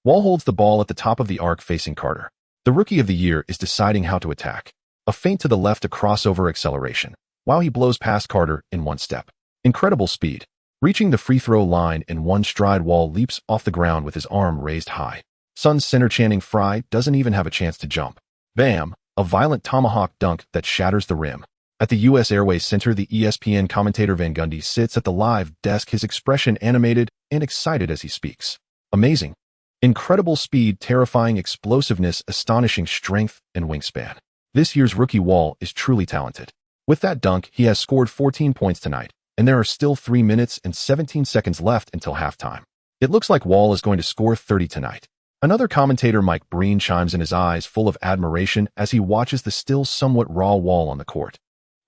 Wall holds the ball at the top of the arc facing Carter. The Rookie of the Year is deciding how to attack. A feint to the left, a crossover acceleration, while he blows past Carter in one step. Incredible speed. Reaching the free throw line in one stride, Wall leaps off the ground with his arm raised high. Suns center Channing Frye doesn't even have a chance to jump. Bam! A violent tomahawk dunk that shatters the rim. At the U.S. Airways Center, the ESPN commentator Van Gundy sits at the live desk, his expression animated and excited as he speaks. Amazing. Incredible speed, terrifying explosiveness, astonishing strength and wingspan. This year's rookie Wall is truly talented. With that dunk, he has scored 14 points tonight, and there are still 3 minutes and 17 seconds left until halftime. It looks like Wall is going to score 30 tonight. Another commentator, Mike Breen, chimes in, his eyes full of admiration as he watches the still somewhat raw Wall on the court.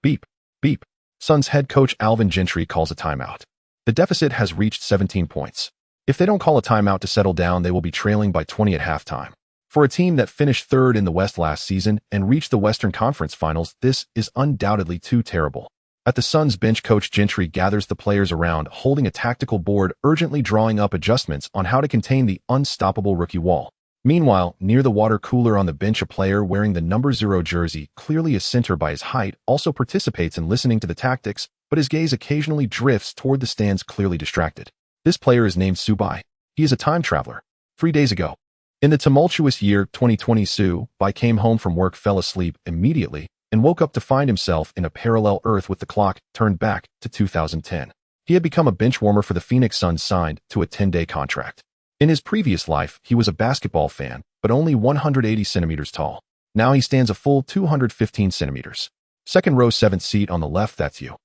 Beep, beep. Suns head coach Alvin Gentry calls a timeout. The deficit has reached 17 points. If they don't call a timeout to settle down, they will be trailing by 20 at halftime. For a team that finished third in the West last season and reached the Western Conference Finals, this is undoubtedly too terrible. At the Suns bench, Coach Gentry gathers the players around, holding a tactical board, urgently drawing up adjustments on how to contain the unstoppable rookie Wall. Meanwhile, near the water cooler on the bench, a player wearing the number 0 jersey, clearly a center by his height, also participates in listening to the tactics, but his gaze occasionally drifts toward the stands, clearly distracted. This player is named Subai. He is a time traveler. 3 days ago, in the tumultuous year 2020, Subai came home from work, fell asleep immediately, and woke up to find himself in a parallel Earth with the clock turned back to 2010. He had become a bench warmer for the Phoenix Suns, signed to a 10-day contract. In his previous life, he was a basketball fan, but only 180 centimeters tall. Now he stands a full 215 centimeters. Second row, 7th seat on the left, that's you.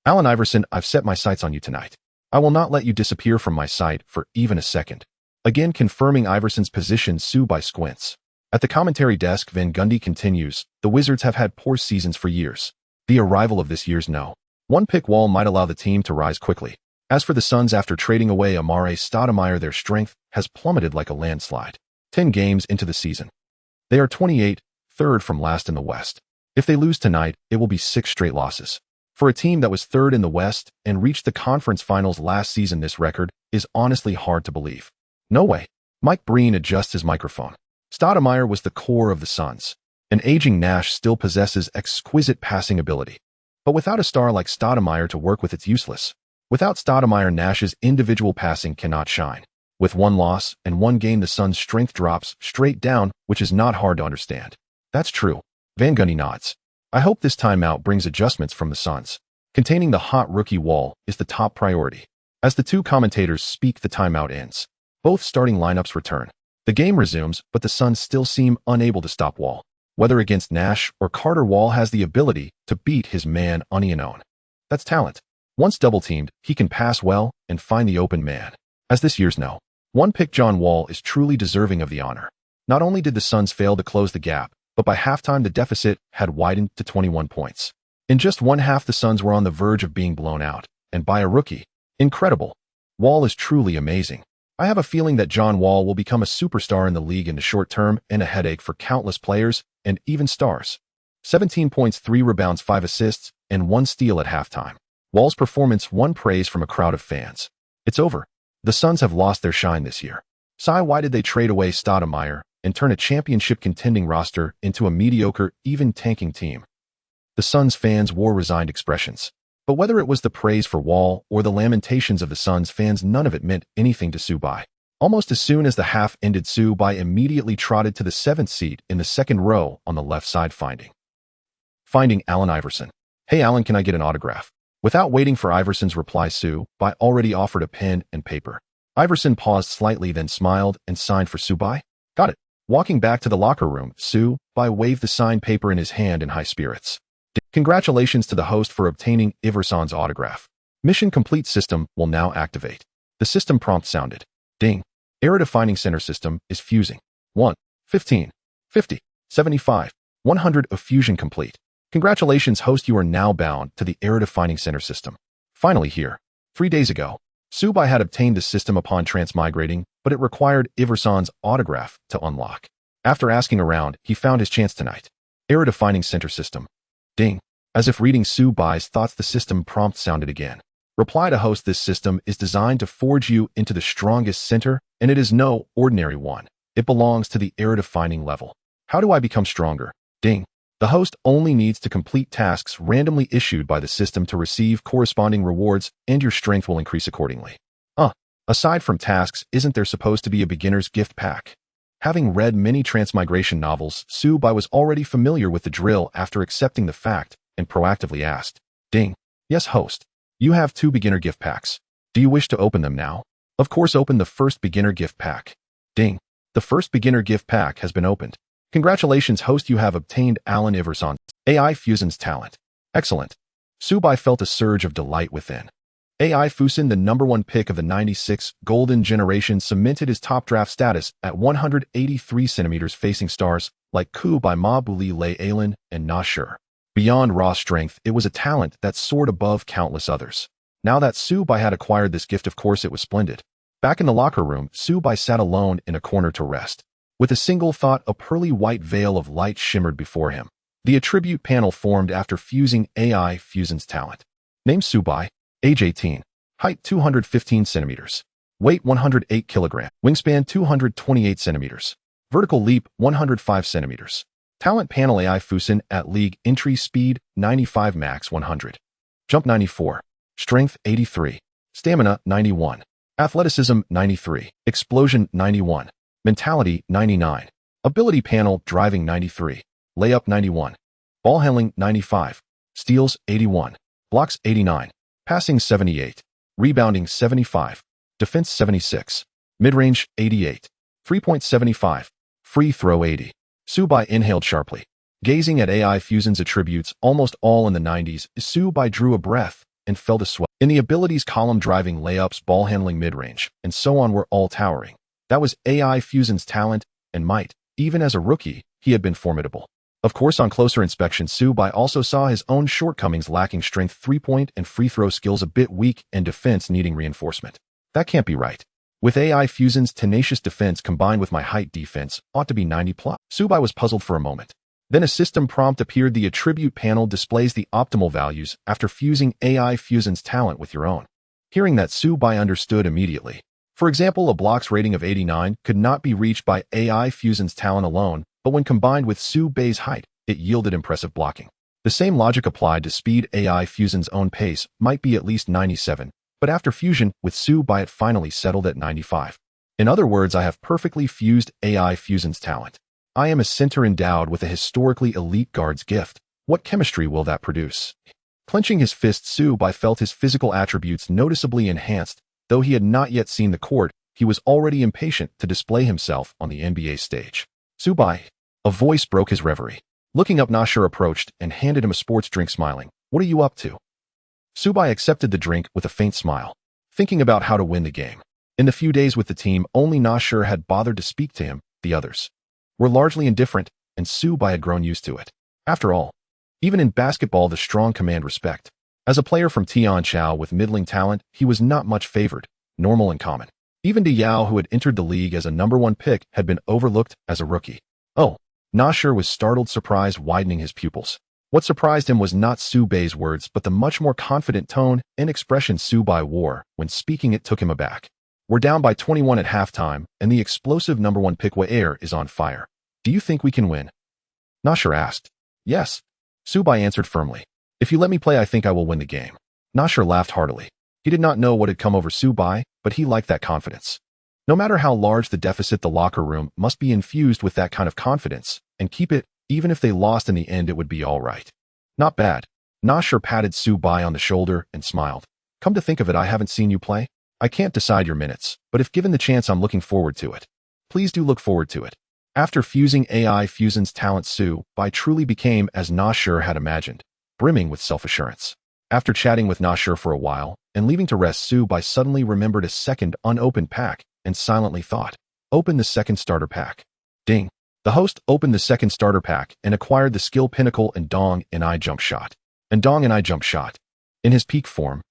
Allen Iverson, I've set my sights on you tonight. I will not let you disappear from my sight for even a second. Again confirming Iverson's position, Subai squints. At the commentary desk, Van Gundy continues, the Wizards have had poor seasons for years. The arrival of this year's one pick Wall might allow the team to rise quickly. As for the Suns, after trading away Amare Stoudemire, their strength has plummeted like a landslide. 10 games into the season, they are 28, third from last in the West. If they lose tonight, it will be 6 straight losses. For a team that was third in the West and reached the conference finals last season, this record is honestly hard to believe. No way. Mike Breen adjusts his microphone. Stoudemire was the core of the Suns. An aging Nash still possesses exquisite passing ability. But without a star like Stoudemire to work with, it's useless. Without Stoudemire, Nash's individual passing cannot shine. With 1 loss and 1 gain, the Suns' strength drops straight down, which is not hard to understand. That's true. Van Gundy nods. I hope this timeout brings adjustments from the Suns. Containing the hot rookie Wall is the top priority. As the two commentators speak, the timeout ends. Both starting lineups return. The game resumes, but the Suns still seem unable to stop Wall. Whether against Nash or Carter, Wall has the ability to beat his man unknown. That's talent. Once double-teamed, he can pass well and find the open man. As this year's one pick John Wall is truly deserving of the honor. Not only did the Suns fail to close the gap, but by halftime the deficit had widened to 21 points. In just one half, the Suns were on the verge of being blown out, and by a rookie. Incredible. Wall is truly amazing. I have a feeling that John Wall will become a superstar in the league in the short term and a headache for countless players and even stars. 17 points, 3 rebounds, 5 assists, and 1 steal at halftime. Wall's performance won praise from a crowd of fans. It's over. The Suns have lost their shine this year. Why did they trade away Stoudemire and turn a championship contending roster into a mediocre, even tanking team? The Suns fans wore resigned expressions. But whether it was the praise for Wall or the lamentations of the Suns fans, none of it meant anything to Subai. Almost as soon as the half ended, Subai immediately trotted to the 7th seat in the second row on the left side, finding Allen Iverson. Hey Allen, can I get an autograph? Without waiting for Iverson's reply, Subai already offered a pen and paper. Iverson paused slightly, then smiled and signed for Subai. Got it. Walking back to the locker room, Subai waved the signed paper in his hand in high spirits. Congratulations to the host for obtaining Iverson's autograph. Mission complete. System will now activate. The system prompt sounded. Ding. Era-defining center system is fusing. 1, 15, 50, 75, 100 of fusion complete. Congratulations, host. You are now bound to the era-defining center system. Finally here. 3 days ago, Subai had obtained the system upon transmigrating, but it required Iverson's autograph to unlock. After asking around, he found his chance tonight. Era-defining center system. Ding. As if reading Subai's thoughts, the system prompt sounded again. Reply to host, this system is designed to forge you into the strongest center, and it is no ordinary one. It belongs to the era-defining level. How do I become stronger? Ding. The host only needs to complete tasks randomly issued by the system to receive corresponding rewards, and your strength will increase accordingly. Aside from tasks, isn't there supposed to be a beginner's gift pack? Having read many transmigration novels, Su-bai was already familiar with the drill after accepting the fact and proactively asked, Ding. Yes, host. You have 2 beginner gift packs. Do you wish to open them now? Of course, open the first beginner gift pack. Ding. The first beginner gift pack has been opened. Congratulations, host, you have obtained Alan Iverson's AI Fusion's talent. Excellent. Su-bai felt a surge of delight within. AI Fusion, the #1 pick of the 96 Golden Generation, cemented his top draft status at 183 centimeters, facing stars like Ku by Ma Buli Lei Alan and Na Shur. Beyond raw strength, it was a talent that soared above countless others. Now that Su-bai had acquired this gift, of course, it was splendid. Back in the locker room, Su-bai sat alone in a corner to rest. With a single thought, a pearly white veil of light shimmered before him. The attribute panel formed after fusing AI Fusion's talent. Name Su-bai. Age 18. Height 215 centimeters. Weight 108 kilograms. Wingspan 228 centimeters. Vertical leap 105 centimeters. Talent panel AI Fusion at league entry speed 95 max 100. Jump 94. Strength 83. Stamina 91. Athleticism 93. Explosion 91. Mentality 99. Ability panel driving 93. Layup 91. Ball handling 95. Steals 81. Blocks 89. Passing 78. Rebounding 75. Defense 76. Mid-range 88. 3-point 75. Free throw 80. Su-bai inhaled sharply. Gazing at AI Fusion's attributes, almost all in the 90s, Su-bai drew a breath and felt a sweat. In the abilities column, driving, layups, ball handling, mid-range, and so on were all towering. That was AI Fusion's talent and might. Even as a rookie, he had been formidable. Of course, on closer inspection, Su-bai also saw his own shortcomings, lacking strength, 3-point and free throw skills a bit weak, and defense needing reinforcement. That can't be right. With AI Fusion's tenacious defense combined with my height, defense ought to be 90+. Su-bai was puzzled for a moment. Then a system prompt appeared. The attribute panel displays the optimal values after fusing AI Fusion's talent with your own. Hearing that, Su-bai understood immediately. For example, a blocks rating of 89 could not be reached by AI Fusion's talent alone, but when combined with Su-bai's height, it yielded impressive blocking. The same logic applied to speed. AI Fusion's own pace might be at least 97, but after fusion with Su-bai, it finally settled at 95. In other words, I have perfectly fused AI Fusion's talent. I am a center endowed with a historically elite guard's gift. What chemistry will that produce? Clenching his fist, Su-bai felt his physical attributes noticeably enhanced. Though he had not yet seen the court, he was already impatient to display himself on the NBA stage. Su-bai. A voice broke his reverie. Looking up, Na Shur approached and handed him a sports drink, smiling. What are you up to? Su-bai accepted the drink with a faint smile, thinking about how to win the game. In the few days with the team, only Na Shur had bothered to speak to him. The others were largely indifferent, and Su-bai had grown used to it. After all, even in basketball, the strong command respect. As a player from Tianchao with middling talent, he was not much favored, normal and common. Even De Yao, who had entered the league as a #1 pick, had been overlooked as a rookie. Oh, Na Shur was startled, surprise widening his pupils. What surprised him was not Su-bai's words, but the much more confident tone and expression Su-bai wore when speaking. It took him aback. We're down by 21 at halftime, and the explosive #1 pick Wei is on fire. Do you think we can win? Na Shur asked. Yes. Su-bai answered firmly. If you let me play, I think I will win the game. Na Shur laughed heartily. He did not know what had come over Su-bai, but he liked that confidence. No matter how large the deficit, the locker room must be infused with that kind of confidence, and keep it. Even if they lost in the end, it would be all right. Not bad. Na Shur patted Su-bai on the shoulder and smiled. Come to think of it, I haven't seen you play. I can't decide your minutes, but if given the chance, I'm looking forward to it. Please do look forward to it. After fusing AI Fusion's talent, Su-bai truly became as Na Shur had imagined, brimming with self-assurance. After chatting with Na Shur for a while and leaving to rest, Su-bai suddenly remembered a second unopened pack and silently thought, open the second starter pack. Ding. The host opened the second starter pack and acquired the skill Pinnacle and Dong and I Jump Shot. In his peak form,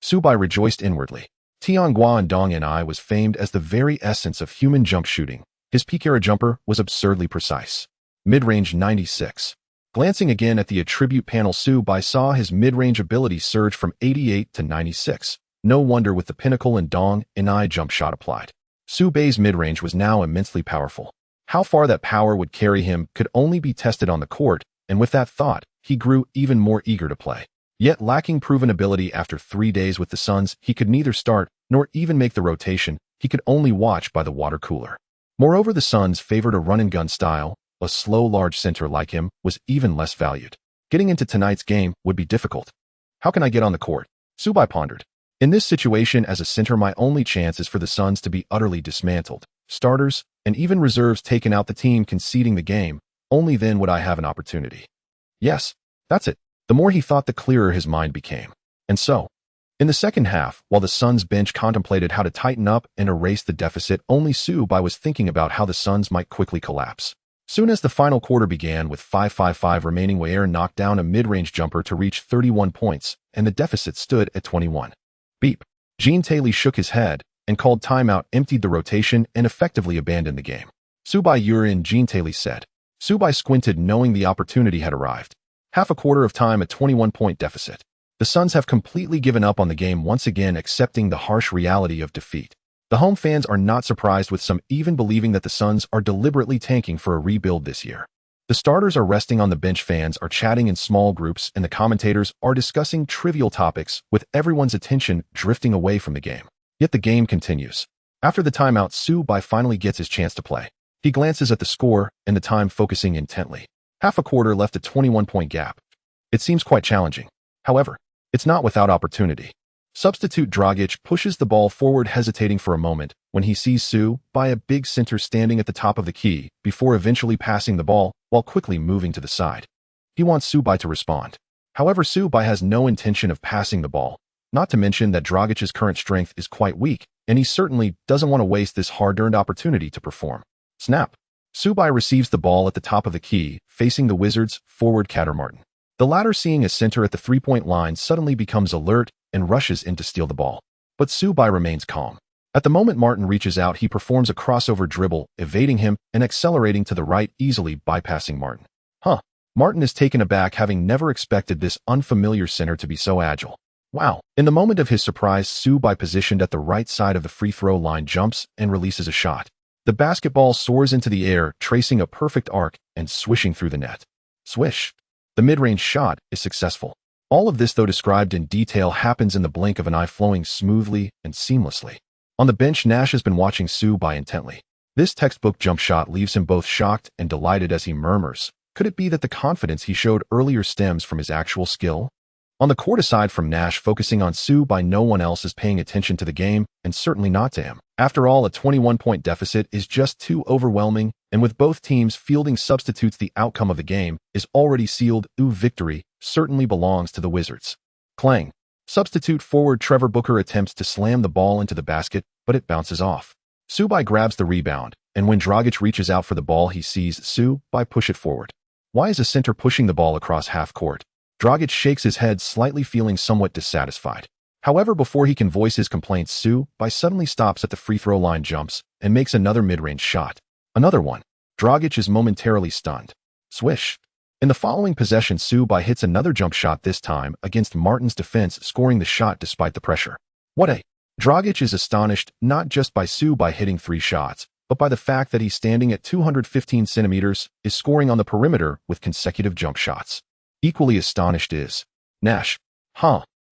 Su-bai rejoiced inwardly. Tianghua and Dong and I was famed as the very essence of human jump shooting. His peak era jumper was absurdly precise. Mid-range 96. Glancing again at the attribute panel, Su-bai saw his mid-range ability surge from 88 to 96. No wonder with the pinnacle and dong and eye jump shot applied. Su-bai's mid-range was now immensely powerful. How far that power would carry him could only be tested on the court, and with that thought, he grew even more eager to play. Yet lacking proven ability after 3 days with the Suns, he could neither start nor even make the rotation. He could only watch by the water cooler. Moreover, the Suns favored a run-and-gun style. A slow, large center like him was even less valued. Getting into tonight's game would be difficult. How can I get on the court? Su-bai pondered. In this situation, as a center, my only chance is for the Suns to be utterly dismantled. Starters and even reserves taken out, the team conceding the game. Only then would I have an opportunity. Yes, that's it. The more he thought, the clearer his mind became. And so, in the second half, while the Suns bench contemplated how to tighten up and erase the deficit, only Su-bai was thinking about how the Suns might quickly collapse. Soon as the final quarter began, with 5:55 remaining, Weir knocked down a mid-range jumper to reach 31 points, and the deficit stood at 21. Beep. Gene Taylor shook his head and called timeout, emptied the rotation, and effectively abandoned the game. Su-bai, you're in, Gene Taylor said. Su-bai squinted, knowing the opportunity had arrived. Half a quarter of time, a 21-point deficit. The Suns have completely given up on the game, once again accepting the harsh reality of defeat. The home fans are not surprised, with some even believing that the Suns are deliberately tanking for a rebuild this year. The starters are resting on the bench, fans are chatting in small groups, and the commentators are discussing trivial topics, with everyone's attention drifting away from the game. Yet the game continues. After the timeout, Su-bai finally gets his chance to play. He glances at the score and the time, focusing intently. Half a quarter left, a 21-point gap. It seems quite challenging. However, it's not without opportunity. Substitute Dragic pushes the ball forward, hesitating for a moment when he sees Su-bai, a big center, standing at the top of the key, before eventually passing the ball while quickly moving to the side. He wants Su-bai to respond. However, Su-bai has no intention of passing the ball, not to mention that Dragic's current strength is quite weak, and he certainly doesn't want to waste this hard-earned opportunity to perform. Snap. Su-bai receives the ball at the top of the key, facing the Wizards' forward Cater Martin. The latter, seeing a center at the three-point line, suddenly becomes alert and rushes in to steal the ball. But Su-bai remains calm. At the moment Martin reaches out, he performs a crossover dribble, evading him and accelerating to the right, easily bypassing Martin. Martin is taken aback, having never expected this unfamiliar center to be so agile. Wow. In the moment of his surprise, Su-bai, positioned at the right side of the free throw line, jumps and releases a shot. The basketball soars into the air, tracing a perfect arc and swishing through the net. Swish. The mid-range shot is successful. All of this, though described in detail, happens in the blink of an eye, flowing smoothly and seamlessly. On the bench, Nash has been watching Su-bai intently. This textbook jump shot leaves him both shocked and delighted as he murmurs, could it be that the confidence he showed earlier stems from his actual skill? On the court, aside from Nash focusing on Su-bai, no one else is paying attention to the game, and certainly not to him. After all, a 21-point deficit is just too overwhelming, and with both teams fielding substitutes, the outcome of the game is already sealed. Victory certainly belongs to the Wizards. Clang. Substitute forward Trevor Booker attempts to slam the ball into the basket, but it bounces off. Su-bai grabs the rebound, and when Dragic reaches out for the ball, he sees Su-bai push it forward. Why is a center pushing the ball across half court? Dragic shakes his head slightly, feeling somewhat dissatisfied. However, before he can voice his complaints, Su-bai suddenly stops at the free throw line, jumps, and makes another mid-range shot. Another one. Dragic is momentarily stunned. Swish. In the following possession, Su-bai hits another jump shot, this time against Martin's defense, scoring the shot despite the pressure. Dragic is astonished not just by Su-bai hitting 3 shots, but by the fact that he's standing at 215 centimeters, is scoring on the perimeter with consecutive jump shots. Equally astonished is Nash.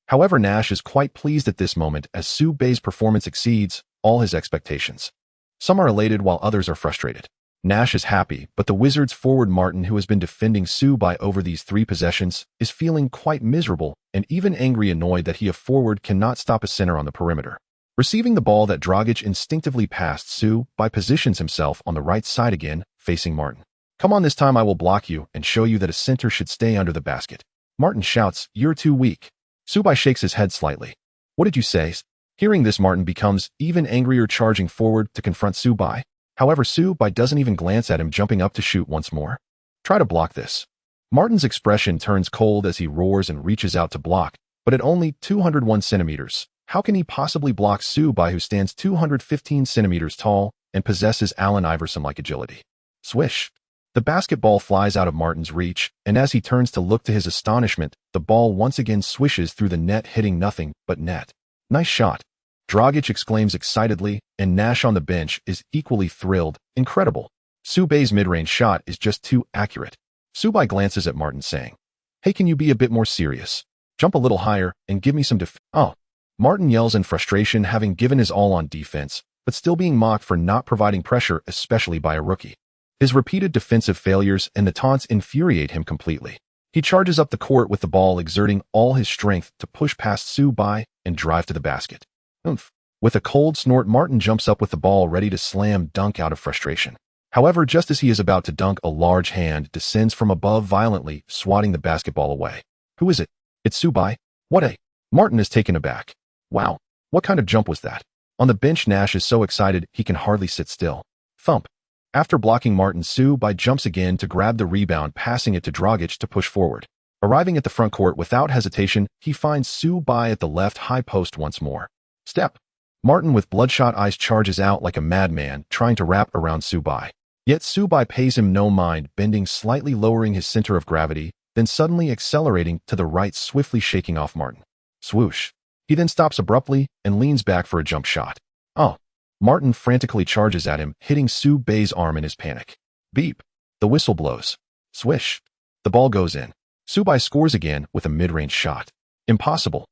However, Nash is quite pleased at this moment, as Su-bai's performance exceeds all his expectations. Some are elated while others are frustrated. Nash is happy, but the Wizards' forward Martin, who has been defending Su-bai over these 3 possessions, is feeling quite miserable and even angry, annoyed that he, a forward, cannot stop a center on the perimeter. Receiving the ball that Dragic instinctively passed, Su-bai positions himself on the right side again, facing Martin. Come on, this time I will block you and show you that a center should stay under the basket. Martin shouts, you're too weak. Su-bai shakes his head slightly. What did you say? Hearing this, Martin becomes even angrier, charging forward to confront Su-bai. However, Su-bai doesn't even glance at him, jumping up to shoot once more. Try to block this. Martin's expression turns cold as he roars and reaches out to block, but at only 201 centimeters. How can he possibly block Su-bai, who stands 215 centimeters tall and possesses Allen Iverson-like agility? Swish. The basketball flies out of Martin's reach, and as he turns to look to his astonishment, the ball once again swishes through the net, hitting nothing but net. Nice shot. Dragic exclaims excitedly, and Nash on the bench is equally thrilled. Incredible. Subai's mid-range shot is just too accurate. Subai glances at Martin saying, "Hey, can you be a bit more serious? Jump a little higher and give me some Oh." Martin yells in frustration, having given his all on defense, but still being mocked for not providing pressure, especially by a rookie. His repeated defensive failures and the taunts infuriate him completely. He charges up the court with the ball, exerting all his strength to push past Subai and drive to the basket. Oomph. With a cold snort, Martin jumps up with the ball, ready to slam dunk out of frustration. However, just as he is about to dunk, a large hand descends from above, violently swatting the basketball away. Who is it? It's Subai. What a... Martin is taken aback. Wow, what kind of jump was that? On the bench, Nash is so excited he can hardly sit still. Thump. After blocking Martin, Subai jumps again to grab the rebound, passing it to Dragic to push forward. Arriving at the front court without hesitation, he finds Subai at the left high post once more. Step. Martin with bloodshot eyes charges out like a madman, trying to wrap around Subai. Yet Subai pays him no mind, bending slightly, lowering his center of gravity, then suddenly accelerating to the right, swiftly shaking off Martin. Swoosh. He then stops abruptly and leans back for a jump shot. Oh. Martin frantically charges at him, hitting Subai's arm in his panic. Beep. The whistle blows. Swish. The ball goes in. Subai scores again with a mid-range shot. Impossible.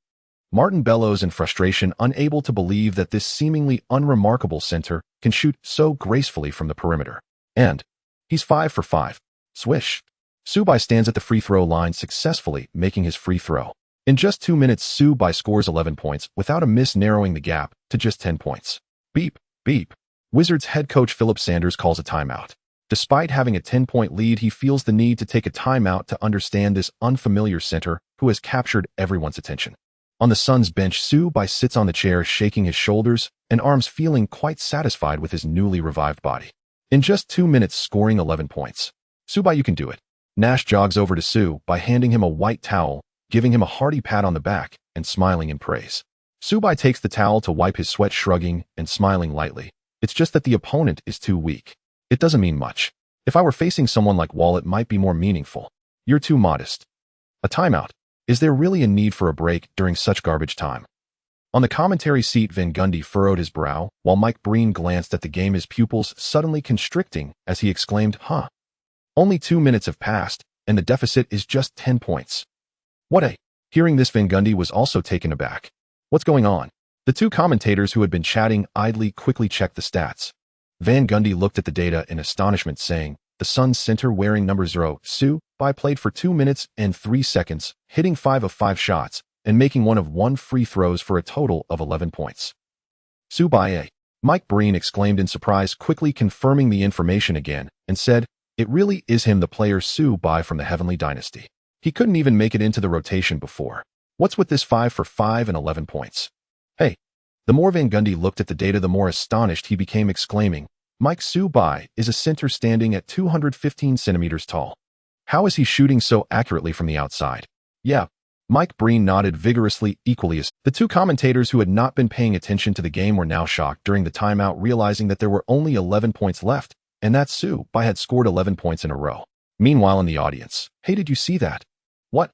Martin bellows in frustration, unable to believe that this seemingly unremarkable center can shoot so gracefully from the perimeter. And he's 5 for 5. Swish. Subai stands at the free throw line, successfully making his free throw. In just 2 minutes, Subai scores 11 points without a miss, narrowing the gap to just 10 points. Beep, beep. Wizards head coach Philip Sanders calls a timeout. Despite having a 10-point lead, he feels the need to take a timeout to understand this unfamiliar center who has captured everyone's attention. On the Suns bench, Subai sits on the chair, shaking his shoulders and arms, feeling quite satisfied with his newly revived body. In just 2 minutes, scoring 11 points. Subai, you can do it. Nash jogs over to Subai, handing him a white towel, giving him a hearty pat on the back and smiling in praise. Subai takes the towel to wipe his sweat, shrugging and smiling lightly. It's just that the opponent is too weak. It doesn't mean much. If I were facing someone like Wall, it might be more meaningful. You're too modest. A timeout. Is there really a need for a break during such garbage time? On the commentary seat, Van Gundy furrowed his brow, while Mike Breen glanced at the game, his pupils suddenly constricting as he exclaimed, "Huh. Only 2 minutes have passed, and the deficit is just 10 points. What a..." Hearing this, Van Gundy was also taken aback. What's going on? The two commentators who had been chatting idly quickly checked the stats. Van Gundy looked at the data in astonishment, saying, "The Suns center wearing number 0, Subai, played for 2 minutes and 3 seconds, hitting 5 of 5 shots and making 1 of 1 free throws for a total of 11 points. Subai, Mike Breen exclaimed in surprise, quickly confirming the information again, and said, "It really is him, the player Subai from the Heavenly Dynasty. He couldn't even make it into the rotation before. What's with this 5 for 5 and 11 points? Hey." The more Van Gundy looked at the data, the more astonished he became, exclaiming, "Mike, Subai is a center standing at 215 centimeters tall. How is he shooting so accurately from the outside?" "Yeah." Mike Breen nodded vigorously, equally as the two commentators who had not been paying attention to the game were now shocked during the timeout, realizing that there were only 11 points left, and that Subai had scored 11 points in a row. Meanwhile, in the audience, "Hey, did you see that? What?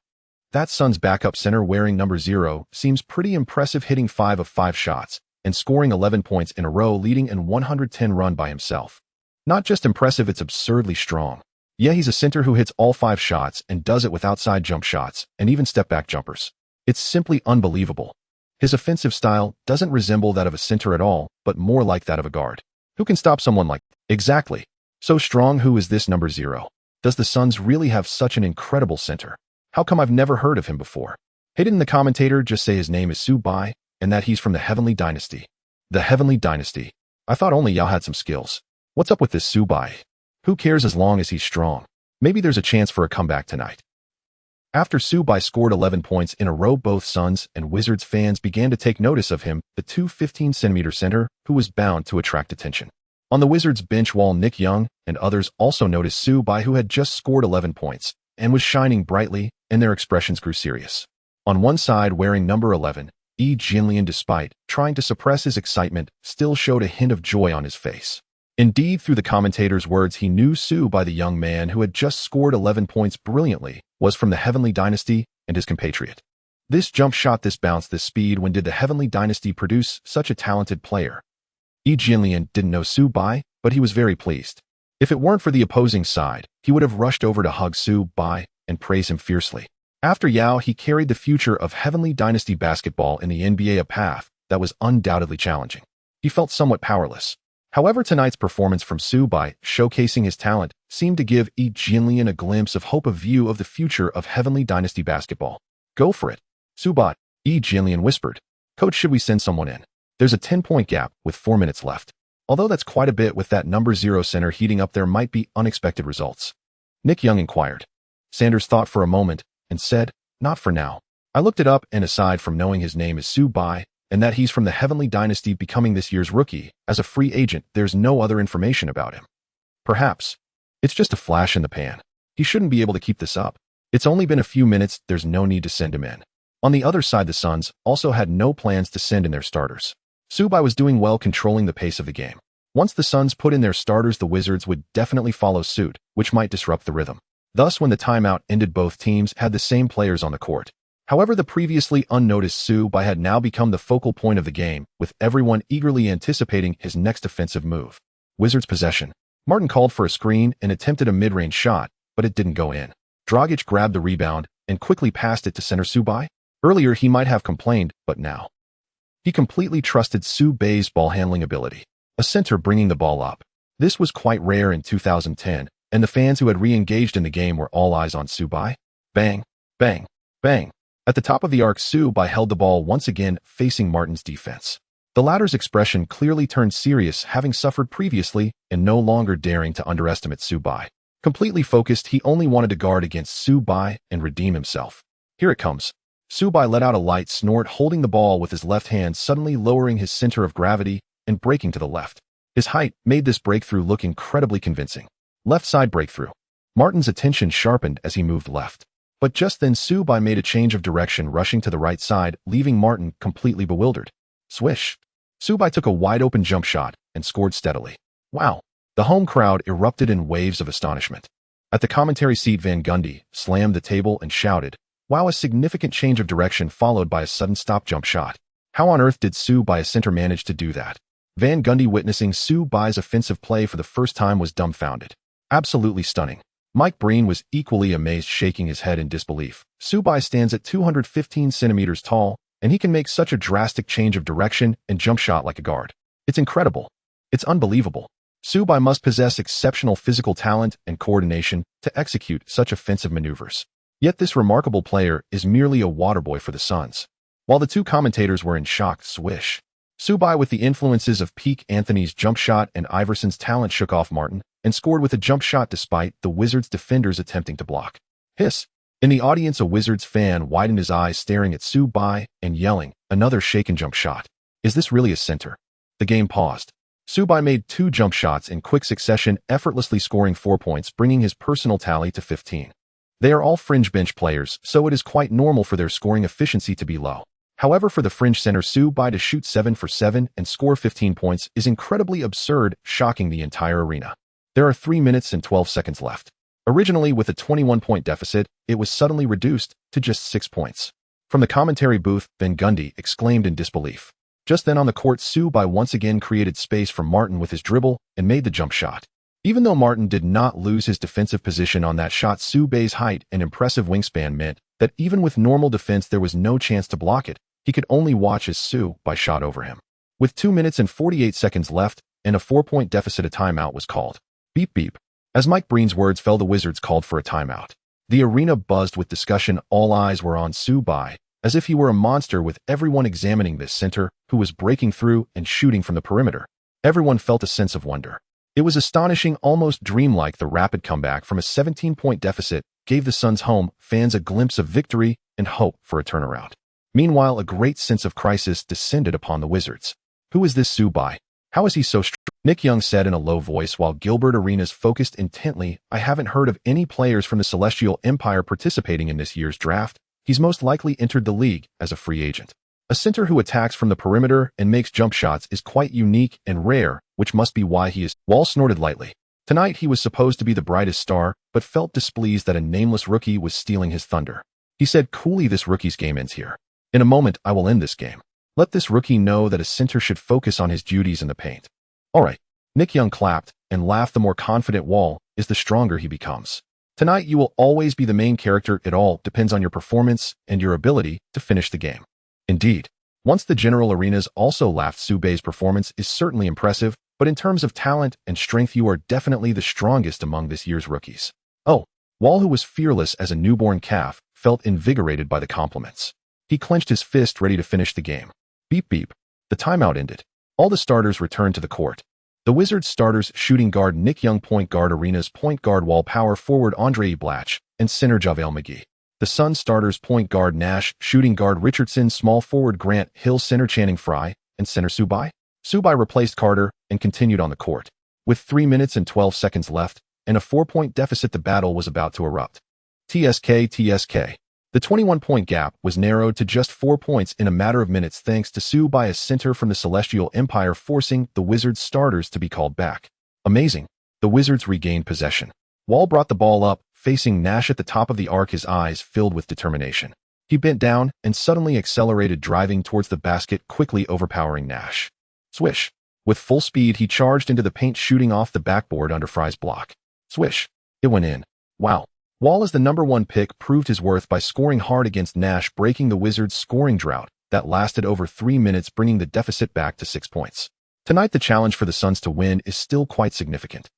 That Suns backup center wearing number 0 seems pretty impressive, hitting 5 of 5 shots and scoring 11 points in a row, leading an 110 run by himself. Not just impressive, it's absurdly strong. Yeah, he's a center who hits all 5 shots and does it with outside jump shots and even step-back jumpers. It's simply unbelievable. His offensive style doesn't resemble that of a center at all, but more like that of a guard. Who can stop someone like..." "Exactly. So strong. Who is this number 0? Does the Suns really have such an incredible center? How come I've never heard of him before? Hey, didn't the commentator just say his name is Subai and that he's from the Heavenly Dynasty?" "The Heavenly Dynasty? I thought only y'all had some skills. What's up with this Subai? Who cares as long as he's strong? Maybe there's a chance for a comeback tonight." After Subai scored 11 points in a row, both Suns and Wizards fans began to take notice of him, the 215-centimeter center who was bound to attract attention. On the Wizards bench, while Nick Young and others also noticed Subai, who had just scored 11 points and was shining brightly, and their expressions grew serious. On one side, wearing number 11, Jinlian, despite trying to suppress his excitement, still showed a hint of joy on his face. Indeed, through the commentator's words, he knew Su-bai, the young man who had just scored 11 points brilliantly, was from the Heavenly Dynasty and his compatriot. This jump shot, this bounce, this speed, when did the Heavenly Dynasty produce such a talented player? Jinlian didn't know Su-bai, but he was very pleased. If it weren't for the opposing side, he would have rushed over to hug Su-bai and praise him fiercely. After Yao, he carried the future of Heavenly Dynasty basketball in the NBA, a path that was undoubtedly challenging. He felt somewhat powerless. However, tonight's performance from Su-bai, showcasing his talent, seemed to give Jinlian a glimpse of hope, a view of the future of Heavenly Dynasty basketball. Go for it, Su-bai, Jinlian whispered. Coach, should we send someone in? There's a 10-point gap with 4 minutes left. Although that's quite a bit, with that number 0 center heating up, there might be unexpected results. Nick Young inquired. Sanders thought for a moment and said, not for now. I looked it up, and aside from knowing his name is Su-bai and that he's from the Heavenly Dynasty, becoming this year's rookie as a free agent, there's no other information about him. Perhaps it's just a flash in the pan. He shouldn't be able to keep this up. It's only been a few minutes, there's no need to send him in. On the other side, the Suns also had no plans to send in their starters. Su-bai was doing well, controlling the pace of the game. Once the Suns put in their starters, the Wizards would definitely follow suit, which might disrupt the rhythm. Thus, when the timeout ended, both teams had the same players on the court. However, the previously unnoticed Su-bai had now become the focal point of the game, with everyone eagerly anticipating his next offensive move. Wizards possession. Martin called for a screen and attempted a mid-range shot, but it didn't go in. Dragic grabbed the rebound and quickly passed it to center Su-bai. Earlier, he might have complained, but now he completely trusted Su-bai's ball handling ability. A center bringing the ball up. This was quite rare in 2010, and the fans who had re-engaged in the game were all eyes on Su-bai. Bang, bang, bang. At the top of the arc, Su-bai held the ball once again, facing Martin's defense. The latter's expression clearly turned serious, having suffered previously and no longer daring to underestimate Su-bai. Completely focused, he only wanted to guard against Su-bai and redeem himself. Here it comes. Su-bai let out a light snort, holding the ball with his left hand, suddenly lowering his center of gravity and breaking to the left. His height made this breakthrough look incredibly convincing. Left side breakthrough. Martin's attention sharpened as he moved left. But just then, Su-bai made a change of direction, rushing to the right side, leaving Martin completely bewildered. Swish. Su-bai took a wide-open jump shot and scored steadily. Wow. The home crowd erupted in waves of astonishment. At the commentary seat, Van Gundy slammed the table and shouted, wow, a significant change of direction followed by a sudden stop jump shot. How on earth did Su-bai, a center, manage to do that? Van Gundy, witnessing Su-bai's offensive play for the first time, was dumbfounded. Absolutely stunning. Mike Breen was equally amazed, shaking his head in disbelief. Su-bai stands at 215 centimeters tall, and he can make such a drastic change of direction and jump shot like a guard. It's incredible. It's unbelievable. Su-bai must possess exceptional physical talent and coordination to execute such offensive maneuvers. Yet this remarkable player is merely a water boy for the Suns. While the two commentators were in shock, swish. Su-bai, with the influences of peak Anthony's jump shot and Iverson's talent, shook off Martin and scored with a jump shot despite the Wizards defenders attempting to block. Hiss. In the audience, a Wizards fan widened his eyes, staring at Su-bai and yelling, another shaken jump shot. Is this really a center? The game paused. Su-bai made 2 jump shots in quick succession, effortlessly scoring 4 points, bringing his personal tally to 15. They are all fringe bench players, so it is quite normal for their scoring efficiency to be low. However, for the fringe center Su-bai to shoot 7 for 7 and score 15 points is incredibly absurd, shocking the entire arena. There are 3 minutes and 12 seconds left. Originally with a 21-point deficit, it was suddenly reduced to just 6 points. From the commentary booth, Van Gundy exclaimed in disbelief. Just then on the court, Su-bai once again created space for Martin with his dribble and made the jump shot. Even though Martin did not lose his defensive position on that shot, Su-bai's height and impressive wingspan meant that even with normal defense there was no chance to block it. He could only watch as Su-bai shot over him. With 2 minutes and 48 seconds left and a 4-point deficit, a timeout was called. Beep beep. As Mike Breen's words fell, the Wizards called for a timeout. The arena buzzed with discussion. All eyes were on Su-bai, as if he were a monster, with everyone examining this center who was breaking through and shooting from the perimeter. Everyone felt a sense of wonder. It was astonishing, almost dreamlike. The rapid comeback from a 17-point deficit gave the Suns' home fans a glimpse of victory and hope for a turnaround. Meanwhile, a great sense of crisis descended upon the Wizards. Who is this Su-bai? How is he so strong? Nick Young said in a low voice while Gilbert Arenas focused intently. I haven't heard of any players from the Celestial Empire participating in this year's draft. He's most likely entered the league as a free agent. A center who attacks from the perimeter and makes jump shots is quite unique and rare, which must be why he is. Wall snorted lightly. Tonight he was supposed to be the brightest star, but felt displeased that a nameless rookie was stealing his thunder. He said coolly, "This rookie's game ends here. In a moment, I will end this game. Let this rookie know that a center should focus on his duties in the paint." All right. Nick Young clapped and laughed. The more confident Wall is, the stronger he becomes. Tonight you will always be the main character. It all depends on your performance and your ability to finish the game. Indeed. Once the general arenas also laughed. Subei's performance is certainly impressive, but in terms of talent and strength you are definitely the strongest among this year's rookies. Oh, Wall, who was fearless as a newborn calf, felt invigorated by the compliments. He clenched his fist, ready to finish the game. Beep beep. The timeout ended. All the starters returned to the court. The Wizards starters: shooting guard Nick Young, point guard Arenas, point guard Wall, power forward Andre Blatch, and center JaVale McGee. The Suns starters: point guard Nash, shooting guard Richardson, small forward Grant Hill, center Channing Frye, and center Subei. Subei replaced Carter and continued on the court. With 3 minutes and 12 seconds left and a 4-point deficit, the battle was about to erupt. TSK. The 21-point gap was narrowed to just 4 points in a matter of minutes thanks to Subei, a center from the Celestial Empire, forcing the Wizards starters to be called back. Amazing. The Wizards regained possession. Wall brought the ball up, facing Nash at the top of the arc, his eyes filled with determination. He bent down and suddenly accelerated, driving towards the basket, quickly overpowering Nash. Swish. With full speed, he charged into the paint, shooting off the backboard under Frye's block. Swish. It went in. Wow. Wall, as the #1 pick, proved his worth by scoring hard against Nash, breaking the Wizards' scoring drought that lasted over 3 minutes, bringing the deficit back to 6 points. Tonight, the challenge for the Suns to win is still quite significant.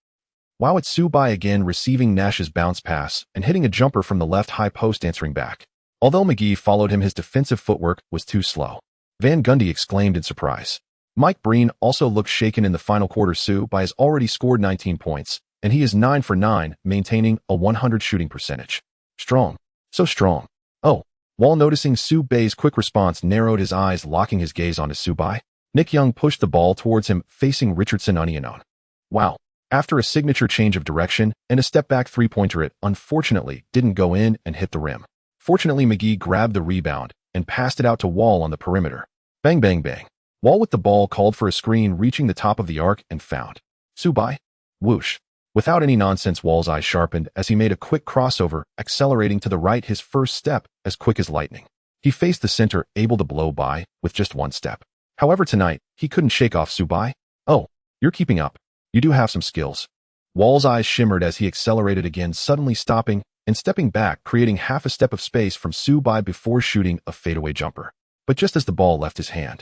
Wow, it's Subei again, receiving Nash's bounce pass and hitting a jumper from the left high post, answering back. Although McGee followed him, his defensive footwork was too slow. Van Gundy exclaimed in surprise. Mike Breen also looked shaken in the final quarter. Subei has already scored 19 points, and he is 9 for 9, maintaining a 100 shooting percentage. Strong. So strong. Oh. Wall, noticing Subei's quick response, narrowed his eyes, locking his gaze onto Subei. Nick Young pushed the ball towards him, facing Richardson unknown. Wow. After a signature change of direction and a step-back three-pointer, it unfortunately didn't go in and hit the rim. Fortunately, McGee grabbed the rebound and passed it out to Wall on the perimeter. Bang, bang, bang. Wall with the ball called for a screen, reaching the top of the arc and found Subei. Whoosh. Without any nonsense, Wall's eyes sharpened as he made a quick crossover, accelerating to the right, his first step as quick as lightning. He faced the center, able to blow by with just 1 step. However, tonight, he couldn't shake off Subei. Oh, you're keeping up. You do have some skills. Wall's eyes shimmered as he accelerated again, suddenly stopping and stepping back, creating half a step of space from Subei before shooting a fadeaway jumper. But just as the ball left his hand,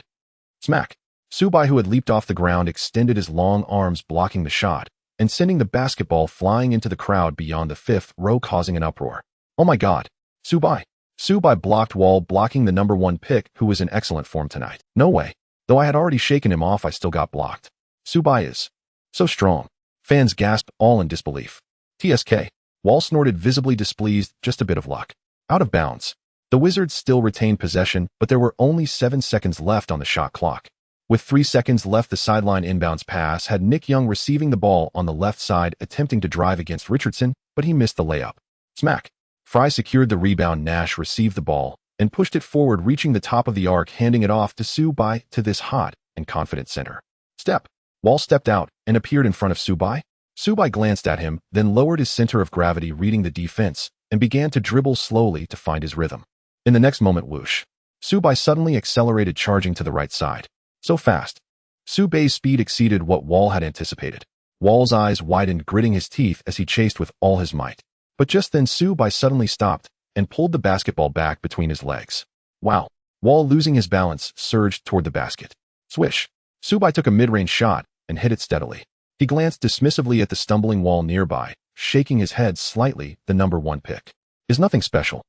smack! Subei, who had leaped off the ground, extended his long arms, blocking the shot and sending the basketball flying into the crowd beyond the 5th row, causing an uproar. Oh my God! Subei! Subei blocked Wall, blocking the #1 pick, who was in excellent form tonight. No way. Though I had already shaken him off, I still got blocked. Subei is so strong. Fans gasped, all in disbelief. TSK. Wall snorted, visibly displeased. Just a bit of luck. Out of bounds. The Wizards still retained possession, but there were only 7 seconds left on the shot clock. With 3 seconds left, the sideline inbounds pass had Nick Young receiving the ball on the left side, attempting to drive against Richardson, but he missed the layup. Smack. Frye secured the rebound. Nash received the ball and pushed it forward, reaching the top of the arc, handing it off to Subei, to this hot and confident center. Step. Wall stepped out and appeared in front of Subei. Subei glanced at him, then lowered his center of gravity, reading the defense, and began to dribble slowly to find his rhythm. In the next moment, whoosh. Subei suddenly accelerated, charging to the right side. So fast. Subei's speed exceeded what Wall had anticipated. Wall's eyes widened, gritting his teeth as he chased with all his might. But just then, Subei suddenly stopped and pulled the basketball back between his legs. Wow. Wall, losing his balance, surged toward the basket. Swish. Subei took a mid-range shot and hit it steadily. He glanced dismissively at the stumbling Wall nearby, shaking his head slightly. The #1 pick is nothing special.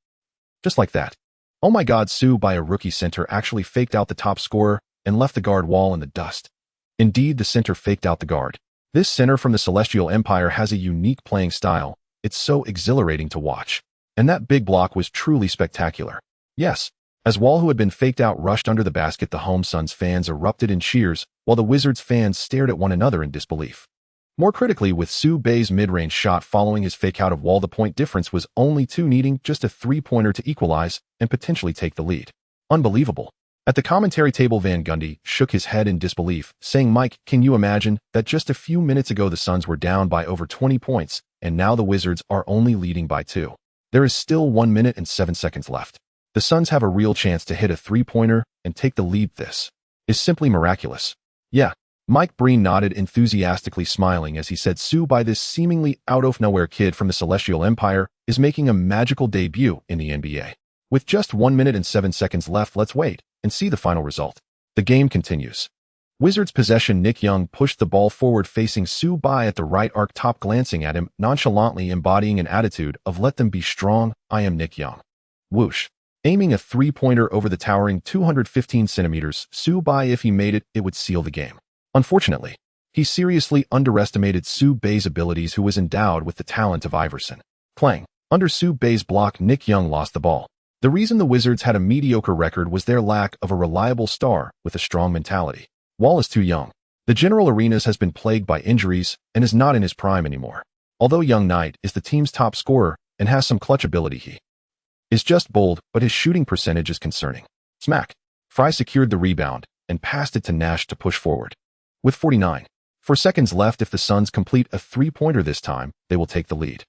Just like that. Oh my God, Subei, a rookie center, actually faked out the top scorer and left the guard Wall in the dust. Indeed, the center faked out the guard. This center from the Celestial Empire has a unique playing style. It's so exhilarating to watch. And that big block was truly spectacular. Yes. As Wall, who had been faked out, rushed under the basket, the home Suns fans erupted in cheers, while the Wizards fans stared at one another in disbelief. More critically, with Subei's mid-range shot following his fake out of Wall, the point difference was only 2, needing just a 3-pointer to equalize and potentially take the lead. Unbelievable. At the commentary table, Van Gundy shook his head in disbelief, saying, "Mike, can you imagine that just a few minutes ago the Suns were down by over 20 points, and now the Wizards are only leading by 2. There is still 1 minute and 7 seconds left. The Suns have a real chance to hit a three-pointer and take the lead. This is simply miraculous." "Yeah." Mike Breen nodded, enthusiastically smiling as he said, "By this seemingly out-of-nowhere kid from the Celestial Empire is making a magical debut in the NBA. With just 1 minute and 7 seconds left, let's wait and see the final result." The game continues. Wizards possession. Nick Young pushed the ball forward facing By at the right arc top, glancing at him, nonchalantly embodying an attitude of "let them be strong, I am Nick Young." Whoosh. Aiming a three-pointer over the towering 215 centimeters, By, if he made it, it would seal the game. Unfortunately, he seriously underestimated Bay's abilities, who was endowed with the talent of Iverson. Clang. Under Bay's block, Nick Young lost the ball. The reason the Wizards had a mediocre record was their lack of a reliable star with a strong mentality. Wall is too young. The General Arenas has been plagued by injuries and is not in his prime anymore. Although Young Knight is the team's top scorer and has some clutch ability, he is just bold, but his shooting percentage is concerning. Smack. Fry secured the rebound and passed it to Nash to push forward. With 49 seconds left, if the Suns complete a three-pointer this time, they will take the lead.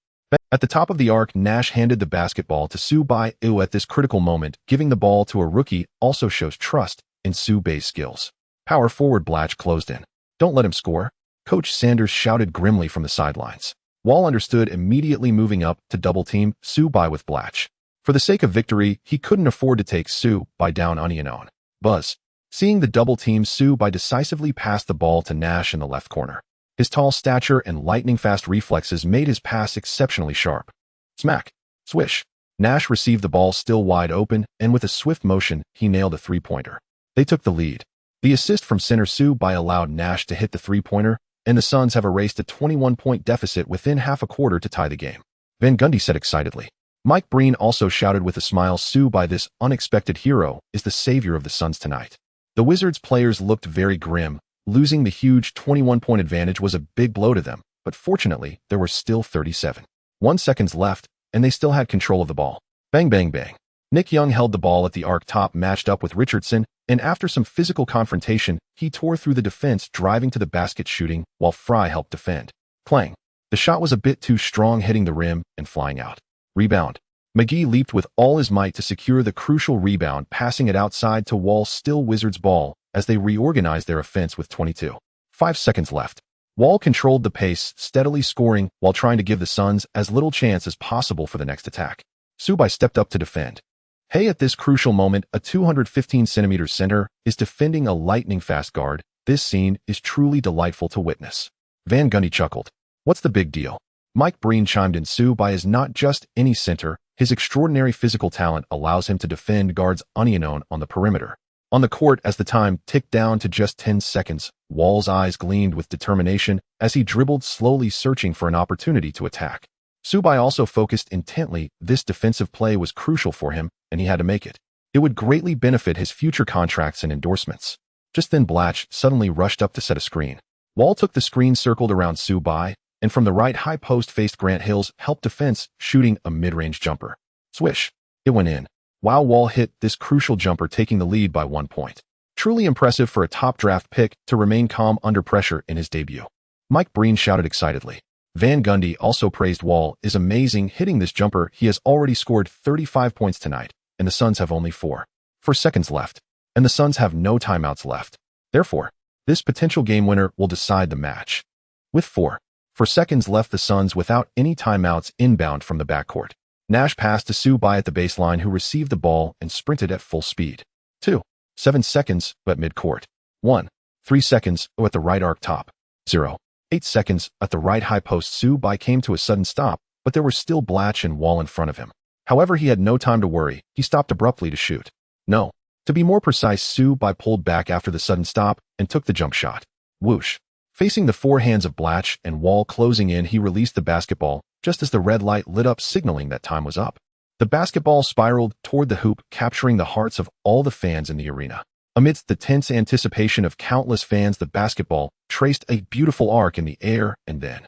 At the top of the arc, Nash handed the basketball to By. At this critical moment, giving the ball to a rookie also shows trust in Bay's skills. Power forward Blatch closed in. "Don't let him score," Coach Sanders shouted grimly from the sidelines. Wall understood, immediately moving up to double-team By with Blatch. For the sake of victory, he couldn't afford to take By down on his own. Buzz. Seeing the double-team, By decisively passed the ball to Nash in the left corner. His tall stature and lightning-fast reflexes made his pass exceptionally sharp. Smack. Swish. Nash received the ball still wide open, and with a swift motion, he nailed a three-pointer. They took the lead. The assist from center By allowed Nash to hit the three-pointer, and the Suns have erased a 21-point deficit within half a quarter to tie the game. Van Gundy said excitedly. Mike Breen also shouted with a smile, By, this unexpected hero, is the savior of the Suns tonight." The Wizards players looked very grim. Losing the huge 21-point advantage was a big blow to them, but fortunately, there were still 37 seconds left, and they still had control of the ball. Bang, bang, bang. Nick Young held the ball at the arc top, matched up with Richardson, and after some physical confrontation, he tore through the defense, driving to the basket, shooting, while Fry helped defend. Clang. The shot was a bit too strong, hitting the rim and flying out. Rebound. McGee leaped with all his might to secure the crucial rebound, passing it outside to Wall. Still Wizards ball as they reorganized their offense with 5 seconds left. Wall controlled the pace, steadily scoring while trying to give the Suns as little chance as possible for the next attack. By stepped up to defend. At this crucial moment, a 215-centimeter center is defending a lightning-fast guard. This scene is truly delightful to witness. Van Gundy chuckled. "What's the big deal?" Mike Breen chimed in. By is not just any center. His extraordinary physical talent allows him to defend guards unknown on the perimeter. On the court, as the time ticked down to just 10 seconds, Wall's eyes gleamed with determination as he dribbled slowly, searching for an opportunity to attack. By also focused intently. This defensive play was crucial for him, and he had to make it. It would greatly benefit his future contracts and endorsements. Just then Blatch suddenly rushed up to set a screen. Wall took the screen circled around By, and from the right high post faced Grant Hill's help defense, shooting a mid-range jumper. Swish. It went in. Wow, Wall hit this crucial jumper, taking the lead by 1 point. Truly impressive for a top draft pick to remain calm under pressure in his debut. Mike Breen shouted excitedly. Van Gundy also praised Wall. Is amazing hitting this jumper. He has already scored 35 points tonight, and the Suns have only 4 seconds left, and the Suns have no timeouts left. Therefore, this potential game winner will decide the match. With 4 seconds left, the Suns without any timeouts inbound from the backcourt. Nash passed to By at the baseline, who received the ball and sprinted at full speed. 7 seconds, but midcourt. 3 seconds, at the right arc top. 8 seconds, at the right high post. By came to a sudden stop, but there were still Blatch and Wall in front of him. However, he had no time to worry. He stopped abruptly to shoot. No. To be more precise, By pulled back after the sudden stop and took the jump shot. Whoosh. Facing the forehands of Blatch and Wall closing in, he released the basketball just as the red light lit up, signaling that time was up. The basketball spiraled toward the hoop, capturing the hearts of all the fans in the arena. Amidst the tense anticipation of countless fans, the basketball traced a beautiful arc in the air and then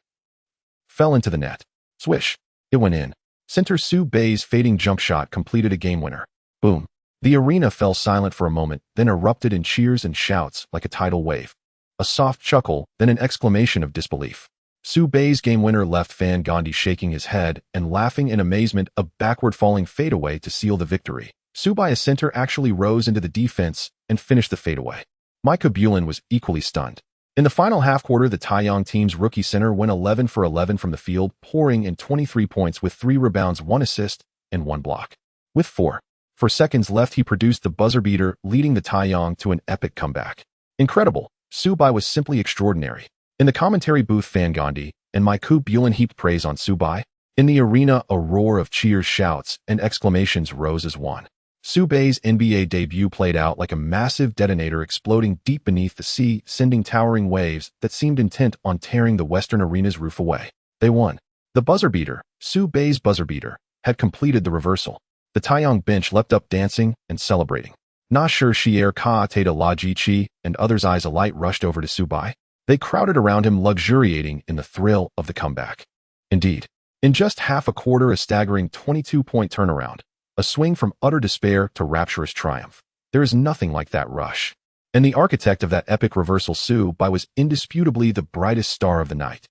fell into the net. Swish. It went in. Center Bay's fading jump shot completed a game winner. Boom. The arena fell silent for a moment, then erupted in cheers and shouts like a tidal wave. A soft chuckle, then an exclamation of disbelief. Su Bei's game winner left Fan Gandhi shaking his head and laughing in amazement, a backward-falling fadeaway to seal the victory. Su Bei's center actually rose into the defense and finished the fadeaway. Micah Bulin was equally stunned. In the final half-quarter, the Taeyong team's rookie center went 11 for 11 from the field, pouring in 23 points with 3 rebounds, 1 assist, and 1 block. With 4 seconds left, he produced the buzzer beater, leading the Taeyong to an epic comeback. Incredible. Su Bai was simply extraordinary. In the commentary booth, Fan Gandhi and Micah Bulin heaped praise on Su Bai. In the arena, a roar of cheers, shouts, and exclamations rose as one. Su Bei's NBA debut played out like a massive detonator exploding deep beneath the sea, sending towering waves that seemed intent on tearing the Western arena's roof away. They won. The buzzer beater, Su Bei's buzzer beater, had completed the reversal. The Taeyong bench leapt up dancing and celebrating. Na Shi Shier Ka Teta La Ji Chi and others' eyes alight rushed over to Su Bai. They crowded around him, luxuriating in the thrill of the comeback. Indeed, in just half a quarter, a staggering 22-point turnaround, a swing from utter despair to rapturous triumph. There is nothing like that rush. And the architect of that epic reversal, Su Bai, was indisputably the brightest star of the night.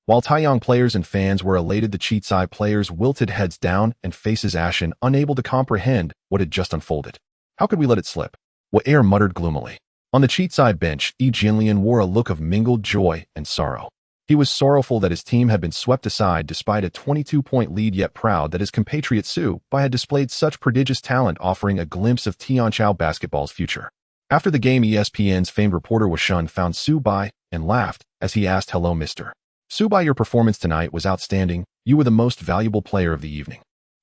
While Taeyong players and fans were elated, the Cheatsai players wilted heads down and faces ashen, unable to comprehend what had just unfolded. How could we let it slip? Wa'er muttered gloomily. On the Cheatsai bench, Yi Jinlian wore a look of mingled joy and sorrow. He was sorrowful that his team had been swept aside despite a 22-point lead, yet proud that his compatriot Su Bai had displayed such prodigious talent, offering a glimpse of Tianqiao basketball's future. After the game, ESPN's famed reporter Washun found Su Bai and laughed as he asked, "Hello, Mr. Su Bai, your performance tonight was outstanding. You were the most valuable player of the evening."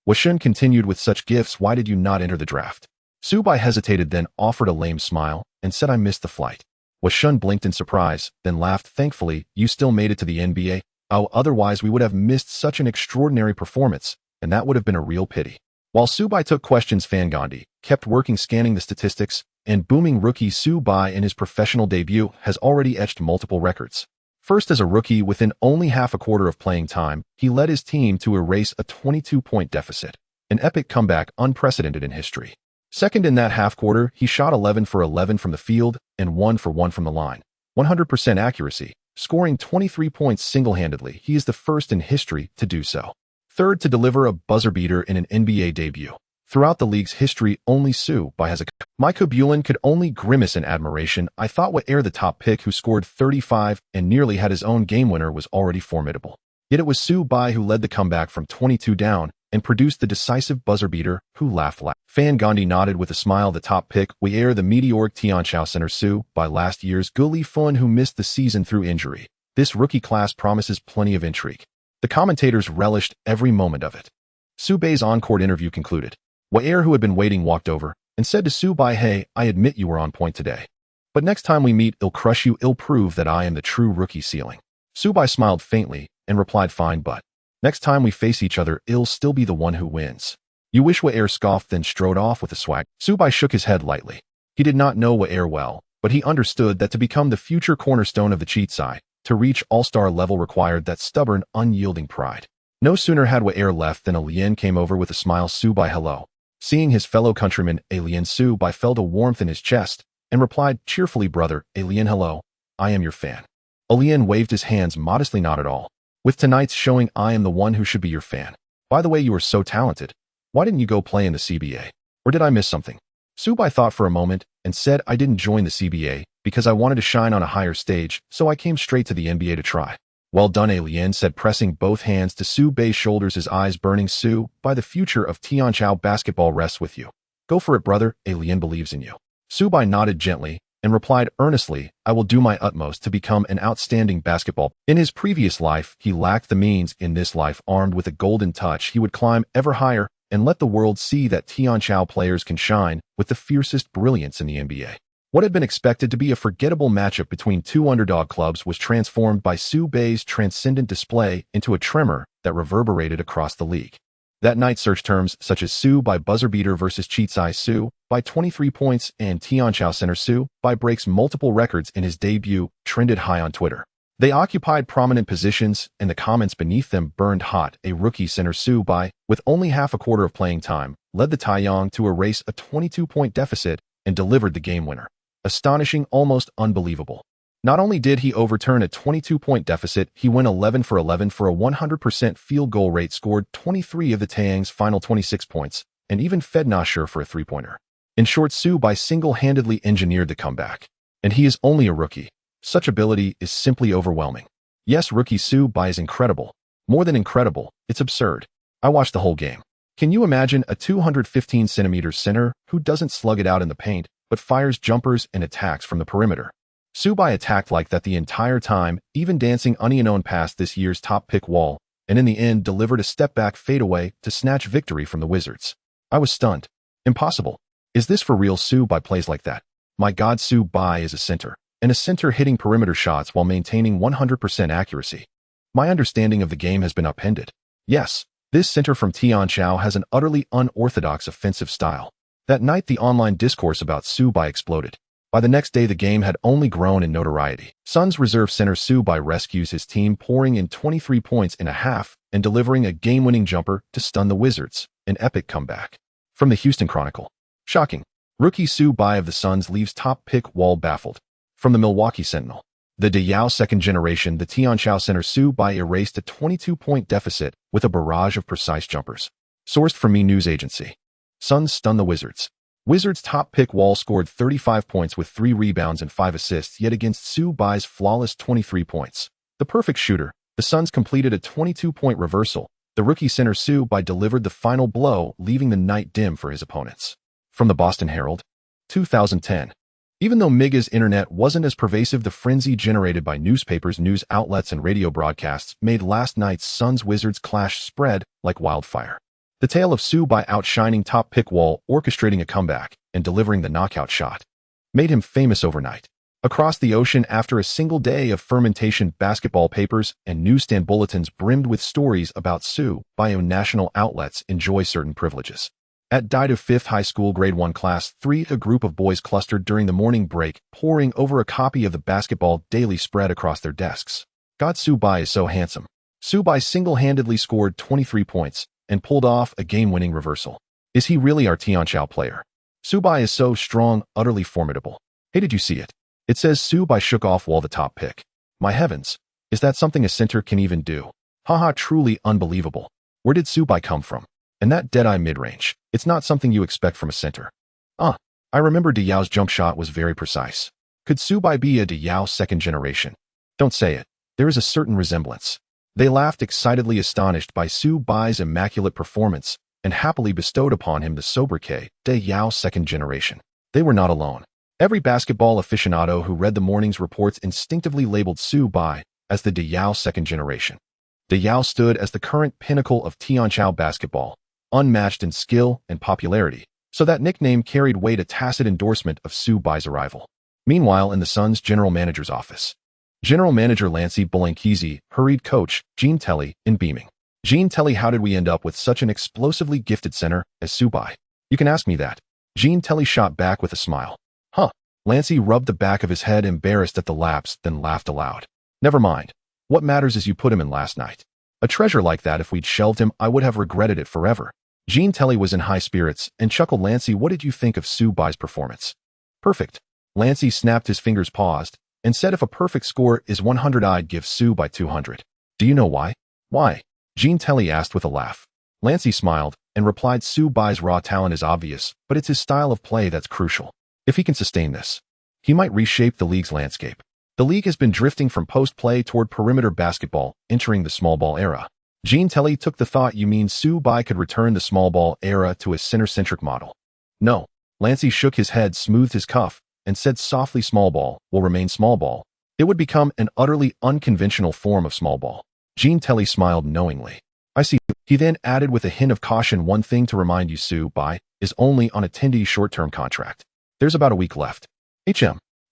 Washun continued, "With such gifts, why did you not enter the draft?" Su Bai hesitated, then offered a lame smile and said, "I missed the flight." Washun blinked in surprise, then laughed. "Thankfully, you still made it to the NBA. Oh, otherwise we would have missed such an extraordinary performance, and that would have been a real pity." While Su Bai took questions, Fan Gandhi kept working, scanning the statistics, and booming rookie Su Bai in his professional debut has already etched multiple records. First, as a rookie, within only half a quarter of playing time, he led his team to erase a 22-point deficit, an epic comeback unprecedented in history. Second, in that half quarter, he shot 11 for 11 from the field and 1 for 1 from the line. 100% accuracy, scoring 23 points single-handedly. He is the first in history to do so. Third, to deliver a buzzer beater in an NBA debut. Throughout the league's history, only Su Bai has a... Micah Bulin could only grimace in admiration. "I thought Wa'er, the top pick who scored 35 and nearly had his own game winner, was already formidable. Yet it was Su Bai who led the comeback from 22 down and produced the decisive buzzer beater, who laughed loud." Fan Gandhi nodded with a smile. "The top pick, Wa'er, the meteoric Tianqiao center Su Bai, last year's Guli Fun, who missed the season through injury. This rookie class promises plenty of intrigue." The commentators relished every moment of it. Su Bei's on-court interview concluded. Wa'er, who had been waiting, walked over and said to Su Bai, "Hey, I admit you were on point today. But next time we meet, I'll crush you. I'll prove that I am the true rookie ceiling." Su Bai smiled faintly and replied, "Fine, but next time we face each other, I'll still be the one who wins." "You wish," Wa'er scoffed, then strode off with a swag. Su Bai shook his head lightly. He did not know Wa'er well, but he understood that to become the future cornerstone of the Cheatsai, to reach all-star level, required that stubborn, unyielding pride. No sooner had Wa'er left than Alien came over with a smile. "Su Bai, hello." Seeing his fellow countryman, Alien, Su Bai felt a warmth in his chest and replied cheerfully, "Brother, Alien, hello. I am your fan." Alien waved his hands modestly. "Not at all. With tonight's showing, I am the one who should be your fan. By the way, you are so talented. Why didn't you go play in the CBA? Or did I miss something?" Su Bai thought for a moment and said, "I didn't join the CBA because I wanted to shine on a higher stage, so I came straight to the NBA to try." "Well done," Alien said, pressing both hands to Su Bei's shoulders, his eyes burning. "Su Bai, the future of Tianqiao basketball rests with you. Go for it, brother. Alien believes in you." Su Bai nodded gently and replied earnestly, "I will do my utmost to become an outstanding basketball." In his previous life, he lacked the means. In this life, armed with a golden touch, he would climb ever higher and let the world see that Tianqiao players can shine with the fiercest brilliance in the NBA. What had been expected to be a forgettable matchup between two underdog clubs was transformed by Su Bei's transcendent display into a tremor that reverberated across the league. That night, search terms such as Su Bai buzzer beater versus Cheatsai Su Bai 23 points and Tianqiao center Su Bai breaks multiple records in his debut trended high on Twitter. They occupied prominent positions, and the comments beneath them burned hot. A rookie center Su Bai, with only half a quarter of playing time, led the Taiyang to erase a 22-point deficit and delivered the game winner. Astonishing, almost unbelievable. Not only did he overturn a 22-point deficit, he went 11 for 11 for a 100% field goal rate, scored 23 of the Taiyang's final 26 points, and even fed Na Shi for a three-pointer. In short, Su Bai single-handedly engineered the comeback. And he is only a rookie. Such ability is simply overwhelming. Yes, rookie Su Bai is incredible. More than incredible, it's absurd. I watched the whole game. Can you imagine a 215-centimeter center who doesn't slug it out in the paint, but fires jumpers and attacks from the perimeter? Su Bai attacked like that the entire time, even dancing unknown past this year's top pick Wall, and in the end delivered a step-back fadeaway to snatch victory from the Wizards. I was stunned. Impossible. Is this for real? Su Bai plays like that? My God, Su Bai is a center, and a center hitting perimeter shots while maintaining 100% accuracy. My understanding of the game has been upended. Yes, this center from Tianchao has an utterly unorthodox offensive style. That night the online discourse about Su Bai exploded. By the next day the game had only grown in notoriety. Suns reserve center Su Bai rescues his team, pouring in 23 points in a half and delivering a game-winning jumper to stun the Wizards, an epic comeback. From the Houston Chronicle. Shocking. Rookie Su Bai of the Suns leaves top pick Wall baffled. From the Milwaukee Sentinel. The Deyao second generation, the Tianchao center Su Bai erased a 22-point deficit with a barrage of precise jumpers. Sourced from Me News Agency. Suns stun the Wizards. Wizards top pick Wall scored 35 points with 3 rebounds and 5 assists, yet against Su Bai's flawless 23 points. The perfect shooter, the Suns completed a 22-point reversal. The rookie center Su Bai delivered the final blow, leaving the night dim for his opponents. From the Boston Herald. 2010. Even though MIGA's internet wasn't as pervasive, the frenzy generated by newspapers, news outlets, and radio broadcasts made last night's Suns-Wizards clash spread like wildfire. The tale of Su Bai outshining top pick Wall, orchestrating a comeback, and delivering the knockout shot, made him famous overnight. Across the ocean, after a single day of fermentation, basketball papers and newsstand bulletins brimmed with stories about Su Bai. National outlets enjoy certain privileges. At Dido 5th High School Grade 1 Class 3, a group of boys clustered during the morning break, poring over a copy of the Basketball Daily spread across their desks. God, Su Bai is so handsome. Su Bai single-handedly scored 23 points and pulled off a game-winning reversal. Is he really our Tianchao player? Su Bai is so strong, utterly formidable. Hey, did you see it? It says Su Bai shook off Wall the top pick. My heavens, is that something a center can even do? Haha, truly unbelievable. Where did Su Bai come from? And that dead-eye mid-range, it's not something you expect from a center. I remember Diao's jump shot was very precise. Could Su Bai be a Diao second generation? Don't say it. There is a certain resemblance. They laughed excitedly, astonished by Su Bai's immaculate performance, and happily bestowed upon him the sobriquet, Diao second generation. They were not alone. Every basketball aficionado who read the morning's reports instinctively labeled Su Bai as the Diao second generation. Diao stood as the current pinnacle of Tianchao basketball, unmatched in skill and popularity, so that nickname carried weight, a tacit endorsement of Su Bai's arrival. Meanwhile, in the Suns' general manager's office, General Manager Lancey Blanchese hurried coach Gene Telly in beaming. Gene Telly, how did we end up with such an explosively gifted center as Su Bai? You can ask me that. Gene Telly shot back with a smile. Lancey rubbed the back of his head, embarrassed at the lapse, then laughed aloud. Never mind. What matters is you put him in last night. A treasure like that, if we'd shelved him, I would have regretted it forever. Gene Telly was in high spirits and chuckled. Lancey, what did you think of Su Bai's performance? Perfect. Lancey snapped his fingers, paused, and said, if a perfect score is 100, I'd give Su Bai 200. Do you know why? Why? Gene Telly asked with a laugh. Lancey smiled and replied, Su Bai's raw talent is obvious, but it's his style of play that's crucial. If he can sustain this, he might reshape the league's landscape. The league has been drifting from post play toward perimeter basketball, entering the small ball era. Gene Telly took the thought. You mean Su Bai could return the small ball era to a center-centric model? No. Lancey shook his head, smoothed his cuff, and said softly, small ball will remain small ball. It would become an utterly unconventional form of small ball. Gene Telly smiled knowingly. I see. He then added with a hint of caution, one thing to remind you, Su Bai is only on a 10-day short-term contract. There's about a week left.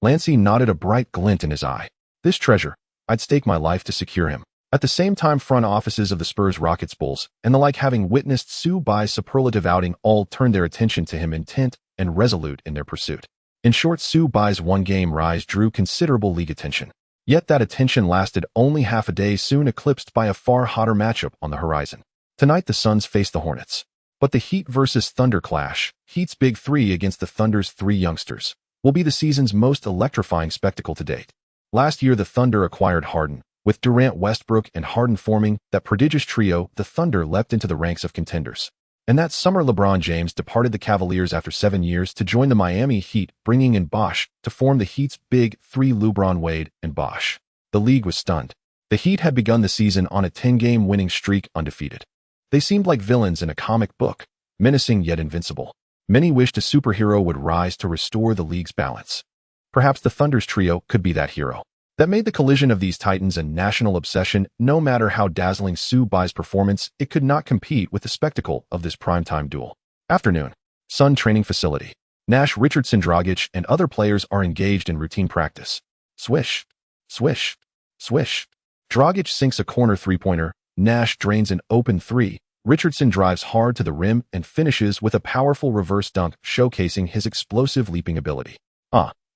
Lancey nodded, a bright glint in his eye. This treasure, I'd stake my life to secure him. At the same time, front offices of the Spurs, Rockets, Bulls, and the like, having witnessed Su Bai's superlative outing, all turned their attention to him, intent and resolute in their pursuit. In short, Su Bai's one-game rise drew considerable league attention. Yet that attention lasted only half a day, soon eclipsed by a far hotter matchup on the horizon. Tonight the Suns face the Hornets. But the Heat versus Thunder clash, Heat's big three against the Thunder's three youngsters, will be the season's most electrifying spectacle to date. Last year, the Thunder acquired Harden. With Durant, Westbrook, and Harden forming that prodigious trio, the Thunder leapt into the ranks of contenders. And that summer, LeBron James departed the Cavaliers after 7 years to join the Miami Heat, bringing in Bosh to form the Heat's big three: LeBron, Wade, and Bosh. The league was stunned. The Heat had begun the season on a 10-game winning streak undefeated. They seemed like villains in a comic book, menacing yet invincible. Many wished a superhero would rise to restore the league's balance. Perhaps the Thunder's trio could be that hero that made the collision of these titans a national obsession. No matter how dazzling Subai's performance, it could not compete with the spectacle of this primetime duel. Afternoon. Sun training facility. Nash, Richardson, Dragic, and other players are engaged in routine practice. Swish. Swish. Swish. Dragic sinks a corner three-pointer. Nash drains an open three. Richardson drives hard to the rim and finishes with a powerful reverse dunk, showcasing his explosive leaping ability.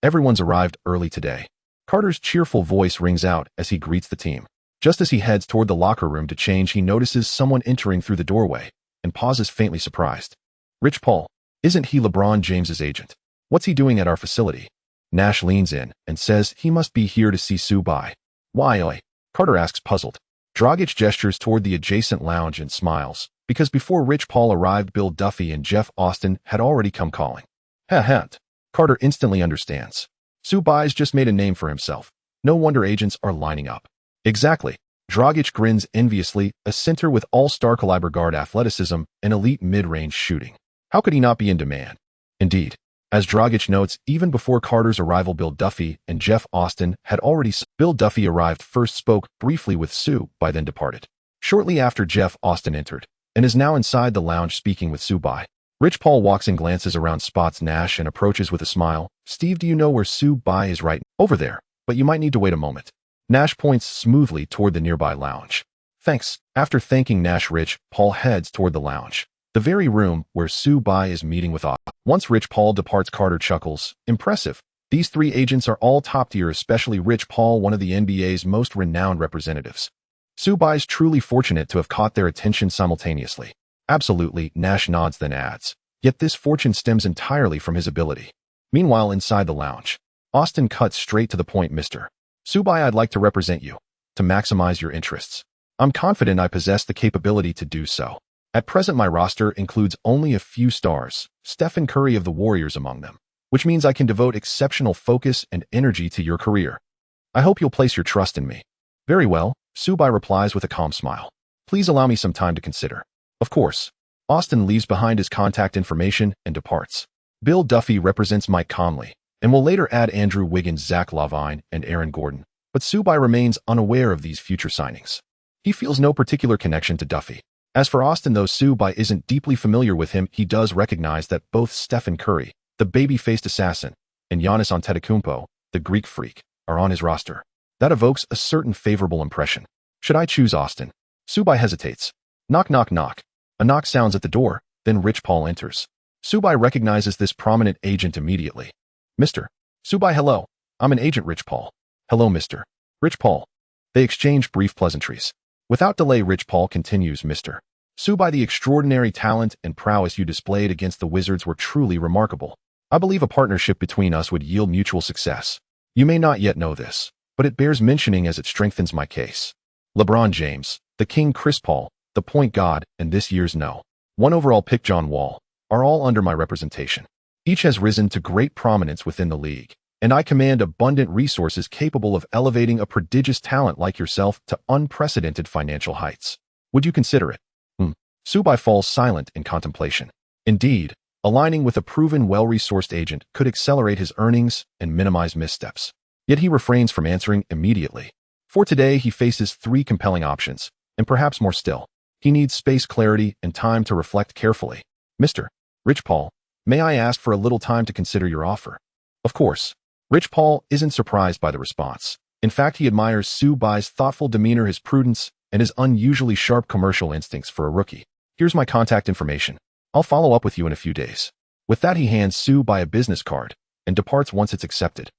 Everyone's arrived early today. Carter's cheerful voice rings out as he greets the team. Just as he heads toward the locker room to change, he notices someone entering through the doorway and pauses, faintly surprised. Rich Paul. Isn't he LeBron James's agent? What's he doing at our facility? Nash leans in and says he must be here to see Subai. Why? Carter asks, puzzled. Dragic gestures toward the adjacent lounge and smiles, because before Rich Paul arrived, Bill Duffy and Jeff Austin had already come calling. Carter instantly understands. Subai's just made a name for himself. No wonder agents are lining up. Exactly. Dragic grins enviously, a center with all-star caliber guard athleticism and elite mid-range shooting. How could he not be in demand? Indeed. As Dragic notes, even before Carter's arrival, Bill Duffy and Jeff Austin had already. Bill Duffy arrived first, spoke briefly with Subai, then departed. Shortly after, Jeff Austin entered and is now inside the lounge speaking with Subai. Rich Paul walks and glances around, spots Nash, and approaches with a smile. Steve, do you know where Subai is? Right over there, but you might need to wait a moment. Nash points smoothly toward the nearby lounge. Thanks. After thanking Nash, Rich Paul heads toward the lounge, the very room where Subai is meeting with Austin. Once Rich Paul departs, Carter chuckles. Impressive. These three agents are all top tier, especially Rich Paul, one of the NBA's most renowned representatives. Subai's truly fortunate to have caught their attention simultaneously. Absolutely, Nash nods, then adds. Yet this fortune stems entirely from his ability. Meanwhile, inside the lounge, Austin cuts straight to the point. Mr. Subai, I'd like to represent you, to maximize your interests. I'm confident I possess the capability to do so. At present, my roster includes only a few stars, Stephen Curry of the Warriors among them, which means I can devote exceptional focus and energy to your career. I hope you'll place your trust in me. Very well, Subai replies with a calm smile. Please allow me some time to consider. Of course. Austin leaves behind his contact information and departs. Bill Duffy represents Mike Conley and will later add Andrew Wiggins, Zach LaVine, and Aaron Gordon. But Subai remains unaware of these future signings. He feels no particular connection to Duffy. As for Austin, though Subai isn't deeply familiar with him, he does recognize that both Stephen Curry, the baby-faced assassin, and Giannis Antetokounmpo, the Greek freak, are on his roster. That evokes a certain favorable impression. Should I choose Austin? Subai hesitates. Knock, knock, knock. A knock sounds at the door, then Rich Paul enters. Subai recognizes this prominent agent immediately. Mr. Subai, hello. I'm an agent, Rich Paul. Hello, Mr. Rich Paul. They exchange brief pleasantries. Without delay, Rich Paul continues, Mr. Subai, the extraordinary talent and prowess you displayed against the Wizards were truly remarkable. I believe a partnership between us would yield mutual success. You may not yet know this, but it bears mentioning as it strengthens my case. LeBron James, the King Chris Paul, the point guard, and this year's #1 overall pick John Wall, are all under my representation. Each has risen to great prominence within the league, and I command abundant resources capable of elevating a prodigious talent like yourself to unprecedented financial heights. Would you consider it? Subai falls silent in contemplation. Indeed, aligning with a proven, well-resourced agent could accelerate his earnings and minimize missteps. Yet he refrains from answering immediately. For today, he faces 3 compelling options, and perhaps more still. He needs space, clarity, and time to reflect carefully. Mr. Rich Paul, may I ask for a little time to consider your offer? Of course. Rich Paul isn't surprised by the response. In fact, he admires Subai's thoughtful demeanor, his prudence, and his unusually sharp commercial instincts for a rookie. Here's my contact information. I'll follow up with you in a few days. With that, he hands Subai a business card and departs once it's accepted.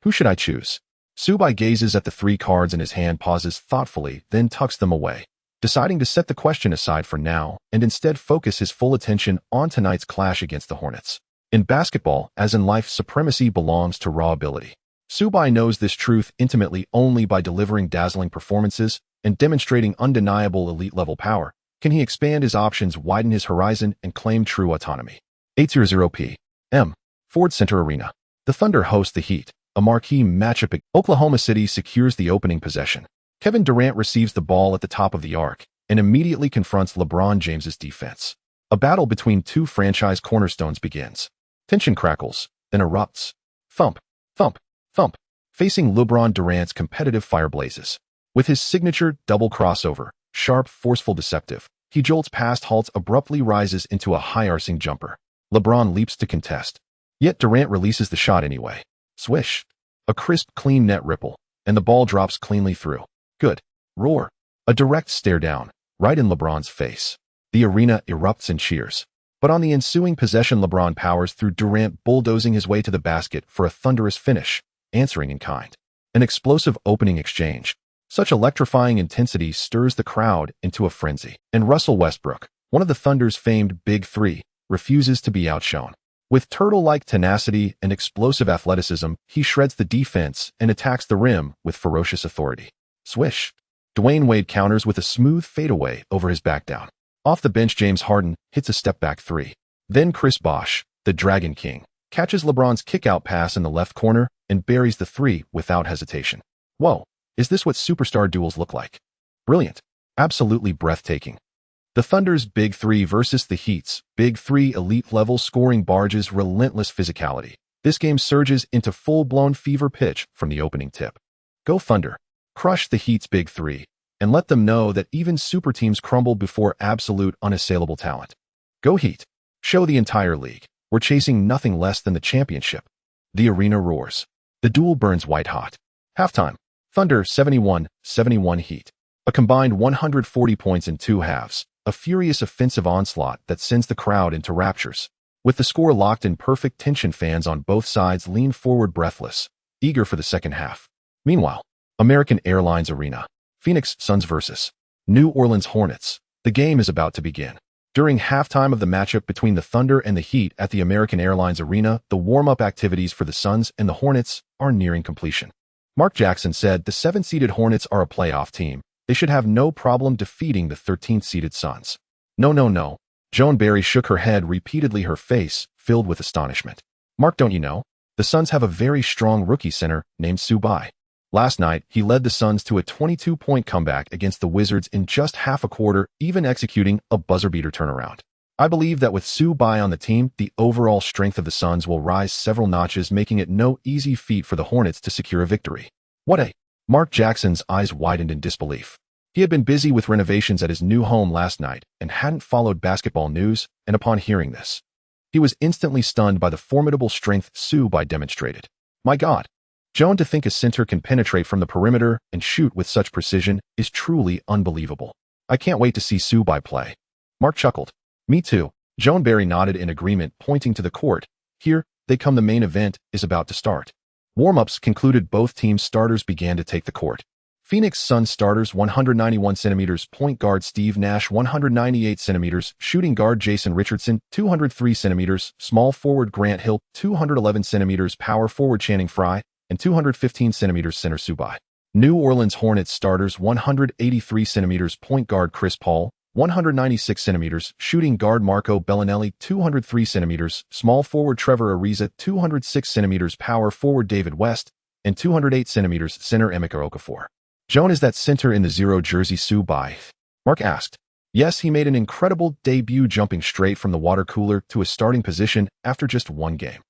Who should I choose? Subai gazes at the 3 cards in his hand, pauses thoughtfully, then tucks them away. deciding to set the question aside for now and instead focus his full attention on tonight's clash against the Hornets. In basketball, as in life, supremacy belongs to raw ability. Subai knows this truth intimately. Only by delivering dazzling performances and demonstrating undeniable elite-level power can he expand his options, widen his horizon, and claim true autonomy. 8:00 p.m. Ford Center Arena. The Thunder host the Heat, a marquee matchup. Oklahoma City secures the opening possession. Kevin Durant receives the ball at the top of the arc and immediately confronts LeBron James's defense. A battle between two franchise cornerstones begins. Tension crackles, then erupts. Thump, thump, thump. Facing LeBron Durant's competitive fire blazes. With his signature double crossover, sharp, forceful, deceptive, he jolts past, halts, abruptly rises into a high-arcing jumper. LeBron leaps to contest. Yet Durant releases the shot anyway. Swish. A crisp, clean net ripple, and the ball drops cleanly through. Good. Roar. A direct stare down, right in LeBron's face. The arena erupts in cheers. But on the ensuing possession, LeBron powers through Durant, bulldozing his way to the basket for a thunderous finish, answering in kind. An explosive opening exchange. Such electrifying intensity stirs the crowd into a frenzy. And Russell Westbrook, one of the Thunder's famed Big Three, refuses to be outshone. With turtle-like tenacity and explosive athleticism, he shreds the defense and attacks the rim with ferocious authority. Swish. Dwayne Wade counters with a smooth fadeaway over his back down. Off the bench, James Harden hits a step-back three. Then Chris Bosh, the Dragon King, catches LeBron's kick-out pass in the left corner and buries the three without hesitation. Whoa, is this what superstar duels look like? Brilliant. Absolutely breathtaking. The Thunder's Big Three versus the Heat's Big Three, elite-level scoring barges, relentless physicality. This game surges into full-blown fever pitch from the opening tip. Go Thunder. Crush the Heat's Big Three, and let them know that even super teams crumble before absolute unassailable talent. Go Heat. Show the entire league we're chasing nothing less than the championship. The arena roars. The duel burns white-hot. Halftime. Thunder 71-71 Heat. A combined 140 points in two halves. A furious offensive onslaught that sends the crowd into raptures. With the score locked in perfect tension, fans on both sides lean forward breathless, eager for the second half. Meanwhile, American Airlines Arena. Phoenix Suns versus New Orleans Hornets. The game is about to begin. During halftime of the matchup between the Thunder and the Heat at the American Airlines Arena, the warm-up activities for the Suns and the Hornets are nearing completion. Mark Jackson said the 7th-seeded Hornets are a playoff team. They should have no problem defeating the 13th-seeded Suns. No. Joan Barry shook her head repeatedly, her face filled with astonishment. Mark, don't you know? The Suns have a very strong rookie center named Subai. Last night, he led the Suns to a 22-point comeback against the Wizards in just half a quarter, even executing a buzzer-beater turnaround. I believe that with Subai on the team, the overall strength of the Suns will rise several notches, making it no easy feat for the Hornets to secure a victory. What a... Mark Jackson's eyes widened in disbelief. He had been busy with renovations at his new home last night and hadn't followed basketball news, and upon hearing this, he was instantly stunned by the formidable strength Subai demonstrated. My God! Joan, to think a center can penetrate from the perimeter and shoot with such precision is truly unbelievable. I can't wait to see Subai play. Mark chuckled. Me too. Joan Barry nodded in agreement, pointing to the court. Here they come. The main event is about to start. Warm-ups concluded. Both teams' starters began to take the court. Phoenix Suns starters 191 centimeters, point guard Steve Nash 198 centimeters, shooting guard Jason Richardson 203 centimeters, small forward Grant Hill 211 centimeters, power forward Channing Frye, and 215 centimeters center Subai. New Orleans Hornets starters 183 centimeters, point guard Chris Paul 196 centimeters, shooting guard Marco Bellinelli 203 centimeters, small forward Trevor Ariza 206 centimeters, power forward David West, and 208 centimeters center Emeka Okafor. Joan, is that center in the 0 jersey Subai? Mark asked. Yes, he made an incredible debut, jumping straight from the water cooler to a starting position after just one game.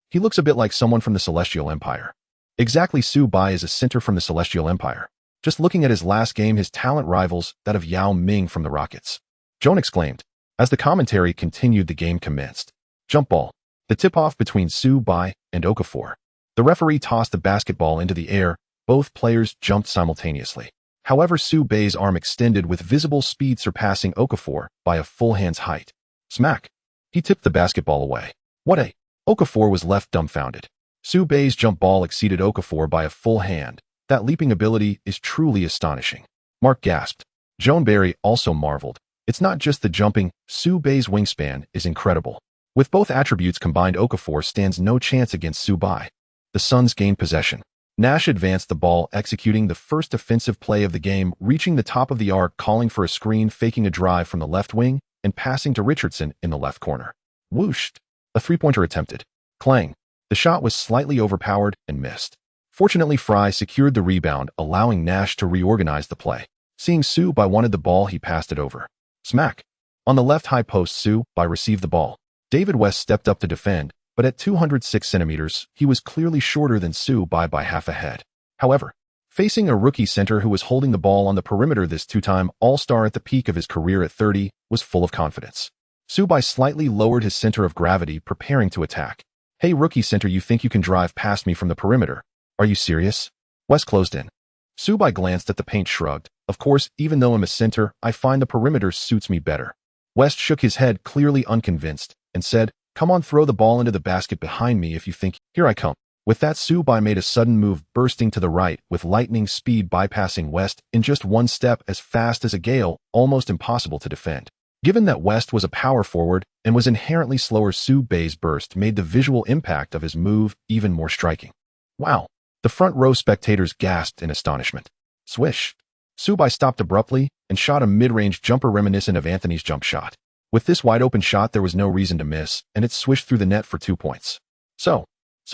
He looks a bit like someone from the Celestial Empire. Exactly, Subai is a center from the Celestial Empire. Just looking at his last game, his talent rivals that of Yao Ming from the Rockets. Joan exclaimed. As the commentary continued, the game commenced. Jump ball. The tip-off between Subai and Okafor. The referee tossed the basketball into the air. Both players jumped simultaneously. However, Subai's arm extended with visible speed, surpassing Okafor by a full hand's height. Smack. He tipped the basketball away. What a... Okafor was left dumbfounded. Subai's jump ball exceeded Okafor by a full hand. That leaping ability is truly astonishing. Mark gasped. Joan Barry also marveled. It's not just the jumping, Su Bai's wingspan is incredible. With both attributes combined, Okafor stands no chance against Su Bai. The Suns gained possession. Nash advanced the ball, executing the first offensive play of the game, reaching the top of the arc, calling for a screen, faking a drive from the left wing, and passing to Richardson in the left corner. Whooshed. A three-pointer attempted. Clang. The shot was slightly overpowered and missed. Fortunately, Fry secured the rebound, allowing Nash to reorganize the play. Seeing Su Bai wanted the ball, he passed it over. Smack. On the left high post, Su Bai received the ball. David West stepped up to defend, but at 206 centimeters, he was clearly shorter than Su Bai by half a head. However, facing a rookie center who was holding the ball on the perimeter, this two-time All-Star at the peak of his career at 30 was full of confidence. Su Bai slightly lowered his center of gravity, preparing to attack. Hey, rookie center, you think you can drive past me from the perimeter? Are you serious? West closed in. Su Bai glanced at the paint, shrugged. Of course, even though I'm a center, I find the perimeter suits me better. West shook his head, clearly unconvinced, and said, come on, throw the ball into the basket behind me if you think. Here I come. With that, Su Bai made a sudden move, bursting to the right with lightning speed, bypassing West in just one step, as fast as a gale, almost impossible to defend. Given that West was a power forward and was inherently slower, Su Bai's burst made the visual impact of his move even more striking. Wow! The front row spectators gasped in astonishment. Swish! Su Bai stopped abruptly and shot a mid-range jumper reminiscent of Anthony's jump shot. With this wide-open shot, there was no reason to miss, and it swished through the net for 2 points. So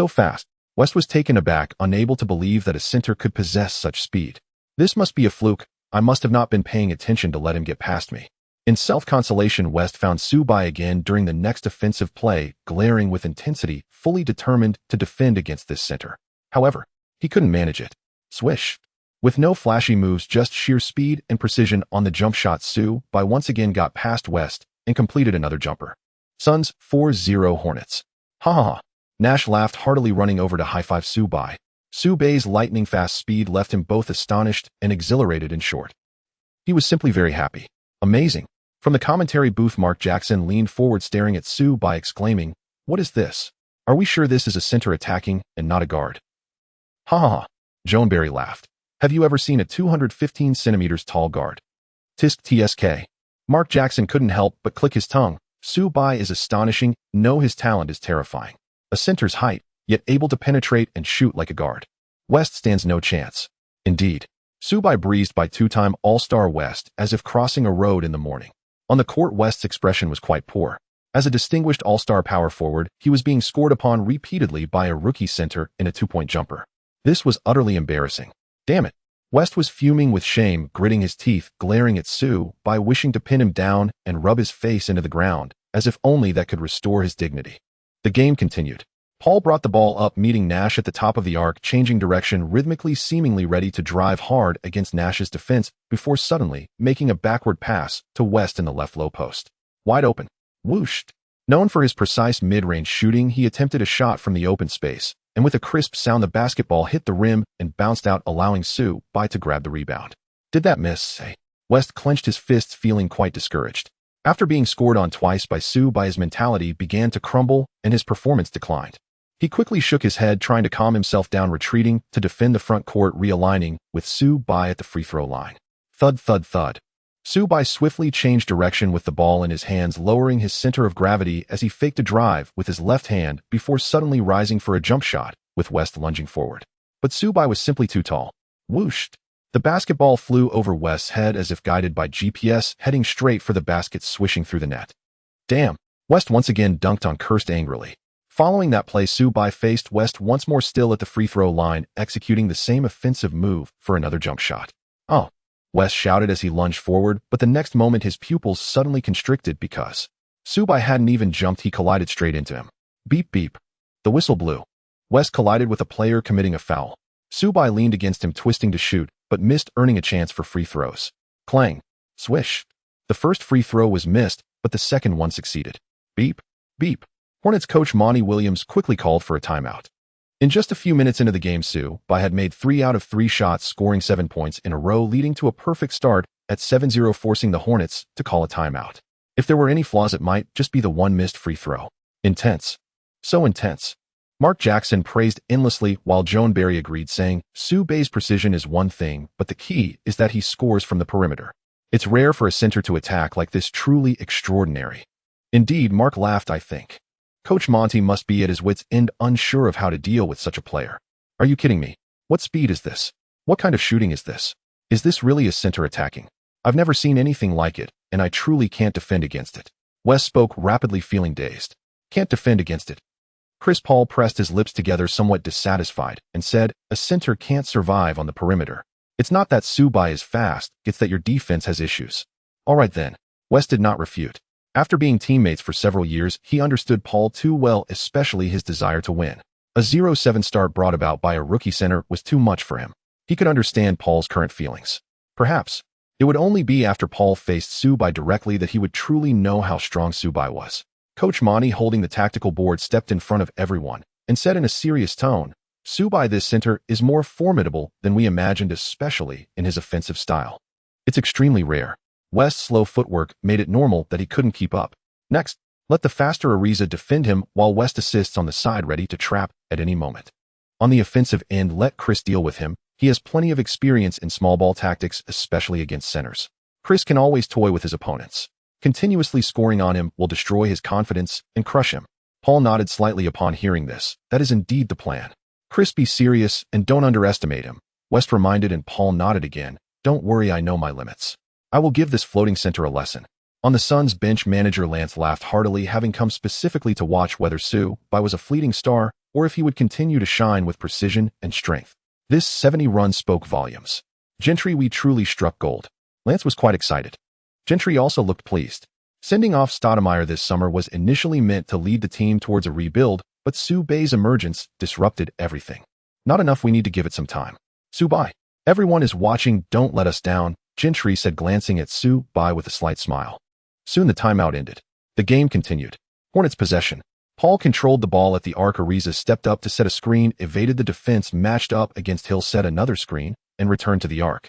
fast. West was taken aback, unable to believe that a center could possess such speed. This must be a fluke. I must have not been paying attention to let him get past me. In self-consolation, West found Su Bai again during the next offensive play, glaring with intensity, fully determined to defend against this center. However, he couldn't manage it. Swish! With no flashy moves, just sheer speed and precision on the jump shot, Su Bai once again got past West and completed another jumper. Suns 4-0 Hornets. Ha ha ha. Nash laughed heartily, running over to high-five Su Bai. Su Bai's lightning-fast speed left him both astonished and exhilarated. In short, he was simply very happy. Amazing. From the commentary booth, Mark Jackson leaned forward, staring at Su Bai, exclaiming, what is this? Are we sure this is a center attacking and not a guard? Ha ha ha. Joan Barry laughed. Have you ever seen a 215 centimeters tall guard? Tisk tsk. Mark Jackson couldn't help but click his tongue. Su Bai is astonishing. No, his talent is terrifying. A center's height, yet able to penetrate and shoot like a guard. West stands no chance. Indeed. Su Bai breezed by two-time All-Star West as if crossing a road in the morning. On the court, West's expression was quite poor. As a distinguished All-Star power forward, he was being scored upon repeatedly by a rookie center in a two-point jumper. This was utterly embarrassing. Damn it. West was fuming with shame, gritting his teeth, glaring at Su Bai, wishing to pin him down and rub his face into the ground, as if only that could restore his dignity. The game continued. Paul brought the ball up, meeting Nash at the top of the arc, changing direction rhythmically, seemingly ready to drive hard against Nash's defense before suddenly making a backward pass to West in the left low post. Wide open. Whooshed. Known for his precise mid-range shooting, he attempted a shot from the open space, and with a crisp sound, the basketball hit the rim and bounced out, allowing Su Bai to grab the rebound. Did that miss? West clenched his fists, feeling quite discouraged. After being scored on twice by Su Bai, his mentality began to crumble and his performance declined. He quickly shook his head, trying to calm himself down, retreating to defend the front court, realigning with Su Bai at the free throw line. Thud, thud, thud. Su Bai swiftly changed direction with the ball in his hands, lowering his center of gravity as he faked a drive with his left hand before suddenly rising for a jump shot, with West lunging forward. But Su Bai was simply too tall. Whooshed. The basketball flew over West's head as if guided by GPS, heading straight for the basket, swishing through the net. Damn. West once again dunked on, cursed angrily. Following that play, Su Bai faced West once more, still at the free throw line, executing the same offensive move for another jump shot. Oh, West shouted as he lunged forward, but the next moment his pupils suddenly constricted because Su Bai hadn't even jumped. He collided straight into him. Beep beep. The whistle blew. West collided with a player, committing a foul. Su Bai leaned against him, twisting to shoot, but missed, earning a chance for free throws. Clang. Swish. The first free throw was missed, but the second one succeeded. Beep. Beep. Hornets coach Monty Williams quickly called for a timeout. In just a few minutes into the game, Su Bai had made 3 out of 3 shots, scoring 7 points in a row, leading to a perfect start at 7-0, forcing the Hornets to call a timeout. If there were any flaws, it might just be the one missed free throw. Intense. So intense. Mark Jackson praised endlessly while Joan Barry agreed, saying, Su Bai's precision is one thing, but the key is that he scores from the perimeter. It's rare for a center to attack like this, truly extraordinary. Indeed, Mark laughed, I think. Coach Monty must be at his wits' end, unsure of how to deal with such a player. Are you kidding me? What speed is this? What kind of shooting is this? Is this really a center attacking? I've never seen anything like it, and I truly can't defend against it. Wes spoke rapidly, feeling dazed. Can't defend against it. Chris Paul pressed his lips together, somewhat dissatisfied, and said, a center can't survive on the perimeter. It's not that Subai is fast, it's that your defense has issues. All right then. Wes did not refute. After being teammates for several years, he understood Paul too well, especially his desire to win. A 0-7 start brought about by a rookie center was too much for him. He could understand Paul's current feelings. Perhaps it would only be after Paul faced Subai directly that he would truly know how strong Subai was. Coach Monty, holding the tactical board, stepped in front of everyone and said in a serious tone, Subai, this center is more formidable than we imagined, especially in his offensive style. It's extremely rare. West's slow footwork made it normal that he couldn't keep up. Next, let the faster Ariza defend him while West assists on the side, ready to trap at any moment. On the offensive end, let Chris deal with him. He has plenty of experience in small ball tactics, especially against centers. Chris can always toy with his opponents. Continuously scoring on him will destroy his confidence and crush him. Paul nodded slightly upon hearing this. That is indeed the plan. Chris, be serious and don't underestimate him. West reminded, and Paul nodded again. Don't worry, I know my limits. I will give this floating center a lesson. On the Suns bench, manager Lance laughed heartily, having come specifically to watch whether Subai was a fleeting star or if he would continue to shine with precision and strength. This 70 runs spoke volumes. Gentry, we truly struck gold. Lance was quite excited. Gentry also looked pleased. Sending off Stoudemire this summer was initially meant to lead the team towards a rebuild, but Subai's emergence disrupted everything. Not enough, we need to give it some time. Subai, everyone is watching, don't let us down, Gentry said, glancing at Subai with a slight smile. Soon the timeout ended. The game continued. Hornets possession. Paul controlled the ball at the arc. Ariza stepped up to set a screen, evaded the defense, matched up against Hill, set another screen, and returned to the arc.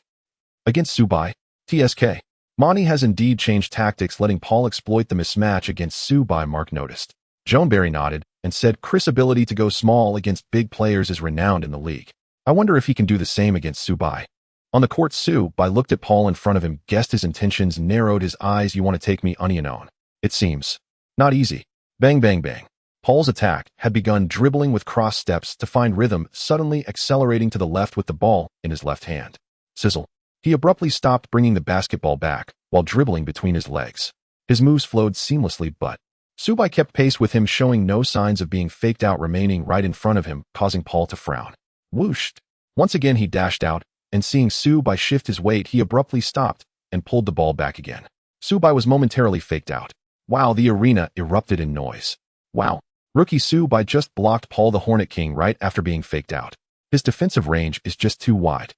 Against Subai, TSK. Monty has indeed changed tactics, letting Paul exploit the mismatch against Subai, Mark noticed. Joanberry nodded and said Chris' ability to go small against big players is renowned in the league. I wonder if he can do the same against Subai. On the court, Subai looked at Paul in front of him, guessed his intentions, narrowed his eyes. You want to take me unknown? It seems not easy. Bang, bang, bang. Paul's attack had begun, dribbling with cross steps to find rhythm, suddenly accelerating to the left with the ball in his left hand. Sizzle. He abruptly stopped, bringing the basketball back while dribbling between his legs. His moves flowed seamlessly, but Subai kept pace with him, showing no signs of being faked out, remaining right in front of him, causing Paul to frown. Whooshed. Once again he dashed out, and seeing Subai shift his weight, he abruptly stopped and pulled the ball back again. Subai was momentarily faked out. Wow, the arena erupted in noise. Wow. Rookie Subai just blocked Paul, the Hornet King, right after being faked out. His defensive range is just too wide.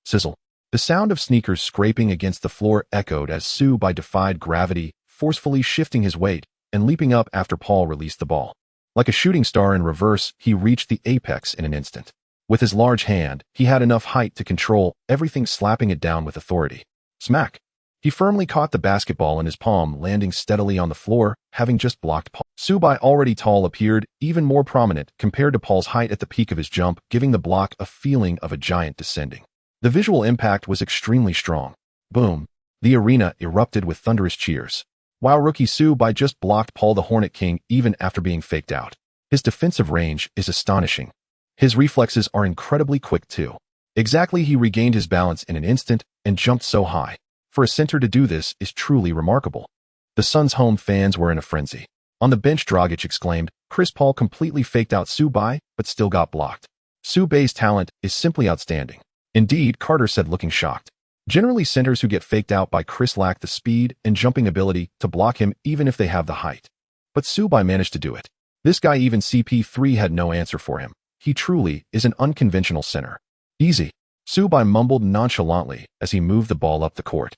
Sizzle. The sound of sneakers scraping against the floor echoed as Subai defied gravity, forcefully shifting his weight and leaping up after Paul released the ball. Like a shooting star in reverse, he reached the apex in an instant. With his large hand, he had enough height to control everything, slapping it down with authority. Smack. He firmly caught the basketball in his palm, landing steadily on the floor, having just blocked Paul. Subai, already tall, appeared even more prominent compared to Paul's height at the peak of his jump, giving the block a feeling of a giant descending. The visual impact was extremely strong. Boom. The arena erupted with thunderous cheers. Wow, rookie Subai just blocked Paul, the Hornet King, even after being faked out. His defensive range is astonishing. His reflexes are incredibly quick too. Exactly, he regained his balance in an instant and jumped so high. For a center to do this is truly remarkable. The Suns' home fans were in a frenzy. On the bench, Dragic exclaimed, Chris Paul completely faked out Subai, but still got blocked. Subai's talent is simply outstanding. Indeed, Carter said, looking shocked. Generally, centers who get faked out by Chris lack the speed and jumping ability to block him, even if they have the height. But Subai managed to do it. This guy, even CP3 had no answer for him. He truly is an unconventional center. Easy. Subai mumbled nonchalantly as he moved the ball up the court.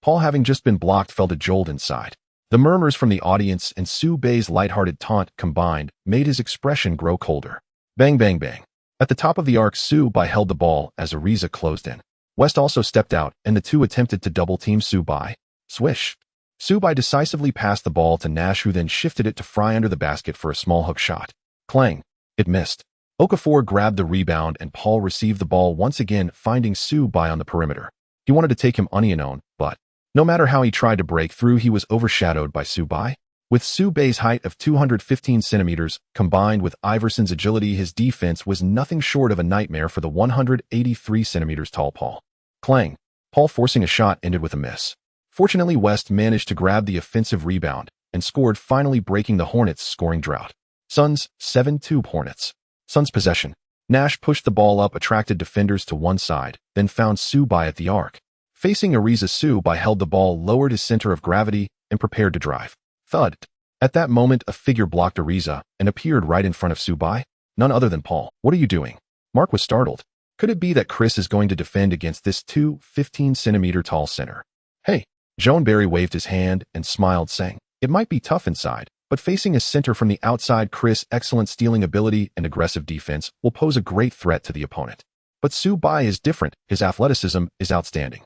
Paul, having just been blocked, felt a jolt inside. The murmurs from the audience and Subai's lighthearted taunt combined made his expression grow colder. Bang, bang, bang. At the top of the arc, Subai held the ball as Ariza closed in. West also stepped out, and the two attempted to double-team Subai. Swish. Subai decisively passed the ball to Nash, who then shifted it to Fry under the basket for a small hook shot. Clang. It missed. Okafor grabbed the rebound, and Paul received the ball once again, finding Subai on the perimeter. He wanted to take him unknown, but No matter how he tried to break through, he was overshadowed by Su Bai. With Su Bai's height of 215 centimeters, combined with Iverson's agility, his defense was nothing short of a nightmare for the 183 centimeters tall Paul. Clang. Paul forcing a shot ended with a miss. Fortunately, West managed to grab the offensive rebound and scored, finally breaking the Hornets' scoring drought. Suns, 7-2 Hornets. Suns possession. Nash pushed the ball up, attracted defenders to one side, then found Su Bai at the arc. Facing Ariza, Su Bai held the ball, lowered his center of gravity, and prepared to drive. Thud. At that moment, a figure blocked Ariza and appeared right in front of Su Bai. None other than Paul. What are you doing? Mark was startled. Could it be that Chris is going to defend against this 215-centimeter tall center? Hey. Joan Barry waved his hand and smiled, saying, it might be tough inside, but facing a center from the outside, Chris' excellent stealing ability and aggressive defense will pose a great threat to the opponent. But Su Bai is different. His athleticism is outstanding.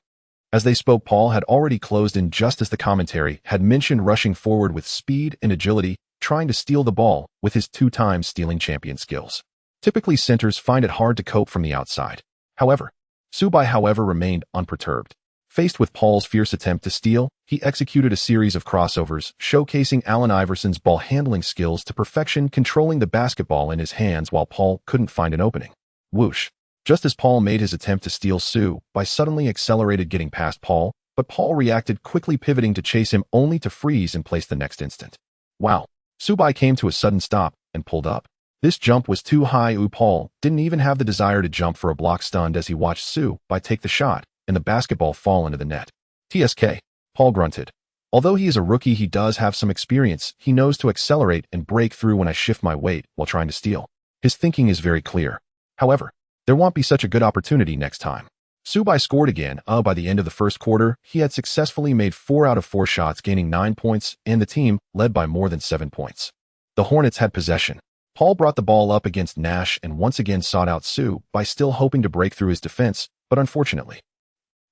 As they spoke, Paul had already closed in just as the commentary had mentioned, rushing forward with speed and agility, trying to steal the ball with his two-time stealing champion skills. Typically, centers find it hard to cope from the outside. However, Su Bai, remained unperturbed. Faced with Paul's fierce attempt to steal, he executed a series of crossovers, showcasing Allen Iverson's ball-handling skills to perfection, controlling the basketball in his hands while Paul couldn't find an opening. Whoosh. Just as Paul made his attempt to steal, Su Bai suddenly accelerated, getting past Paul, but Paul reacted quickly, pivoting to chase him, only to freeze in place the next instant. Wow. Su Bai came to a sudden stop and pulled up. This jump was too high. Paul didn't even have the desire to jump for a block, stunned as he watched Su Bai take the shot and the basketball fall into the net. TSK. Paul grunted. Although he is a rookie, he does have some experience. He knows to accelerate and break through when I shift my weight while trying to steal. His thinking is very clear. However, there won't be such a good opportunity next time. Su Bai scored again. By the end of the first quarter, he had successfully made 4 out of 4 shots, gaining 9 points, and the team led by more than 7 points. The Hornets had possession. Paul brought the ball up against Nash and once again sought out Su Bai, still hoping to break through his defense, but unfortunately,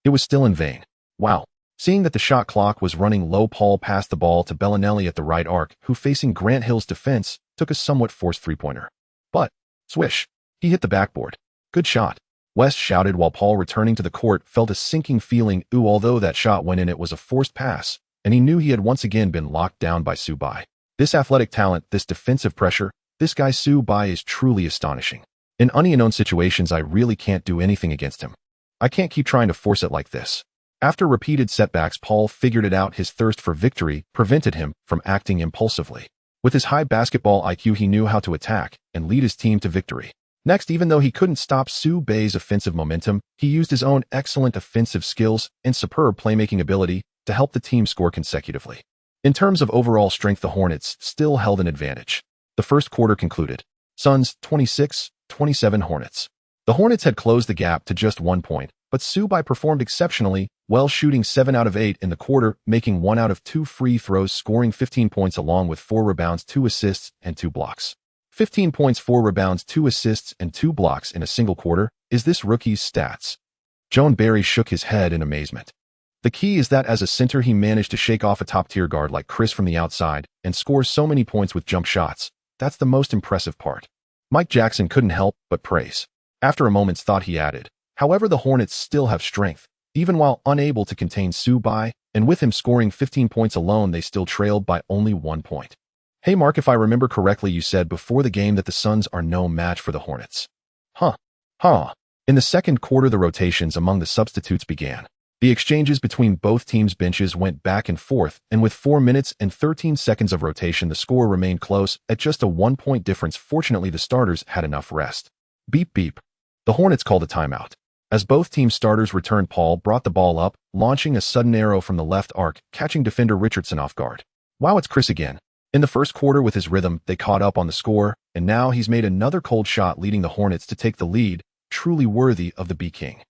it was still in vain. Wow. Seeing that the shot clock was running low, Paul passed the ball to Bellinelli at the right arc, who, facing Grant Hill's defense, took a somewhat forced three-pointer. But, swish, he hit the backboard. Good shot. West shouted while Paul, returning to the court, felt a sinking feeling. Although that shot went in, it was a forced pass, and he knew he had once again been locked down by Su Bai. This athletic talent, this defensive pressure, this guy Su Bai is truly astonishing. In unknown situations, I really can't do anything against him. I can't keep trying to force it like this. After repeated setbacks, Paul figured it out. His thirst for victory prevented him from acting impulsively. With his high basketball IQ, he knew how to attack and lead his team to victory. Next, even though he couldn't stop Su Bai's offensive momentum, he used his own excellent offensive skills and superb playmaking ability to help the team score consecutively. In terms of overall strength, the Hornets still held an advantage. The first quarter concluded. Suns, 26-27 Hornets. The Hornets had closed the gap to just 1 point, but Su Bai performed exceptionally well, shooting 7 out of 8 in the quarter, making 1 out of 2 free throws, scoring 15 points along with 4 rebounds, 2 assists, and 2 blocks. 15 points, 4 rebounds, 2 assists, and 2 blocks in a single quarter. Is this rookie's stats? Joan Barry shook his head in amazement. The key is that as a center, he managed to shake off a top-tier guard like Chris from the outside and score so many points with jump shots. That's the most impressive part. Mike Jackson couldn't help but praise. After a moment's thought, he added, however, the Hornets still have strength. Even while unable to contain Su Bai, and with him scoring 15 points alone, they still trailed by only 1 point. Hey Mark, if I remember correctly, you said before the game that the Suns are no match for the Hornets. Huh. In the second quarter, the rotations among the substitutes began. The exchanges between both teams' benches went back and forth, and with 4 minutes and 13 seconds of rotation, the score remained close at just a 1-point difference. Fortunately, the starters had enough rest. Beep beep. The Hornets called a timeout. As both team starters returned, Paul brought the ball up, launching a sudden arrow from the left arc, catching defender Richardson off guard. Wow, it's Chris again. In the first quarter, with his rhythm, they caught up on the score, and now he's made another cold shot, leading the Hornets to take the lead, truly worthy of the B-King.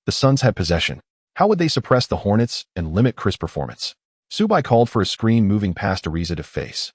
The Suns had possession. How would they suppress the Hornets and limit Chris' performance? Su Bai called for a screen, moving past Ariza to face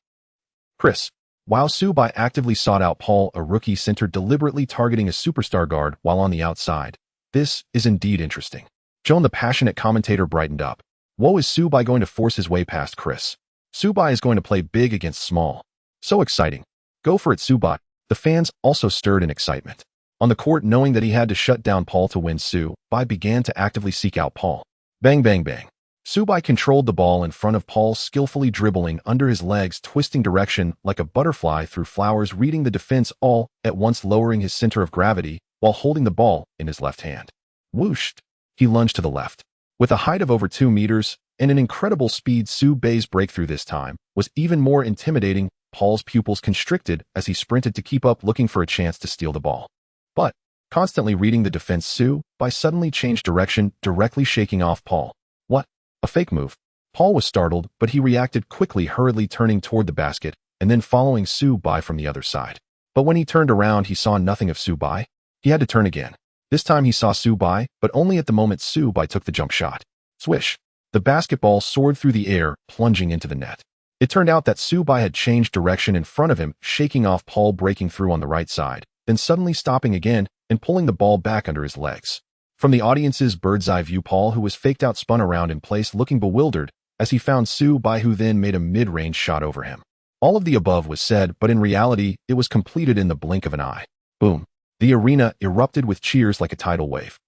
Chris. While Su Bai actively sought out Paul, a rookie center, deliberately targeting a superstar guard while on the outside. This is indeed interesting. Joan, the passionate commentator, brightened up. Whoa, is Su Bai going to force his way past Chris? Su Bai is going to play big against small. So exciting. Go for it, Su Bai. The fans also stirred in excitement. On the court, knowing that he had to shut down Paul to win, Su Bai began to actively seek out Paul. Bang, bang, bang. Subai controlled the ball in front of Paul, skillfully dribbling under his legs, twisting direction like a butterfly through flowers, reading the defense, all at once lowering his center of gravity while holding the ball in his left hand. Whooshed! He lunged to the left. With a height of over 2 meters and an incredible speed, Subai's breakthrough this time was even more intimidating. Paul's pupils constricted as he sprinted to keep up, looking for a chance to steal the ball. But, constantly reading the defense, Subai suddenly changed direction, directly shaking off Paul. What? A fake move. Paul was startled, but he reacted quickly, hurriedly turning toward the basket and then following Subai from the other side. But when he turned around, he saw nothing of Subai. He had to turn again. This time he saw Subai, but only at the moment Subai took the jump shot. Swish! The basketball soared through the air, plunging into the net. It turned out that Subai had changed direction in front of him, shaking off Paul, breaking through on the right side, then suddenly stopping again and pulling the ball back under his legs. From the audience's bird's-eye view, Paul, who was faked out, spun around in place, looking bewildered as he found Subai, who then made a mid-range shot over him. All of the above was said, but in reality, it was completed in the blink of an eye. Boom! The arena erupted with cheers like a tidal wave.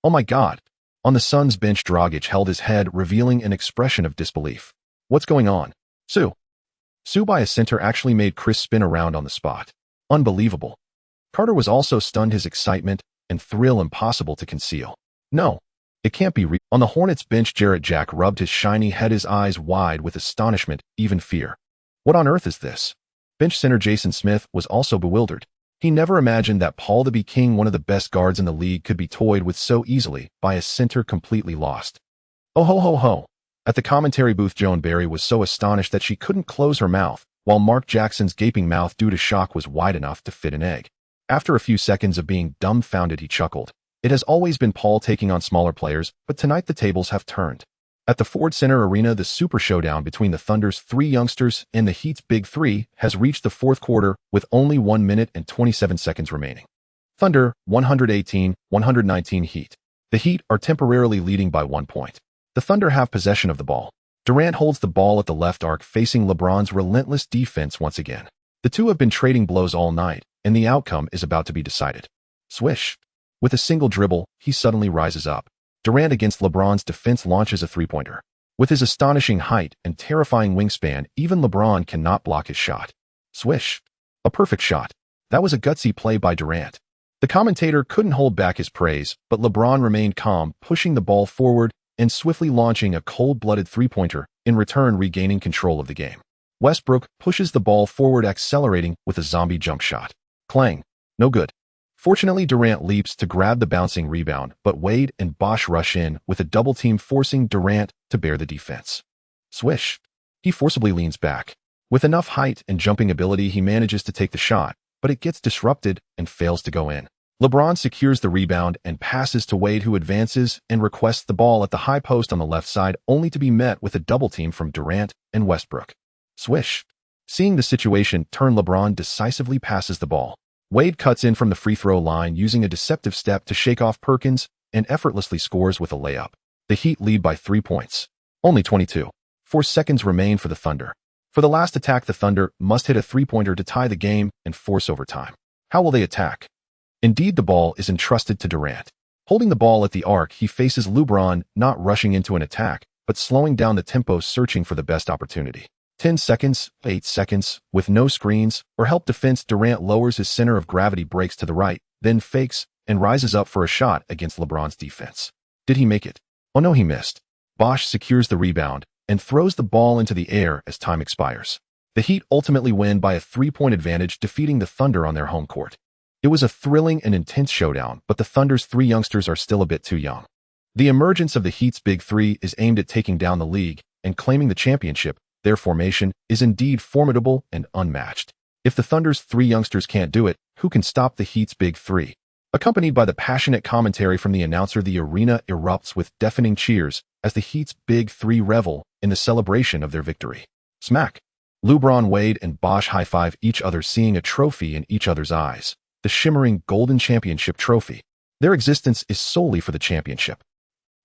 Oh my God! On the Suns bench, Dragic held his head, revealing an expression of disbelief. What's going on? Subai, a center, actually made Chris spin around on the spot. Unbelievable. Carter was also stunned, his excitement and thrill impossible to conceal. No, it can't be real. On the Hornets bench, Jarrett Jack rubbed his shiny head, his eyes wide with astonishment, even fear. What on earth is this? Bench center Jason Smith was also bewildered. He never imagined that Paul the King, one of the best guards in the league, could be toyed with so easily by a center completely lost. Oh ho ho ho! At the commentary booth, Joan Barry was so astonished that she couldn't close her mouth, while Mark Jackson's gaping mouth due to shock was wide enough to fit an egg. After a few seconds of being dumbfounded, he chuckled. It has always been Paul taking on smaller players, but tonight the tables have turned. At the Ford Center Arena, the super showdown between the Thunder's 3 youngsters and the Heat's Big 3 has reached the 4th quarter with only 1 minute and 27 seconds remaining. Thunder, 118-119 Heat. The Heat are temporarily leading by 1 point. The Thunder have possession of the ball. Durant holds the ball at the left arc, facing LeBron's relentless defense once again. The two have been trading blows all night, and the outcome is about to be decided. Swish! With a single dribble, he suddenly rises up. Durant against LeBron's defense launches a three-pointer. With his astonishing height and terrifying wingspan, even LeBron cannot block his shot. Swish! A perfect shot. That was a gutsy play by Durant. The commentator couldn't hold back his praise, but LeBron remained calm, pushing the ball forward and swiftly launching a cold-blooded three-pointer, in return regaining control of the game. Westbrook pushes the ball forward, accelerating with a zombie jump shot. Clang! No good. Fortunately, Durant leaps to grab the bouncing rebound, but Wade and Bosh rush in with a double team, forcing Durant to bear the defense. Swish! He forcibly leans back. With enough height and jumping ability, he manages to take the shot, but it gets disrupted and fails to go in. LeBron secures the rebound and passes to Wade, who advances and requests the ball at the high post on the left side, only to be met with a double team from Durant and Westbrook. Swish! Seeing the situation turn, LeBron decisively passes the ball. Wade cuts in from the free throw line using a deceptive step to shake off Perkins and effortlessly scores with a layup. The Heat lead by 3 points. Only 22. 4 seconds remain for the Thunder. For the last attack, the Thunder must hit a three-pointer to tie the game and force overtime. How will they attack? Indeed, the ball is entrusted to Durant. Holding the ball at the arc, he faces LeBron, not rushing into an attack, but slowing down the tempo, searching for the best opportunity. 10 seconds, 8 seconds, with no screens or help defense, Durant lowers his center of gravity, breaks to the right, then fakes and rises up for a shot against LeBron's defense. Did he make it? Oh no, he missed. Bosh secures the rebound and throws the ball into the air as time expires. The Heat ultimately win by a 3-point advantage, defeating the Thunder on their home court. It was a thrilling and intense showdown, but the Thunder's 3 youngsters are still a bit too young. The emergence of the Heat's Big 3 is aimed at taking down the league and claiming the championship. Their formation is indeed formidable and unmatched. If the Thunder's 3 youngsters can't do it, who can stop the Heat's Big 3? Accompanied by the passionate commentary from the announcer, the arena erupts with deafening cheers as the Heat's Big 3 revel in the celebration of their victory. Smack! LeBron, Wade, and Bosh high-five each other, seeing a trophy in each other's eyes. The shimmering golden championship trophy. Their existence is solely for the championship.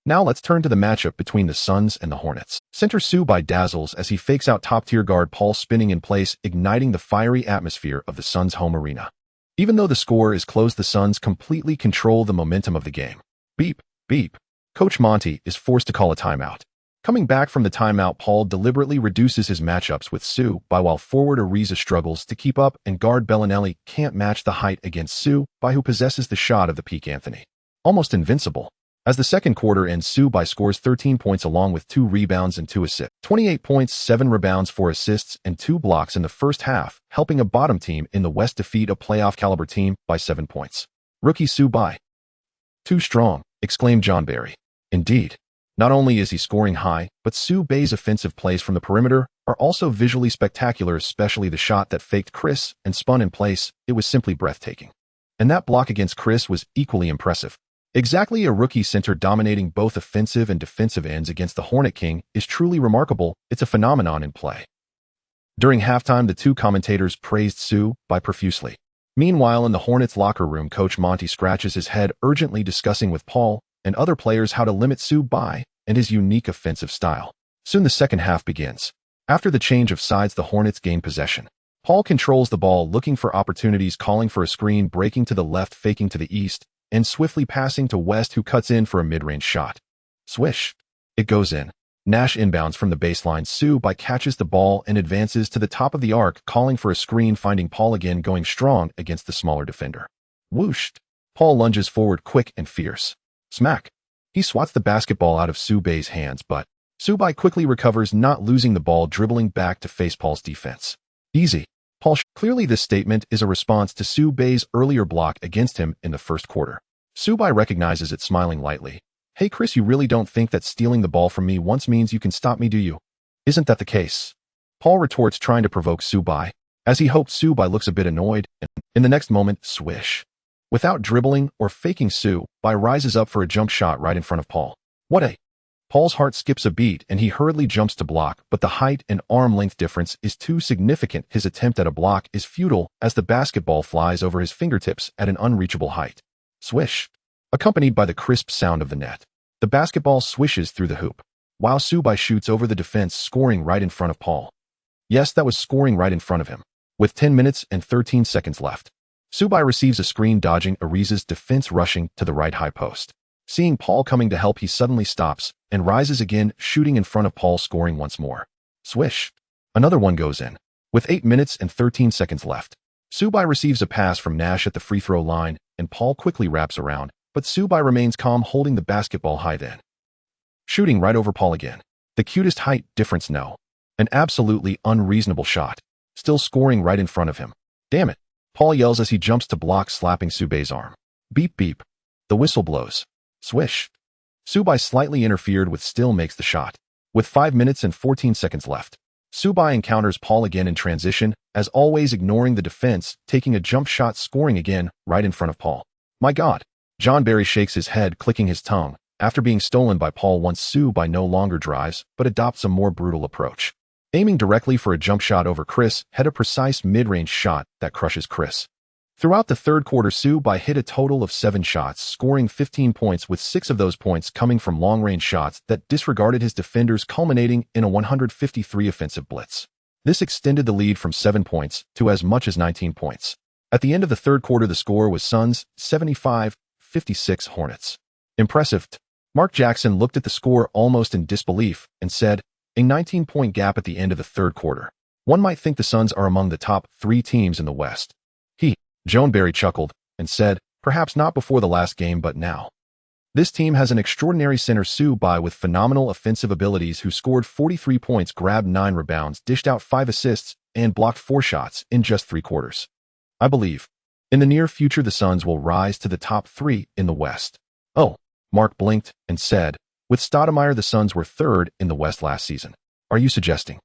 Now let's turn to the matchup between the Suns and the Hornets. Center Subai dazzles as he fakes out top-tier guard Paul, spinning in place, igniting the fiery atmosphere of the Suns' home arena. Even though the score is close, the Suns completely control the momentum of the game. Beep, beep. Coach Monty is forced to call a timeout. Coming back from the timeout, Paul deliberately reduces his matchups with Sue by while forward Ariza struggles to keep up and guard Bellinelli can't match the height against Sue by who possesses the shot of the peak Anthony. Almost invincible. As the second quarter ends, Sue by scores 13 points along with 2 rebounds and 2 assists. 28 points, 7 rebounds, 4 assists, and 2 blocks in the first half, helping a bottom team in the West defeat a playoff-caliber team by 7 points. Rookie Sue by. Too strong, exclaimed John Barry. Indeed. Not only is he scoring high, but Sue Bay's offensive plays from the perimeter are also visually spectacular, especially the shot that faked Chris and spun in place. It was simply breathtaking. And that block against Chris was equally impressive. Exactly, a rookie center dominating both offensive and defensive ends against the Hornet King is truly remarkable. It's a phenomenon in play. During halftime, the two commentators praised Sue by profusely. Meanwhile, in the Hornets locker room, Coach Monty scratches his head, urgently discussing with Paul and other players how to limit Sue by and his unique offensive style. Soon the second half begins. After the change of sides, the Hornets gain possession. Paul controls the ball, looking for opportunities, calling for a screen, breaking to the left, faking to the east, and swiftly passing to West, who cuts in for a mid-range shot. Swish. It goes in. Nash inbounds from the baseline. Sue by catches the ball and advances to the top of the arc, calling for a screen, finding Paul again, going strong against the smaller defender. Whoosh. Paul lunges forward quick and fierce. Smack. He swats the basketball out of Sue Bay's hands, but Sue Bay quickly recovers, not losing the ball, dribbling back to face Paul's defense. Easy. Paul. Clearly this statement is a response to Sue Bay's earlier block against him in the first quarter. Sue Bay recognizes it, smiling lightly. Hey Chris, you really don't think that stealing the ball from me once means you can stop me, do you? Isn't that the case? Paul retorts, trying to provoke Sue Bay. As he hoped, Sue Bay looks a bit annoyed, and in the next moment, swish. Without dribbling or faking, Sue Bay rises up for a jump shot right in front of Paul. What a... Paul's heart skips a beat and he hurriedly jumps to block, but the height and arm length difference is too significant. His attempt at a block is futile as the basketball flies over his fingertips at an unreachable height. Swish. Accompanied by the crisp sound of the net. The basketball swishes through the hoop, while Sue Bay shoots over the defense, scoring right in front of Paul. Yes, that was scoring right in front of him. With 10 minutes and 13 seconds left, Sue Bay receives a screen, dodging Ariza's defense, rushing to the right high post. Seeing Paul coming to help, he suddenly stops and rises again, shooting in front of Paul, scoring once more. Swish. Another one goes in. With 8 minutes and 13 seconds left, Sue Bay receives a pass from Nash at the free throw line, and Paul quickly wraps around, but Sue Bay remains calm, holding the basketball high, then shooting right over Paul again. The cutest height difference, no. An absolutely unreasonable shot. Still scoring right in front of him. Damn it. Paul yells as he jumps to block, slapping Sue Bay's arm. Beep beep. The whistle blows. Swish. Sue Bay slightly interfered with, still makes the shot. With 5 minutes and 14 seconds left, Sue Bay encounters Paul again in transition, as always ignoring the defense, taking a jump shot, scoring again right in front of Paul. My God. John Barry shakes his head, clicking his tongue, after being stolen by Paul once. Sue Bay no longer drives, but adopts a more brutal approach. Aiming directly for a jump shot over Chris, had a precise mid-range shot that crushes Chris. Throughout the third quarter, Sue Bay hit a total of 7 shots, scoring 15 points, with 6 of those points coming from long-range shots that disregarded his defenders, culminating in a 153 offensive blitz. This extended the lead from 7 points to as much as 19 points. At the end of the third quarter, the score was Suns 75-56 Hornets. Impressive. Mark Jackson looked at the score almost in disbelief and said, a 19-point gap at the end of the third quarter. One might think the Suns are among the top 3 teams in the West. John Barry chuckled and said, perhaps not before the last game, but now. This team has an extraordinary center, Sue Bay, with phenomenal offensive abilities, who scored 43 points, grabbed 9 rebounds, dished out 5 assists, and blocked 4 shots in just 3 quarters. I believe, in the near future, the Suns will rise to the top 3 in the West. Oh, Mark blinked and said, with Stoudemire, the Suns were 3rd in the West last season. Are you suggesting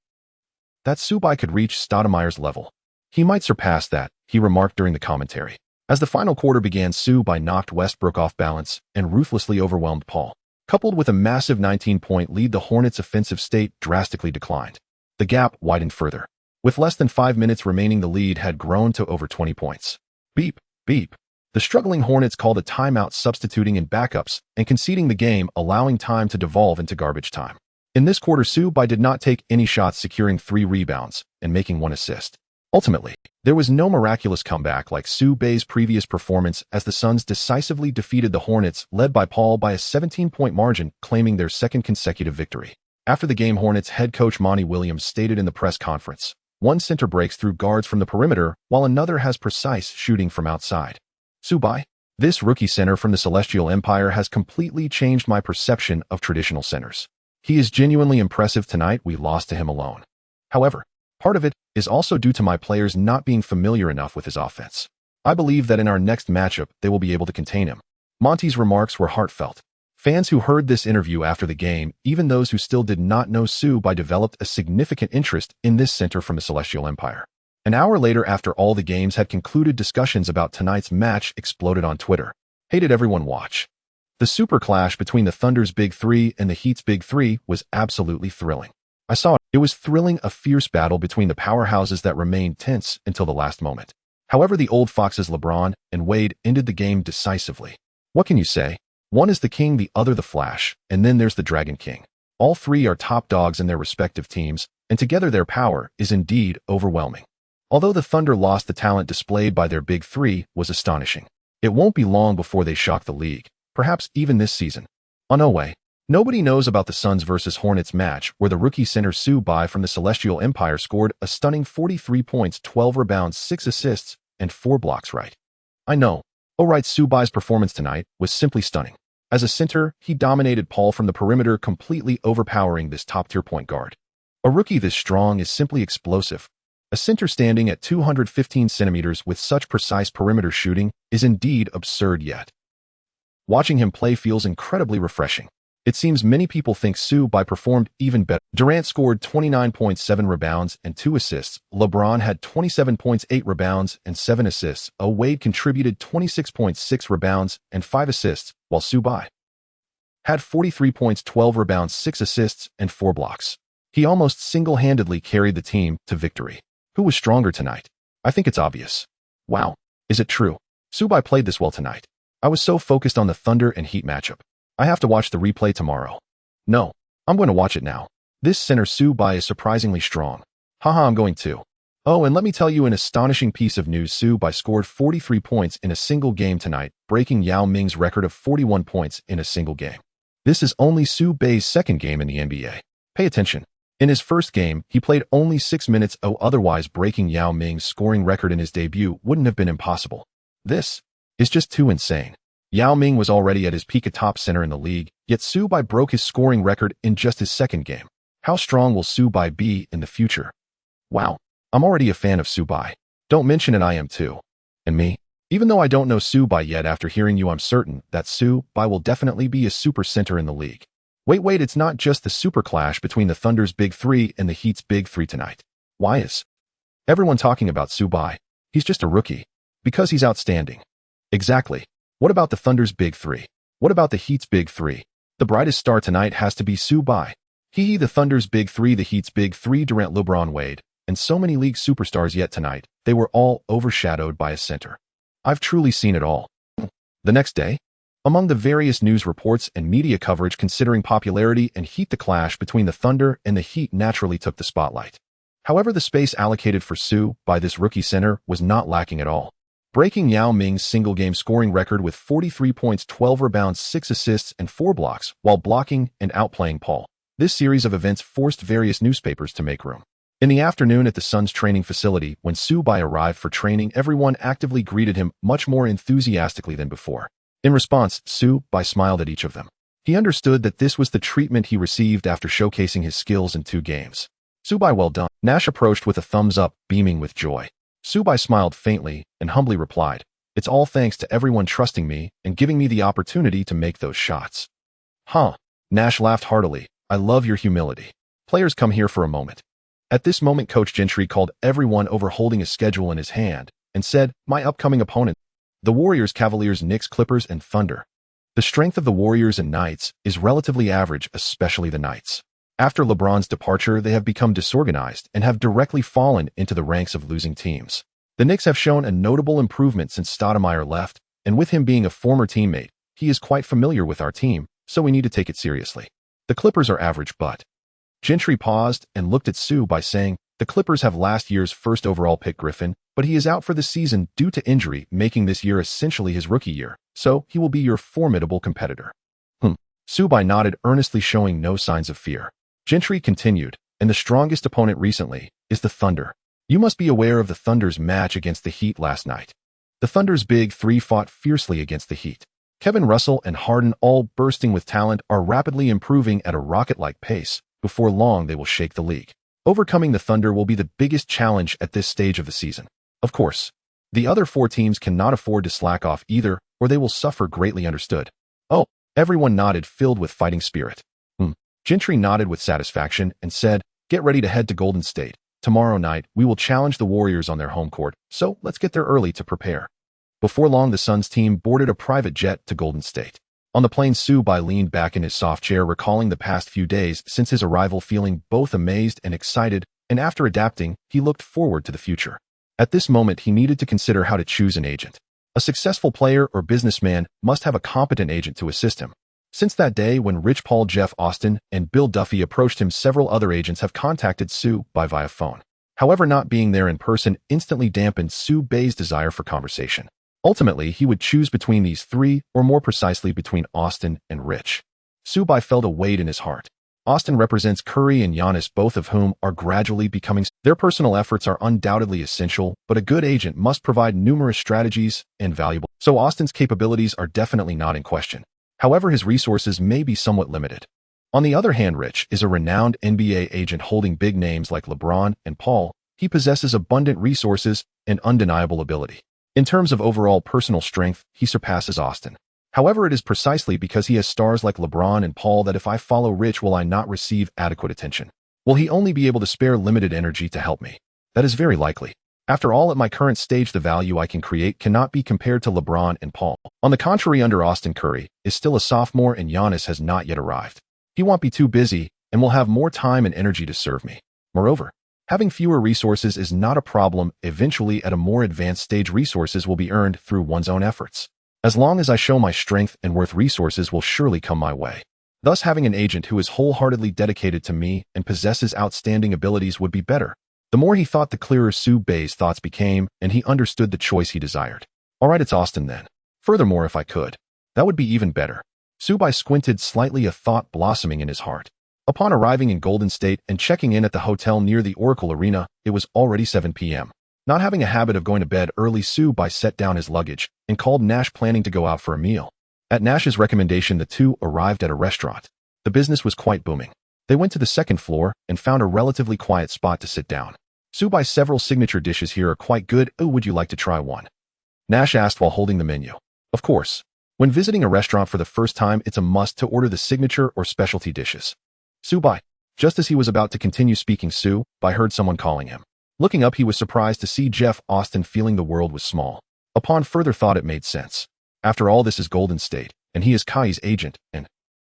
that Sue Bay could reach Stoudemire's level? He might surpass that, he remarked during the commentary. As the final quarter began, Sue Bay knocked Westbrook off balance and ruthlessly overwhelmed Paul. Coupled with a massive 19-point lead, the Hornets' offensive state drastically declined. The gap widened further. With less than 5 minutes remaining, the lead had grown to over 20 points. Beep, beep. The struggling Hornets called a timeout, substituting in backups and conceding the game, allowing time to devolve into garbage time. In this quarter, Sue Bay did not take any shots, securing 3 rebounds and making 1 assist. Ultimately, there was no miraculous comeback like Sue Bay's previous performance, as the Suns decisively defeated the Hornets, led by Paul, by a 17-point margin, claiming their 2nd consecutive victory. After the game, Hornets head coach Monty Williams stated in the press conference, "One center breaks through guards from the perimeter, while another has precise shooting from outside. Subai, this rookie center from the Celestial Empire has completely changed my perception of traditional centers. He is genuinely impressive tonight. We lost to him alone. However, part of it is also due to my players not being familiar enough with his offense. I believe that in our next matchup, they will be able to contain him." Monty's remarks were heartfelt. Fans who heard this interview after the game, even those who still did not know Subai, developed a significant interest in this center from the Celestial Empire. An hour later, after all the games had concluded, discussions about tonight's match exploded on Twitter. Hey, did everyone watch? The super clash between the Thunder's Big Three and the Heat's Big Three was absolutely thrilling. I saw it. It was thrilling, a fierce battle between the powerhouses that remained tense until the last moment. However, the old foxes LeBron and Wade ended the game decisively. What can you say? One is the king, the other the Flash, and then there's the Dragon King. All three are top dogs in their respective teams, and together their power is indeed overwhelming. Although the Thunder lost, the talent displayed by their Big Three was astonishing. It won't be long before they shock the league, perhaps even this season. Oh no way. Nobody knows about the Suns versus Hornets match, where the rookie center Subai from the Celestial Empire scored a stunning 43 points, 12 rebounds, 6 assists, and 4 blocks, right? I know. Oh right, Subai's performance tonight was simply stunning. As a center, he dominated Paul from the perimeter, completely overpowering this top-tier point guard. A rookie this strong is simply explosive. A center standing at 215 centimeters with such precise perimeter shooting is indeed absurd, yet watching him play feels incredibly refreshing. It seems many people think Subai performed even better. Durant scored 29.7 rebounds and 2 assists. LeBron had 27 points, 8 rebounds, and 7 assists. Wade contributed 26.6 rebounds and 5 assists, while Subai had 43 points, 12 rebounds, 6 assists, and 4 blocks. He almost single-handedly carried the team to victory. Who was stronger tonight? I think it's obvious. Wow. Is it true? Subai played this well tonight. I was so focused on the Thunder and Heat matchup. I have to watch the replay tomorrow. No, I'm going to watch it now. This center Subai is surprisingly strong. Haha, I'm going to. Oh, and let me tell you an astonishing piece of news. Subai scored 43 points in a single game tonight, breaking Yao Ming's record of 41 points in a single game. This is only Subai's second game in the NBA. Pay attention. In his first game, he played only 6 minutes. Otherwise breaking Yao Ming's scoring record in his debut wouldn't have been impossible. This is just too insane. Yao Ming was already at his peak, a top center in the league, yet Subai broke his scoring record in just his second game. How strong will Subai be in the future? Wow, I'm already a fan of Subai. Don't mention it, I am too. And me? Even though I don't know Subai yet, after hearing you, I'm certain that Subai will definitely be a super center in the league. Wait, it's not just the super clash between the Thunder's Big Three and the Heat's Big Three tonight. Why is everyone talking about Subai? He's just a rookie. Because he's outstanding. Exactly. What about the Thunder's Big Three? What about the Heat's Big Three? The brightest star tonight has to be Subai. The Thunder's Big Three, the Heat's Big Three, Durant, LeBron, Wade, and so many league superstars, yet tonight, they were all overshadowed by a center. I've truly seen it all. The next day, among the various news reports and media coverage considering popularity and heat, the clash between the Thunder and the Heat naturally took the spotlight. However, the space allocated for Subai, this rookie center, was not lacking at all, breaking Yao Ming's single-game scoring record with 43 points, 12 rebounds, 6 assists, and 4 blocks, while blocking and outplaying Paul. This series of events forced various newspapers to make room. In the afternoon at the Suns training facility, when Subai arrived for training, everyone actively greeted him much more enthusiastically than before. In response, Subai smiled at each of them. He understood that this was the treatment he received after showcasing his skills in 2 games. Subai, well done. Nash approached with a thumbs up, beaming with joy. Subai smiled faintly and humbly replied, "It's all thanks to everyone trusting me and giving me the opportunity to make those shots." Huh. Nash laughed heartily. "I love your humility. Players, come here for a moment." At this moment, Coach Gentry called everyone over, holding a schedule in his hand, and said, "My upcoming opponent, the Warriors, Cavaliers, Knicks, Clippers, and Thunder. The strength of the Warriors and Knights is relatively average, especially the Knights. After LeBron's departure, they have become disorganized and have directly fallen into the ranks of losing teams. The Knicks have shown a notable improvement since Stoudemire left, and with him being a former teammate, he is quite familiar with our team, so we need to take it seriously. The Clippers are average, but..." Gentry paused and looked at Subai, saying, "The Clippers have last year's first overall pick Griffin, but he is out for the season due to injury, making this year essentially his rookie year, so he will be your formidable competitor." Subai nodded earnestly, showing no signs of fear. Gentry continued, and the strongest opponent recently is the Thunder. You must be aware of the Thunder's match against the Heat last night. The Thunder's big three fought fiercely against the Heat. Kevin Russell and Harden, all bursting with talent, are rapidly improving at a rocket-like pace. Before long, they will shake the league. Overcoming the Thunder will be the biggest challenge at this stage of the season. Of course, the other four teams cannot afford to slack off either, or they will suffer greatly. Understood? Oh, everyone nodded, filled with fighting spirit. Gentry nodded with satisfaction and said, get ready to head to Golden State. Tomorrow night, we will challenge the Warriors on their home court, so let's get there early to prepare. Before long, the Suns team boarded a private jet to Golden State. On the plane, Subbai leaned back in his soft chair, recalling the past few days since his arrival, feeling both amazed and excited, and after adapting, he looked forward to the future. At this moment, he needed to consider how to choose an agent. A successful player or businessman must have a competent agent to assist him. Since that day when Rich Paul, Jeff Austin, and Bill Duffy approached him, several other agents have contacted Subbai via phone. However, not being there in person instantly dampened Subbai's desire for conversation. Ultimately, he would choose between these three, or more precisely between Austin and Rich. Subbai felt a weight in his heart. Austin represents Curry and Giannis, both of whom are gradually becoming. Their personal efforts are undoubtedly essential, but a good agent must provide numerous strategies and valuable. So Austin's capabilities are definitely not in question. However, his resources may be somewhat limited. On the other hand, Rich is a renowned NBA agent holding big names like LeBron and Paul. He possesses abundant resources and undeniable ability. In terms of overall personal strength, he surpasses Austin. However, it is precisely because he has stars like LeBron and Paul that if I follow Rich, will I not receive adequate attention? Will he only be able to spare limited energy to help me? That is very likely. After all, at my current stage, the value I can create cannot be compared to LeBron and Paul. On the contrary, under Austin, Curry is still a sophomore and Giannis has not yet arrived. He won't be too busy and will have more time and energy to serve me. Moreover, having fewer resources is not a problem. Eventually, at a more advanced stage, resources will be earned through one's own efforts. As long as I show my strength and worth, resources will surely come my way. Thus, having an agent who is wholeheartedly dedicated to me and possesses outstanding abilities would be better. The more he thought, the clearer Subbai's thoughts became, and he understood the choice he desired. All right, it's Austin then. Furthermore, if I could, that would be even better. Subbai squinted slightly, a thought blossoming in his heart. Upon arriving in Golden State and checking in at the hotel near the Oracle Arena, it was already 7 p.m. Not having a habit of going to bed early, Subbai set down his luggage and called Nash, planning to go out for a meal. At Nash's recommendation, the two arrived at a restaurant. The business was quite booming. They went to the second floor and found a relatively quiet spot to sit down. Subbai's several signature dishes here are quite good. Oh, would you like to try one? Nash asked while holding the menu. Of course. When visiting a restaurant for the first time, it's a must to order the signature or specialty dishes. Subbai. Just as he was about to continue speaking, Subbai heard someone calling him. Looking up, he was surprised to see Jeff Austin, feeling the world was small. Upon further thought, it made sense. After all, this is Golden State, and he is Kai's agent, and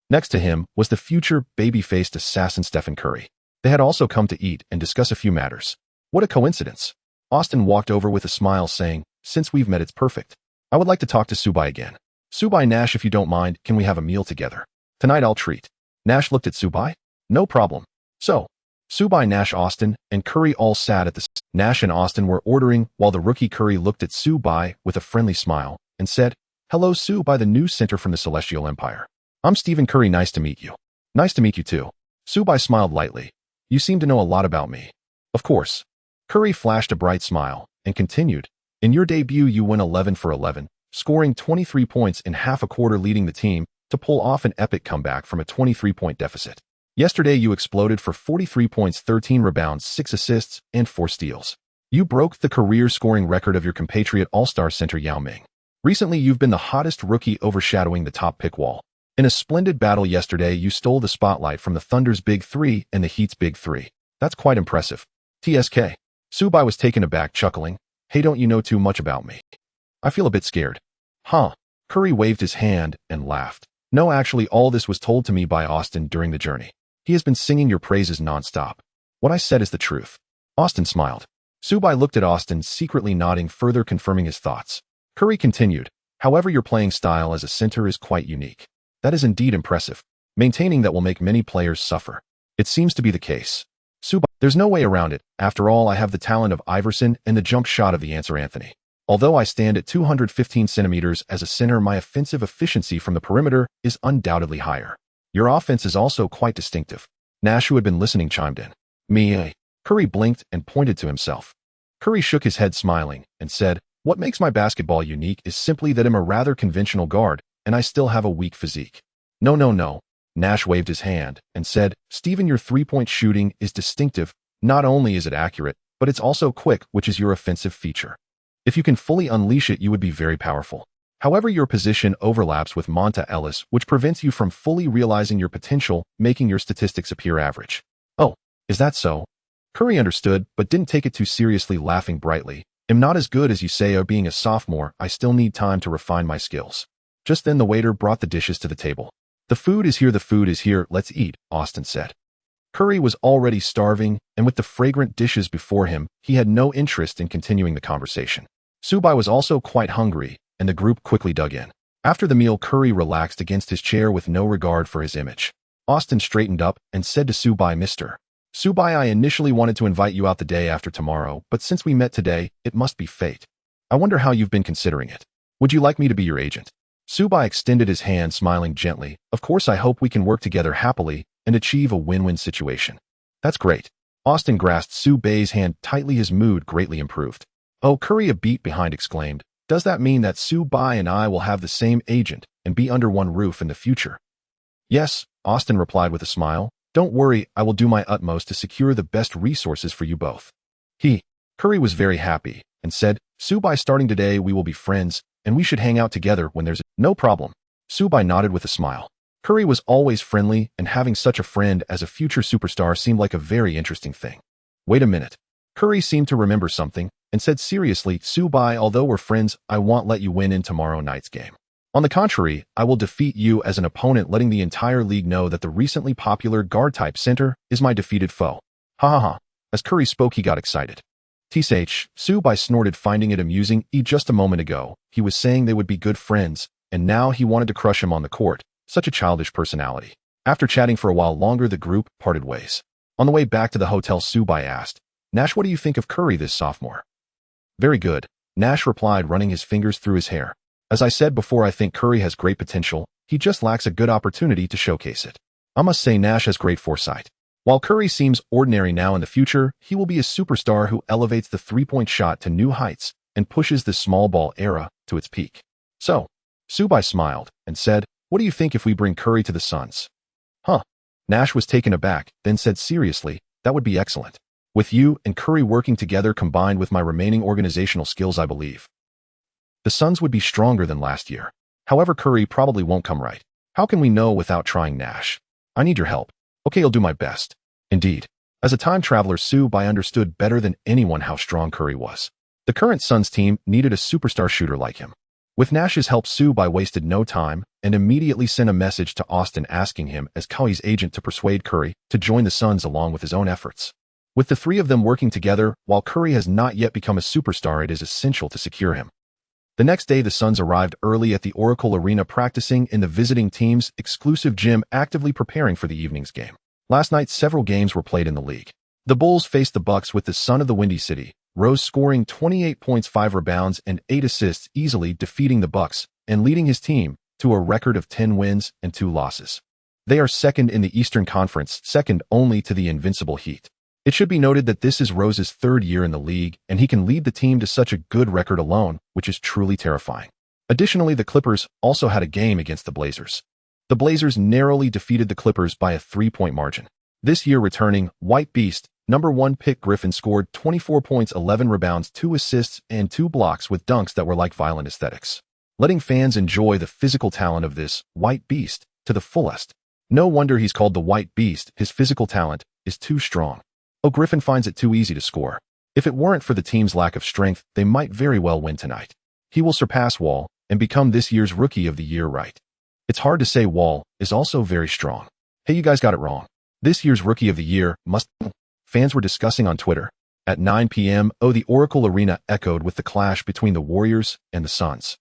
next to him was the future baby-faced assassin Stephen Curry. They had also come to eat and discuss a few matters. What a coincidence. Austin walked over with a smile, saying, since we've met, it's perfect. I would like to talk to Subbai again. Subbai, Nash, if you don't mind, can we have a meal together? Tonight I'll treat. Nash looked at Subbai. No problem. So, Subbai, Nash, Austin, and Curry all sat at the Nash and Austin were ordering while the rookie Curry looked at Subbai with a friendly smile and said, hello, Subbai, the new center from the Celestial Empire. I'm Stephen Curry. Nice to meet you. Nice to meet you too. Subbai smiled lightly. You seem to know a lot about me. Of course. Curry flashed a bright smile and continued, in your debut you went 11 for 11, scoring 23 points in half a quarter, leading the team to pull off an epic comeback from a 23-point deficit. Yesterday you exploded for 43 points, 13 rebounds, 6 assists, and 4 steals. You broke the career scoring record of your compatriot All-Star center Yao Ming. Recently you've been the hottest rookie, overshadowing the top pick Wall. In a splendid battle yesterday, you stole the spotlight from the Thunder's Big Three and the Heat's Big Three. That's quite impressive. TSK. Subbai was taken aback, chuckling. Hey, don't you know too much about me? I feel a bit scared. Huh? Curry waved his hand and laughed. No, actually, all this was told to me by Austin during the journey. He has been singing your praises nonstop. What I said is the truth. Austin smiled. Subbai looked at Austin, secretly nodding, further confirming his thoughts. Curry continued. However, your playing style as a center is quite unique. That is indeed impressive. Maintaining that will make many players suffer. It seems to be the case. Subbai, there's no way around it. After all, I have the talent of Iverson and the jump shot of the answer Anthony. Although I stand at 215 centimeters as a center, my offensive efficiency from the perimeter is undoubtedly higher. Your offense is also quite distinctive. Nash, who had been listening, chimed in. Me. Curry blinked and pointed to himself. Curry shook his head, smiling, and said, "What makes my basketball unique is simply that I'm a rather conventional guard, and I still have a weak physique." No. Nash waved his hand and said, "Steven, your three-point shooting is distinctive. Not only is it accurate, but it's also quick, which is your offensive feature. If you can fully unleash it, you would be very powerful. However, your position overlaps with Monta Ellis, which prevents you from fully realizing your potential, making your statistics appear average." "Oh, is that so?" Curry understood, but didn't take it too seriously, laughing brightly. "I'm not as good as you say, or being a sophomore, I still need time to refine my skills." Just then the waiter brought the dishes to the table. The food is here, let's eat," Austin said. Curry was already starving, and with the fragrant dishes before him, he had no interest in continuing the conversation. Subai was also quite hungry, and the group quickly dug in. After the meal, Curry relaxed against his chair with no regard for his image. Austin straightened up and said to Subai, "Mr. Subai, I initially wanted to invite you out the day after tomorrow, but since we met today, it must be fate. I wonder how you've been considering it. Would you like me to be your agent?" Subai extended his hand, smiling gently. "Of course, I hope we can work together happily and achieve a win-win situation." "That's great." Austin grasped Subai's hand tightly, his mood greatly improved. "Oh," Curry, a beat behind, exclaimed, "does that mean that Subai and I will have the same agent and be under one roof in the future?" "Yes," Austin replied with a smile. "Don't worry, I will do my utmost to secure the best resources for you both." Curry was very happy and said, "Subai, starting today, we will be friends, and we should hang out together when there's no problem." Subai nodded with a smile. Curry was always friendly, and having such a friend as a future superstar seemed like a very interesting thing. "Wait a minute." Curry seemed to remember something and said seriously, "Subai, although we're friends, I won't let you win in tomorrow night's game. On the contrary, I will defeat you as an opponent, letting the entire league know that the recently popular guard-type center is my defeated foe." "Ha ha ha." As Curry spoke, he got excited. "Tsh," Subai snorted, finding it amusing. Just a moment ago, he was saying they would be good friends, and now he wanted to crush him on the court. Such a childish personality. After chatting for a while longer, the group parted ways. On the way back to the hotel, Subai asked, "Nash, what do you think of Curry this sophomore?" "Very good," Nash replied, running his fingers through his hair. "As I said before, I think Curry has great potential. He just lacks a good opportunity to showcase it. I must say Nash has great foresight. While Curry seems ordinary now, in the future, he will be a superstar who elevates the three-point shot to new heights and pushes the small ball era to its peak." "So," Subai smiled and said, "what do you think if we bring Curry to the Suns?" "Huh." Nash was taken aback, then said seriously, "That would be excellent. With you and Curry working together, combined with my remaining organizational skills, I believe the Suns would be stronger than last year. However, Curry probably won't come right. How can we know without trying, Nash? I need your help." "Okay, I'll do my best." Indeed, as a time traveler, Subai understood better than anyone how strong Curry was. The current Suns team needed a superstar shooter like him. With Nash's help, Subai wasted no time and immediately sent a message to Austin asking him as Curry's agent to persuade Curry to join the Suns along with his own efforts. With the three of them working together, while Curry has not yet become a superstar, it is essential to secure him. The next day, the Suns arrived early at the Oracle Arena, practicing in the visiting team's exclusive gym, actively preparing for the evening's game. Last night, several games were played in the league. The Bulls faced the Bucks with the son of the Windy City, Rose, scoring 28 points, 5 rebounds, and 8 assists, easily defeating the Bucks and leading his team to a record of 10 wins and 2 losses. They are second in the Eastern Conference, second only to the invincible Heat. It should be noted that this is Rose's 3rd year in the league, and he can lead the team to such a good record alone, which is truly terrifying. Additionally, the Clippers also had a game against the Blazers. The Blazers narrowly defeated the Clippers by a 3-point margin. This year, returning White Beast, number 1 pick Griffin scored 24 points, 11 rebounds, 2 assists, and 2 blocks with dunks that were like violent aesthetics, letting fans enjoy the physical talent of this White Beast to the fullest. No wonder he's called the White Beast. His physical talent is too strong. Oh, Griffin finds it too easy to score. If it weren't for the team's lack of strength, they might very well win tonight. He will surpass Wall and become this year's Rookie of the Year, right? It's hard to say. Wall is also very strong. Hey, you guys got it wrong. This year's Rookie of the Year must... Fans were discussing on Twitter. At 9 p.m., the Oracle Arena echoed with the clash between the Warriors and the Suns.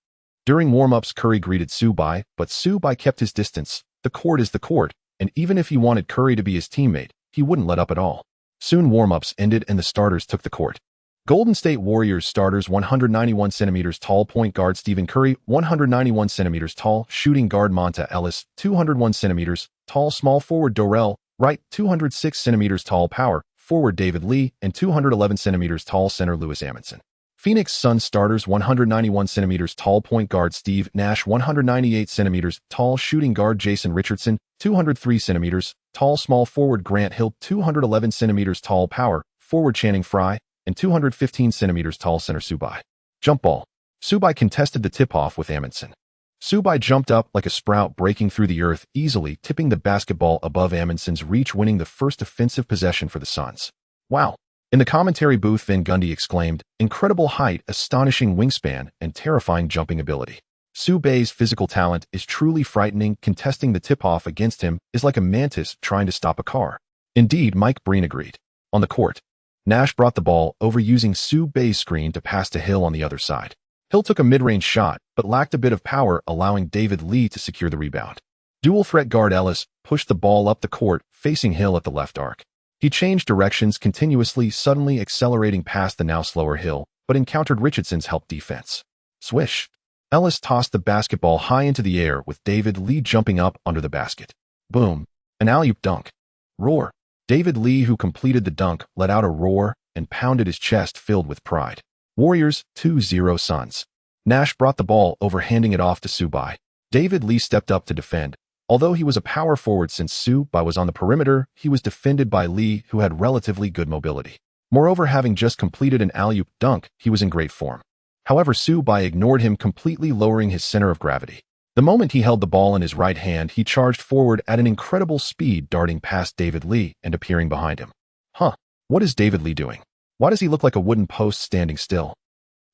During warm-ups, Curry greeted Subai, but Subai kept his distance. The court is the court, and even if he wanted Curry to be his teammate, he wouldn't let up at all. Soon warm-ups ended and the starters took the court. Golden State Warriors starters: 191 centimeters tall point guard Stephen Curry, 191 centimeters tall shooting guard Monta Ellis, 201 centimeters tall small forward Dorell, right 206 centimeters tall power forward David Lee, and 211 centimeters tall center Lewis Amundsen. Phoenix Suns starters 191 centimeters tall point guard Steve Nash, 198 centimeters tall shooting guard Jason Richardson, 203 centimeters tall small forward Grant Hill, 211 centimeters tall power forward Channing Frye, and 215 centimeters tall center Subai. Jump ball. Subai contested the tip-off with Amundsen. Subai jumped up like a sprout, breaking through the earth, easily tipping the basketball above Amundsen's reach, winning the first offensive possession for the Suns. Wow. In the commentary booth, Van Gundy exclaimed, "Incredible height, astonishing wingspan, and terrifying jumping ability. Subai's physical talent is truly frightening. Contesting the tip-off against him is like a mantis trying to stop a car." Indeed, Mike Breen agreed. On the court, Nash brought the ball over using Subai's screen to pass to Hill on the other side. Hill took a mid-range shot, but lacked a bit of power, allowing David Lee to secure the rebound. Dual-threat guard Ellis pushed the ball up the court, facing Hill at the left arc. He changed directions continuously, suddenly accelerating past the now slower Hill, but encountered Richardson's help defense. Swish. Ellis tossed the basketball high into the air with David Lee jumping up under the basket. Boom. An alley-oop dunk. Roar. David Lee, who completed the dunk, let out a roar and pounded his chest, filled with pride. Warriors 2-0 Suns. Nash brought the ball over, handing it off to Subai. David Lee stepped up to defend. Although he was a power forward, since Subai was on the perimeter, he was defended by Lee, who had relatively good mobility. Moreover, having just completed an alley-oop dunk, he was in great form. However, Subai ignored him, completely lowering his center of gravity. The moment he held the ball in his right hand, he charged forward at an incredible speed, darting past David Lee and appearing behind him. What is David Lee doing? Why does he look like a wooden post standing still?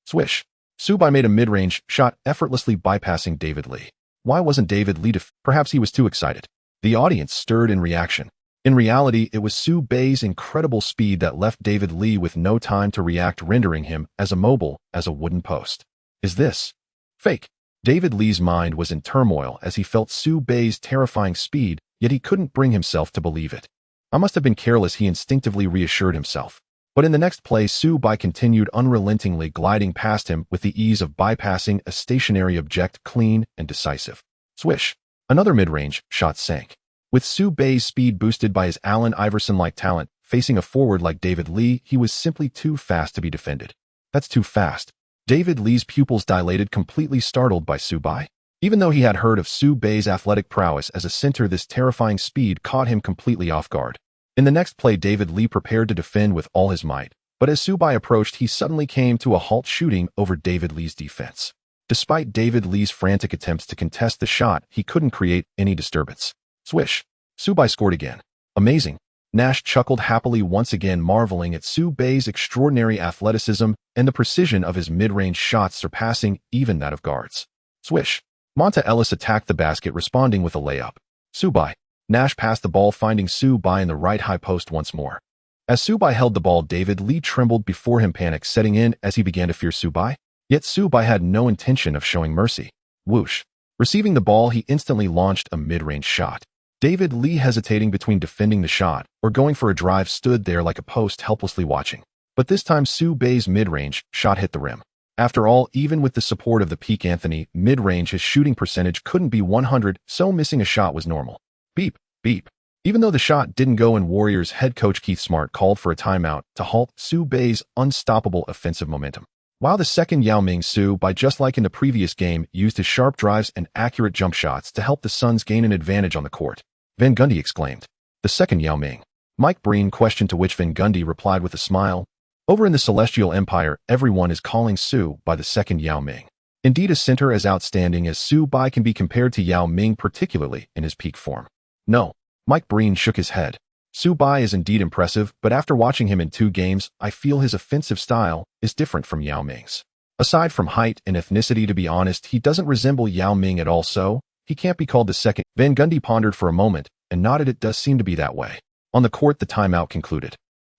Swish. Subai made a mid-range shot, effortlessly bypassing David Lee. Why wasn't David Lee Perhaps he was too excited. The audience stirred in reaction. In reality, it was Subai's incredible speed that left David Lee with no time to react, rendering him as immobile as a wooden post. Is this fake? David Lee's mind was in turmoil as he felt Subai's terrifying speed, yet he couldn't bring himself to believe it. "I must have been careless," he instinctively reassured himself. But in the next play, Subai continued unrelentingly, gliding past him with the ease of bypassing a stationary object, clean and decisive. Swish. Another mid-range shot sank. With Subai's speed boosted by his Allen Iverson-like talent, facing a forward like David Lee, he was simply too fast to be defended. That's too fast. David Lee's pupils dilated, completely startled by Subai. Even though he had heard of Subai's athletic prowess as a center, this terrifying speed caught him completely off guard. In the next play, David Lee prepared to defend with all his might, but as Subai approached, he suddenly came to a halt, shooting over David Lee's defense. Despite David Lee's frantic attempts to contest the shot, he couldn't create any disturbance. Swish. Subai scored again. Amazing. Nash chuckled happily, once again marveling at Subai's extraordinary athleticism and the precision of his mid-range shots, surpassing even that of guards. Swish. Monta Ellis attacked the basket, responding with a layup. Subai. Nash passed the ball, finding Subai in the right high post once more. As Subai held the ball, David Lee trembled before him, panic setting in as he began to fear Subai. Yet Subai had no intention of showing mercy. Whoosh. Receiving the ball, he instantly launched a mid-range shot. David Lee, hesitating between defending the shot or going for a drive, stood there like a post, helplessly watching. But this time, Subai's mid-range shot hit the rim. After all, even with the support of the peak Anthony mid-range, his shooting percentage couldn't be 100, so missing a shot was normal. Beep, beep. Even though the shot didn't go in, Warriors head coach Keith Smart called for a timeout to halt Subai's unstoppable offensive momentum. While the second Yao Ming, Subai, just like in the previous game, used his sharp drives and accurate jump shots to help the Suns gain an advantage on the court. Van Gundy exclaimed. "The second Yao Ming?" Mike Breen questioned, to which Van Gundy replied with a smile. "Over in the Celestial Empire, everyone is calling Subai the second Yao Ming. Indeed, a center as outstanding as Subai can be compared to Yao Ming, particularly in his peak form." "No." Mike Breen shook his head. "Subai is indeed impressive, but after watching him in 2 games, I feel his offensive style is different from Yao Ming's. Aside from height and ethnicity, to be honest, he doesn't resemble Yao Ming at all, so he can't be called the second." Van Gundy pondered for a moment and nodded. "It does seem to be that way." On the court, the timeout concluded.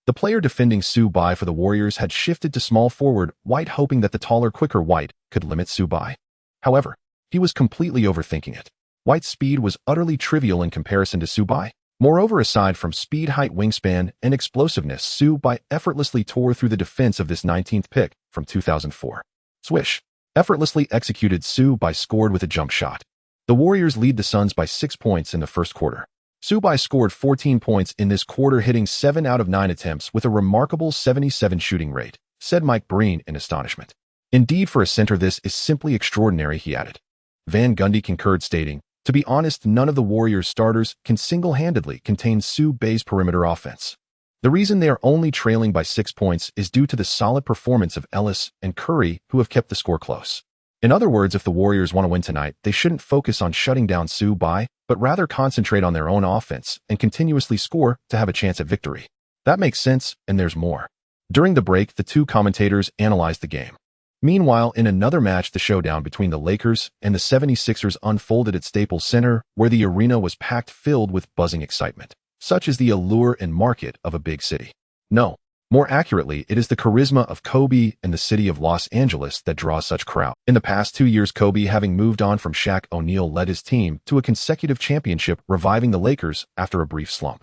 The player defending Subai for the Warriors had shifted to small forward White, hoping that the taller, quicker White could limit Subai. However, he was completely overthinking it. White's speed was utterly trivial in comparison to Subai. Moreover, aside from speed, height, wingspan, and explosiveness, Subai effortlessly tore through the defense of this 19th pick from 2004. Swish. Effortlessly executed, Subai scored with a jump shot. The Warriors lead the Suns by 6 points in the first quarter. Subai scored 14 points in this quarter, hitting 7 out of 9 attempts with a remarkable 77 shooting rate, said Mike Breen in astonishment. Indeed, for a center, this is simply extraordinary, he added. Van Gundy concurred, stating, "To be honest, none of the Warriors' starters can single-handedly contain Subai's perimeter offense. The reason they are only trailing by 6 points is due to the solid performance of Ellis and Curry, who have kept the score close. In other words, if the Warriors want to win tonight, they shouldn't focus on shutting down Subai, but rather concentrate on their own offense and continuously score to have a chance at victory." That makes sense, and there's more. During the break, the two commentators analyzed the game. Meanwhile, in another match, the showdown between the Lakers and the 76ers unfolded at Staples Center, where the arena was packed, filled with buzzing excitement. Such is the allure and market of a big city. No, more accurately, it is the charisma of Kobe and the city of Los Angeles that draws such crowd. In the past 2 years, Kobe, having moved on from Shaq O'Neal, led his team to a consecutive championship, reviving the Lakers after a brief slump.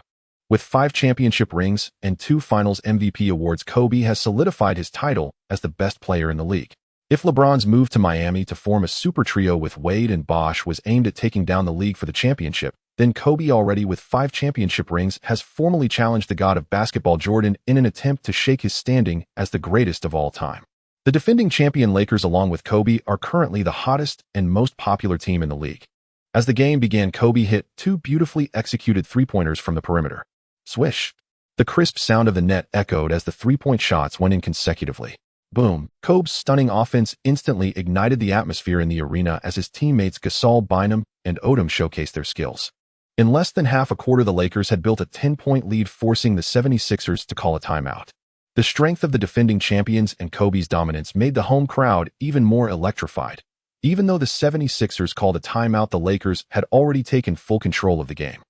With 5 championship rings and 2 Finals MVP awards, Kobe has solidified his title as the best player in the league. If LeBron's move to Miami to form a super trio with Wade and Bosh was aimed at taking down the league for the championship, then Kobe, already with 5 championship rings, has formally challenged the god of basketball, Jordan, in an attempt to shake his standing as the greatest of all time. The defending champion Lakers, along with Kobe, are currently the hottest and most popular team in the league. As the game began, Kobe hit 2 beautifully executed three-pointers from the perimeter. Swish! The crisp sound of the net echoed as the three-point shots went in consecutively. Boom! Kobe's stunning offense instantly ignited the atmosphere in the arena as his teammates Gasol, Bynum, and Odom showcased their skills. In less than half a quarter, the Lakers had built a 10-point lead, forcing the 76ers to call a timeout. The strength of the defending champions and Kobe's dominance made the home crowd even more electrified. Even though the 76ers called a timeout, the Lakers had already taken full control of the game.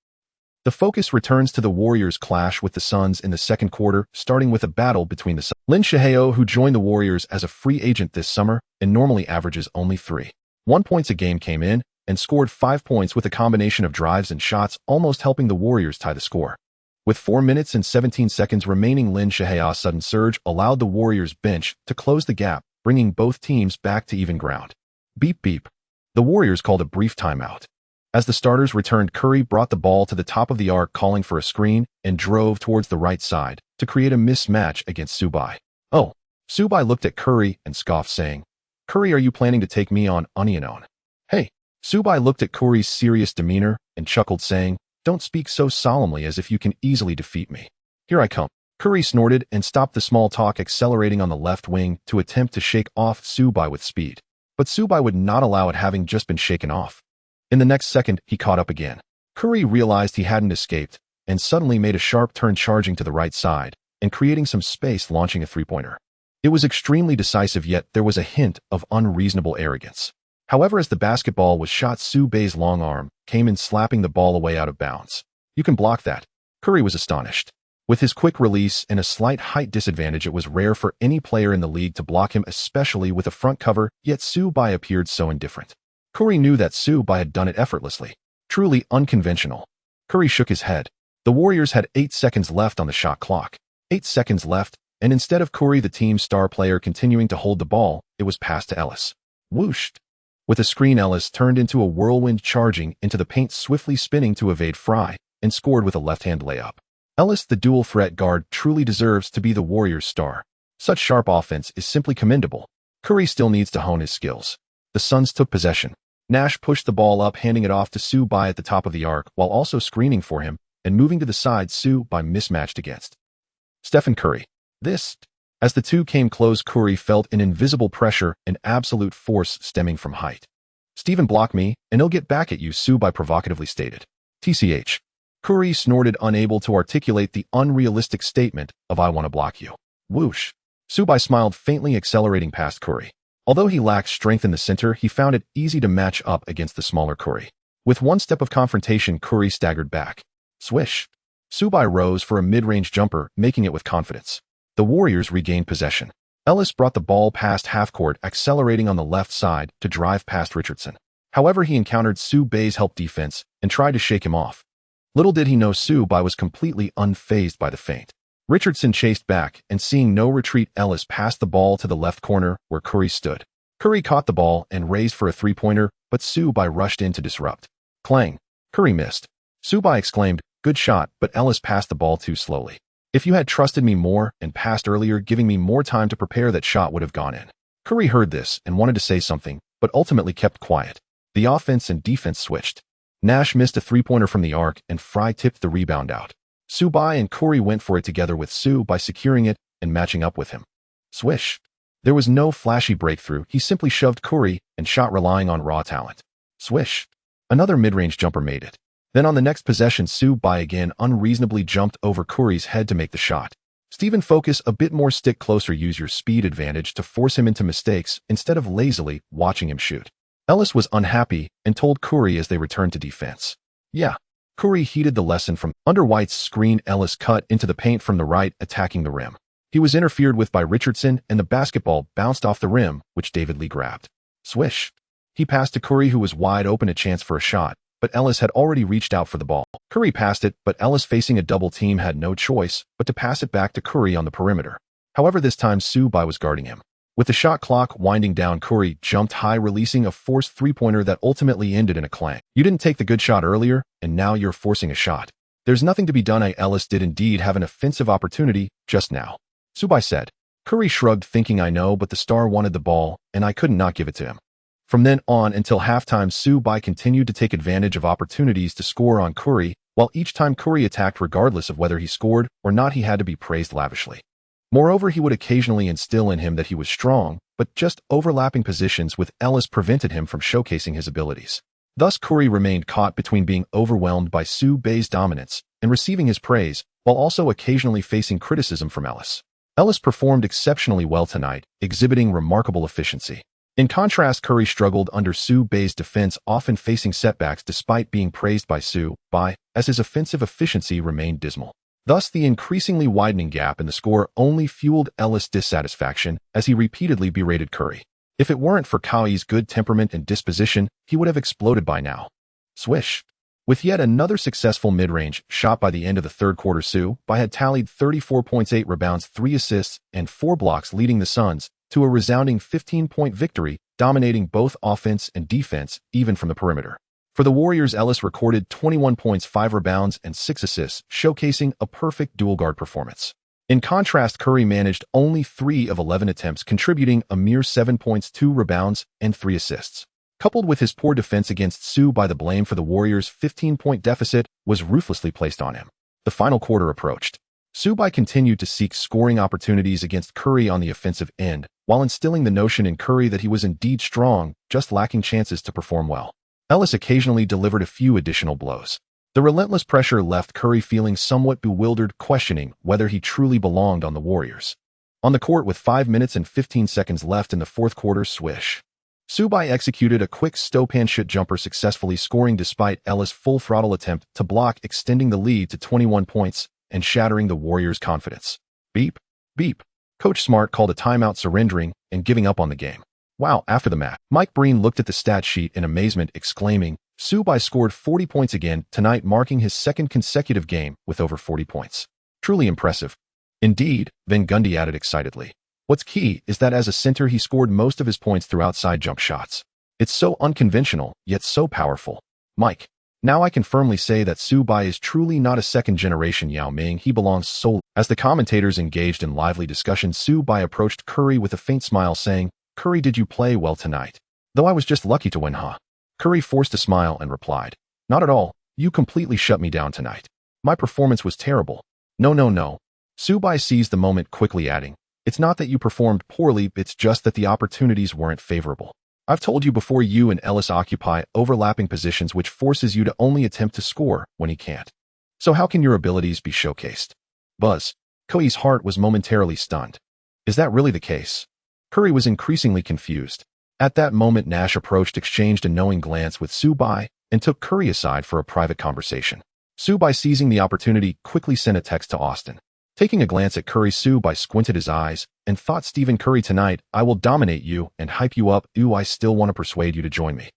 The focus returns to the Warriors' clash with the Suns in the second quarter, starting with a battle between the Suns. Lin Shaheo, who joined the Warriors as a free agent this summer and normally averages only 3.1 points a game, came in and scored 5 points with a combination of drives and shots, almost helping the Warriors tie the score. With 4 minutes and 17 seconds remaining, Lin Shaheo's sudden surge allowed the Warriors' bench to close the gap, bringing both teams back to even ground. Beep beep. The Warriors called a brief timeout. As the starters returned, Curry brought the ball to the top of the arc, calling for a screen, and drove towards the right side to create a mismatch against Subai. Oh, Subai looked at Curry and scoffed, saying, "Curry, are you planning to take me on Onion?" Hey. Subai looked at Curry's serious demeanor and chuckled, saying, "Don't speak so solemnly, as if you can easily defeat me. Here I come." Curry snorted and stopped the small talk, accelerating on the left wing to attempt to shake off Subai with speed. But Subai would not allow it, having just been shaken off. In the next second, he caught up again. Curry realized he hadn't escaped and suddenly made a sharp turn, charging to the right side and creating some space, launching a three-pointer. It was extremely decisive, yet there was a hint of unreasonable arrogance. However, as the basketball was shot, Subai's long arm came in, slapping the ball away out of bounds. "You can block that." Curry was astonished. With his quick release and a slight height disadvantage, it was rare for any player in the league to block him, especially with a front cover, yet Subai appeared so indifferent. Curry knew that Subai had done it effortlessly. Truly unconventional. Curry shook his head. The Warriors had 8 seconds left on the shot clock. 8 seconds left, and instead of Curry, the team's star player, continuing to hold the ball, it was passed to Ellis. Whooshed. With a screen, Ellis turned into a whirlwind, charging into the paint, swiftly spinning to evade Fry, and scored with a left-hand layup. Ellis, the dual threat guard, truly deserves to be the Warriors' star. Such sharp offense is simply commendable. Curry still needs to hone his skills. The Suns took possession. Nash pushed the ball up, handing it off to Subai at the top of the arc, while also screening for him and moving to the side. Subai mismatched against Stephen Curry. As the two came close, Curry felt an invisible pressure and absolute force stemming from height. "Steven, block me, and he'll get back at you," Subai provocatively stated. TCH. Curry snorted, unable to articulate the unrealistic statement of "I want to block you." Whoosh. Subai smiled faintly, accelerating past Curry. Although he lacked strength in the center, he found it easy to match up against the smaller Curry. With one step of confrontation, Curry staggered back. Swish. Subai rose for a mid-range jumper, making it with confidence. The Warriors regained possession. Ellis brought the ball past half-court, accelerating on the left side to drive past Richardson. However, he encountered Subai's help defense and tried to shake him off. Little did he know Subai was completely unfazed by the feint. Richardson chased back, and seeing no retreat, Ellis passed the ball to the left corner where Curry stood. Curry caught the ball and raised for a three-pointer, but Subai rushed in to disrupt. Clang. Curry missed. Subai exclaimed, "Good shot, but Ellis passed the ball too slowly. If you had trusted me more and passed earlier, giving me more time to prepare, that shot would have gone in." Curry heard this and wanted to say something, but ultimately kept quiet. The offense and defense switched. Nash missed a three-pointer from the arc and Fry tipped the rebound out. Subai and Curry went for it together with Su by securing it and matching up with him. Swish. There was no flashy breakthrough. He simply shoved Curry and shot, relying on raw talent. Swish. Another mid-range jumper made it. Then on the next possession, Subai again unreasonably jumped over Curry's head to make the shot. Steven, focus a bit more, stick closer, use your speed advantage to force him into mistakes instead of lazily watching him shoot. Ellis was unhappy and told Curry as they returned to defense. Yeah. Curry heeded the lesson from under White's screen. Ellis cut into the paint from the right, attacking the rim. He was interfered with by Richardson and the basketball bounced off the rim, which David Lee grabbed. Swish. He passed to Curry, who was wide open, a chance for a shot, but Ellis had already reached out for the ball. Curry passed it, but Ellis, facing a double team, had no choice but to pass it back to Curry on the perimeter. However, this time Subai was guarding him. With the shot clock winding down, Curry jumped high, releasing a forced three-pointer that ultimately ended in a clang. "You didn't take the good shot earlier, and now you're forcing a shot. There's nothing to be done." Ellis did indeed have an offensive opportunity just now, Subai said. Curry shrugged, thinking, "I know, but the star wanted the ball, and I couldn't not give it to him." From then on until halftime, Subai continued to take advantage of opportunities to score on Curry, while each time Curry attacked, regardless of whether he scored or not, he had to be praised lavishly. Moreover, he would occasionally instill in him that he was strong, but just overlapping positions with Ellis prevented him from showcasing his abilities. Thus, Curry remained caught between being overwhelmed by Subai's dominance and receiving his praise, while also occasionally facing criticism from Ellis. Ellis performed exceptionally well tonight, exhibiting remarkable efficiency. In contrast, Curry struggled under Subai's defense, often facing setbacks despite being praised by Subai, as his offensive efficiency remained dismal. Thus, the increasingly widening gap in the score only fueled Ellis' dissatisfaction as he repeatedly berated Curry. If it weren't for Kawhi's good temperament and disposition, he would have exploded by now. Swish. With yet another successful mid-range shot by the end of the third quarter, Subai had tallied 34 points, 8 rebounds, 3 assists, and 4 blocks, leading the Suns to a resounding 15-point victory, dominating both offense and defense, even from the perimeter. For the Warriors, Ellis recorded 21 points, 5 rebounds, and 6 assists, showcasing a perfect dual-guard performance. In contrast, Curry managed only 3 of 11 attempts, contributing a mere 7 points, 2 rebounds, and 3 assists. Coupled with his poor defense against Subai, the blame for the Warriors' 15-point deficit was ruthlessly placed on him. The final quarter approached. Subai continued to seek scoring opportunities against Curry on the offensive end, while instilling the notion in Curry that he was indeed strong, just lacking chances to perform well. Ellis occasionally delivered a few additional blows. The relentless pressure left Curry feeling somewhat bewildered, questioning whether he truly belonged on the Warriors. On the court with 5 minutes and 15 seconds left in the fourth quarter, swish. Subai executed a quick stop-and shoot jumper, successfully scoring despite Ellis' full-throttle attempt to block, extending the lead to 21 points and shattering the Warriors' confidence. Beep, beep. Coach Smart called a timeout, surrendering and giving up on the game. Wow. After the match, Mike Breen looked at the stat sheet in amazement, exclaiming, "Subai scored 40 points again tonight, marking his second consecutive game with over 40 points. Truly impressive." "Indeed," Van Gundy added excitedly. "What's key is that as a center, he scored most of his points through outside jump shots. It's so unconventional, yet so powerful. Mike, now I can firmly say that Subai is truly not a second-generation Yao Ming. He belongs solely." As the commentators engaged in lively discussion, Subai approached Curry with a faint smile, saying, "Curry, did you play well tonight? Though I was just lucky to win, huh?" Curry forced a smile and replied, "Not at all. You completely shut me down tonight. My performance was terrible." No. Subai seized the moment, quickly adding, "It's not that you performed poorly, it's just that the opportunities weren't favorable. I've told you before, you and Ellis occupy overlapping positions, which forces you to only attempt to score when he can't. So how can your abilities be showcased?" Buzz. Kawhi's heart was momentarily stunned. Is that really the case? Curry was increasingly confused. At that moment, Nash approached, exchanged a knowing glance with Subai, and took Curry aside for a private conversation. Subai, seizing the opportunity, quickly sent a text to Austin. Taking a glance at Curry, Subai squinted his eyes and thought, "Stephen Curry, tonight, I will dominate you and hype you up. Ooh, I still want to persuade you to join me."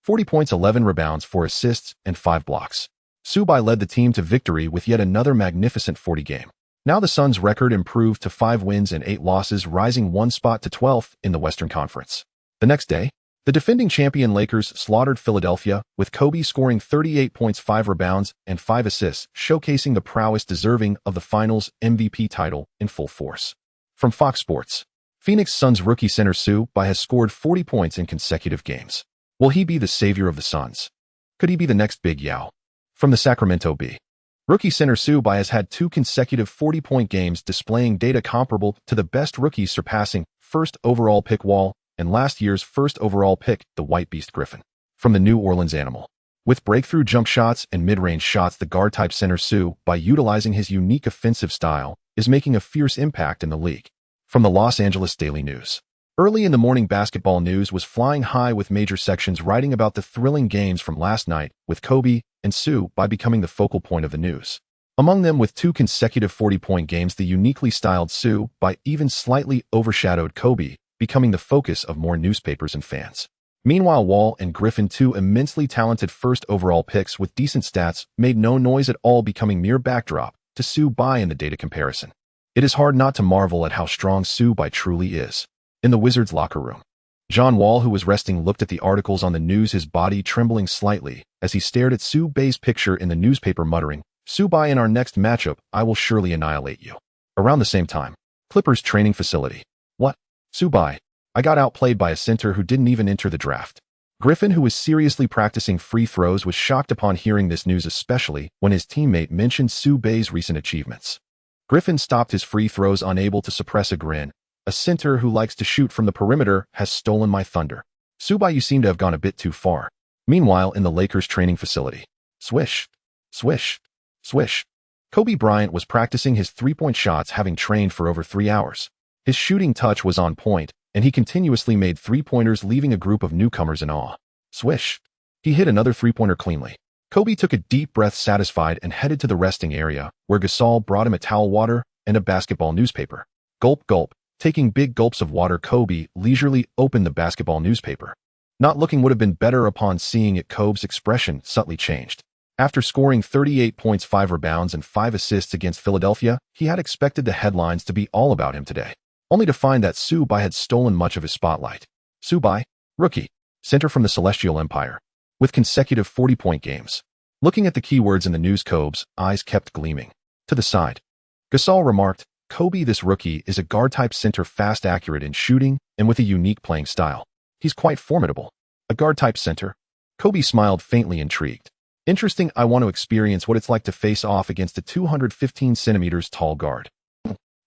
40 points, 11 rebounds, 4 assists, and 5 blocks. Subai led the team to victory with yet another magnificent 40 game. Now the Suns' record improved to 5 wins and 8 losses, rising 1 spot to 12th in the Western Conference. The next day, The defending champion Lakers slaughtered Philadelphia, with Kobe scoring 38 points, 5 rebounds, and 5 assists, showcasing the prowess deserving of the Finals MVP title in full force. From Fox Sports, Phoenix Suns rookie center Subbai has scored 40 points in consecutive games. Will he be the savior of the Suns? Could he be the next Big Yao? From the Sacramento Bee, rookie center Subbai has had 2 consecutive 40-point games, displaying data comparable to the best rookies, surpassing first overall pick Wall and last year's first overall pick, the White Beast Griffin. From the New Orleans Animal, with breakthrough jump shots and mid-range shots, the guard-type center Subbai, utilizing his unique offensive style, is making a fierce impact in the league. From the Los Angeles Daily News, early in the morning, basketball news was flying high, with major sections writing about the thrilling games from last night, with Kobe and Subbai becoming the focal point of the news. Among them, with 2 consecutive 40-point games, the uniquely styled Subbai even slightly overshadowed Kobe, becoming the focus of more newspapers and fans. Meanwhile, Wall and Griffin, 2 immensely talented first overall picks with decent stats, made no noise at all, becoming mere backdrop to Subbai in the data comparison. It is hard not to marvel at how strong Subbai truly is. In the Wizards' locker room, John Wall, who was resting, looked at the articles on the news, his body trembling slightly as he stared at Subbai's picture in the newspaper, muttering, "Subbai, in our next matchup, I will surely annihilate you." Around the same time, Clippers training facility. "What? Subbai, I got outplayed by a center who didn't even enter the draft." Griffin, who was seriously practicing free throws, was shocked upon hearing this news, especially when his teammate mentioned Subbai's recent achievements. Griffin stopped his free throws, unable to suppress a grin. "A center who likes to shoot from the perimeter has stolen my thunder. Subbai, you seem to have gone a bit too far." Meanwhile, in the Lakers training facility, swish, swish, swish. Kobe Bryant was practicing his three-point shots, having trained for over 3 hours. His shooting touch was on point, and he continuously made three-pointers, leaving a group of newcomers in awe. Swish. He hit another three-pointer cleanly. Kobe took a deep breath, satisfied, and headed to the resting area, where Gasol brought him a towel, water, and a basketball newspaper. Gulp, gulp. Taking big gulps of water, Kobe leisurely opened the basketball newspaper. Not looking would have been better. Upon seeing it, Kobe's expression subtly changed. After scoring 38 points, 5 rebounds, and 5 assists against Philadelphia, he had expected the headlines to be all about him today, only to find that Subbai had stolen much of his spotlight. Subbai, rookie, center from the Celestial Empire, with consecutive 40-point games. Looking at the keywords in the news, Kobe's eyes kept gleaming. To the side, Gasol remarked, "Kobe, this rookie is a guard-type center, fast, accurate in shooting, and with a unique playing style. He's quite formidable." "A guard-type center?" Kobe smiled, faintly intrigued. "Interesting. I want to experience what it's like to face off against a 215 centimeters tall guard."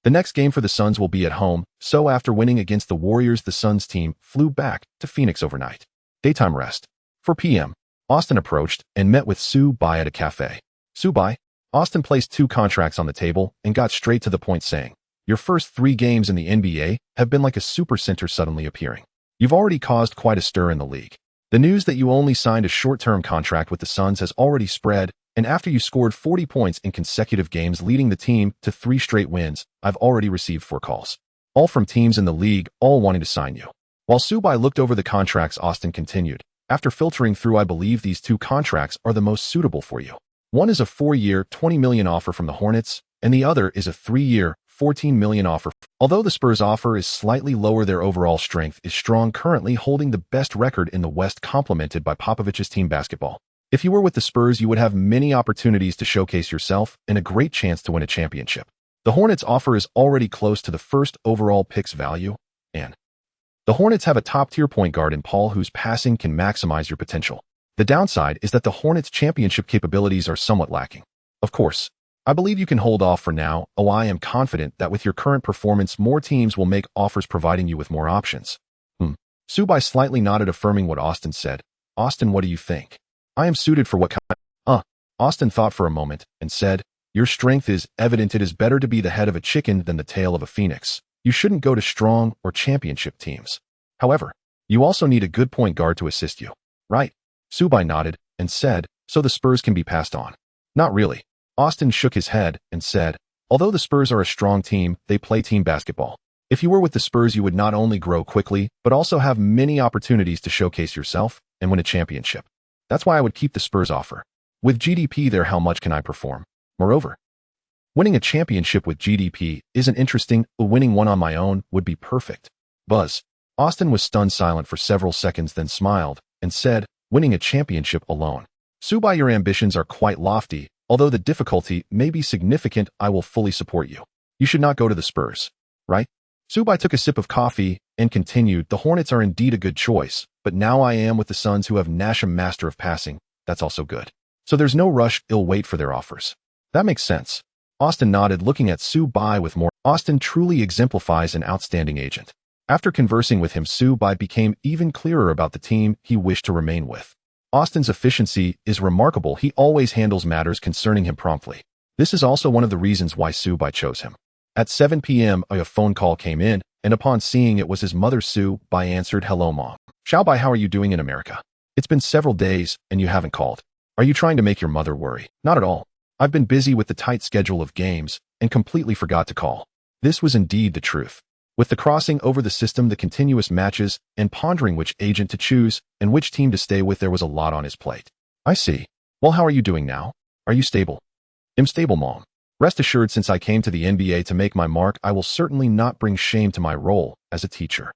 The next game for the Suns will be at home, so after winning against the Warriors, the Suns team flew back to Phoenix overnight. Daytime rest. 4 p.m., Austin approached and met with Subbai at a cafe. "Subbai," Austin placed 2 contracts on the table and got straight to the point, saying, "Your first 3 games in the NBA have been like a super center suddenly appearing. You've already caused quite a stir in the league. The news that you only signed a short-term contract with the Suns has already spread, and after you scored 40 points in consecutive games, leading the team to 3 straight wins, I've already received 4 calls. All from teams in the league, all wanting to sign you." While Subbai looked over the contracts, Austin continued, "After filtering through, I believe these 2 contracts are the most suitable for you. One is a 4-year, $20 million offer from the Hornets, and the other is a 3-year, $14 million offer. Although the Spurs' offer is slightly lower, their overall strength is strong, currently holding the best record in the West, complemented by Popovich's team basketball. If you were with the Spurs, you would have many opportunities to showcase yourself and a great chance to win a championship. The Hornets' offer is already close to the first overall pick's value, and the Hornets have a top-tier point guard in Paul, whose passing can maximize your potential. The downside is that the Hornets' championship capabilities are somewhat lacking. Of course, I believe you can hold off for now. Oh, I am confident that with your current performance, more teams will make offers, providing you with more options." Subbai slightly nodded, affirming what Austin said. "Austin, what do you think? I am suited for what kind?" Austin thought for a moment and said, "Your strength is evident. It is better to be the head of a chicken than the tail of a phoenix. You shouldn't go to strong or championship teams. However, you also need a good point guard to assist you, right?" Subbai nodded and said, "So the Spurs can be passed on?" "Not really." Austin shook his head and said, "Although the Spurs are a strong team, they play team basketball. If you were with the Spurs, you would not only grow quickly, but also have many opportunities to showcase yourself and win a championship. That's why I would keep the Spurs offer. With GDP there, how much can I perform? Moreover, winning a championship with GDP isn't interesting. Winning one on my own would be perfect." Buzz. Austin was stunned silent for several seconds, then smiled and said, winning a championship alone. Subai, your ambitions are quite lofty. Although the difficulty may be significant, I will fully support you. You should not go to the Spurs, right? Subai took a sip of coffee and continued, the Hornets are indeed a good choice, but now I am with the Suns who have Nasham master of passing. That's also good. So there's no rush, I'll wait for their offers. That makes sense. Austin nodded, looking at Subai with more. Austin truly exemplifies an outstanding agent. After conversing with him, Subai became even clearer about the team he wished to remain with. Austin's efficiency is remarkable. He always handles matters concerning him promptly. This is also one of the reasons why Subai chose him. At 7 p.m., a phone call came in, and upon seeing it was his mother, Subai answered, hello, Mom. Xiaobai, how are you doing in America? It's been several days, and you haven't called. Are you trying to make your mother worry? Not at all. I've been busy with the tight schedule of games, and completely forgot to call. This was indeed the truth. With the crossing over the system, the continuous matches, and pondering which agent to choose and which team to stay with, there was a lot on his plate. I see. Well, how are you doing now? Are you stable? I'm stable, Mom. Rest assured, since I came to the NBA to make my mark, I will certainly not bring shame to my role as a teacher.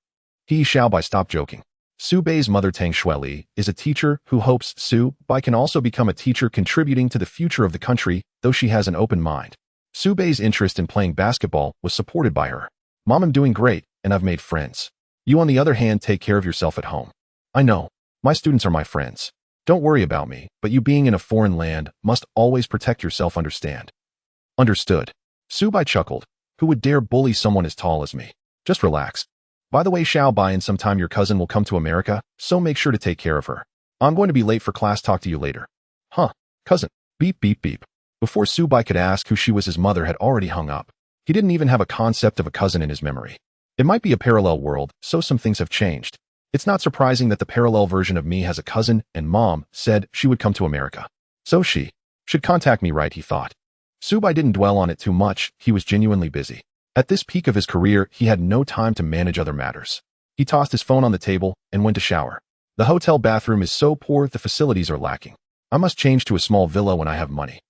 He Xiaobai, stop joking. Subai's mother, Tang Shueli, is a teacher who hopes Subai can also become a teacher, contributing to the future of the country, though she has an open mind. Subai's interest in playing basketball was supported by her. Mom, I'm doing great, and I've made friends. You, on the other hand, take care of yourself at home. I know. My students are my friends. Don't worry about me, but you, being in a foreign land, must always protect yourself, understand? Understood. Subai chuckled. Who would dare bully someone as tall as me? Just relax. By the way, Xiaobai, in some time your cousin will come to America, so make sure to take care of her. I'm going to be late for class. Talk to you later. Huh, cousin. Beep, beep, beep. Before Subai could ask who she was, his mother had already hung up. He didn't even have a concept of a cousin in his memory. It might be a parallel world, so some things have changed. It's not surprising that the parallel version of me has a cousin, and Mom said she would come to America. So she should contact me, right, he thought. Subai didn't dwell on it too much. He was genuinely busy. At this peak of his career, he had no time to manage other matters. He tossed his phone on the table and went to shower. The hotel bathroom is so poor, the facilities are lacking. I must change to a small villa when I have money.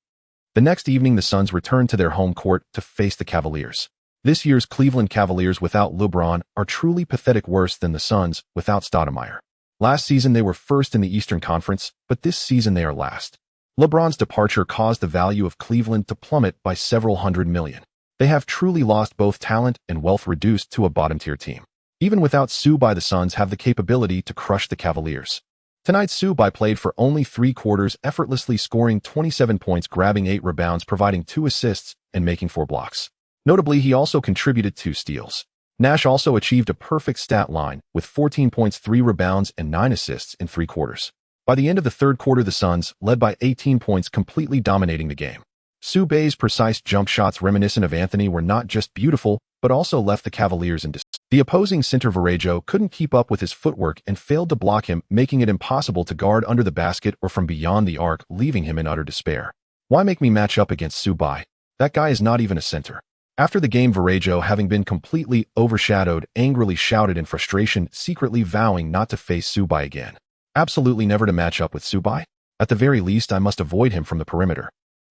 The next evening, the Suns returned to their home court to face the Cavaliers. This year's Cleveland Cavaliers without LeBron are truly pathetic, worse than the Suns without Stoudemire. Last season they were first in the Eastern Conference, but this season they are last. LeBron's departure caused the value of Cleveland to plummet by several $100 million. They have truly lost both talent and wealth, reduced to a bottom-tier team. Even without Subai, the Suns have the capability to crush the Cavaliers. Tonight, Subai played for only 3 quarters, effortlessly scoring 27 points, grabbing 8 rebounds, providing 2 assists, and making 4 blocks. Notably, he also contributed 2 steals. Nash also achieved a perfect stat line with 14 points, 3 rebounds, and 9 assists in 3 quarters. By the end of the third quarter, the Suns led by 18 points, completely dominating the game. Subai's precise jump shots, reminiscent of Anthony, were not just beautiful, but also left the Cavaliers in disarray. The opposing center Varejao couldn't keep up with his footwork and failed to block him, making it impossible to guard under the basket or from beyond the arc, leaving him in utter despair. Why make me match up against Subai? That guy is not even a center. After the game, Varejao, having been completely overshadowed, angrily shouted in frustration, secretly vowing not to face Subai again. Absolutely never to match up with Subai? At the very least, I must avoid him from the perimeter.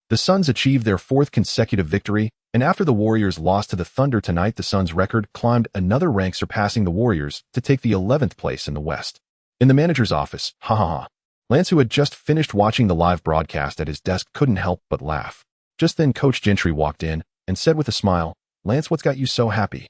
The Suns achieved their 4th consecutive victory, and after the Warriors lost to the Thunder tonight, the Suns' record climbed another rank, surpassing the Warriors to take the 11th place in the West. In the manager's office, Lance, who had just finished watching the live broadcast at his desk, couldn't help but laugh. Just then, Coach Gentry walked in and said with a smile, "Lance, what's got you so happy?"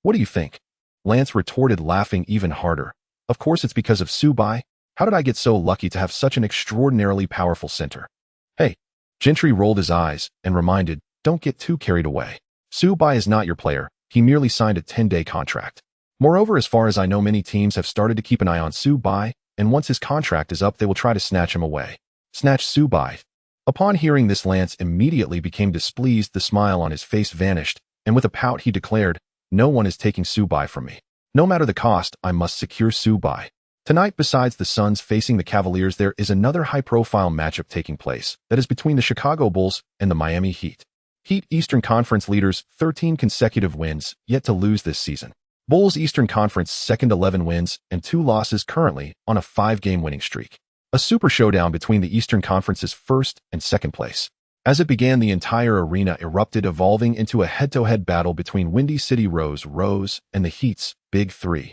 "What do you think?" Lance retorted, laughing even harder. "Of course it's because of Subai. How did I get so lucky to have such an extraordinarily powerful center?" "Hey." Gentry rolled his eyes and reminded, "Don't get too carried away. Subai is not your player. He merely signed a 10-day contract. Moreover, as far as I know, many teams have started to keep an eye on Subai, and once his contract is up, they will try to snatch him away." Snatch Subai. Upon hearing this, Lance immediately became displeased. The smile on his face vanished, and with a pout he declared, "No one is taking Subai from me. No matter the cost, I must secure Subai." Tonight, besides the Suns facing the Cavaliers, there is another high-profile matchup taking place, that is between the Chicago Bulls and the Miami Heat. Heat, Eastern Conference leaders, 13 consecutive wins, yet to lose this season. Bulls, Eastern Conference second, 11 wins and 2 losses, currently on a 5-game winning streak. A super showdown between the Eastern Conference's 1st and 2nd place. As it began, the entire arena erupted, evolving into a head-to-head battle between Windy City Rose and the Heat's Big Three.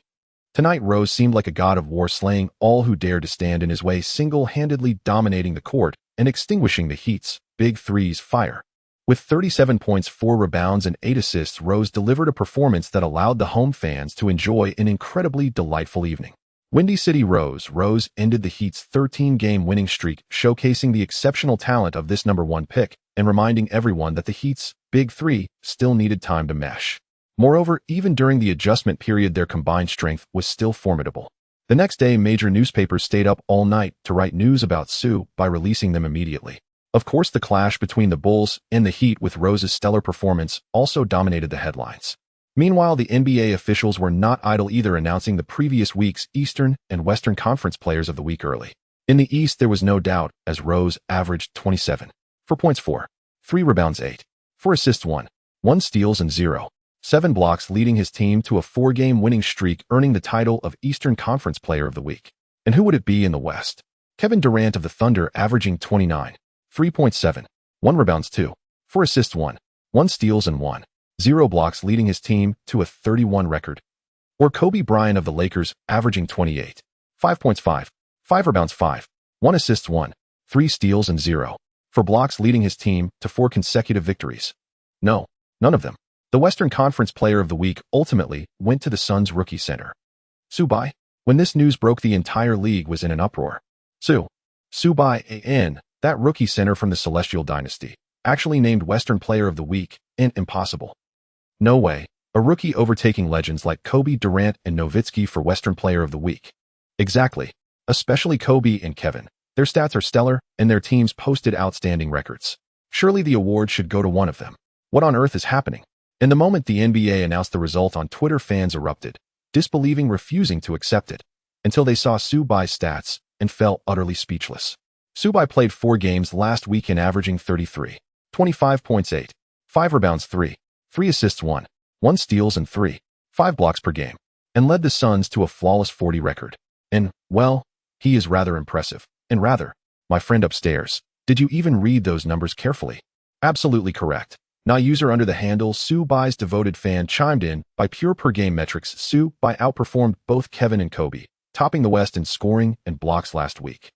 Tonight, Rose seemed like a god of war, slaying all who dared to stand in his way, single-handedly dominating the court and extinguishing the Heat's big three's fire. With 37 points, 4 rebounds, and 8 assists, Rose delivered a performance that allowed the home fans to enjoy an incredibly delightful evening. Windy City Rose ended the Heat's 13-game winning streak, showcasing the exceptional talent of this number 1 pick and reminding everyone that the Heat's big three still needed time to mesh. Moreover, even during the adjustment period, their combined strength was still formidable. The next day, major newspapers stayed up all night to write news about Sue by releasing them immediately. Of course, the clash between the Bulls and the Heat with Rose's stellar performance also dominated the headlines. Meanwhile, the NBA officials were not idle either, announcing the previous week's Eastern and Western Conference Players of the Week early. In the East, there was no doubt, as Rose averaged 27, 4 points, 3 rebounds, 8, 4 assists, 1 steals, and 7 blocks, leading his team to a 4-game winning streak, earning the title of Eastern Conference Player of the Week. And who would it be in the West? Kevin Durant of the Thunder, averaging 29, 3.7, 1 rebounds, 2, 4 assists, 1 steals, and 0 blocks, leading his team to a 31 record. Or Kobe Bryant of the Lakers, averaging 28, 5 points, 5 rebounds, 1 assists, 3 steals, and 4 blocks, leading his team to 4 consecutive victories. No, none of them. The Western Conference Player of the Week ultimately went to the Suns' rookie center, Sue Bai. When this news broke, the entire league was in an uproar. Sue Bai, that rookie center from the Celestial Dynasty, actually named Western Player of the Week, impossible. No way, a rookie overtaking legends like Kobe, Durant, and Nowitzki for Western Player of the Week. Exactly, especially Kobe and Kevin. Their stats are stellar, and their teams posted outstanding records. Surely the award should go to one of them. What on earth is happening? In the moment the NBA announced the result on Twitter, fans erupted, disbelieving, refusing to accept it, until they saw Sue Bai's stats and fell utterly speechless. Sue Bai played 4 games last weekend, averaging 33, 25 points, 8, 5 rebounds, 3 assists, 1 steals, and 5 blocks per game, and led the Suns to a flawless 40 record. And, well, he is rather impressive. And rather, my friend upstairs, did you even read those numbers carefully? Absolutely correct. Now, user under the handle Sue Bai's devoted fan chimed in, by pure per-game metrics, Sue Bai outperformed both Kevin and Kobe, topping the West in scoring and blocks last week.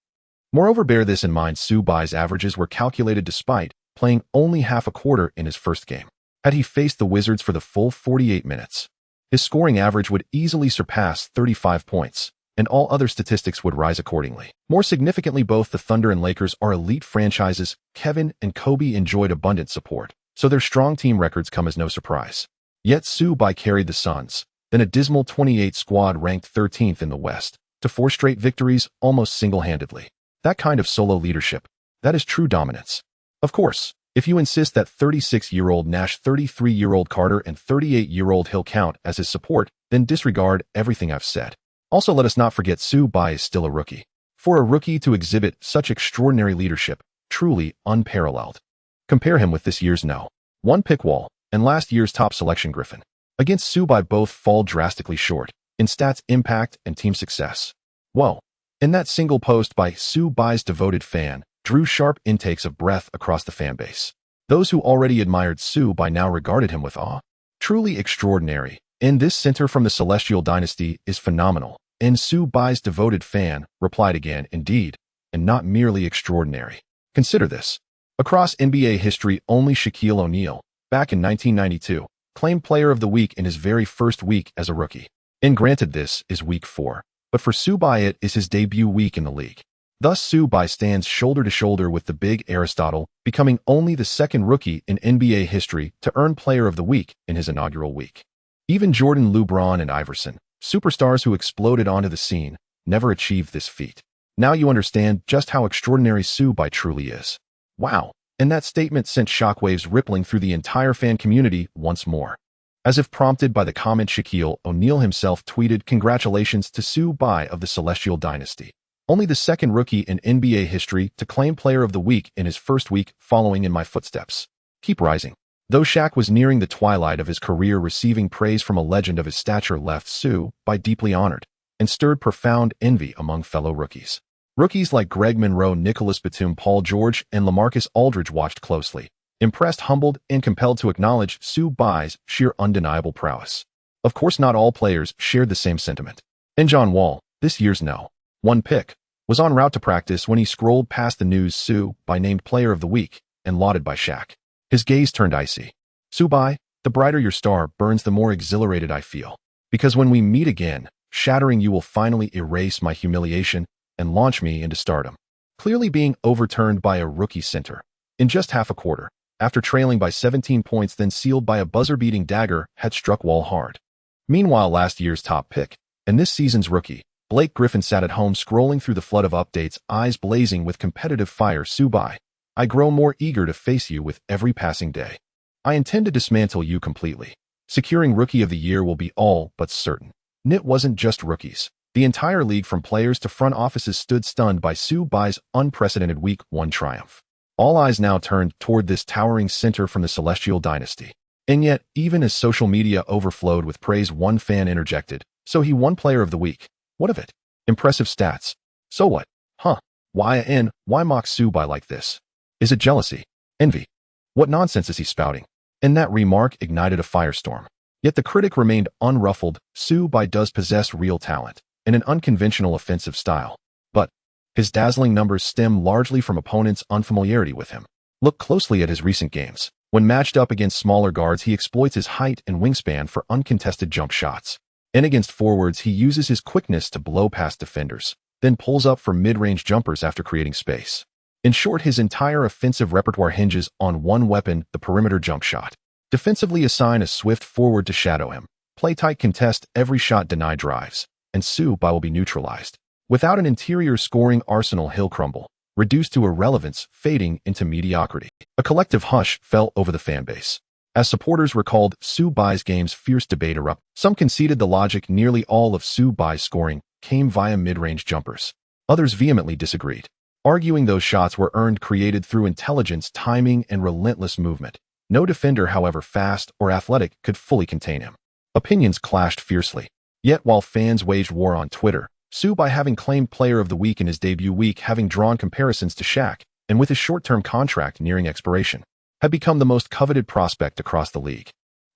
Moreover, bear this in mind, Sue Bai's averages were calculated despite playing only half a quarter in his first game. Had he faced the Wizards for the full 48 minutes, his scoring average would easily surpass 35 points, and all other statistics would rise accordingly. More significantly, both the Thunder and Lakers are elite franchises. Kevin and Kobe enjoyed abundant support, so their strong team records come as no surprise. Yet Sue Bai carried the Suns, then a dismal 28 squad ranked 13th in the West, to 4 straight victories almost single-handedly. That kind of solo leadership, that is true dominance. Of course, if you insist that 36-year-old Nash, 33-year-old Carter, and 38-year-old Hill count as his support, then disregard everything I've said. Also, let us not forget Sue Bai is still a rookie. For a rookie to exhibit such extraordinary leadership, truly unparalleled. Compare him with this year's No. 1 pick Wall and last year's top selection Griffin. Against Sue Bai, both fall drastically short in stats, impact, and team success. Whoa. In that single post by Sue Bai's devoted fan, drew sharp intakes of breath across the fanbase. Those who already admired Sue Bai now regarded him with awe. Truly extraordinary, and this center from the Celestial Dynasty is phenomenal. And Sue Bai's devoted fan replied again, indeed, and not merely extraordinary. Consider this. Across NBA history, only Shaquille O'Neal, back in 1992, claimed Player of the Week in his very first week as a rookie. And granted, this is week 4, but for Sue Bai it is his debut week in the league. Thus, Sue Bai stands shoulder to shoulder with the big Aristotle, becoming only the second rookie in NBA history to earn Player of the Week in his inaugural week. Even Jordan, LeBron, and Iverson, superstars who exploded onto the scene, never achieved this feat. Now you understand just how extraordinary Sue Bai truly is. Wow, and that statement sent shockwaves rippling through the entire fan community once more. As if prompted by the comment, Shaquille O'Neal himself tweeted, "Congratulations to Sue Bai of the Celestial Dynasty. Only the second rookie in NBA history to claim Player of the Week in his first week, following in my footsteps. Keep rising." Though Shaq was nearing the twilight of his career, receiving praise from a legend of his stature left Sue Bai deeply honored and stirred profound envy among fellow rookies. Rookies like Greg Monroe, Nicholas Batum, Paul George, and LaMarcus Aldridge watched closely, impressed, humbled, and compelled to acknowledge Sue Bai's sheer undeniable prowess. Of course, not all players shared the same sentiment. And John Wall, this year's No.1 pick, was en route to practice when he scrolled past the news Sue by named Player of the Week and lauded by Shaq. His gaze turned icy. Sue by, the brighter your star burns, the more exhilarated I feel. Because when we meet again, shattering, you will finally erase my humiliation and launch me into stardom. Clearly being overturned by a rookie center. In just half a quarter, after trailing by 17 points then sealed by a buzzer-beating dagger, had struck Wall hard. Meanwhile, last year's top pick, and this season's rookie, Blake Griffin sat at home scrolling through the flood of updates, eyes blazing with competitive fire. Sue by, I grow more eager to face you with every passing day. I intend to dismantle you completely. Securing Rookie of the Year will be all but certain. And it wasn't just rookies. The entire league, from players to front offices, stood stunned by Sue by's unprecedented Week 1 triumph. All eyes now turned toward this towering center from the Celestial Dynasty. And yet, even as social media overflowed with praise, one fan interjected, "So he won Player of the Week. What of it? Impressive stats. So what? Huh? Why mock Sue by like this? Is it jealousy? Envy? What nonsense is he spouting?" And that remark ignited a firestorm. Yet the critic remained unruffled. Sue by does possess real talent and an unconventional offensive style. But his dazzling numbers stem largely from opponents' unfamiliarity with him. Look closely at his recent games. When matched up against smaller guards, he exploits his height and wingspan for uncontested jump shots. And against forwards, he uses his quickness to blow past defenders, then pulls up for mid-range jumpers after creating space. In short, his entire offensive repertoire hinges on one weapon, the perimeter jump shot. Defensively, assign a swift forward to shadow him. Play tight, contest every shot, deny drives, and Sue by will be neutralized. Without an interior scoring arsenal, he'll crumble, reduced to irrelevance, fading into mediocrity. A collective hush fell over the fanbase. As supporters recalled Sue by's games, fierce debate erupted. Some conceded the logic. Nearly all of Sue by's scoring came via mid-range jumpers. Others vehemently disagreed, arguing those shots were earned, created through intelligence, timing, and relentless movement. No defender, however fast or athletic, could fully contain him. Opinions clashed fiercely. Yet while fans waged war on Twitter, Sue by, having claimed Player of the Week in his debut week, having drawn comparisons to Shaq, and with his short-term contract nearing expiration, had become the most coveted prospect across the league.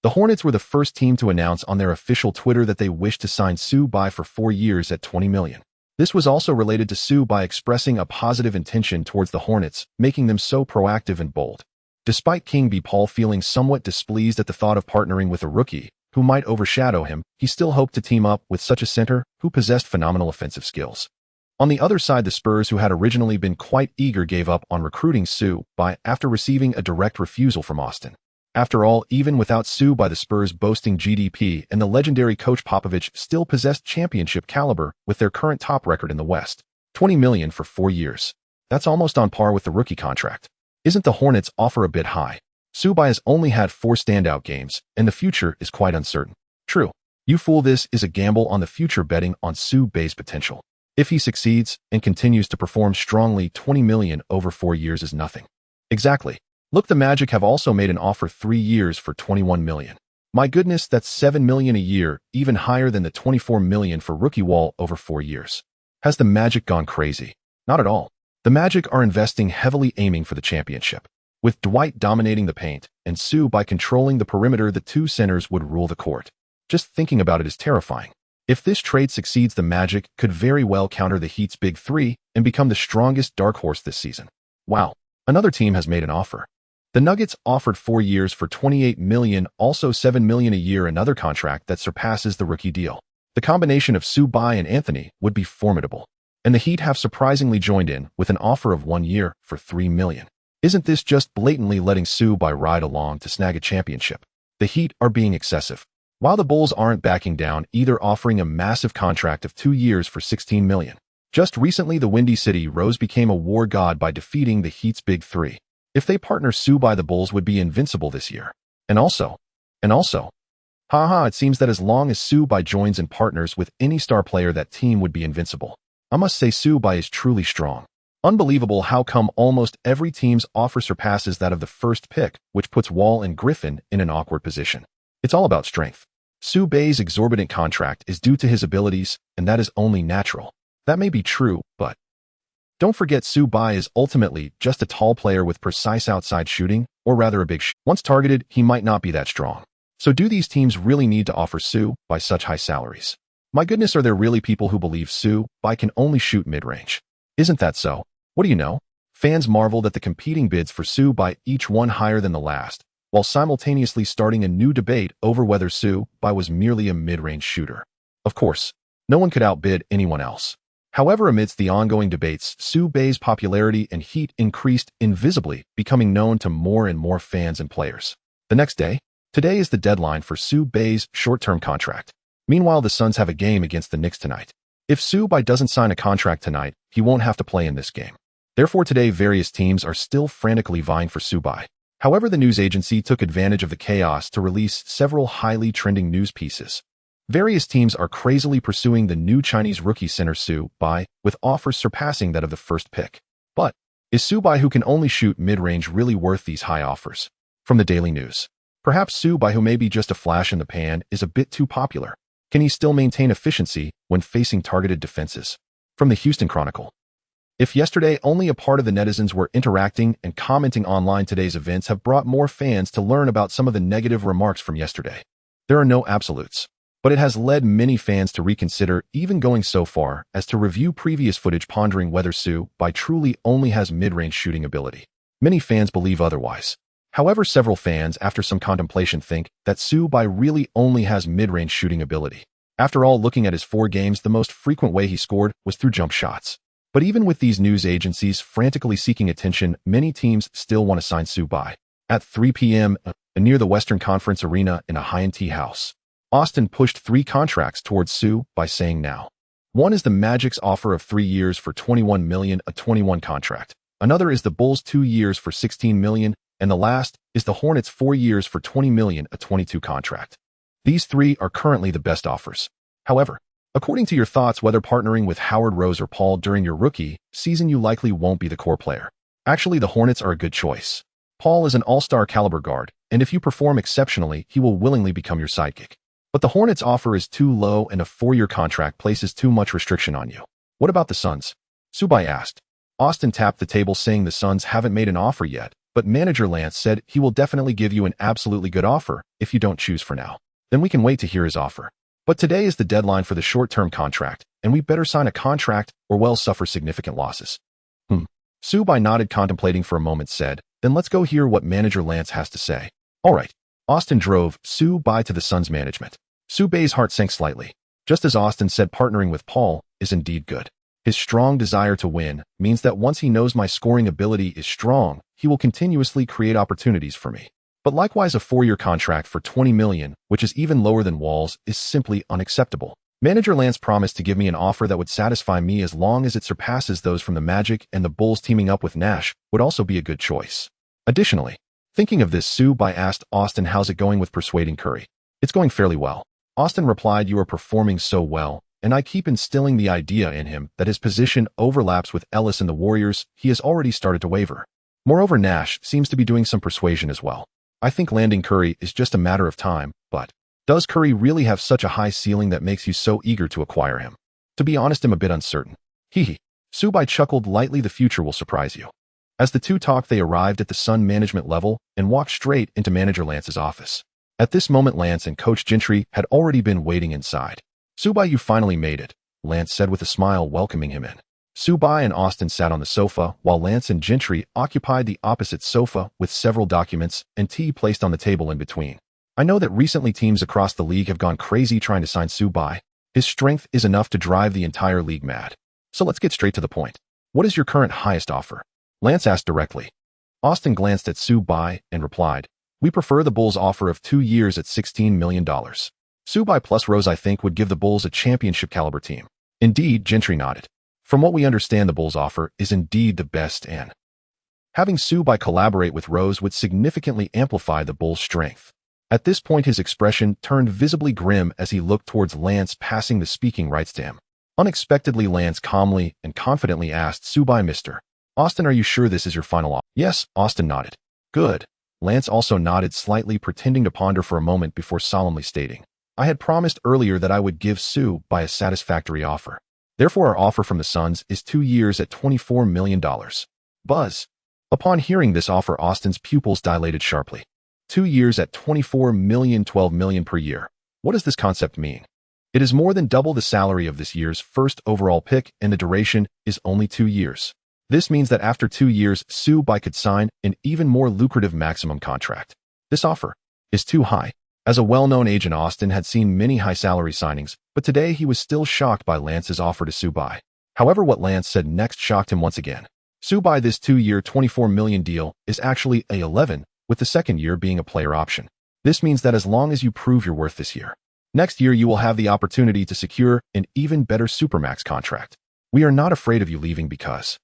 The Hornets were the first team to announce on their official Twitter that they wished to sign Sue by for 4 years at $20 million. This was also related to Sue by expressing a positive intention towards the Hornets, making them so proactive and bold. Despite King B. Paul feeling somewhat displeased at the thought of partnering with a rookie who might overshadow him, he still hoped to team up with such a center who possessed phenomenal offensive skills. On the other side, the Spurs, who had originally been quite eager, gave up on recruiting Sue by after receiving a direct refusal from Austin. After all, even without Sue by, the Spurs, boasting GDP and the legendary coach Popovich, still possessed championship caliber with their current top record in the West. $20 million for 4 years. That's almost on par with the rookie contract. Isn't the Hornets' offer a bit high? Sue by has only had 4 standout games, and the future is quite uncertain. True. You fool, this is a gamble on the future, betting on Sue by's potential. If he succeeds and continues to perform strongly, $20 million over 4 years is nothing. Exactly. Look, the Magic have also made an offer 3 years for $21 million. My goodness, that's $7 million a year, even higher than the $24 million for rookie Wall over 4 years. Has the Magic gone crazy? Not at all. The Magic are investing heavily, aiming for the championship. With Dwight dominating the paint and Sue by controlling the perimeter, the two centers would rule the court. Just thinking about it is terrifying. If this trade succeeds, the Magic could very well counter the Heat's big three and become the strongest dark horse this season. Wow, another team has made an offer. The Nuggets offered 4 years for $28 million, also $7 million a year, another contract that surpasses the rookie deal. The combination of Sue by and Anthony would be formidable. And the Heat have surprisingly joined in with an offer of 1 year for $3 million. Isn't this just blatantly letting Sue by ride along to snag a championship? The Heat are being excessive. While the Bulls aren't backing down either, offering a massive contract of 2 years for $16 million. Just recently, the Windy City Rose became a war god by defeating the Heat's big three. If they partner Sue by, the Bulls would be invincible this year. And also, it seems that as long as Sue by joins and partners with any star player, that team would be invincible. I must say, Sue by is truly strong. Unbelievable how come almost every team's offer surpasses that of the first pick, which puts Wall and Griffin in an awkward position. It's all about strength. Sue by's exorbitant contract is due to his abilities, and that is only natural. That may be true, but don't forget, Sue by is ultimately just a tall player with precise outside shooting, or rather a big shot. Once targeted, he might not be that strong. So do these teams really need to offer Sue by such high salaries? My goodness, are there really people who believe Su Bai can only shoot mid-range? Isn't that so? What do you know? Fans marveled at the competing bids for Su Bai, each one higher than the last, while simultaneously starting a new debate over whether Su Bai was merely a mid-range shooter. Of course, no one could outbid anyone else. However, amidst the ongoing debates, Su Bai's popularity and heat increased invisibly, becoming known to more and more fans and players. The next day, today is the deadline for Su Bai's short-term contract. Meanwhile, the Suns have a game against the Knicks tonight. If Su Bai doesn't sign a contract tonight, he won't have to play in this game. Therefore, today various teams are still frantically vying for Su Bai. However, the news agency took advantage of the chaos to release several highly trending news pieces. Various teams are crazily pursuing the new Chinese rookie center Su Bai, with offers surpassing that of the first pick. But is Su Bai, who can only shoot mid-range, really worth these high offers? From the Daily News. Perhaps Su Bai, who may be just a flash in the pan, is a bit too popular. Can he still maintain efficiency when facing targeted defenses? From the Houston Chronicle. If yesterday only a part of the netizens were interacting and commenting online, today's events have brought more fans to learn about some of the negative remarks from yesterday. There are no absolutes, but it has led many fans to reconsider, even going so far as to review previous footage, pondering whether Su Bai truly only has mid-range shooting ability. Many fans believe otherwise. However, several fans, after some contemplation, think that Su Bai really only has mid-range shooting ability. After all, looking at his 4 games, the most frequent way he scored was through jump shots. But even with these news agencies frantically seeking attention, many teams still want to sign Su Bai. At 3 p.m. near the Western Conference Arena in a high-end tea house, Austin pushed 3 contracts towards Su Bai, saying now. One is the Magic's offer of 3 years for $21 million, a 21 contract. Another is the Bulls' 2 years for $16 million, and the last is the Hornets' 4 years for $20 million, a 22 contract. These 3 are currently the best offers. However, according to your thoughts, whether partnering with Howard Rose or Paul during your rookie season, you likely won't be the core player. Actually, the Hornets are a good choice. Paul is an all-star caliber guard, and if you perform exceptionally, he will willingly become your sidekick. But the Hornets' offer is too low, and a 4-year contract places too much restriction on you. What about the Suns? Su Bai asked. Austin tapped the table, saying the Suns haven't made an offer yet, but manager Lance said he will definitely give you an absolutely good offer if you don't choose for now. Then we can wait to hear his offer. But today is the deadline for the short-term contract, and we better sign a contract or well suffer significant losses. Su Bai nodded, contemplating for a moment, said, then let's go hear what manager Lance has to say. All right. Austin drove Su Bai to the Suns management. Su Bai's heart sank slightly. Just as Austin said, partnering with Paul is indeed good. His strong desire to win means that once he knows my scoring ability is strong, he will continuously create opportunities for me. But likewise, a 4-year contract for $20 million, which is even lower than Wall's, is simply unacceptable. Manager Lance promised to give me an offer that would satisfy me as long as it surpasses those from the Magic, and the Bulls teaming up with Nash would also be a good choice. Additionally, thinking of this, Su Bai asked Austin, how's it going with persuading Curry? It's going fairly well. Austin replied, you are performing so well, and I keep instilling the idea in him that his position overlaps with Ellis in the Warriors. He has already started to waver. Moreover, Nash seems to be doing some persuasion as well. I think landing Curry is just a matter of time, but does Curry really have such a high ceiling that makes you so eager to acquire him? To be honest, I'm a bit uncertain. Hee. Su Bai chuckled lightly. The future will surprise you. As the two talked, they arrived at the Sun management level and walked straight into manager Lance's office. At this moment, Lance and Coach Gentry had already been waiting inside. Su Bai, you finally made it, Lance said with a smile, welcoming him in. Su Bai and Austin sat on the sofa, while Lance and Gentry occupied the opposite sofa with several documents and tea placed on the table in between. I know that recently teams across the league have gone crazy trying to sign Su Bai. His strength is enough to drive the entire league mad. So let's get straight to the point. What is your current highest offer? Lance asked directly. Austin glanced at Su Bai and replied, we prefer the Bulls' offer of 2 years at $16 million. Su Bai plus Rose, I think, would give the Bulls a championship caliber team. Indeed, Gentry nodded. From what we understand, the Bulls' offer is indeed the best, and having Su Bai collaborate with Rose would significantly amplify the Bulls' strength. At this point, his expression turned visibly grim as he looked towards Lance, passing the speaking rights to him. Unexpectedly, Lance calmly and confidently asked Su Bai, Mr. Austin, are you sure this is your final offer? Yes, Austin nodded. Good. Lance also nodded slightly, pretending to ponder for a moment before solemnly stating, I had promised earlier that I would give Su Bai a satisfactory offer. Therefore, our offer from the Suns is 2 years at $24 million. Buzz. Upon hearing this offer, Austin's pupils dilated sharply. 2 years at $24 million, $12 million per year. What does this concept mean? It is more than double the salary of this year's first overall pick, and the duration is only 2 years. This means that after 2 years, Subai could sign an even more lucrative maximum contract. This offer is too high. As a well-known agent, Austin had seen many high-salary signings, but today he was still shocked by Lance's offer to Subai. However, what Lance said next shocked him once again. Subai, this 2-year, $24 million deal is actually a 11, with the second year being a player option. This means that as long as you prove your worth this year, next year you will have the opportunity to secure an even better Supermax contract. We are not afraid of you leaving because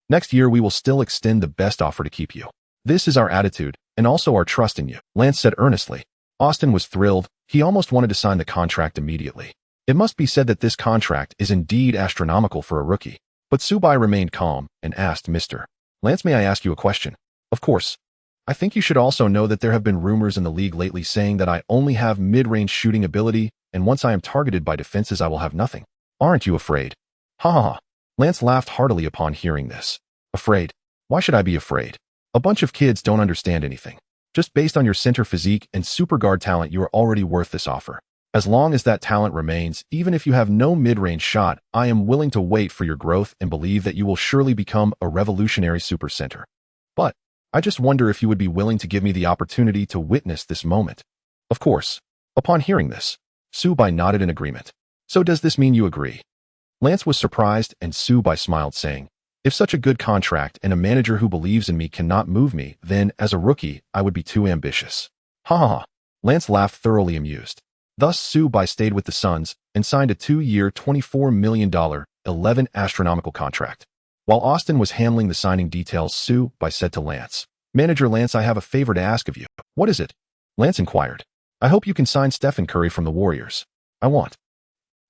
next year we will still extend the best offer to keep you. This is our attitude, and also our trust in you, Lance said earnestly. Austin was thrilled. He almost wanted to sign the contract immediately. It must be said that this contract is indeed astronomical for a rookie. But Subai remained calm and asked, Mr. Lance, may I ask you a question? Of course. I think you should also know that there have been rumors in the league lately saying that I only have mid-range shooting ability, and once I am targeted by defenses I will have nothing. Aren't you afraid? Ha ha ha. Lance laughed heartily upon hearing this. Afraid? Why should I be afraid? A bunch of kids don't understand anything. Just based on your center physique and super guard talent, you are already worth this offer. As long as that talent remains, even if you have no mid-range shot, I am willing to wait for your growth and believe that you will surely become a revolutionary super center. But I just wonder if you would be willing to give me the opportunity to witness this moment. Of course. Upon hearing this, Subai nodded in agreement. So does this mean you agree? Lance was surprised, and Subai smiled, saying, if such a good contract and a manager who believes in me cannot move me, then, as a rookie, I would be too ambitious. Ha ha ha. Lance laughed, thoroughly amused. Thus, Subai stayed with the Suns and signed a 2-year, $24 million, 11 astronomical contract. While Austin was handling the signing details, Subai said to Lance, Manager Lance, I have a favor to ask of you. What is it? Lance inquired. I hope you can sign Stephen Curry from the Warriors. I want.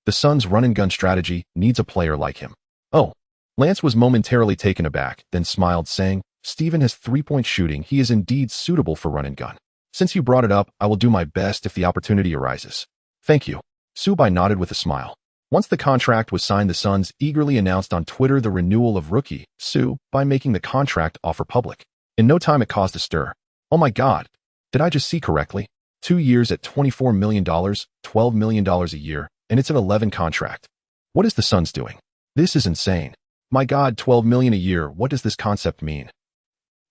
The Suns' run-and-gun strategy needs a player like him. Oh. Lance was momentarily taken aback, then smiled, saying, Stephen has 3-point shooting. He is indeed suitable for run-and-gun. Since you brought it up, I will do my best if the opportunity arises. Thank you. Subai nodded with a smile. Once the contract was signed, the Suns eagerly announced on Twitter the renewal of rookie Subai, making the contract offer public. In no time it caused a stir. Oh my God. Did I just see correctly? 2 years at $24 million, $12 million a year, and it's an 11 contract. What is the Suns doing? This is insane. My God, $12 million a year, what does this concept mean?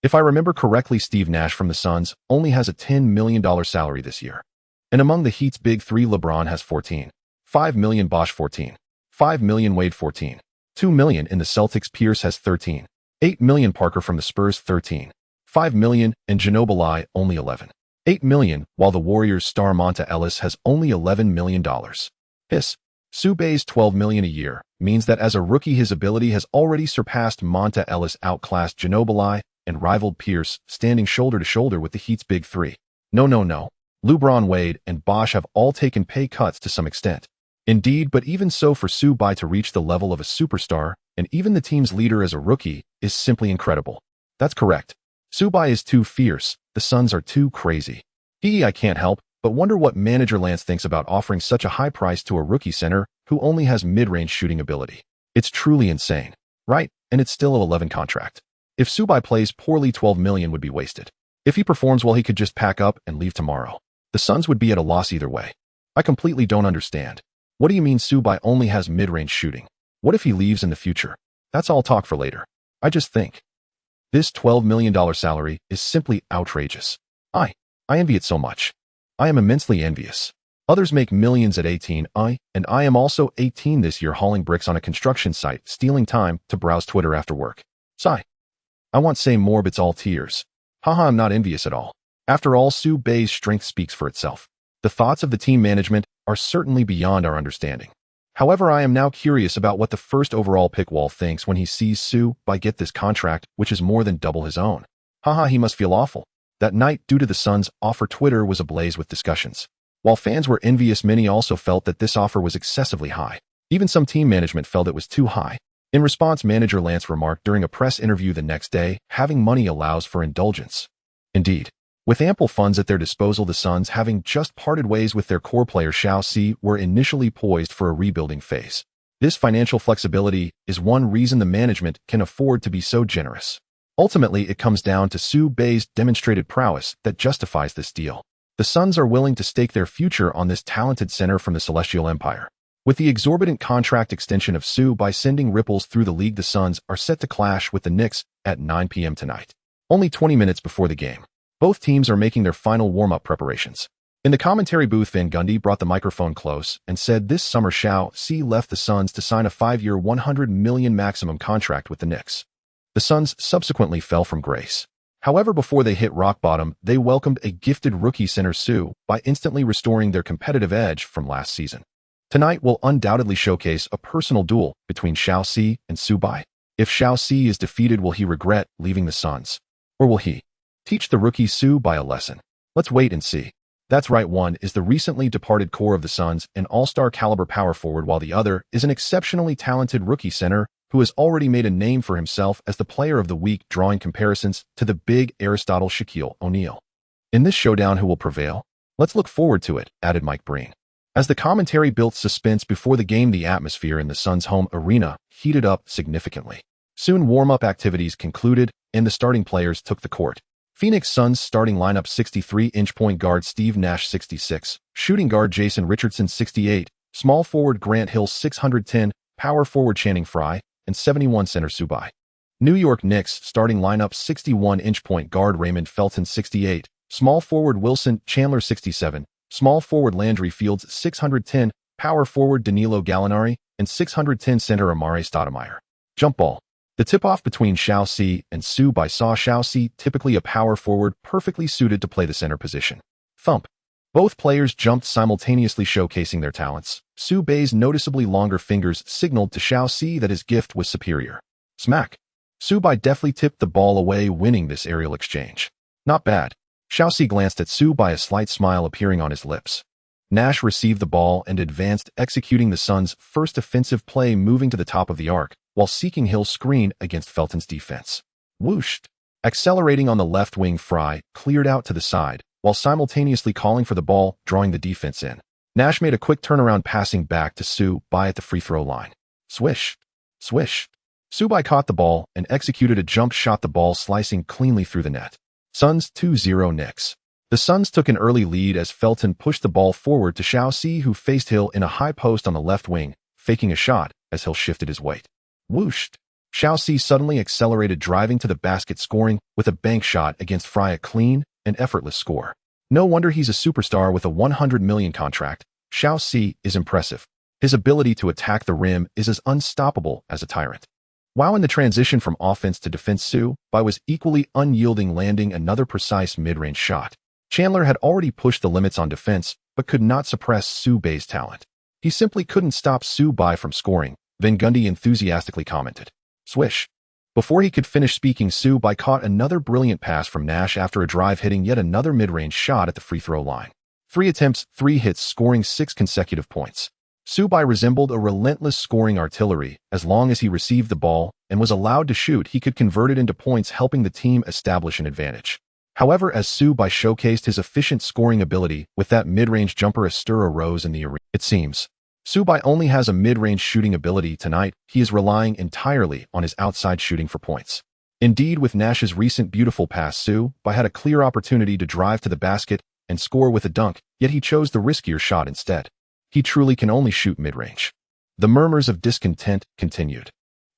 If I remember correctly, Steve Nash from the Suns only has a $10 million salary this year. And among the Heat's big three, LeBron has 14. $5 million, Bosh 14. $5 million, Wade 14. $2 million in the Celtics, Pierce has 13. $8 million, Parker from the Spurs 13. $5 million, and Ginobili only 11. $8 million, while the Warriors star Monta Ellis has only $11 million. Subai's $12 million a year means that as a rookie his ability has already surpassed Monta Ellis, outclassed Ginobili, and rivaled Pierce, standing shoulder to shoulder with the Heat's big three. No. LeBron, Wade, and Bosh have all taken pay cuts to some extent. Indeed, but even so, for Subai to reach the level of a superstar, and even the team's leader as a rookie, is simply incredible. That's correct. Subai is too fierce. The Suns are too crazy. I can't help but wonder what manager Lance thinks about offering such a high price to a rookie center who only has mid-range shooting ability. It's truly insane, right? And it's still an 11 contract. If Subai plays poorly, $12 million would be wasted. If he performs well, he could just pack up and leave tomorrow. The Suns would be at a loss either way. I completely don't understand. What do you mean Subai only has mid-range shooting? What if he leaves in the future? That's all talk for later. I just think this $12 million salary is simply outrageous. I envy it so much. I am immensely envious. Others make millions at 18, and I am also 18 this year, hauling bricks on a construction site, stealing time to browse Twitter after work. Sigh. I want to say more, but it's all tears. Haha, I'm not envious at all. After all, Subai's strength speaks for itself. The thoughts of the team management are certainly beyond our understanding. However, I am now curious about what the first overall pick Wall thinks when he sees Subai get this contract, which is more than double his own. Haha, he must feel awful. That night, due to the Suns' offer, Twitter was ablaze with discussions. While fans were envious, many also felt that this offer was excessively high. Even some team management felt it was too high. In response, manager Lance remarked during a press interview the next day, having money allows for indulgence. Indeed, with ample funds at their disposal, the Suns, having just parted ways with their core player Shao Si, were initially poised for a rebuilding phase. This financial flexibility is one reason the management can afford to be so generous. Ultimately, it comes down to Subai's demonstrated prowess that justifies this deal. The Suns are willing to stake their future on this talented center from the Celestial Empire. With the exorbitant contract extension of Su by sending ripples through the league, the Suns are set to clash with the Knicks at 9 p.m. tonight. Only 20 minutes before the game, both teams are making their final warm-up preparations. In the commentary booth, Van Gundy brought the microphone close and said this summer Shao-C left the Suns to sign a 5-year $100 million maximum contract with the Knicks. The Suns subsequently fell from grace. However, before they hit rock bottom, they welcomed a gifted rookie center Su by instantly restoring their competitive edge from last season. Tonight will undoubtedly showcase a personal duel between Shao-C and Su Bai. If Shao-C is defeated, will he regret leaving the Suns? Or will he teach the rookie Su Bai a lesson? Let's wait and see. That's right, one is the recently departed core of the Suns, an all-star caliber power forward, while the other is an exceptionally talented rookie center who has already made a name for himself as the player of the week, drawing comparisons to the big Aristotle Shaquille O'Neal. In this showdown, who will prevail? Let's look forward to it, added Mike Breen. As the commentary built suspense before the game, the atmosphere in the Suns' home arena heated up significantly. Soon warm-up activities concluded, and the starting players took the court. Phoenix Suns starting lineup: 63-inch point guard Steve Nash 66, shooting guard Jason Richardson 68, small forward Grant Hill 610, power forward Channing Frye, and 71 center Su Bai. New York Knicks starting lineup: 61-inch point guard Raymond Felton 68, small forward Wilson Chandler 67, small forward Landry Fields 610, power forward Danilo Gallinari, and 610 center Amare Stoudemire. Jump ball. The tip-off between Shao-C and Su Bai saw Shao-C, typically a power forward, perfectly suited to play the center position. Thump. Both players jumped simultaneously, showcasing their talents. Su Bai's noticeably longer fingers signaled to Shao-C that his gift was superior. Smack. Su Bai deftly tipped the ball away, winning this aerial exchange. Not bad. Shao-C glanced at Su Bai, a slight smile appearing on his lips. Nash received the ball and advanced, executing the Suns' first offensive play, moving to the top of the arc, while seeking Hill's screen against Felton's defense. Whooshed. Accelerating on the left wing, Frye cleared out to the side, while simultaneously calling for the ball, drawing the defense in. Nash made a quick turnaround, passing back to Su Bai at the free throw line. Swish. Swish. Su Bai caught the ball and executed a jump shot, the ball slicing cleanly through the net. Suns 2-0 Knicks. The Suns took an early lead as Felton pushed the ball forward to Shao-C, who faced Hill in a high post on the left wing, faking a shot as Hill shifted his weight. Whooshed. Shao-C suddenly accelerated, driving to the basket, scoring with a bank shot against Frye, a clean and effortless score. No wonder he's a superstar with a $100 million contract. Shao-C is impressive. His ability to attack the rim is as unstoppable as a tyrant. While in the transition from offense to defense, Su Bai was equally unyielding, landing another precise mid-range shot. Chandler had already pushed the limits on defense, but could not suppress Su Bai's talent. He simply couldn't stop Su Bai from scoring, Van Gundy enthusiastically commented. Swish. Before he could finish speaking, Su Bai caught another brilliant pass from Nash after a drive, hitting yet another mid-range shot at the free throw line. 3 attempts, 3 hits, scoring 6 consecutive points. Su Bai resembled a relentless scoring artillery. As long as he received the ball and was allowed to shoot, he could convert it into points, helping the team establish an advantage. However, as Su Bai showcased his efficient scoring ability with that mid-range jumper, a stir arose in the arena. It seems Su Bai only has a mid-range shooting ability. Tonight, he is relying entirely on his outside shooting for points. Indeed, with Nash's recent beautiful pass, Su Bai had a clear opportunity to drive to the basket and score with a dunk, yet he chose the riskier shot instead. He truly can only shoot mid-range. The murmurs of discontent continued.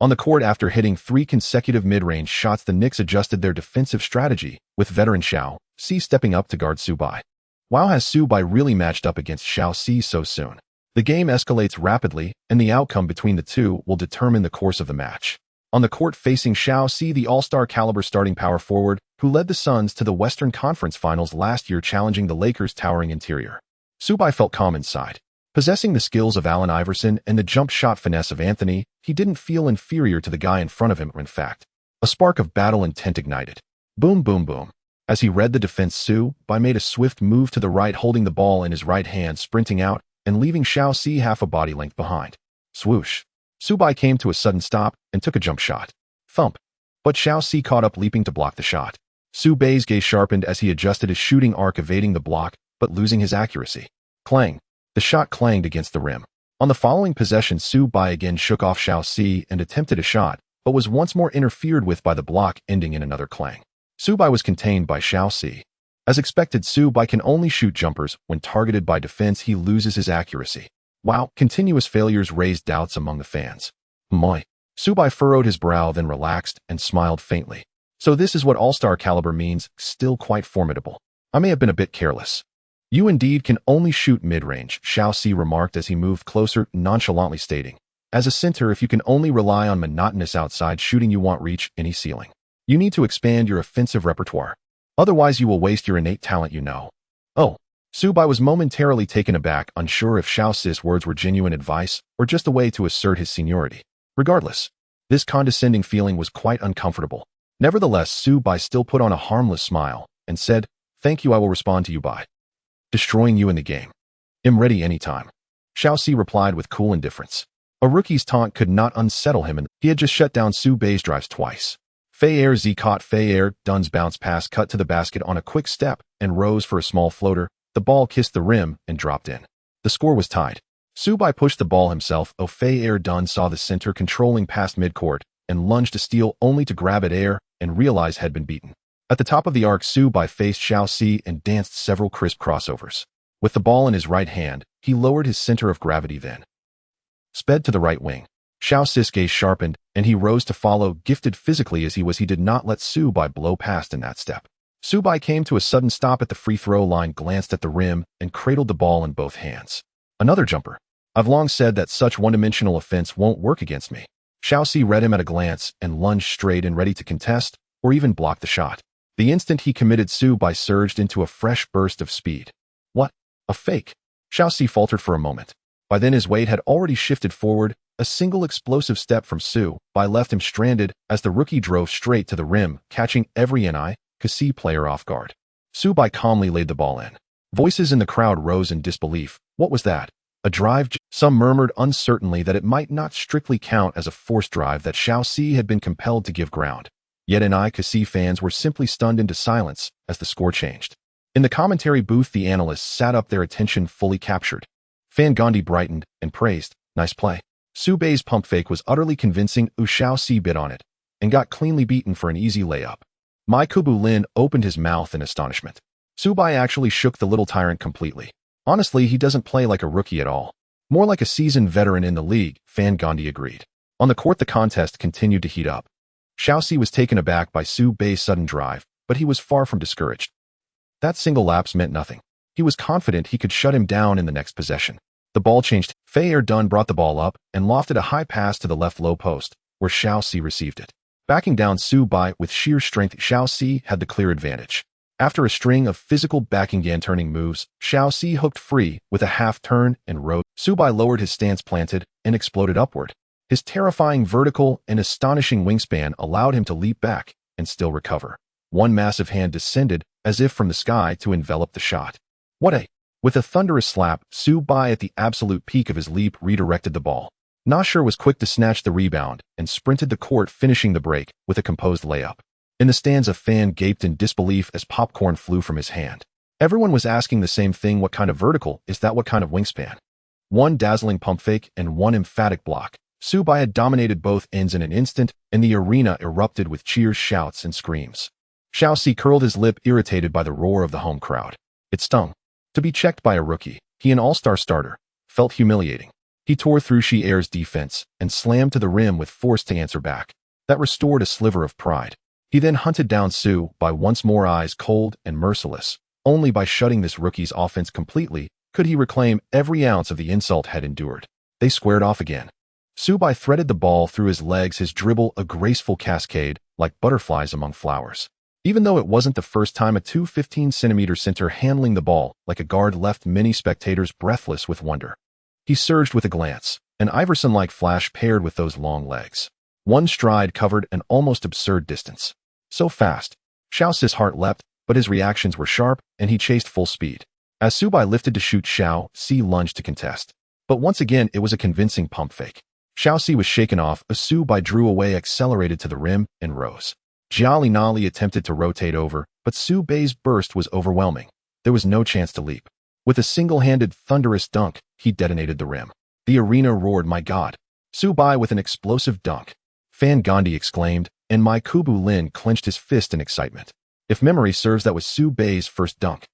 On the court, after hitting 3 consecutive mid-range shots, the Knicks adjusted their defensive strategy, with veteran Shao-C stepping up to guard Su Bai. Wow, has Su Bai really matched up against Shao-C so soon? The game escalates rapidly, and the outcome between the two will determine the course of the match. On the court, facing Shao-C, the all-star caliber starting power forward, who led the Suns to the Western Conference Finals last year, challenging the Lakers' towering interior. Su Bai felt calm inside. Possessing the skills of Allen Iverson and the jump shot finesse of Anthony, he didn't feel inferior to the guy in front of him. In fact, a spark of battle intent ignited. Boom, boom, boom. As he read the defense, Su Bai made a swift move to the right, holding the ball in his right hand, sprinting out and leaving Shao-C half a body length behind. Swoosh. Su Bai came to a sudden stop and took a jump shot. Thump. But Shao-C caught up, leaping to block the shot. Su Bai's gaze sharpened as he adjusted his shooting arc, evading the block, but losing his accuracy. Clang. The shot clanged against the rim. On the following possession, Su Bai again shook off Shao-C and attempted a shot, but was once more interfered with by the block, ending in another clang. Su Bai was contained by Shao-C. As expected, Su Bai can only shoot jumpers. When targeted by defense, he loses his accuracy. Wow, continuous failures raised doubts among the fans. Moi. Su Bai furrowed his brow, then relaxed and smiled faintly. So this is what all-star caliber means, still quite formidable. I may have been a bit careless. You indeed can only shoot mid-range, Xiao Si remarked as he moved closer, nonchalantly stating. As a center, if you can only rely on monotonous outside shooting, you won't reach any ceiling. You need to expand your offensive repertoire. Otherwise, you will waste your innate talent, you know. Oh. Su Bai was momentarily taken aback, unsure if Xiao Si's words were genuine advice or just a way to assert his seniority. Regardless, this condescending feeling was quite uncomfortable. Nevertheless, Su Bai still put on a harmless smile and said, Thank you, I will respond to you by destroying you in the game. I'm ready anytime. Xiao Si replied with cool indifference. A rookie's taunt could not unsettle him, and he had just shut down Su Bai's drives twice. Fei Air Z caught Fei Air Dun's bounce pass, cut to the basket on a quick step, and rose for a small floater. The ball kissed the rim and dropped in. The score was tied. Su Bai pushed the ball himself. Fei Air Dun saw the center controlling past midcourt and lunged to steal, only to grab at air and realize had been beaten. At the top of the arc, Su Bai faced Xiao Si and danced several crisp crossovers. With the ball in his right hand, he lowered his center of gravity, then sped to the right wing. Xiao Si's gaze sharpened, and he rose to follow. Gifted physically as he was, he did not let Su Bai blow past in that step. Su Bai came to a sudden stop at the free throw line, glanced at the rim, and cradled the ball in both hands. Another jumper. I've long said that such one-dimensional offense won't work against me. Xiao Si read him at a glance and lunged straight and ready to contest or even block the shot. The instant he committed, Su Bai surged into a fresh burst of speed. What? A fake? Xiao Si faltered for a moment. By then his weight had already shifted forward. A single explosive step from Su Bai left him stranded as the rookie drove straight to the rim, catching every NICC player off guard. Su Bai calmly laid the ball in. Voices in the crowd rose in disbelief. What was that? A drive? Some murmured uncertainly that it might not strictly count as a forced drive, that Xiao Si had been compelled to give ground. Yet NICC fans were simply stunned into silence as the score changed. In the commentary booth, the analysts sat up, their attention fully captured. Fan Gandhi brightened and praised. Nice play. Su Bai's pump fake was utterly convincing. Xiao Si bit on it and got cleanly beaten for an easy layup. Mai Kubu Lin opened his mouth in astonishment. Su Bai actually shook the little tyrant completely. Honestly, he doesn't play like a rookie at all. More like a seasoned veteran in the league, Fan Gandhi agreed. On the court, the contest continued to heat up. Xiao Si was taken aback by Su Bai's sudden drive, but he was far from discouraged. That single lapse meant nothing. He was confident he could shut him down in the next possession. The ball changed. Fei Air Dun brought the ball up and lofted a high pass to the left low post, where Xiao Si received it. Backing down Su Bai with sheer strength, Xiao Si had the clear advantage. After a string of physical backing and turning moves, Xiao Si hooked free with a half turn and rode. Su Bai lowered his stance, planted, and exploded upward. His terrifying vertical and astonishing wingspan allowed him to leap back and still recover. One massive hand descended, as if from the sky, to envelop the shot. With a thunderous slap, Su Bai, at the absolute peak of his leap, redirected the ball. Nasher was quick to snatch the rebound and sprinted the court, finishing the break with a composed layup. In the stands, a fan gaped in disbelief as popcorn flew from his hand. Everyone was asking the same thing. What kind of vertical is that? What kind of wingspan? One dazzling pump fake and one emphatic block. Su Bai had dominated both ends in an instant, and the arena erupted with cheers, shouts, and screams. Xiao Si curled his lip, irritated by the roar of the home crowd. It stung. To be checked by a rookie, he an all-star starter, felt humiliating. He tore through Shi Air's defense and slammed to the rim with force to answer back. That restored a sliver of pride. He then hunted down Su Bai once more, eyes cold and merciless. Only by shutting this rookie's offense completely could he reclaim every ounce of the insult had endured. They squared off again. Su Bai threaded the ball through his legs, his dribble a graceful cascade, like butterflies among flowers. Even though it wasn't the first time a 215-centimeter center handling the ball like a guard left many spectators breathless with wonder. He surged with a glance, an Iverson-like flash paired with those long legs. One stride covered an almost absurd distance. So fast. Xiao Si's heart leapt, but his reactions were sharp, and he chased full speed. As Su Bai lifted to shoot, Xiao Si lunged to contest. But once again, it was a convincing pump fake. Xiao Si was shaken off. Su Bai drew away, accelerated to the rim, and rose. Jiali Nali attempted to rotate over, but Su Bai's burst was overwhelming. There was no chance to leap. With a single-handed thunderous dunk, he detonated the rim. The arena roared, "My God!" Su Bai with an explosive dunk. Fan Gandhi exclaimed, and Mai Kubu Lin clenched his fist in excitement. If memory serves, that was Su Bei's first dunk.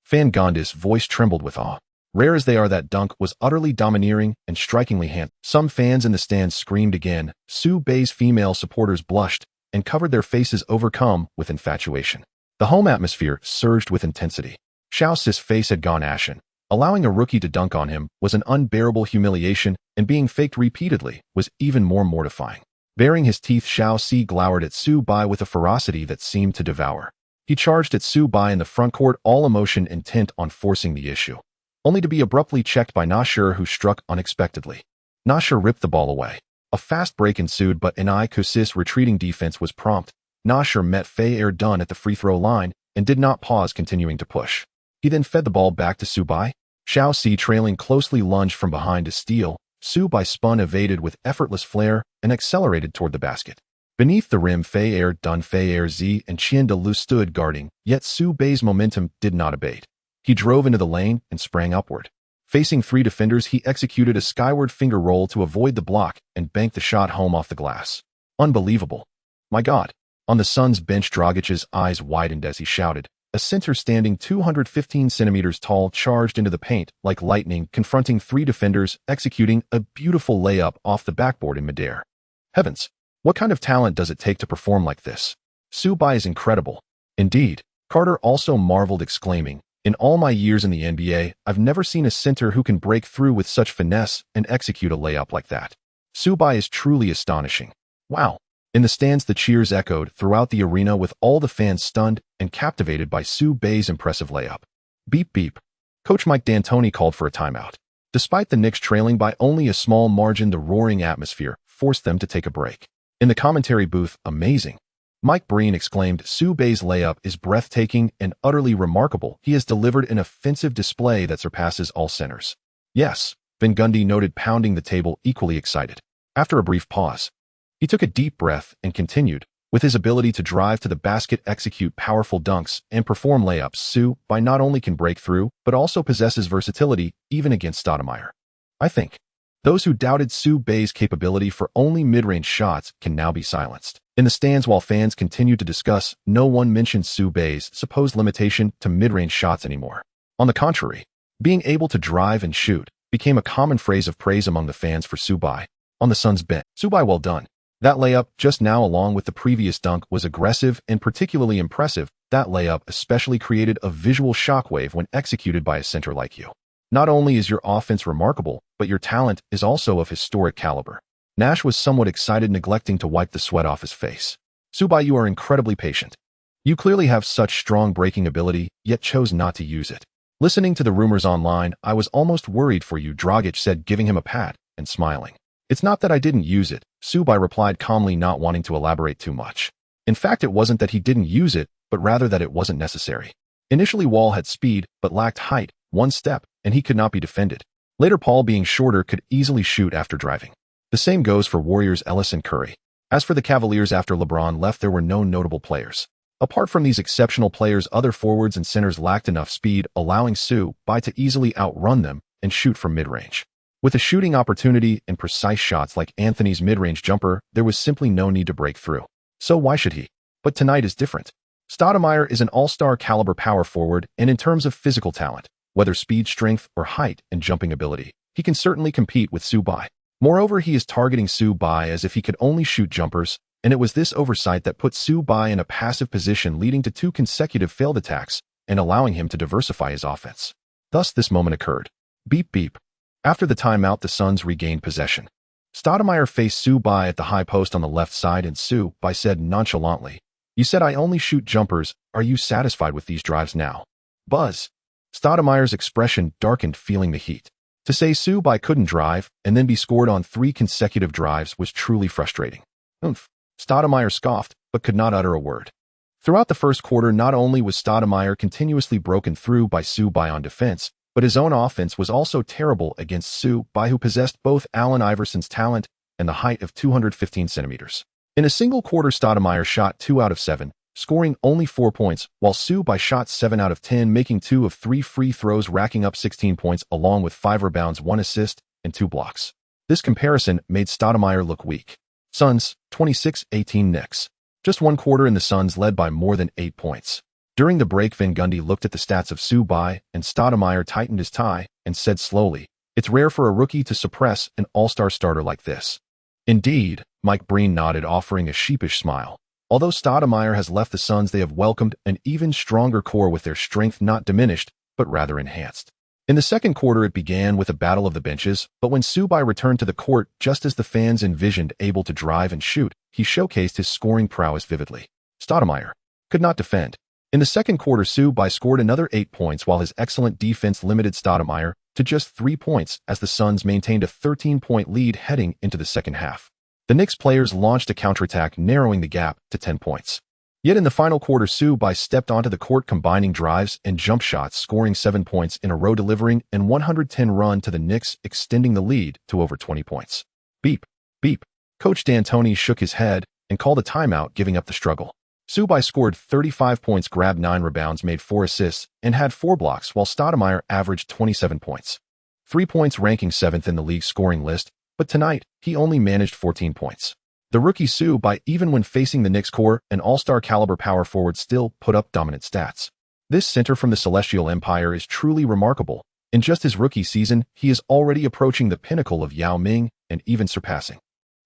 Fan Gondis' voice trembled with awe. Rare as they are, that dunk was utterly domineering and strikingly handsome. Some fans in the stands screamed again. Su Bei's female supporters blushed and covered their faces, overcome with infatuation. The home atmosphere surged with intensity. Xiao Si's face had gone ashen. Allowing a rookie to dunk on him was an unbearable humiliation, and being faked repeatedly was even more mortifying. Baring his teeth, Xiao Si glowered at Su Bai with a ferocity that seemed to devour. He charged at Su Bai in the front court, all emotion intent on forcing the issue, only to be abruptly checked by Na Shi, who struck unexpectedly. Na Shi ripped the ball away. A fast break ensued, but Nai Kusis' retreating defense was prompt. Na Shi met Fei Er Dun at the free throw line and did not pause, continuing to push. He then fed the ball back to Su Bai. Xiao Si, trailing closely, lunged from behind to steal. Su Bai spun, evaded with effortless flair, and accelerated toward the basket. Beneath the rim, Fei Er Dun, Fei Er Zi, and Qian De Lu stood guarding, yet Su Bei's momentum did not abate. He drove into the lane and sprang upward. Facing three defenders, he executed a skyward finger roll to avoid the block and banked the shot home off the glass. Unbelievable. My God. On the Suns' bench, Dragic's eyes widened as he shouted. A center standing 215 centimeters tall charged into the paint like lightning, confronting three defenders, executing a beautiful layup off the backboard in midair. Heavens, what kind of talent does it take to perform like this? Su Bai is incredible. Indeed, Carter also marveled, exclaiming, in all my years in the NBA, I've never seen a center who can break through with such finesse and execute a layup like that. Su Bai is truly astonishing. Wow. In the stands, the cheers echoed throughout the arena, with all the fans stunned and captivated by Su Bei's impressive layup. Beep beep. Coach Mike D'Antoni called for a timeout. Despite the Knicks trailing by only a small margin, the roaring atmosphere forced them to take a break. In the commentary booth, amazing. Mike Breen exclaimed, Su Bei's layup is breathtaking and utterly remarkable. He has delivered an offensive display that surpasses all centers. Yes, Van Gundy noted, pounding the table, equally excited. After a brief pause, he took a deep breath and continued, with his ability to drive to the basket, execute powerful dunks, and perform layups, Su Bai not only can break through, but also possesses versatility, even against Stoudemire. I think those who doubted Su Bei's capability for only mid-range shots can now be silenced. In the stands, while fans continued to discuss, no one mentioned Su Bei's supposed limitation to mid-range shots anymore. On the contrary, being able to drive and shoot became a common phrase of praise among the fans for Su Bai. On the Suns' bench, Su Bai, well done. That layup just now, along with the previous dunk, was aggressive and particularly impressive. That layup especially created a visual shockwave when executed by a center like you. Not only is your offense remarkable, but your talent is also of historic caliber. Nash was somewhat excited, neglecting to wipe the sweat off his face. Su Bai, you are incredibly patient. You clearly have such strong breaking ability, yet chose not to use it. Listening to the rumors online, I was almost worried for you, Dragic said, giving him a pat and smiling. It's not that I didn't use it, Su Bai replied calmly, not wanting to elaborate too much. In fact, it wasn't that he didn't use it, but rather that it wasn't necessary. Initially, Wall had speed, but lacked height, one step, and he could not be defended. Later, Paul, being shorter, could easily shoot after driving. The same goes for Warriors' Ellis and Curry. As for the Cavaliers, after LeBron left, there were no notable players. Apart from these exceptional players, other forwards and centers lacked enough speed, allowing Su Bai to easily outrun them and shoot from mid-range. With a shooting opportunity and precise shots like Anthony's mid-range jumper, there was simply no need to break through. So why should he? But tonight is different. Stoudemire is an all-star caliber power forward, and in terms of physical talent, whether speed, strength, or height and jumping ability, he can certainly compete with Su Bai. Moreover, he is targeting Su Bai as if he could only shoot jumpers, and it was this oversight that put Su Bai in a passive position, leading to 2 consecutive failed attacks and allowing him to diversify his offense. Thus, this moment occurred. Beep beep. After the timeout, the Suns regained possession. Stoudemire faced Su Bai at the high post on the left side, and Su Bai said nonchalantly, "You said I only shoot jumpers. Are you satisfied with these drives now?" Buzz. Stoudemire's expression darkened, feeling the heat. To say Su Bai couldn't drive and then be scored on 3 consecutive drives was truly frustrating. Oomph. Stoudemire scoffed, but could not utter a word. Throughout the first quarter, not only was Stoudemire continuously broken through by Su Bai on defense, but his own offense was also terrible against Su Bai, who possessed both Allen Iverson's talent and the height of 215 centimeters. In a single quarter, Stoudemire shot 2 out of 7, scoring only 4 points, while Su Bai shot 7 out of 10, making 2 of 3 free throws, racking up 16 points along with 5 rebounds, 1 assist, and 2 blocks. This comparison made Stoudemire look weak. Suns, 26-18 Knicks. Just one quarter and the Suns led by more than 8 points. During the break, Van Gundy looked at the stats of Su-Bai, and Stoudemire tightened his tie and said slowly, "It's rare for a rookie to suppress an all-star starter like this." "Indeed," Mike Breen nodded, offering a sheepish smile. Although Stoudemire has left the Suns, they have welcomed an even stronger core with their strength not diminished, but rather enhanced. In the second quarter, it began with a battle of the benches, but when Su-Bai returned to the court just as the fans envisioned, able to drive and shoot, he showcased his scoring prowess vividly. Stoudemire could not defend. In the second quarter, Su-Bai scored another 8 points while his excellent defense limited Stoudemire to just 3 points as the Suns maintained a 13-point lead heading into the second half. The Knicks players launched a counterattack, narrowing the gap to 10 points. Yet in the final quarter, Su-Bai stepped onto the court, combining drives and jump shots, scoring 7 points in a row, delivering an 110 run to the Knicks, extending the lead to over 20 points. Beep, beep. Coach D'Antoni shook his head and called a timeout, giving up the struggle. Su-Bai scored 35 points, grabbed 9 rebounds, made 4 assists, and had 4 blocks, while Stoudemire averaged 27 points. 3 points, ranking 7th in the league scoring list, but tonight, he only managed 14 points. The rookie Su-Bai, even when facing the Knicks core, an all-star caliber power forward, still put up dominant stats. This center from the Celestial Empire is truly remarkable. In just his rookie season, he is already approaching the pinnacle of Yao Ming and even surpassing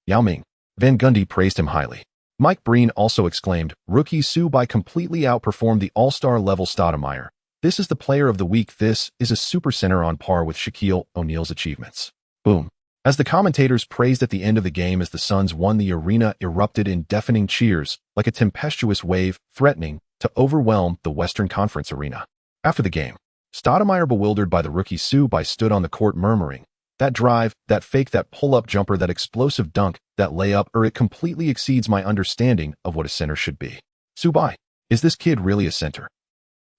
Yao Ming. Van Gundy praised him highly. Mike Breen also exclaimed, "Rookie Su-Bai completely outperformed the all-star level Stoudemire. This is the player of the week. This is a super center on par with Shaquille O'Neal's achievements." Boom. As the commentators praised at the end of the game as the Suns won, the arena erupted in deafening cheers, like a tempestuous wave, threatening to overwhelm the Western Conference arena. After the game, Stoudemire, bewildered by the rookie Su-Bai, stood on the court murmuring, "That drive, that fake, that pull-up jumper, that explosive dunk, that layup, it completely exceeds my understanding of what a center should be. Su-Bai, is this kid really a center?"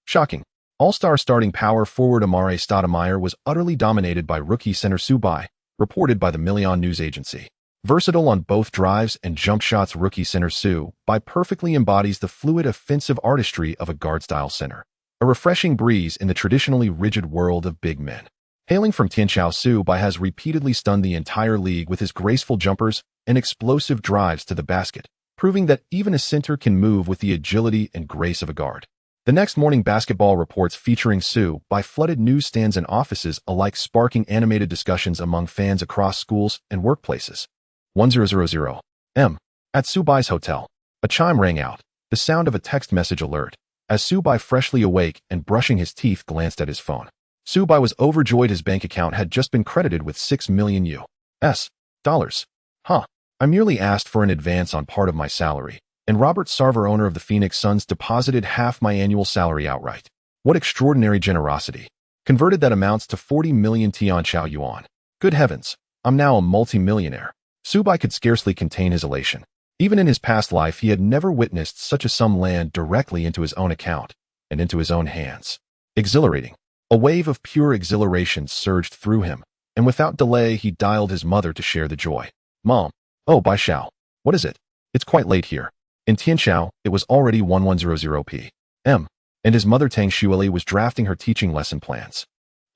Shocking. All-star starting power forward Amare Stoudemire was utterly dominated by rookie center Su-Bai, reported by the Million news agency. Versatile on both drives and jump shots, rookie center Su-Bai perfectly embodies the fluid offensive artistry of a guard-style center, a refreshing breeze in the traditionally rigid world of big men. Hailing from Tianqiao, Su-Bai has repeatedly stunned the entire league with his graceful jumpers and explosive drives to the basket, proving that even a center can move with the agility and grace of a guard. The next morning, basketball reports featuring Su-Bai flooded newsstands and offices alike, sparking animated discussions among fans across schools and workplaces. 1000 M. At Su-Bai's hotel, a chime rang out, the sound of a text message alert. As Su-Bai, freshly awake and brushing his teeth, glanced at his phone. Su-Bai was overjoyed. His bank account had just been credited with $6 million US dollars. I merely asked for an advance on part of my salary, and Robert Sarver, owner of the Phoenix Suns, deposited half my annual salary outright. What extraordinary generosity. Converted, that amounts to 40 million Tianqiao yuan. Good heavens, I'm now a multi-millionaire. Su-Bai could scarcely contain his elation. Even in his past life, he had never witnessed such a sum land directly into his own account and into his own hands. Exhilarating. A wave of pure exhilaration surged through him, and without delay, he dialed his mother to share the joy. "Mom, oh, Bai Xiao, what is it? It's quite late here." In Tianqiao, it was already 1100 p.m., and his mother Tang Shuili was drafting her teaching lesson plans.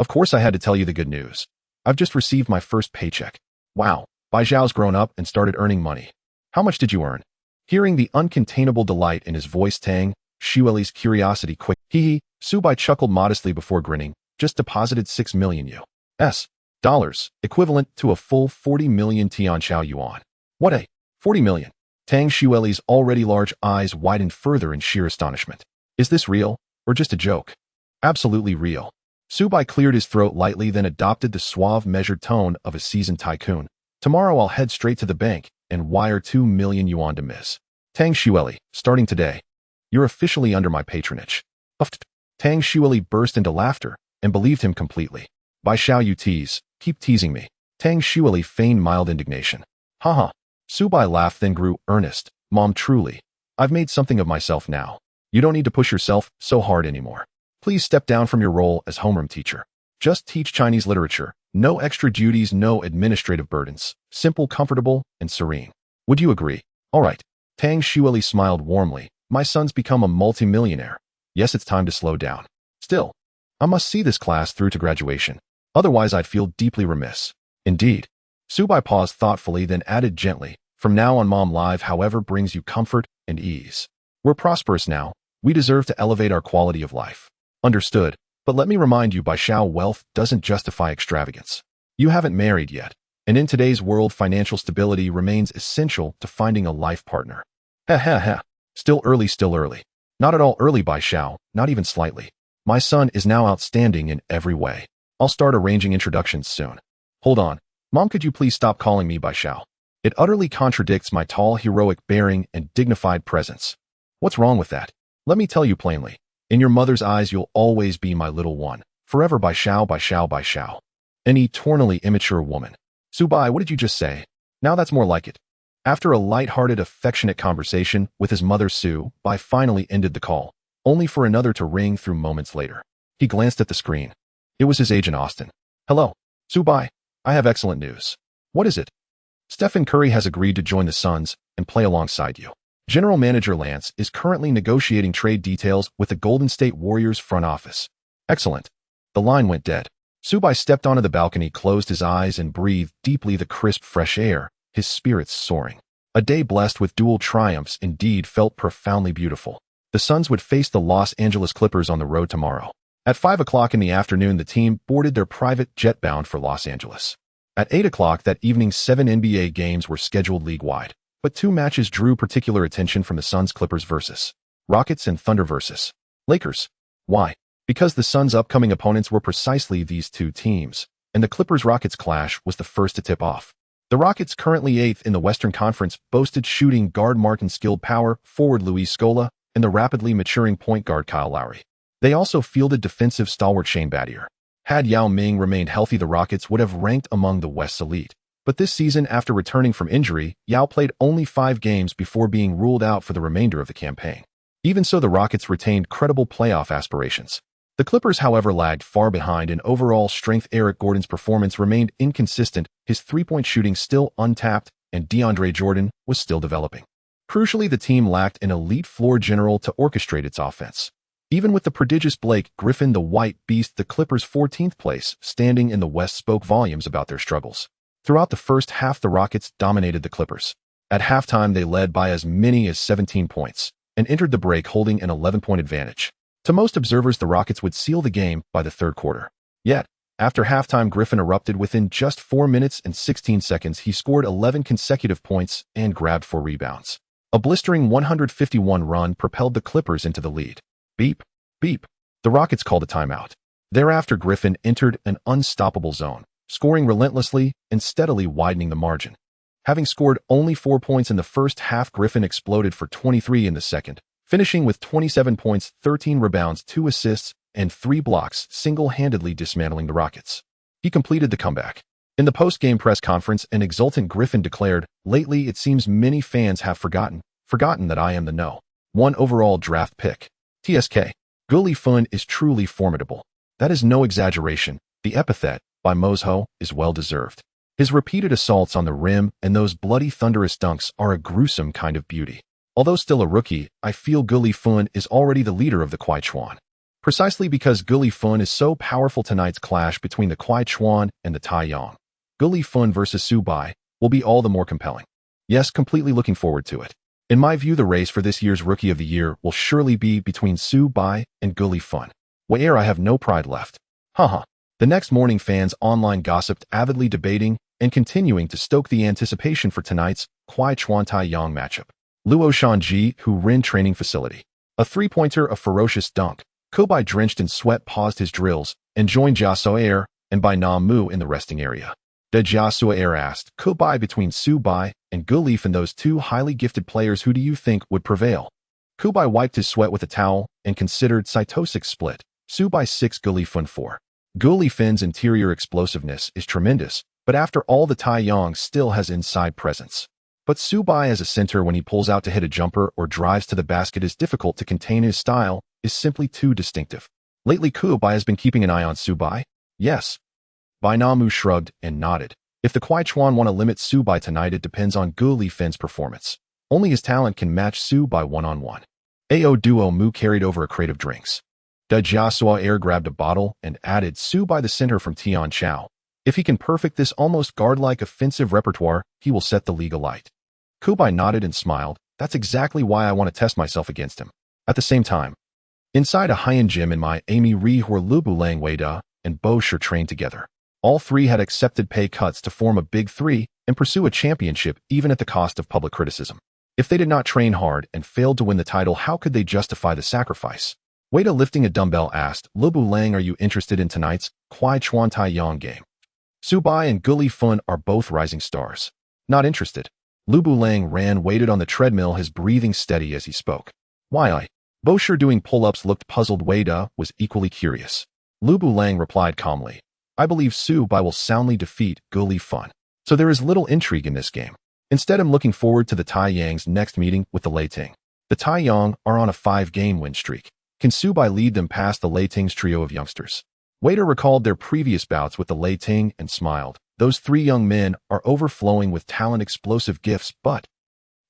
"Of course I had to tell you the good news. I've just received my first paycheck." "Wow, Bai Xiao's grown up and started earning money. How much did you earn?" Hearing the uncontainable delight in his voice, Tang Shuili's curiosity quick. Su-Bai chuckled modestly before grinning. "Just deposited $6 million US dollars, equivalent to a full 40 million Tianqiao yuan." "What a 40 million? Tang Shuili's already large eyes widened further in sheer astonishment. "Is this real, or just a joke?" "Absolutely real." Su-Bai cleared his throat lightly, then adopted the suave, measured tone of a seasoned tycoon. "Tomorrow I'll head straight to the bank and wire 2 million yuan to Ms. Tang Shuili, starting today. You're officially under my patronage." Uffed. Tang Shuili burst into laughter and believed him completely. "Bai Xiao, you tease. Keep teasing me." Tang Shuili feigned mild indignation. "Haha." Su-Bai laughed, then grew earnest. "Mom, truly, I've made something of myself now. You don't need to push yourself so hard anymore. Please step down from your role as homeroom teacher. Just teach Chinese literature. No extra duties, no administrative burdens. Simple, comfortable, and serene. Would you agree?" "All right." Tang Shuili smiled warmly. "My son's become a multi-millionaire. Yes, it's time to slow down. Still, I must see this class through to graduation. Otherwise, I'd feel deeply remiss." "Indeed." Su-Bai paused thoughtfully, then added gently, "From now on, Mom Live, however, brings you comfort and ease. We're prosperous now. We deserve to elevate our quality of life. Understood, but let me remind you, Bai Xiao, wealth doesn't justify extravagance. You haven't married yet, and in today's world, financial stability remains essential to finding a life partner. Ha ha ha. Still early, still early. Not at all early, Bai Xiao, not even slightly. My son is now outstanding in every way. I'll start arranging introductions soon. Hold on. Mom, could you please stop calling me Bai Xiao? It utterly contradicts my tall, heroic bearing and dignified presence. What's wrong with that? Let me tell you plainly. In your mother's eyes, you'll always be my little one. Forever Bai Xiao, Bai Xiao, Bai Xiao. An eternally immature woman. Su Bai, what did you just say? Now that's more like it. After a light-hearted, affectionate conversation with his mother, Su Bai finally ended the call, only for another to ring through moments later. He glanced at the screen. It was his agent, Austin. Hello, Su Bai. I have excellent news. What is it? Stephen Curry has agreed to join the Suns and play alongside you. General Manager Lance is currently negotiating trade details with the Golden State Warriors front office. Excellent. The line went dead. Su Bai stepped onto the balcony, closed his eyes, and breathed deeply the crisp, fresh air, his spirits soaring. A day blessed with dual triumphs indeed felt profoundly beautiful. The Suns would face the Los Angeles Clippers on the road tomorrow. At 5 o'clock in the afternoon, the team boarded their private jet bound for Los Angeles. At 8 o'clock that evening, 7 NBA games were scheduled league-wide, but 2 matches drew particular attention from the Suns. Clippers versus Rockets and Thunder versus Lakers. Why? Because the Suns' upcoming opponents were precisely these 2 teams, and the Clippers-Rockets clash was the first to tip off. The Rockets, currently 8th in the Western Conference, boasted shooting guard Martin skilled power forward Luis Scola and the rapidly maturing point guard Kyle Lowry. They also fielded defensive stalwart Shane Battier. Had Yao Ming remained healthy, the Rockets would have ranked among the West's elite. But this season, after returning from injury, Yao played only 5 games before being ruled out for the remainder of the campaign. Even so, the Rockets retained credible playoff aspirations. The Clippers, however, lagged far behind in overall strength. Eric Gordon's performance remained inconsistent, his three-point shooting still untapped, and DeAndre Jordan was still developing. Crucially, the team lacked an elite floor general to orchestrate its offense. Even with the prodigious Blake Griffin, the White Beast, the Clippers' 14th place standing in the West spoke volumes about their struggles. Throughout the first half, the Rockets dominated the Clippers. At halftime, they led by as many as 17 points and entered the break holding an 11-point advantage. To most observers, the Rockets would seal the game by the third quarter. Yet, after halftime, Griffin erupted. Within just 4 minutes and 16 seconds, he scored 11 consecutive points and grabbed 4 rebounds. A blistering 151 run propelled the Clippers into the lead. Beep, beep. The Rockets called a timeout. Thereafter, Griffin entered an unstoppable zone, scoring relentlessly and steadily widening the margin. Having scored only 4 points in the first half, Griffin exploded for 23 in the second, finishing with 27 points, 13 rebounds, 2 assists, and 3 blocks, single-handedly dismantling the Rockets. He completed the comeback. In the post-game press conference, an exultant Griffin declared, "Lately, it seems many fans have forgotten that I am the No. 1 overall draft pick. TSK. Gully Fun is truly formidable. That is no exaggeration. The epithet, by Mozho, is well-deserved. His repeated assaults on the rim and those bloody thunderous dunks are a gruesome kind of beauty. Although still a rookie, I feel Gully Fun is already the leader of the Kwai Chuan. Precisely because Gully Fun is so powerful, tonight's clash between the Kwai Chuan and the Taiyang, Gully Fun versus Su Bai, will be all the more compelling. Yes, completely looking forward to it. In my view, the race for this year's Rookie of the Year will surely be between Su Bai and Gully Fun. Where I have no pride left. Haha. The next morning, fans online gossiped, avidly debating and continuing to stoke the anticipation for tonight's Kwai Chuan Taiyang matchup. Luo Shanji, who ran training facility. A three-pointer, a ferocious dunk. Kobai, drenched in sweat, paused his drills and joined Jia Soair and Bai Na Mu in the resting area. De Jia Soair asked, "Kobai, between Su Bai and Gully and those 2 highly gifted players, who do you think would prevail?" Kobai wiped his sweat with a towel and considered. Saito 6 split. Su Bai 6, Gully Fun 4. Gully Fun's interior explosiveness is tremendous, but after all, the Taiyang still has inside presence. But Su Bai as a center, when he pulls out to hit a jumper or drives to the basket, is difficult to contain. His style is simply too distinctive. Lately, Kobai has been keeping an eye on Su Bai. Yes. Bai Na Mu shrugged and nodded. If the Kwai Chuan want to limit Su Bai tonight, it depends on Gully Fun's performance. Only his talent can match Su Bai one-on-one. Ao Duo Mu carried over a crate of drinks. De Jia Soair grabbed a bottle and added, "Su Bai, the center from Tian Chao. If he can perfect this almost guard-like offensive repertoire, he will set the league alight." Kobai nodded and smiled, That's exactly why I want to test myself against him. At the same time, inside a high-end gym in my Amy Ri where Lubu Lang Weida and Bo Shur trained together. All three had accepted pay cuts to form a big three and pursue a championship even at the cost of public criticism. If they did not train hard and failed to win the title, how could they justify the sacrifice? Weida, lifting a dumbbell, asked, Lubu Lang, are you interested in tonight's Kwai Chuan Tai Yang game? Su Bai and Gu Li Fun are both rising stars. Not interested. Lubu Lang ran, waited on the treadmill, his breathing steady as he spoke. Why? Bo Shur, doing pull-ups, looked puzzled. Weida was equally curious. Lubu Lang replied calmly, I believe Su Bai will soundly defeat Gu Li Fun. So there is little intrigue in this game. Instead, I'm looking forward to the Tai Yang's next meeting with the Lei Ting. The Tai Yang are on a 5-game win streak. Can Su Bai lead them past the Lei Ting's trio of youngsters? Weida recalled their previous bouts with the Lei Ting and smiled. Those three young men are overflowing with talent, explosive gifts, but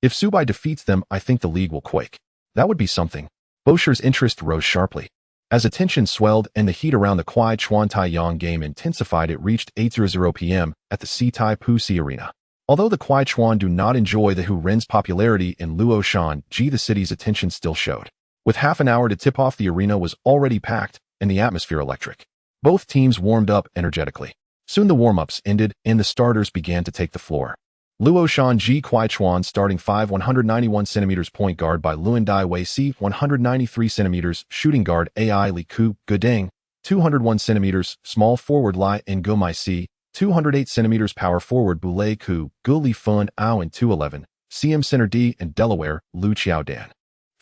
if Su Bai defeats them, I think the league will quake. That would be something. Bo Shur's interest rose sharply. As attention swelled and the heat around the Kwai Chuan Tai Yang game intensified, it reached 8:00 p.m. at the Si Tai Pu Si Arena. Although the Kwai Chuan do not enjoy the Hu Ren's popularity in Luoshan, the city's attention still showed. With half an hour to tip off, the arena was already packed and the atmosphere electric. Both teams warmed up energetically. Soon the warm-ups ended and the starters began to take the floor. Luoshan Kwai Chuan starting 5 191 cm point guard by Luan Dai Wei Si 193 cm shooting guard Ai Li Ku Gudeng 201 cm small forward Lai Ngo Mai Si 208 cm power forward Bulei Ku Gu Li Fun Ao and 211 CM Center D and Delaware Lu Chiao Dan.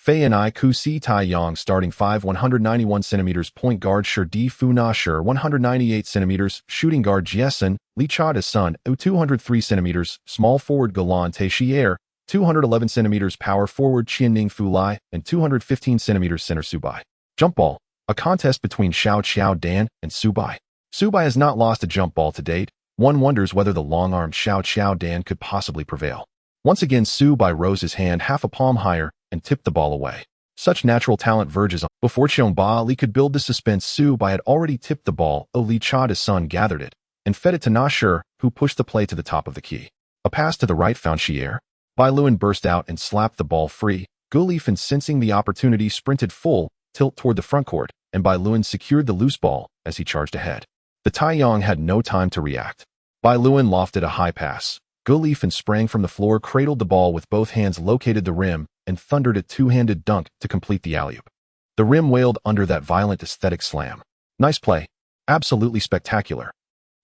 Fei and I Ku Si Tai Yang starting 5 191 cm point guard Shur Di Fu Na Shur 198 cm shooting guard Jiesun Li Cha De Sun 203 cm small forward Galan Te Shier 211 cm power forward Chien Ning Fu Lai and 215 cm center Su Bai. Jump ball, a contest between Xiao Chiao Dan and Su Bai. Su Bai has not lost a jump ball to date. One wonders whether the long-armed Xiao Chiao Dan could possibly prevail. Once again, Su Bai rose his hand half a palm higher and tipped the ball away. Such natural talent verges on. Before Cheong Ba Li could build the suspense, Su Bai had already tipped the ball. Li Cha De Sun gathered it and fed it to Na Shur, who pushed the play to the top of the key. A pass to the right found Xier. Bai Luan burst out and slapped the ball free. Gu Li Fan, sensing the opportunity, sprinted full tilt toward the front court, and Bai Luan secured the loose ball as he charged ahead. The Tai Yang had no time to react. Bai Luan lofted a high pass. Gu Li Fan sprang from the floor, cradled the ball with both hands, located the rim, and thundered a two-handed dunk to complete the alley-oop. The rim wailed under that violent aesthetic slam. Nice play. Absolutely spectacular.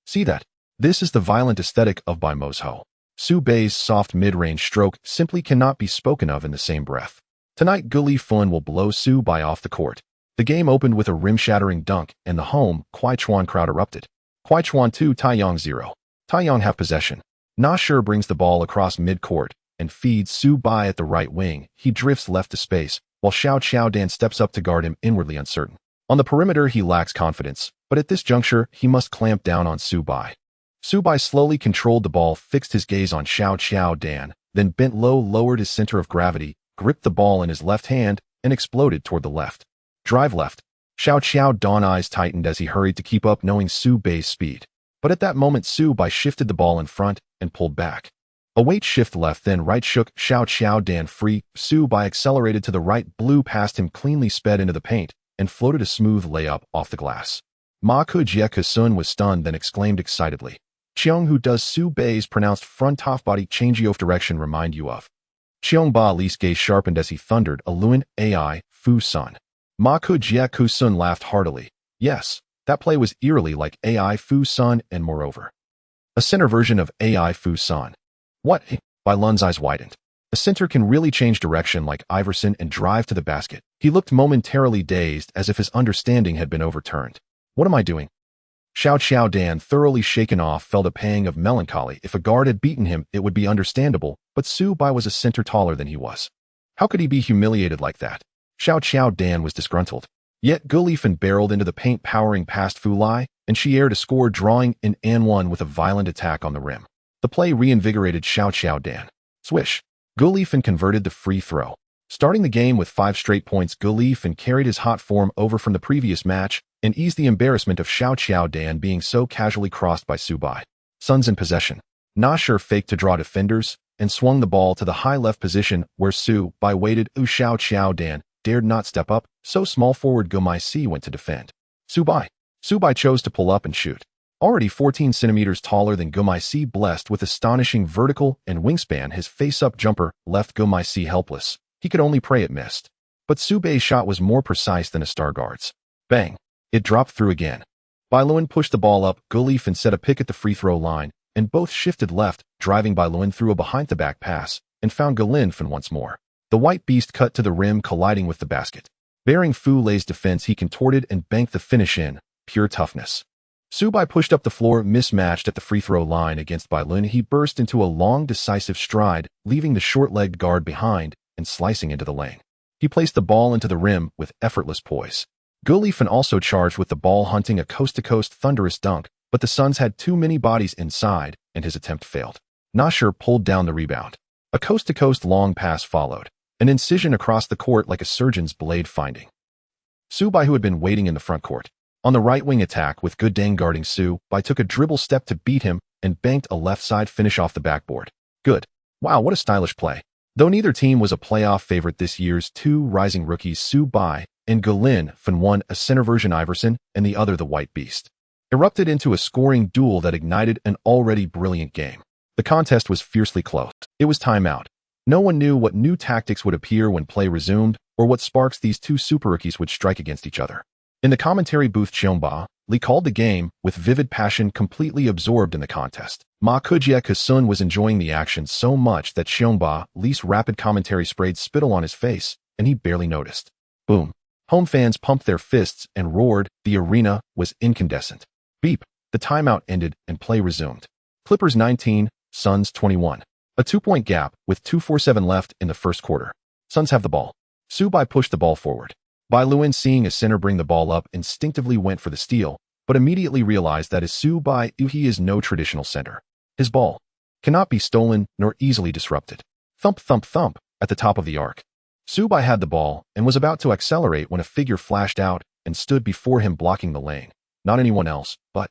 See that? This is the violent aesthetic of Bai Mo's Ho. Su Bai's soft mid-range stroke simply cannot be spoken of in the same breath. Tonight, Gu Li Fun will blow Su Bai off the court. The game opened with a rim-shattering dunk, and the home Kwai Chuan crowd erupted. Kwai Chuan 2, Tai Yang 0. Tai Yang have possession. Na Shur brings the ball across mid-court and feeds Su Bai at the right wing. He drifts left to space, while Xiao Chiao Dan steps up to guard him, inwardly uncertain. On the perimeter, he lacks confidence, but at this juncture, he must clamp down on Su Bai. Su Bai slowly controlled the ball, fixed his gaze on Xiao Chiao Dan, then bent low, lowered his center of gravity, gripped the ball in his left hand, and exploded toward the left. Drive left. Xiao Chiao Dan's eyes tightened as he hurried to keep up, knowing Su Bai's speed. But at that moment, Su Bai shifted the ball in front and pulled back. A weight shift left, then right shook Xiao Chiao Dan free. Su Bai accelerated to the right, blew past him, cleanly sped into the paint, and floated a smooth layup off the glass. Ma Kujie Kasun was stunned, then exclaimed excitedly, Cheong, who does Su Bai's pronounced front half body changeoff direction remind you of? Cheong Ba Li's gaze sharpened as he thundered, a Luan Ai Fu Sun. Ma Kujie Kasun laughed heartily. Yes, that play was eerily like Ai Fu Sun, and moreover, a center version of Ai Fu Sun. What? Bai Lun's eyes widened. A center can really change direction like Iverson and drive to the basket. He looked momentarily dazed, as if his understanding had been overturned. What am I doing? Xiao Chiao Dan, thoroughly shaken off, felt a pang of melancholy. If a guard had beaten him, it would be understandable, but Su Bai was a center taller than he was. How could he be humiliated like that? Xiao Chiao Dan was disgruntled. Yet Gu Li Fan barreled into the paint, powering past Fu Lai, and Xier to score, drawing in An 1 with a violent attack on the rim. The play reinvigorated Xiao Chiao Dan. Swish. Gu Li Fan converted the free throw. Starting the game with 5 straight points, Gu Li Fan carried his hot form over from the previous match and eased the embarrassment of Xiao Chiao Dan being so casually crossed by Su Bai. Suns in possession. Na Shur faked to draw defenders, and swung the ball to the high left position where Su Bai waited. Xiao Qiao Dan dared not step up, so small forward Gumai Si went to defend. Su Bai chose to pull up and shoot. Already 14 centimeters taller than Gumai Si, blessed with astonishing vertical and wingspan, his face-up jumper left Gumai Si helpless. He could only pray it missed. But Su Bai's shot was more precise than a star guard's. Bang! It dropped through again. Bailuan pushed the ball up, Gulifan set a pick at the free throw line, and both shifted left, driving Bailuan through a behind-the-back pass, and found Gulifan once more. The white beast cut to the rim, colliding with the basket. Bearing Fu Lei's defense, he contorted and banked the finish in. Pure toughness. Su Bai pushed up the floor, mismatched at the free throw line against Bailuan. He burst into a long, decisive stride, leaving the short-legged guard behind and slicing into the lane. He placed the ball into the rim with effortless poise. Gulifan also charged with the ball, hunting a coast-to-coast thunderous dunk, but the Suns had too many bodies inside, and his attempt failed. Nasher pulled down the rebound. A coast-to-coast long pass followed, an incision across the court like a surgeon's blade finding. Su Bai, who had been waiting in the front court, on the right wing attack with Good Dang guarding Su Bai, took a dribble step to beat him and banked a left side finish off the backboard. Good. Wow, what a stylish play. Though neither team was a playoff favorite this year's two rising rookies, Su Bai and Gulifan, one a center version Iverson and the other the White Beast, erupted into a scoring duel that ignited an already brilliant game. The contest was fiercely close. It was timeout. No one knew what new tactics would appear when play resumed, or what sparks these two super rookies would strike against each other. In the commentary booth, Xiongba Li called the game with vivid passion, completely absorbed in the contest. Ma Kujie Kasun was enjoying the action so much that Xiongba Li's rapid commentary sprayed spittle on his face, and he barely noticed. Boom. Home fans pumped their fists and roared. The arena was incandescent. Beep. The timeout ended and play resumed. Clippers 19, Suns 21. A 2-point gap with 2:47 left in the first quarter. Suns have the ball. Su Bai pushed the ball forward. Bailuan, seeing a center bring the ball up, instinctively went for the steal, but immediately realized that as Su Bai, he is no traditional center. His ball cannot be stolen nor easily disrupted. Thump, thump, thump at the top of the arc. Su Bai had the ball and was about to accelerate when a figure flashed out and stood before him, blocking the lane. Not anyone else, but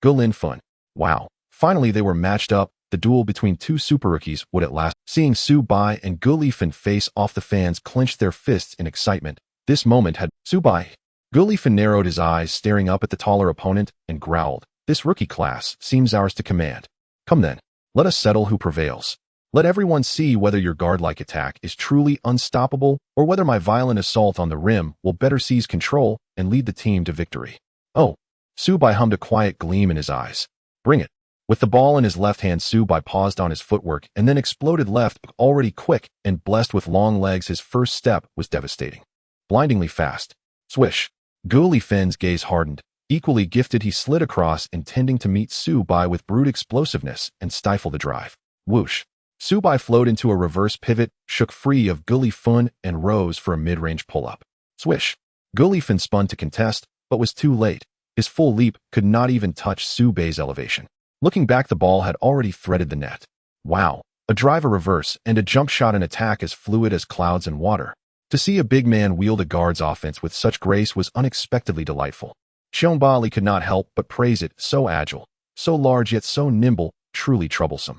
Gulifan. Wow. Finally, they were matched up. The duel between two super rookies would at last. Seeing Su Bai and Gulifan face off, the fans clenched their fists in excitement. This moment had Su Bai. Gulifan narrowed his eyes, staring up at the taller opponent, and growled, "This rookie class seems ours to command. Come then, let us settle who prevails. Let everyone see whether your guard-like attack is truly unstoppable, or whether my violent assault on the rim will better seize control and lead the team to victory." Oh, Su Bai hummed, a quiet gleam in his eyes. Bring it. With the ball in his left hand, Su Bai paused on his footwork and then exploded left. Already quick and blessed with long legs, his first step was devastating. Blindingly fast. Swish. Gulifan's gaze hardened. Equally gifted, he slid across, intending to meet Su Bai with brute explosiveness and stifle the drive. Whoosh. Su Bai flowed into a reverse pivot, shook free of Gulifan, and rose for a mid-range pull-up. Swish. Gulifan spun to contest, but was too late. His full leap could not even touch Su Bai's elevation. Looking back, the ball had already threaded the net. Wow. A drive, a reverse, and a jump shot, an attack as fluid as clouds and water. To see a big man wield a guard's offense with such grace was unexpectedly delightful. Xiongba Li could not help but praise it. So agile, so large yet so nimble, truly troublesome.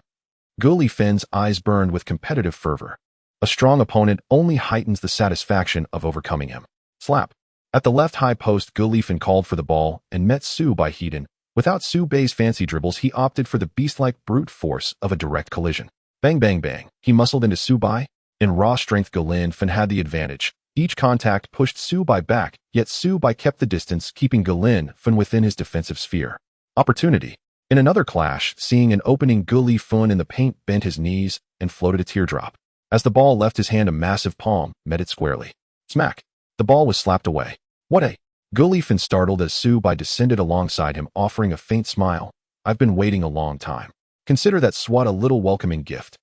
Gulifan's eyes burned with competitive fervor. A strong opponent only heightens the satisfaction of overcoming him. Slap. At the left high post, Gulifan called for the ball and met Su Bai head-on. Without Su Bai's fancy dribbles, he opted for the beast-like brute force of a direct collision. Bang, bang, bang. He muscled into Su Bai. In raw strength, Gulifan had the advantage. Each contact pushed Su Bai back, yet Su Bai kept the distance, keeping Gulifan within his defensive sphere. Opportunity. In another clash, seeing an opening, Gulifan in the paint bent his knees and floated a teardrop. As the ball left his hand, a massive palm met it squarely. Smack. The ball was slapped away. What a... Gulifan startled as Su Bai descended alongside him, offering a faint smile. "I've been waiting a long time. Consider that swat a little welcoming gift."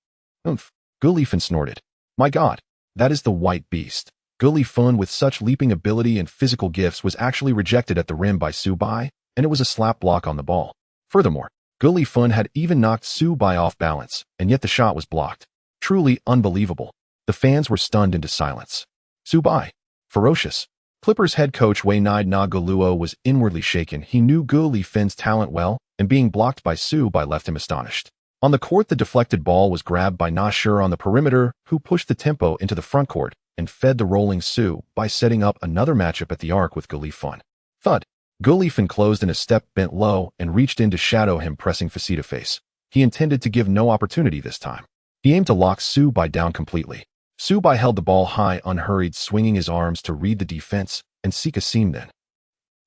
Oomph. Gulifan snorted. "My God, that is the White Beast." Gulifan, with such leaping ability and physical gifts, was actually rejected at the rim by Su Bai, and it was a slap block on the ball. Furthermore, Gulifan had even knocked Su Bai off balance, and yet the shot was blocked. Truly unbelievable. The fans were stunned into silence. Su Bai. Ferocious. Clippers head coach Waynide Nagoluo was inwardly shaken. He knew Gulifan's talent well, and being blocked by Su Bai left him astonished. On the court, the deflected ball was grabbed by Nasher on the perimeter, who pushed the tempo into the front court and fed the rolling Su by setting up another matchup at the arc with Galifun. Thud. Galifun closed in a step, bent low, and reached in to shadow him, pressing Faceta face. He intended to give no opportunity this time. He aimed to lock Su-bai down completely. Su-bai held the ball high, unhurried, swinging his arms to read the defense and seek a seam then.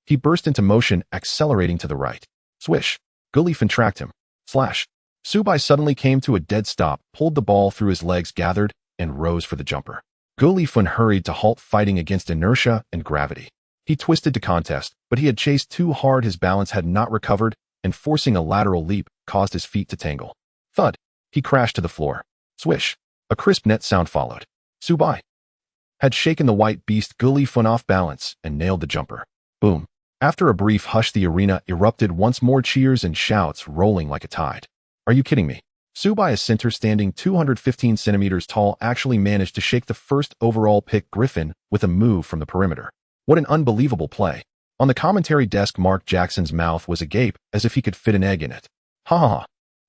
He burst into motion, accelerating to the right. Swish. Galifun tracked him. Slash. Su-bai suddenly came to a dead stop, pulled the ball through his legs, gathered, and rose for the jumper. Galifun hurried to halt, fighting against inertia and gravity. He twisted to contest, but he had chased too hard, his balance had not recovered, and forcing a lateral leap caused his feet to tangle. Thud. He crashed to the floor. Swish. A crisp net sound followed. Su-bai had shaken the white beast Galifun off balance and nailed the jumper. Boom. After a brief hush, the arena erupted once more, cheers and shouts rolling like a tide. Are you kidding me? Su-bai, a center standing 215 centimeters tall, actually managed to shake the first overall pick Griffin with a move from the perimeter. What an unbelievable play. On the commentary desk, Mark Jackson's mouth was agape as if he could fit an egg in it. Ha ha ha.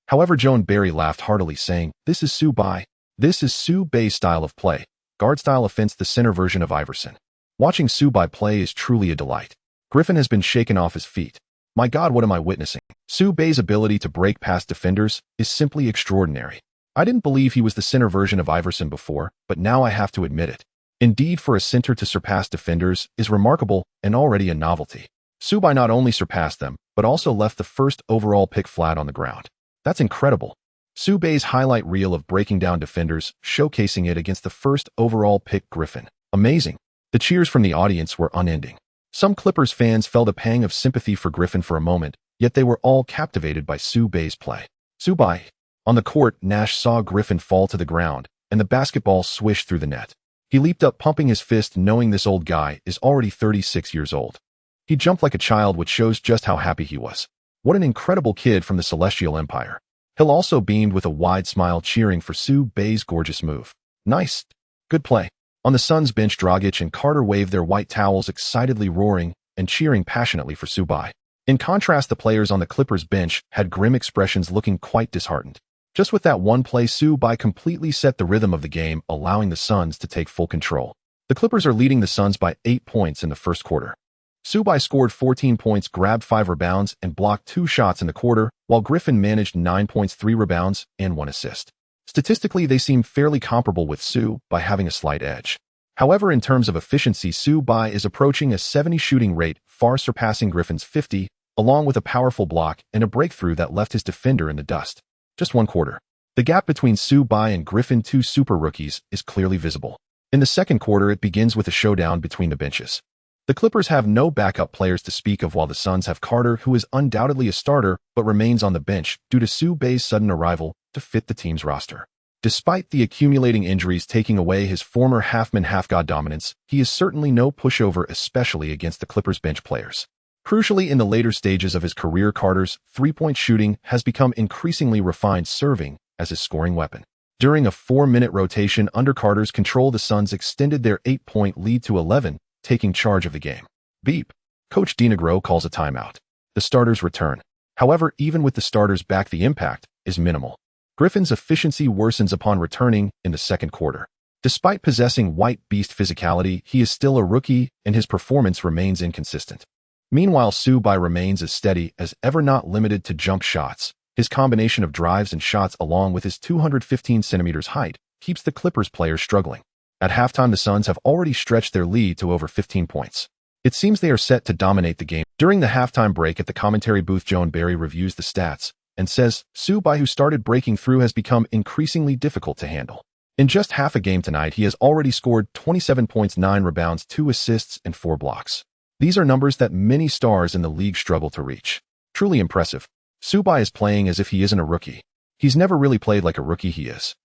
However, Joan Barry laughed heartily, saying, "This is Su-bai. This is Su-bai's style of play. Guard-style offense, the center version of Iverson. Watching Su-bai play is truly a delight. Griffin has been shaken off his feet. My God, what am I witnessing? Su-bai's ability to break past defenders is simply extraordinary. I didn't believe he was the center version of Iverson before, but now I have to admit it. Indeed, for a center to surpass defenders is remarkable and already a novelty. Su-bai not only surpassed them, but also left the first overall pick flat on the ground. That's incredible. Su-bai's highlight reel of breaking down defenders, showcasing it against the first overall pick Griffin. Amazing. The cheers from the audience were unending. Some Clippers fans felt a pang of sympathy for Griffin for a moment, yet they were all captivated by Su-bai's play. Su-bai. On the court, Nash saw Griffin fall to the ground, and the basketball swished through the net. He leaped up, pumping his fist, knowing this old guy is already 36 years old. He jumped like a child, which shows just how happy he was. What an incredible kid from the Celestial Empire. Hill also beamed with a wide smile, cheering for Su-bai's gorgeous move. Nice. Good play. On the Suns bench, Dragic and Carter waved their white towels, excitedly roaring and cheering passionately for Su-bai. In contrast, the players on the Clippers bench had grim expressions, looking quite disheartened. Just with that one play, Su-bai completely set the rhythm of the game, allowing the Suns to take full control. The Clippers are leading the Suns by 8 points in the first quarter. Su-bai scored 14 points, grabbed 5 rebounds, and blocked 2 shots in the quarter, while Griffin managed 9 points, 3 rebounds, and 1 assist. Statistically, they seem fairly comparable, with Su-bai having a slight edge. However, in terms of efficiency, Su-bai is approaching a 70 shooting rate, far surpassing Griffin's 50, along with a powerful block and a breakthrough that left his defender in the dust. Just one quarter. The gap between Su-bai and Griffin, two super rookies, is clearly visible. In the second quarter, it begins with a showdown between the benches. The Clippers have no backup players to speak of, while the Suns have Carter, who is undoubtedly a starter but remains on the bench due to Su-bai's sudden arrival to fit the team's roster. Despite the accumulating injuries taking away his former half-man half-god dominance, he is certainly no pushover, especially against the Clippers bench players. Crucially, in the later stages of his career, Carter's three-point shooting has become increasingly refined, serving as his scoring weapon. During a 4-minute rotation under Carter's control, the Suns extended their 8-point lead to 11, taking charge of the game. Beep. Coach DiNegro calls a timeout. The starters return. However, even with the starters back, the impact is minimal. Griffin's efficiency worsens upon returning in the second quarter. Despite possessing white beast physicality, he is still a rookie and his performance remains inconsistent. Meanwhile, Su-bai remains as steady as ever, not limited to jump shots. His combination of drives and shots, along with his 215 centimeters height, keeps the Clippers players struggling. At halftime, the Suns have already stretched their lead to over 15 points. It seems they are set to dominate the game. During the halftime break at the commentary booth, Joan Barry reviews the stats and says, Su-bai, who started breaking through, has become increasingly difficult to handle. In just half a game tonight, he has already scored 27 points, 9 rebounds, 2 assists, and 4 blocks. These are numbers that many stars in the league struggle to reach. Truly impressive. Su-bai is playing as if he isn't a rookie. He's never really played like a rookie, he is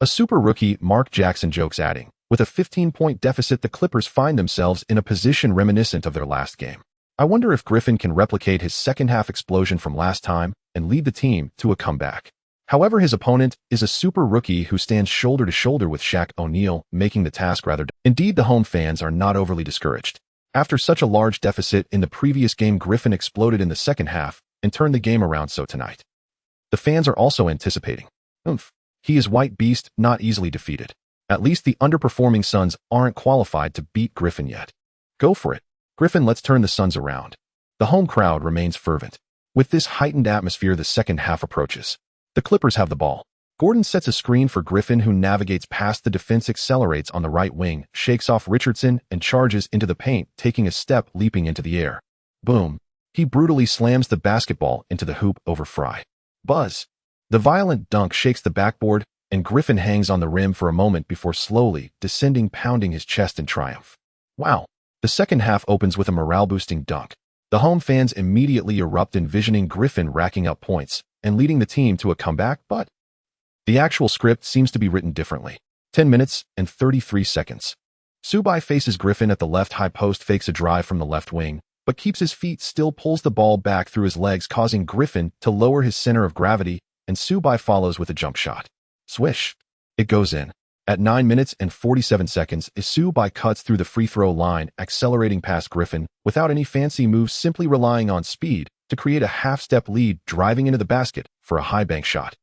a super rookie, Mark Jackson jokes, adding, with a 15-point deficit, the Clippers find themselves in a position reminiscent of their last game. I wonder if Griffin can replicate his second-half explosion from last time and lead the team to a comeback. However, his opponent is a super rookie who stands shoulder to shoulder with Shaq O'Neal, making the task rather difficult. Indeed, the home fans are not overly discouraged. After such a large deficit in the previous game, Griffin exploded in the second half and turned the game around, so tonight The fans are also anticipating. Oomph. He is White Beast, not easily defeated. At least the underperforming Suns aren't qualified to beat Griffin yet. Go for it. Griffin, let's turn the Suns around. The home crowd remains fervent. With this heightened atmosphere, the second half approaches. The Clippers have the ball. Gordon sets a screen for Griffin, who navigates past the defense, accelerates on the right wing, shakes off Richardson, and charges into the paint, taking a step, leaping into the air. Boom. He brutally slams the basketball into the hoop over Fry. Buzz. The violent dunk shakes the backboard, and Griffin hangs on the rim for a moment before slowly descending, pounding his chest in triumph. Wow. The second half opens with a morale-boosting dunk. The home fans immediately erupt, envisioning Griffin racking up points and leading the team to a comeback, but the actual script seems to be written differently. 10 minutes and 33 seconds. Subbai faces Griffin at the left high post, fakes a drive from the left wing, but keeps his feet still, pulls the ball back through his legs, causing Griffin to lower his center of gravity, and Subbai follows with a jump shot. Swish. It goes in. At 9 minutes and 47 seconds, Subbai cuts through the free throw line, accelerating past Griffin without any fancy moves, simply relying on speed to create a half-step lead, driving into the basket for a high bank shot.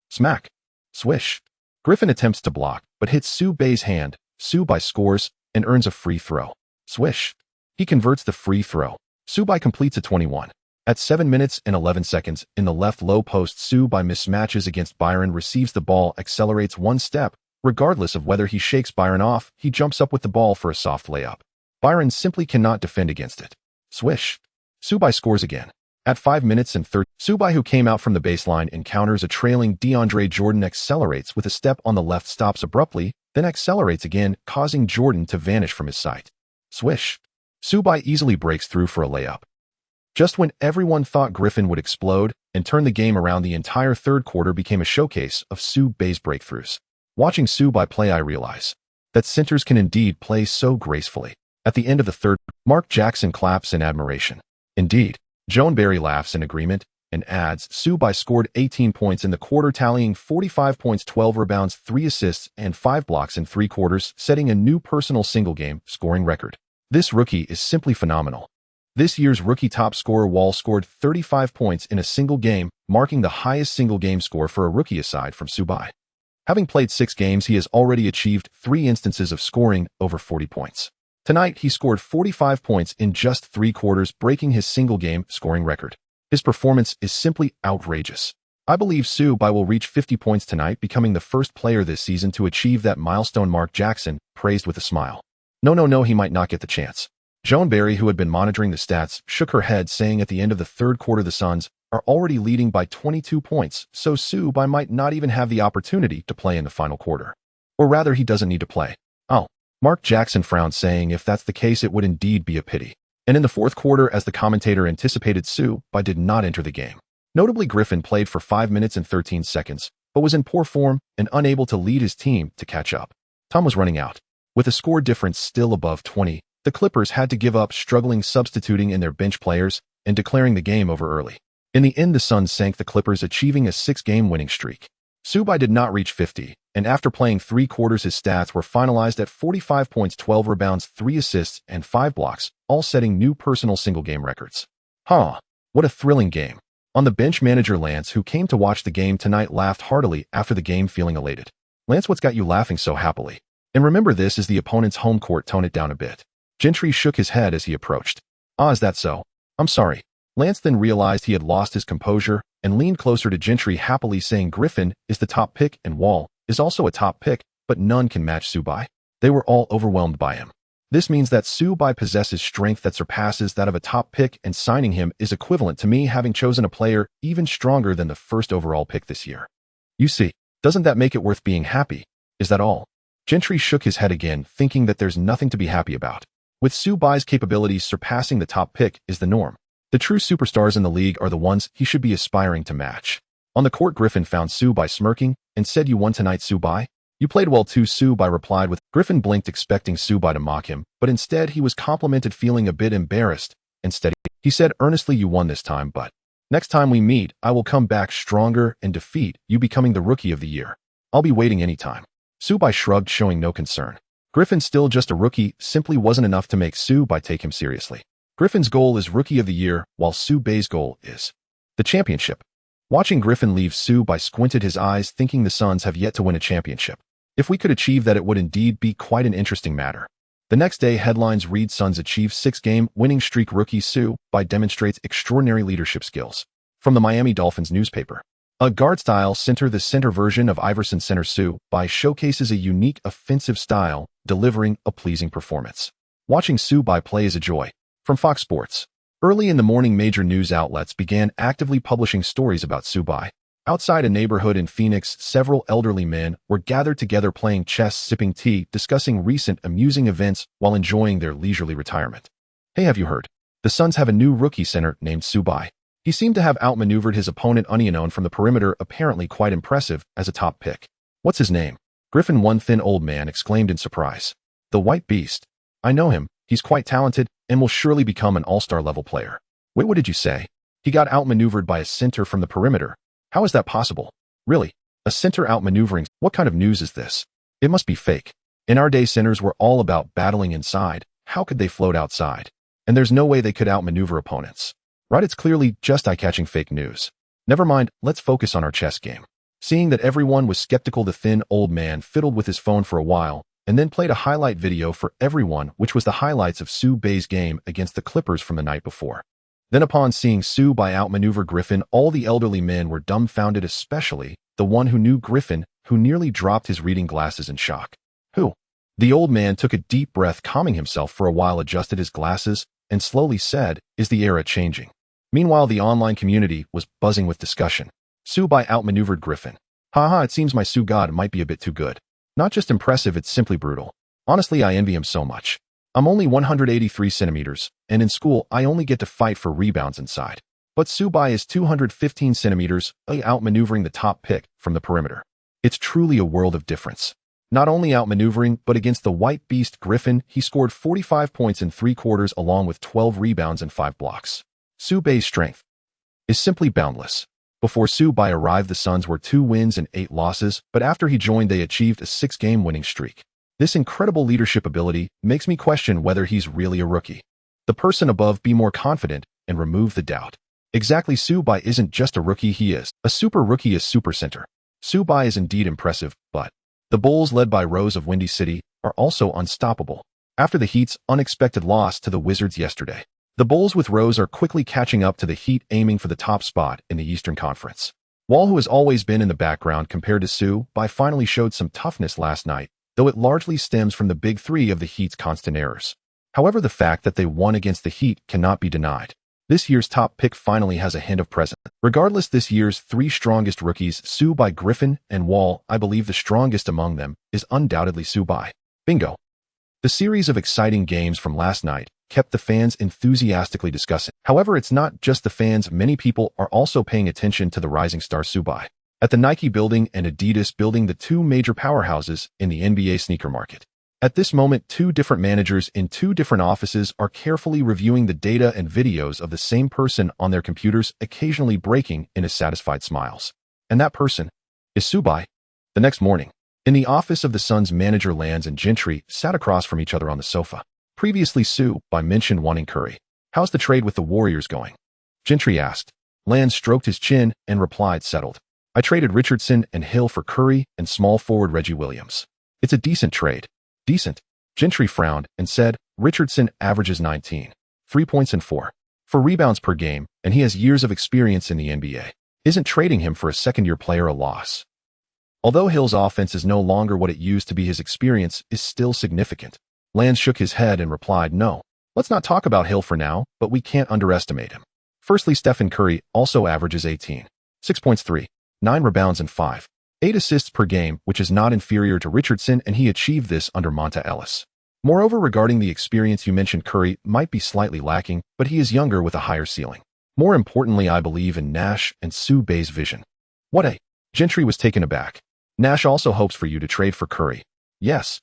Smack. Swish. Griffin attempts to block, but hits Subbai's hand. Subbai scores and earns a free throw. Swish. He converts the free throw. Subbai completes a 21. At 7 minutes and 11 seconds, in the left low post, Subbai mismatches against Byron, receives the ball, accelerates one step. Regardless of whether he shakes Byron off, he jumps up with the ball for a soft layup. Byron simply cannot defend against it. Swish. Subbai scores again. At 5 minutes and 30, Subbai, who came out from the baseline, encounters a trailing DeAndre Jordan, accelerates with a step on the left, stops abruptly, then accelerates again, causing Jordan to vanish from his sight. Swish. Subbai easily breaks through for a layup. Just when everyone thought Griffin would explode and turn the game around, the entire third quarter became a showcase of Subbai's breakthroughs. Watching Subbai play, I realize that centers can indeed play so gracefully. At the end of the third, Mark Jackson claps in admiration. Indeed. Joan Barry laughs in agreement and adds, Subbai scored 18 points in the quarter, tallying 45 points, 12 rebounds, 3 assists, and 5 blocks in 3 quarters, setting a new personal single-game scoring record. This rookie is simply phenomenal. This year's rookie top scorer Wall scored 35 points in a single game, marking the highest single-game score for a rookie aside from Subbai. Having played 6 games, he has already achieved 3 instances of scoring over 40 points. Tonight, he scored 45 points in just 3 quarters, breaking his single-game scoring record. His performance is simply outrageous. I believe Subbai will reach 50 points tonight, becoming the first player this season to achieve that milestone. Mark Jackson praised with a smile. No, he might not get the chance. Joan Barry, who had been monitoring the stats, shook her head, saying at the end of the third quarter the Suns are already leading by 22 points, so Subbai might not even have the opportunity to play in the final quarter. Or rather, he doesn't need to play. Oh. Mark Jackson frowned, saying if that's the case, it would indeed be a pity. And in the fourth quarter, as the commentator anticipated, Subbai did not enter the game. Notably, Griffin played for 5 minutes and 13 seconds, but was in poor form and unable to lead his team to catch up. Time was running out. With a score difference still above 20, the Clippers had to give up, struggling, substituting in their bench players and declaring the game over early. In the end, the Suns sank the Clippers, achieving a 6-game winning streak. Subbai did not reach 50, and after playing 3 quarters, his stats were finalized at 45 points, 12 rebounds, 3 assists, and 5 blocks, all setting new personal single-game records. What a thrilling game. On the bench, manager Lance, who came to watch the game tonight, laughed heartily after the game, feeling elated. Lance, what's got you laughing so happily? And remember, this is the opponent's home court, tone it down a bit. Gentry shook his head as he approached. Is that so? I'm sorry. Lance then realized he had lost his composure and leaned closer to Gentry, happily saying Griffin is the top pick and Wall is also a top pick, but none can match Subbai. They were all overwhelmed by him. This means that Subbai possesses strength that surpasses that of a top pick, and signing him is equivalent to me having chosen a player even stronger than the first overall pick this year. You see, doesn't that make it worth being happy? Is that all? Gentry shook his head again, thinking that there's nothing to be happy about. With Subbai's capabilities, surpassing the top pick is the norm. The true superstars in the league are the ones he should be aspiring to match. On the court, Griffin found Subbai smirking and said, "You won tonight, Subbai? You played well too," Subbai replied with. Griffin blinked, expecting Subbai to mock him, but instead he was complimented, feeling a bit embarrassed and steady. He said earnestly, "You won this time, but next time we meet, I will come back stronger and defeat you, becoming the rookie of the year. I'll be waiting anytime." Subbai shrugged, showing no concern. Griffin, still just a rookie, simply wasn't enough to make Subbai take him seriously. Griffin's goal is rookie of the year, while Subbai's goal is the championship. Watching Griffin leave, Su-bai squinted his eyes, thinking the Suns have yet to win a championship. If we could achieve that, it would indeed be quite an interesting matter. The next day, headlines read Suns achieve 6-game winning streak, rookie Su-bai demonstrates extraordinary leadership skills. From the Miami Dolphins newspaper. A guard-style center, the center version of Iverson center Su-bai showcases a unique offensive style, delivering a pleasing performance. Watching Su-bai play is a joy. From Fox Sports. Early in the morning, major news outlets began actively publishing stories about Su-bai. Outside a neighborhood in Phoenix, several elderly men were gathered together playing chess, sipping tea, discussing recent amusing events while enjoying their leisurely retirement. Hey, have you heard? The Suns have a new rookie center named Su-bai. He seemed to have outmaneuvered his opponent unknown from the perimeter, apparently quite impressive as a top pick. What's his name? Griffin, one thin old man, exclaimed in surprise. The White Beast. I know him. He's quite talented and will surely become an all-star level player. Wait, what did you say? He got outmaneuvered by a center from the perimeter. How is that possible? Really? A center outmaneuvering? What kind of news is this? It must be fake. In our day, centers were all about battling inside. How could they float outside? And there's no way they could outmaneuver opponents. Right? It's clearly just eye-catching fake news. Never mind, let's focus on our chess game. Seeing that everyone was skeptical, the thin old man fiddled with his phone for a while and then played a highlight video for everyone, which was the highlights of Su-bai's game against the Clippers from the night before. Then upon seeing Su-bai outmaneuver Griffin, all the elderly men were dumbfounded, especially the one who knew Griffin, who nearly dropped his reading glasses in shock. Who? The old man took a deep breath, calming himself for a while, adjusted his glasses, and slowly said, "Is the era changing?" Meanwhile, the online community was buzzing with discussion. Su-bai outmaneuvered Griffin. Haha, it seems my Su-god might be a bit too good. Not just impressive, it's simply brutal. Honestly, I envy him so much. I'm only 183 centimeters, and in school, I only get to fight for rebounds inside. But Su-bai is 215 centimeters, outmaneuvering the top pick from the perimeter. It's truly a world of difference. Not only outmaneuvering, but against the White Beast Griffin, he scored 45 points in 3 quarters along with 12 rebounds and 5 blocks. Su-bai's strength is simply boundless. Before Su-bai arrived, the Suns were 2 wins and 8 losses, but after he joined, they achieved a 6-game winning streak. This incredible leadership ability makes me question whether he's really a rookie. The person above, be more confident and remove the doubt. Exactly, Su-bai isn't just a rookie, he is a super rookie, a super center. Su-bai is indeed impressive, but the Bulls, led by Rose of Windy City, are also unstoppable. After the Heat's unexpected loss to the Wizards yesterday, the Bulls with Rose are quickly catching up to the Heat, aiming for the top spot in the Eastern Conference. Wall, who has always been in the background compared to Su-bai, finally showed some toughness last night, though it largely stems from the big three of the Heat's constant errors. However, the fact that they won against the Heat cannot be denied. This year's top pick finally has a hint of present. Regardless, this year's 3 strongest rookies, Su-bai, Griffin, and Wall, I believe the strongest among them is undoubtedly Su-bai. Bingo. The series of exciting games from last night kept the fans enthusiastically discussing. However, it's not just the fans. Many people are also paying attention to the rising star Su-bai. At the Nike building and Adidas building, the 2 major powerhouses in the NBA sneaker market. At this moment, 2 different managers in 2 different offices are carefully reviewing the data and videos of the same person on their computers, occasionally breaking into satisfied smiles. And that person is Su-bai. The next morning, in the office of the Suns, manager Lance and Gentry sat across from each other on the sofa. Previously, Su-bai mentioned wanting Curry. How's the trade with the Warriors going? Gentry asked. Lance stroked his chin and replied, settled. I traded Richardson and Hill for Curry and small forward Reggie Williams. It's a decent trade. Decent. Gentry frowned and said, Richardson averages 19, 3 points and 4 rebounds per game, and he has years of experience in the NBA. Isn't trading him for a second-year player a loss? Although Hill's offense is no longer what it used to be, his experience is still significant. Lance shook his head and replied, no. Let's not talk about Hill for now, but we can't underestimate him. Firstly, Stephen Curry also averages 18, 6 points, 9 rebounds and 8 assists per game, which is not inferior to Richardson, and he achieved this under Monta Ellis. Moreover, regarding the experience, you mentioned Curry might be slightly lacking, but he is younger with a higher ceiling. More importantly, I believe in Nash and Su-bai's vision. What a... Gentry was taken aback. Nash also hopes for you to trade for Curry. Yes.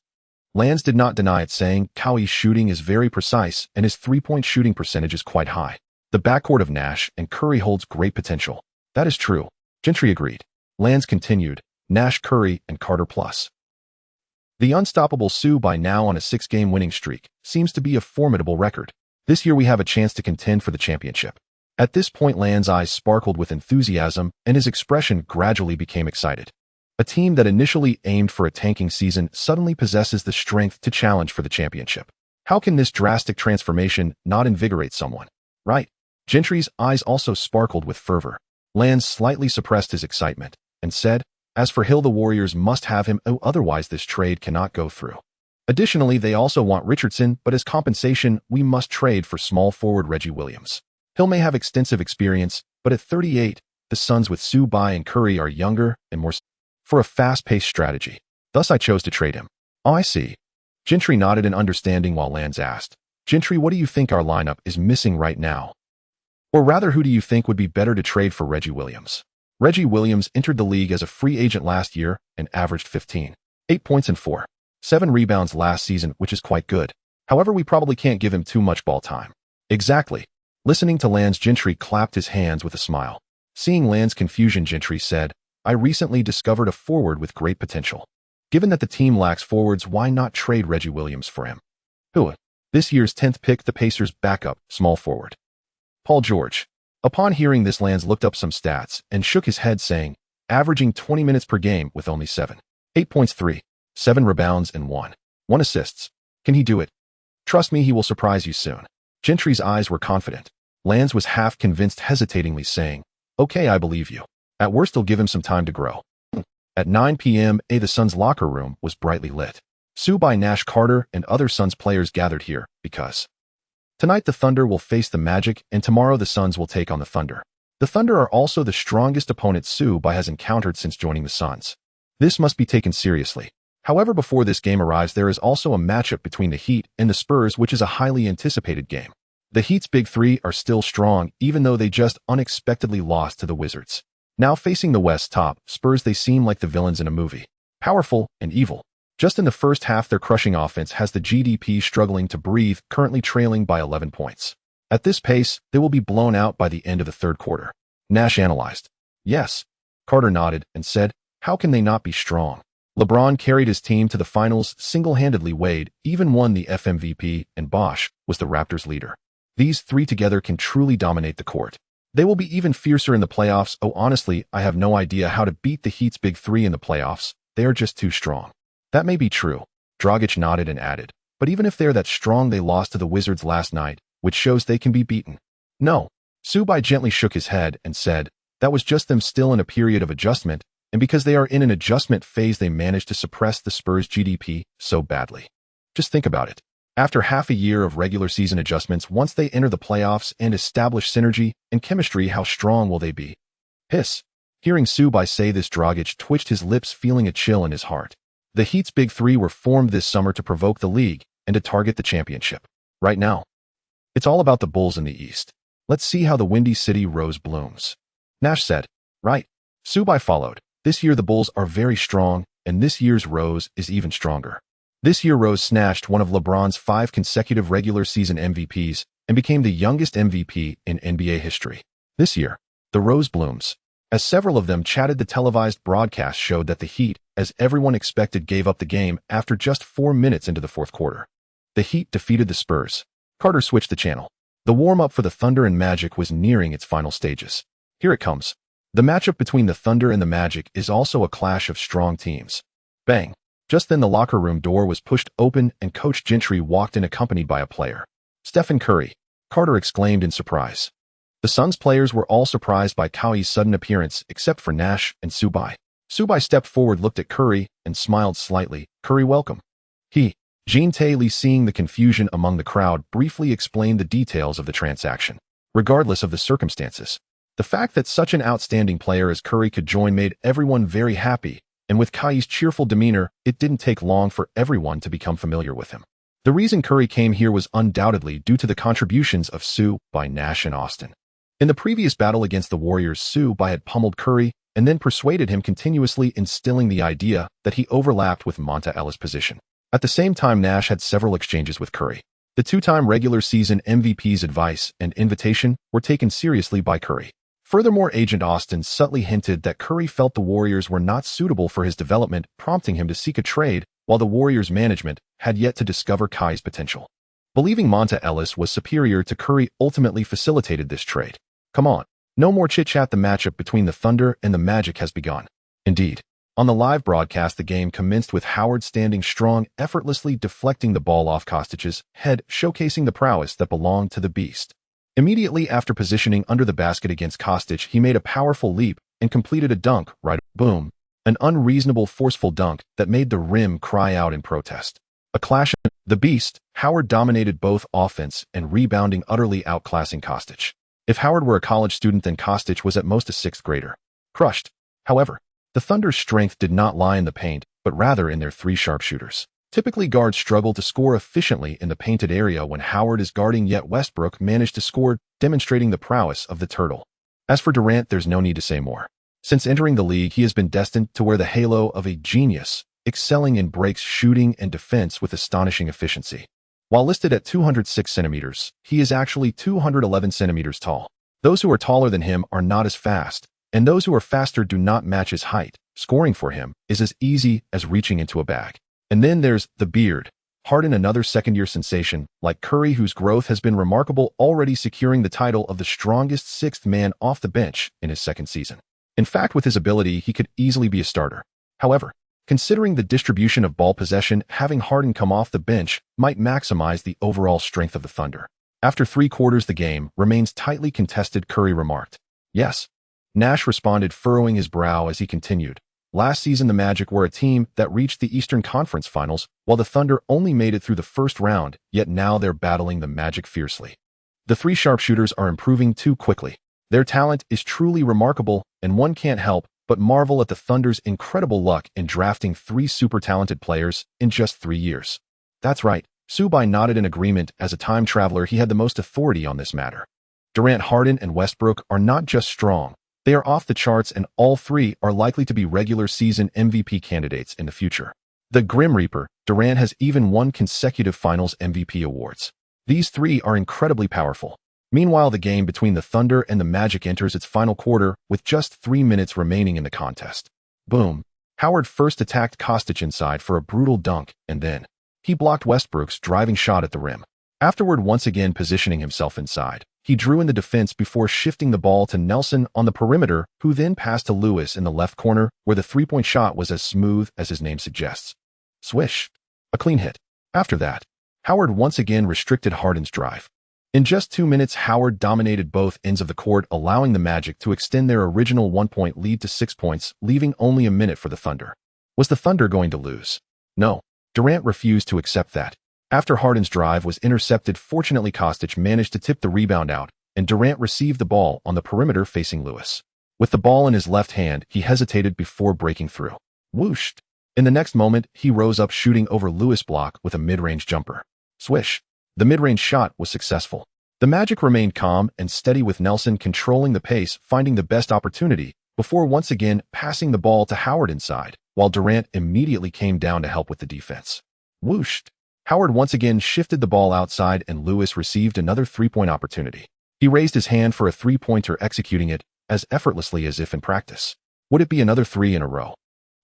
Lance did not deny it, saying Kawhi's shooting is very precise and his 3-point shooting percentage is quite high. The backcourt of Nash and Curry holds great potential. That is true. Gentry agreed. Lance continued, Nash, Curry, and Carter plus. The unstoppable Su-bai, now on a 6-game winning streak, seems to be a formidable record. This year we have a chance to contend for the championship. At this point, Land's eyes sparkled with enthusiasm, and his expression gradually became excited. A team that initially aimed for a tanking season suddenly possesses the strength to challenge for the championship. How can this drastic transformation not invigorate someone? Right? Gentry's eyes also sparkled with fervor. Land slightly suppressed his excitement and said, "As for Hill, the Warriors must have him, otherwise this trade cannot go through. Additionally, they also want Richardson, but as compensation, we must trade for small forward Reggie Williams. Hill may have extensive experience, but at 38, the Suns with Subban and Curry are younger and more for a fast-paced strategy. Thus I chose to trade him." "Oh, I see." Gentry nodded in understanding while Lands asked, "Gentry, what do you think our lineup is missing right now? Or rather, who do you think would be better to trade for Reggie Williams?" Reggie Williams entered the league as a free agent last year and averaged 15.8 points and 4.7 rebounds last season, which is quite good. However, we probably can't give him too much ball time. Exactly. Listening to Land's, Gentry clapped his hands with a smile. Seeing Land's confusion, Gentry said, "I recently discovered a forward with great potential. Given that the team lacks forwards, why not trade Reggie Williams for him?" "Who?" "This year's 10th pick, the Pacers' backup, small forward, Paul George." Upon hearing this, Lands looked up some stats and shook his head, saying, "Averaging 20 minutes per game with only 7.8 points, 3.7 rebounds, and 1 assists. Can he do it? Trust me, he will surprise you soon." Gentry's eyes were confident. Lands was half convinced, hesitatingly saying, "Okay, I believe you. At worst, he'll give him some time to grow." At 9 p.m., the Suns' locker room was brightly lit. Subban, Nash, Carter, and other Suns players gathered here because tonight the Thunder will face the Magic, and tomorrow the Suns will take on the Thunder. The Thunder are also the strongest opponent Subban has encountered since joining the Suns. This must be taken seriously. However, before this game arrives, there is also a matchup between the Heat and the Spurs, which is a highly anticipated game. The Heat's big three are still strong, even though they just unexpectedly lost to the Wizards. Now facing the West top, Spurs, they seem like the villains in a movie. Powerful and evil. Just in the first half, their crushing offense has the GDP struggling to breathe, currently trailing by 11 points. At this pace, they will be blown out by the end of the third quarter. Nash analyzed. "Yes." Carter nodded and said, "How can they not be strong? LeBron carried his team to the finals single-handedly. Wade even won the FMVP, and Bosh was the Raptors' leader. These three together can truly dominate the court. They will be even fiercer in the playoffs. Oh, honestly, I have no idea how to beat the Heat's big three in the playoffs. They are just too strong." "That may be true." Dragic nodded and added, "But even if they're that strong, they lost to the Wizards last night, which shows they can be beaten." "No." Subban gently shook his head and said, "That was just them still in a period of adjustment, and because they are in an adjustment phase, they managed to suppress the Spurs' GDP so badly. Just think about it. After half a year of regular season adjustments, once they enter the playoffs and establish synergy and chemistry, how strong will they be?" "Hiss." Hearing Subban say this, Dragic twitched his lips, feeling a chill in his heart. The Heat's big three were formed this summer to provoke the league and to target the championship. Right now, it's all about the Bulls in the East. Let's see how the Windy City Rose blooms. Nash said, "Right." Subban followed. "This year the Bulls are very strong, and this year's Rose is even stronger. This year Rose snatched one of LeBron's 5 consecutive regular season MVPs and became the youngest MVP in NBA history. This year, the Rose blooms." As several of them chatted, the televised broadcast showed that the Heat, as everyone expected, gave up the game after just 4 minutes into the fourth quarter. The Heat defeated the Spurs. Carter switched the channel. The warm-up for the Thunder and Magic was nearing its final stages. Here it comes. The matchup between the Thunder and the Magic is also a clash of strong teams. Bang. Just then the locker room door was pushed open and Coach Gentry walked in accompanied by a player. "Stephen Curry," Carter exclaimed in surprise. The Suns players were all surprised by Kyrie's sudden appearance, except for Nash and Subban. Subban stepped forward, looked at Curry, and smiled slightly. "Curry, welcome." Jean Taylor, seeing the confusion among the crowd, briefly explained the details of the transaction. Regardless of the circumstances, the fact that such an outstanding player as Curry could join made everyone very happy, and with Kyrie's cheerful demeanor, it didn't take long for everyone to become familiar with him. The reason Curry came here was undoubtedly due to the contributions of Subban, Nash, and Austin. In the previous battle against the Warriors, Subban had pummeled Curry and then persuaded him, continuously instilling the idea that he overlapped with Monta Ellis' position. At the same time, Nash had several exchanges with Curry. The two-time regular season MVP's advice and invitation were taken seriously by Curry. Furthermore, Agent Austin subtly hinted that Curry felt the Warriors were not suitable for his development, prompting him to seek a trade, while the Warriors management had yet to discover Kyrie's potential. Believing Monta Ellis was superior to Curry ultimately facilitated this trade. Come on. No more chit-chat. The matchup between the Thunder and the Magic has begun. Indeed. On the live broadcast, the game commenced with Howard standing strong, effortlessly deflecting the ball off Kostić's head, showcasing the prowess that belonged to the beast. Immediately after positioning under the basket against Kostić, he made a powerful leap and completed a dunk, right, boom. An unreasonable, forceful dunk that made the rim cry out in protest. A clash. The beast, Howard dominated both offense and rebounding, utterly outclassing Kostić. If Howard were a college student, then Kostić was at most a sixth grader. Crushed. However, the Thunder's strength did not lie in the paint, but rather in their three sharpshooters. Typically, guards struggle to score efficiently in the painted area when Howard is guarding, yet Westbrook managed to score, demonstrating the prowess of the turtle. As for Durant, there's no need to say more. Since entering the league, he has been destined to wear the halo of a genius, excelling in breaks, shooting, and defense with astonishing efficiency. While listed at 206 centimeters, he is actually 211 centimeters tall. Those who are taller than him are not as fast, and those who are faster do not match his height. Scoring for him is as easy as reaching into a bag. And then there's the beard. Harden, another second-year sensation, like Curry, whose growth has been remarkable, already securing the title of the strongest sixth man off the bench in his second season. In fact, with his ability, he could easily be a starter. However, considering the distribution of ball possession, having Harden come off the bench might maximize the overall strength of the Thunder. After 3 quarters, the game remains tightly contested, Curry remarked. Yes. Nash responded, furrowing his brow as he continued. Last season, the Magic were a team that reached the Eastern Conference Finals, while the Thunder only made it through the first round, yet now they're battling the Magic fiercely. The three sharpshooters are improving too quickly. Their talent is truly remarkable, and one can't help but marvel at the Thunder's incredible luck in drafting 3 super talented players in just 3 years. That's right, Subban nodded in agreement. As a time traveler, he had the most authority on this matter. Durant, Harden, and Westbrook are not just strong. They are off the charts, and all 3 are likely to be regular season MVP candidates in the future. The Grim Reaper, Durant, has even won consecutive Finals MVP awards. These 3 are incredibly powerful. Meanwhile, the game between the Thunder and the Magic enters its final quarter with just 3 minutes remaining in the contest. Boom. Howard first attacked Kostić inside for a brutal dunk, and then he blocked Westbrook's driving shot at the rim. Afterward, once again positioning himself inside, he drew in the defense before shifting the ball to Nelson on the perimeter, who then passed to Lewis in the left corner, where the three-point shot was as smooth as his name suggests. Swish. A clean hit. After that, Howard once again restricted Harden's drive. In just 2 minutes, Howard dominated both ends of the court, allowing the Magic to extend their original 1-point lead to 6 points, leaving only a minute for the Thunder. Was the Thunder going to lose? No. Durant refused to accept that. After Harden's drive was intercepted, fortunately Kostić managed to tip the rebound out, and Durant received the ball on the perimeter facing Lewis. With the ball in his left hand, he hesitated before breaking through. Whooshed. In the next moment, he rose up, shooting over Lewis' block with a mid-range jumper. Swish. The mid-range shot was successful. The Magic remained calm and steady, with Nelson controlling the pace, finding the best opportunity, before once again passing the ball to Howard inside, while Durant immediately came down to help with the defense. Whooshed. Howard once again shifted the ball outside, and Lewis received another 3-point opportunity. He raised his hand for a 3-pointer, executing it as effortlessly as if in practice. Would it be another 3 in a row?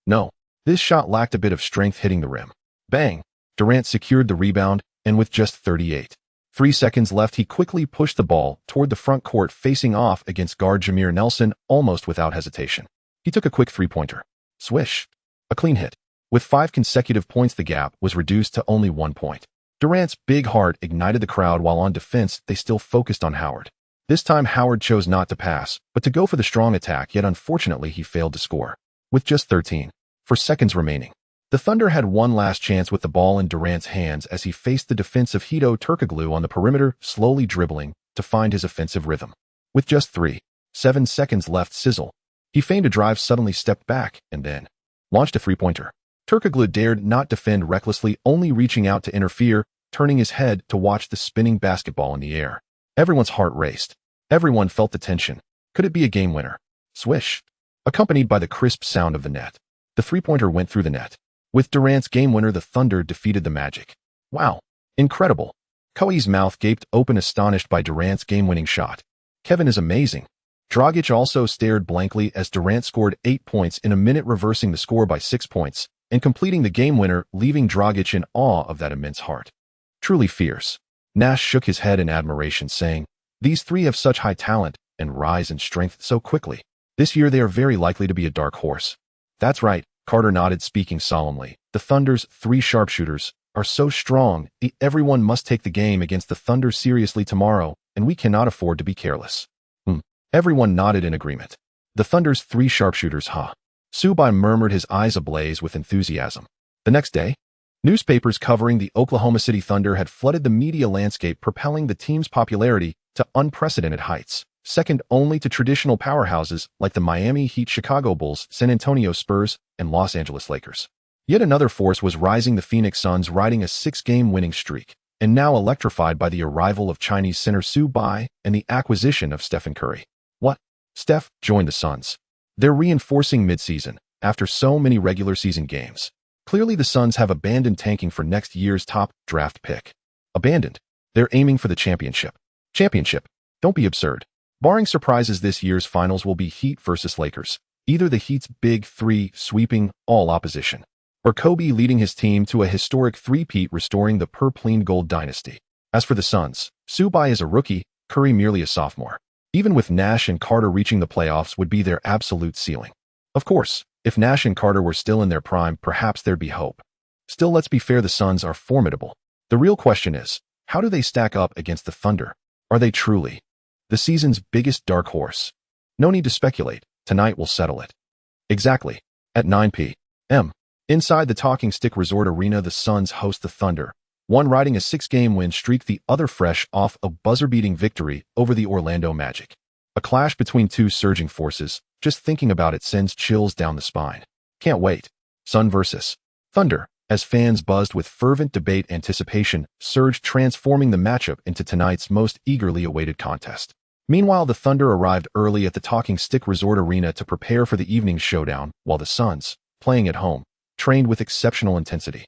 No. This shot lacked a bit of strength, hitting the rim. Bang! Durant secured the rebound, and with just 3 seconds left, he quickly pushed the ball toward the front court, facing off against guard Jameer Nelson almost without hesitation. He took a quick 3-pointer. Swish. A clean hit. With 5 consecutive points, the gap was reduced to only 1 point. Durant's big heart ignited the crowd, while on defense, they still focused on Howard. This time, Howard chose not to pass, but to go for the strong attack, yet unfortunately he failed to score. With just 13 seconds remaining, the Thunder had one last chance with the ball in Durant's hands as he faced the defensive Hedo Turkoglu on the perimeter, slowly dribbling to find his offensive rhythm. With just 7 seconds left, sizzle. He feigned a drive, suddenly stepped back, and then launched a 3-pointer. Turkoglu dared not defend recklessly, only reaching out to interfere, turning his head to watch the spinning basketball in the air. Everyone's heart raced. Everyone felt the tension. Could it be a game winner? Swish. Accompanied by the crisp sound of the net. The 3-pointer went through the net. With Durant's game winner, the Thunder defeated the Magic. Wow. Incredible. Koi's mouth gaped open, astonished by Durant's game-winning shot. Kevin is amazing. Dragic also stared blankly as Durant scored 8 points in a minute, reversing the score by 6 points and completing the game winner, leaving Dragic in awe of that immense heart. Truly fierce. Nash shook his head in admiration, saying, "These 3 have such high talent, and rise in strength so quickly. This year they are very likely to be a dark horse. That's right, Carter nodded, speaking solemnly. The Thunder's 3 sharpshooters are so strong, everyone must take the game against the Thunder seriously tomorrow, and we cannot afford to be careless. Everyone nodded in agreement. The Thunder's 3 sharpshooters, huh? Subai murmured, his eyes ablaze with enthusiasm. The next day, newspapers covering the Oklahoma City Thunder had flooded the media landscape, propelling the team's popularity to unprecedented heights, second only to traditional powerhouses like the Miami Heat, Chicago Bulls, San Antonio Spurs, and Los Angeles Lakers. Yet another force was rising, the Phoenix Suns, riding a 6-game winning streak, and now electrified by the arrival of Chinese center Subai and the acquisition of Stephen Curry. What? Steph joined the Suns. They're reinforcing midseason after so many regular season games. Clearly the Suns have abandoned tanking for next year's top draft pick. Abandoned? They're aiming for the championship. Championship? Don't be absurd. Barring surprises, this year's finals will be Heat versus Lakers. Either the Heat's big 3 sweeping all opposition, or Kobe leading his team to a historic 3-peat, restoring the purple gold dynasty. As for the Suns, Subai is a rookie, Curry merely a sophomore. Even with Nash and Carter reaching the playoffs would be their absolute ceiling. Of course, if Nash and Carter were still in their prime, perhaps there'd be hope. Still, let's be fair, the Suns are formidable. The real question is, how do they stack up against the Thunder? Are they truly the season's biggest dark horse? No need to speculate. Tonight will settle it. Exactly. At 9 p.m. Inside the Talking Stick Resort Arena, the Suns host the Thunder, one riding a 6-game win streak, the other fresh off a buzzer-beating victory over the Orlando Magic. A clash between 2 surging forces. Just thinking about it sends chills down the spine. Can't wait. Sun versus Thunder. As fans buzzed with fervent debate, anticipation surged, transforming the matchup into tonight's most eagerly awaited contest. Meanwhile, the Thunder arrived early at the Talking Stick Resort Arena to prepare for the evening's showdown, while the Suns, playing at home, trained with exceptional intensity,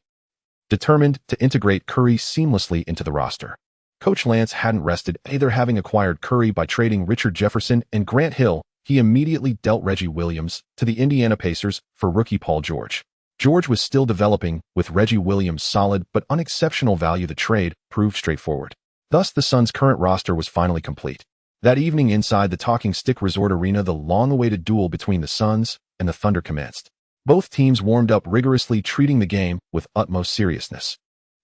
determined to integrate Curry seamlessly into the roster. Coach Lance hadn't rested, either having acquired Curry by trading Richard Jefferson and Grant Hill. He immediately dealt Reggie Williams to the Indiana Pacers for rookie Paul George. George was still developing, with Reggie Williams' solid but unexceptional value. The trade proved straightforward. Thus, the Suns' current roster was finally complete. That evening inside the Talking Stick Resort Arena, the long-awaited duel between the Suns and the Thunder commenced. Both teams warmed up rigorously, treating the game with utmost seriousness.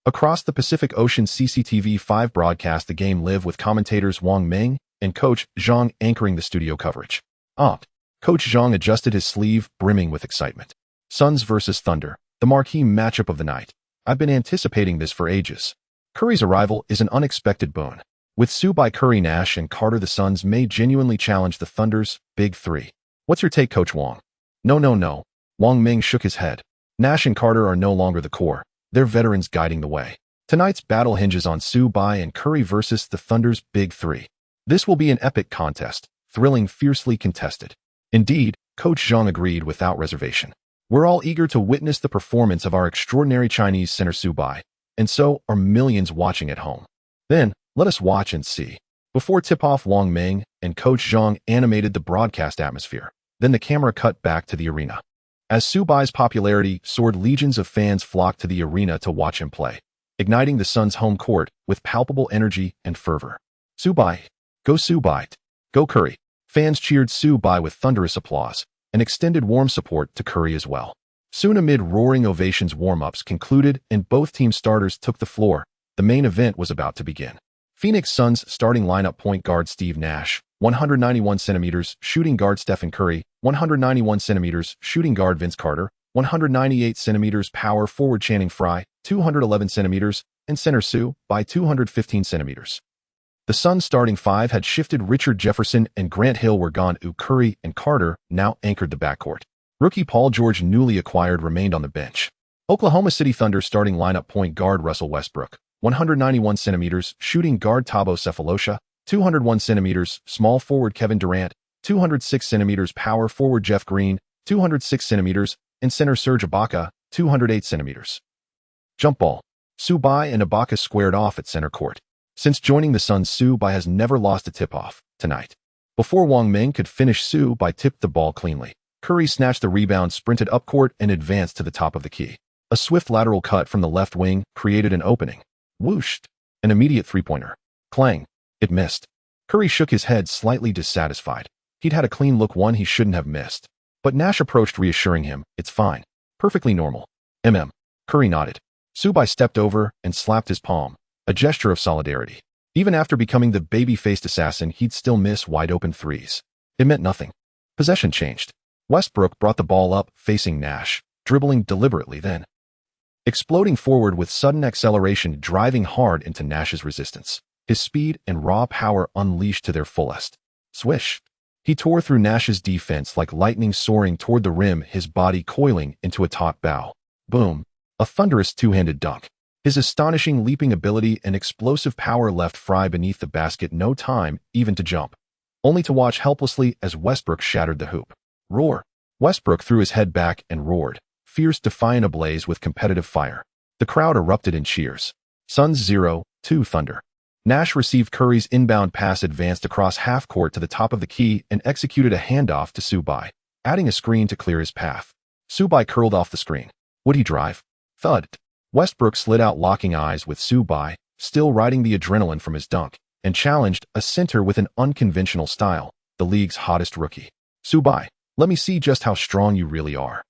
Across the Pacific Ocean, CCTV5 broadcast the game live, with commentators Wang Ming and Coach Zhang anchoring the studio coverage. Coach Zhang adjusted his sleeve, brimming with excitement. Suns versus Thunder, the marquee matchup of the night. I've been anticipating this for ages. Curry's arrival is an unexpected boon. With Subai, Curry, Nash, and Carter, the Suns may genuinely challenge the Thunder's big 3. What's your take, Coach Wang? No. Wang Ming shook his head. Nash and Carter are no longer the core. They're veterans guiding the way. Tonight's battle hinges on Subai and Curry versus the Thunder's big 3. This will be an epic contest, thrilling, fiercely contested. Indeed, Coach Zhang agreed without reservation. We're all eager to witness the performance of our extraordinary Chinese center Subai, and so are millions watching at home. Then, let us watch and see. Before tip-off, Wang Ming and Coach Zhang animated the broadcast atmosphere. Then the camera cut back to the arena. As Subai's popularity soared, legions of fans flocked to the arena to watch him play, igniting the Suns' home court with palpable energy and fervor. Subai! Go Subai! Go Curry! Fans cheered Subai with thunderous applause, and extended warm support to Curry as well. Soon, amid roaring ovations, warm-ups concluded and both team starters took the floor. The main event was about to begin. Phoenix Suns starting lineup: point guard Steve Nash, 191 centimeters, shooting guard Stephen Curry, 191 centimeters, shooting guard Vince Carter, 198 centimeters, power forward Channing Frye, 211 centimeters, and center Subai, 215 centimeters. The Suns' starting 5 had shifted. Richard Jefferson and Grant Hill were gone. Curry and Carter now anchored the backcourt. Rookie Paul George, newly acquired, remained on the bench. Oklahoma City Thunder starting lineup: point guard Russell Westbrook, 191 centimeters, shooting guard Thabo Sefolosha, 201 centimeters, small forward Kevin Durant, 206 centimeters, power forward Jeff Green, 206 centimeters, and center Serge Ibaka, 208 centimeters. Jump ball. Subai and Ibaka squared off at center court. Since joining the Suns, Subai has never lost a tip-off. Tonight, before Wang Ming could finish, Subai tipped the ball cleanly. Curry snatched the rebound, sprinted up court, and advanced to the top of the key. A swift lateral cut from the left wing created an opening. Whooshed! An immediate three-pointer. Clang! It missed. Curry shook his head, slightly dissatisfied. He'd had a clean look, one he shouldn't have missed. But Nash approached, reassuring him, "It's fine. Perfectly normal." Curry nodded. Subai stepped over and slapped his palm, a gesture of solidarity. Even after becoming the baby-faced assassin, he'd still miss wide-open threes. It meant nothing. Possession changed. Westbrook brought the ball up, facing Nash, dribbling deliberately, then exploding forward with sudden acceleration, driving hard into Nash's resistance. His speed and raw power unleashed to their fullest. Swish! He tore through Nash's defense like lightning, soaring toward the rim, his body coiling into a taut bow. Boom! A thunderous two-handed dunk. His astonishing leaping ability and explosive power left Fry beneath the basket, no time even to jump, only to watch helplessly as Westbrook shattered the hoop. Roar! Westbrook threw his head back and roared, fierce, defiant, ablaze with competitive fire. The crowd erupted in cheers. Suns 0-2 Thunder. Nash received Curry's inbound pass, advanced across half-court to the top of the key, and executed a handoff to Subai, adding a screen to clear his path. Subai curled off the screen. Would he drive? Thud. Westbrook slid out, locking eyes with Subai, still riding the adrenaline from his dunk, and challenged a center with an unconventional style, the league's hottest rookie. "Subai, let me see just how strong you really are."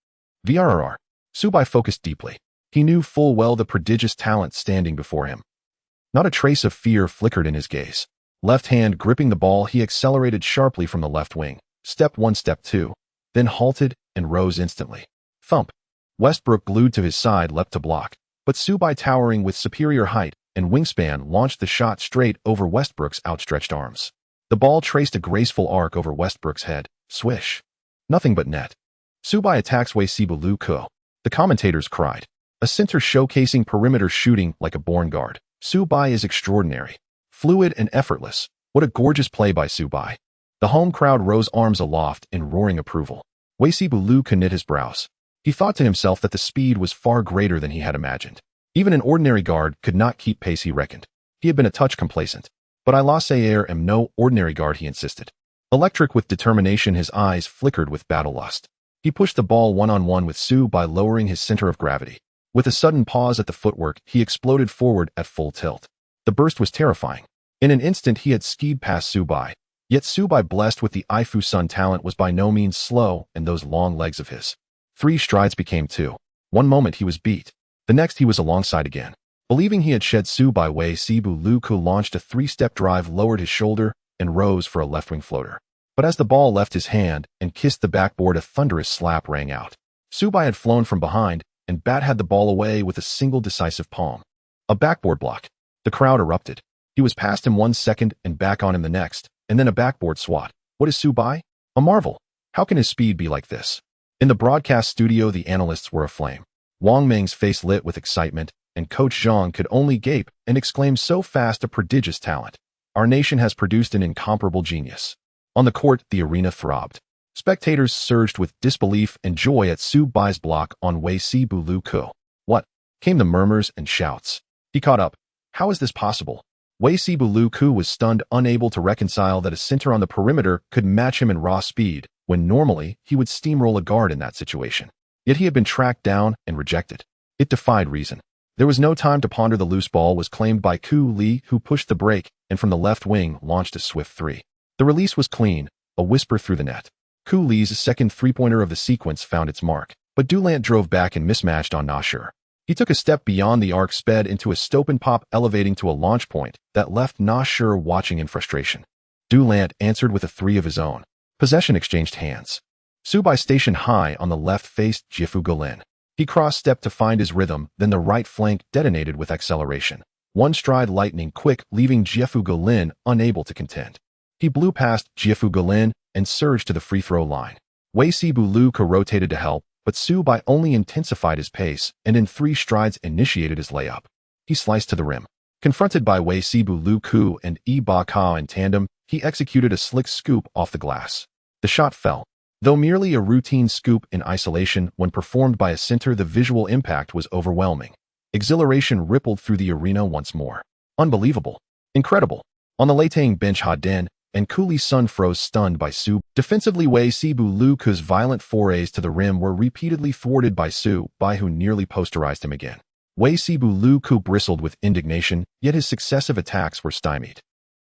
VRR. Subai focused deeply. He knew full well the prodigious talent standing before him. Not a trace of fear flickered in his gaze. Left hand gripping the ball, he accelerated sharply from the left wing. Step 1, step 2, then halted and rose instantly. Thump. Westbrook, glued to his side, leapt to block, but Subai, towering with superior height and wingspan, launched the shot straight over Westbrook's outstretched arms. The ball traced a graceful arc over Westbrook's head. Swish. Nothing but net. Subai attacks Weisibu Ko. The commentators cried. A center showcasing perimeter shooting like a born guard. Subai is extraordinary. Fluid and effortless. What a gorgeous play by Subai. The home crowd rose, arms aloft in roaring approval. Weisibu Ko knit his brows. He thought to himself that the speed was far greater than he had imagined. Even an ordinary guard could not keep pace, he reckoned. He had been a touch complacent. But I la sayer am no ordinary guard, he insisted. Electric with determination, his eyes flickered with battle lust. He pushed the ball one-on-one with Subai, lowering his center of gravity. With a sudden pause at the footwork, he exploded forward at full tilt. The burst was terrifying. In an instant, he had skied past Subai. Yet Subai, blessed with the Ifu Sun talent, was by no means slow, and those long legs of his. 3 strides became 2. One moment he was beat. The next he was alongside again. Believing he had shed Subai, Weisibu Ko launched a 3-step drive, lowered his shoulder, and rose for a left-wing floater. But as the ball left his hand and kissed the backboard, a thunderous slap rang out. Subai had flown from behind, and Bat had the ball away with a single decisive palm. A backboard block. The crowd erupted. He was past him 1 second and back on him the next, and then a backboard swat. What is Subai? A marvel. How can his speed be like this? In the broadcast studio, the analysts were aflame. Wang Ming's face lit with excitement, and Coach Zhang could only gape and exclaim, "So fast, a prodigious talent. Our nation has produced an incomparable genius." On the court, the arena throbbed. Spectators surged with disbelief and joy at Subai's block on Weisibu Ko. "What?" came the murmurs and shouts. He caught up. "How is this possible?" Weisibu Ko was stunned, unable to reconcile that a center on the perimeter could match him in raw speed, when normally he would steamroll a guard in that situation. Yet he had been tracked down and rejected. It defied reason. There was no time to ponder. The loose ball was claimed by Ku Li, who pushed the break and from the left wing launched a swift 3. The release was clean, a whisper through the net. Ku Li's second three-pointer of the sequence found its mark, but Dulant drove back and mismatched on Nasher. He took a step beyond the arc, sped into a stop and pop, elevating to a launch point that left Nasher watching in frustration. Dulant answered with a 3 of his own. Possession exchanged hands. Subai, stationed high on the left, faced Jifu Golin. He cross-stepped to find his rhythm, then the right flank detonated with acceleration. 1 stride, lightning quick, leaving Jifu Golin unable to contend. He blew past Jifu Golin and surged to the free throw line. Weisibu Ko rotated to help, but Subai only intensified his pace and in 3 strides initiated his layup. He sliced to the rim. Confronted by Weisibu Ko and Ibaka in tandem, he executed a slick scoop off the glass. The shot fell. Though merely a routine scoop in isolation, when performed by a center, the visual impact was overwhelming. Exhilaration rippled through the arena once more. Unbelievable. Incredible. On the Latang bench, Hadin and Kuli's son froze, stunned by Su. Defensively, Weisibu Ko's violent forays to the rim were repeatedly thwarted by Subai, who nearly posterized him again. Weisibu Ko bristled with indignation, yet his successive attacks were stymied.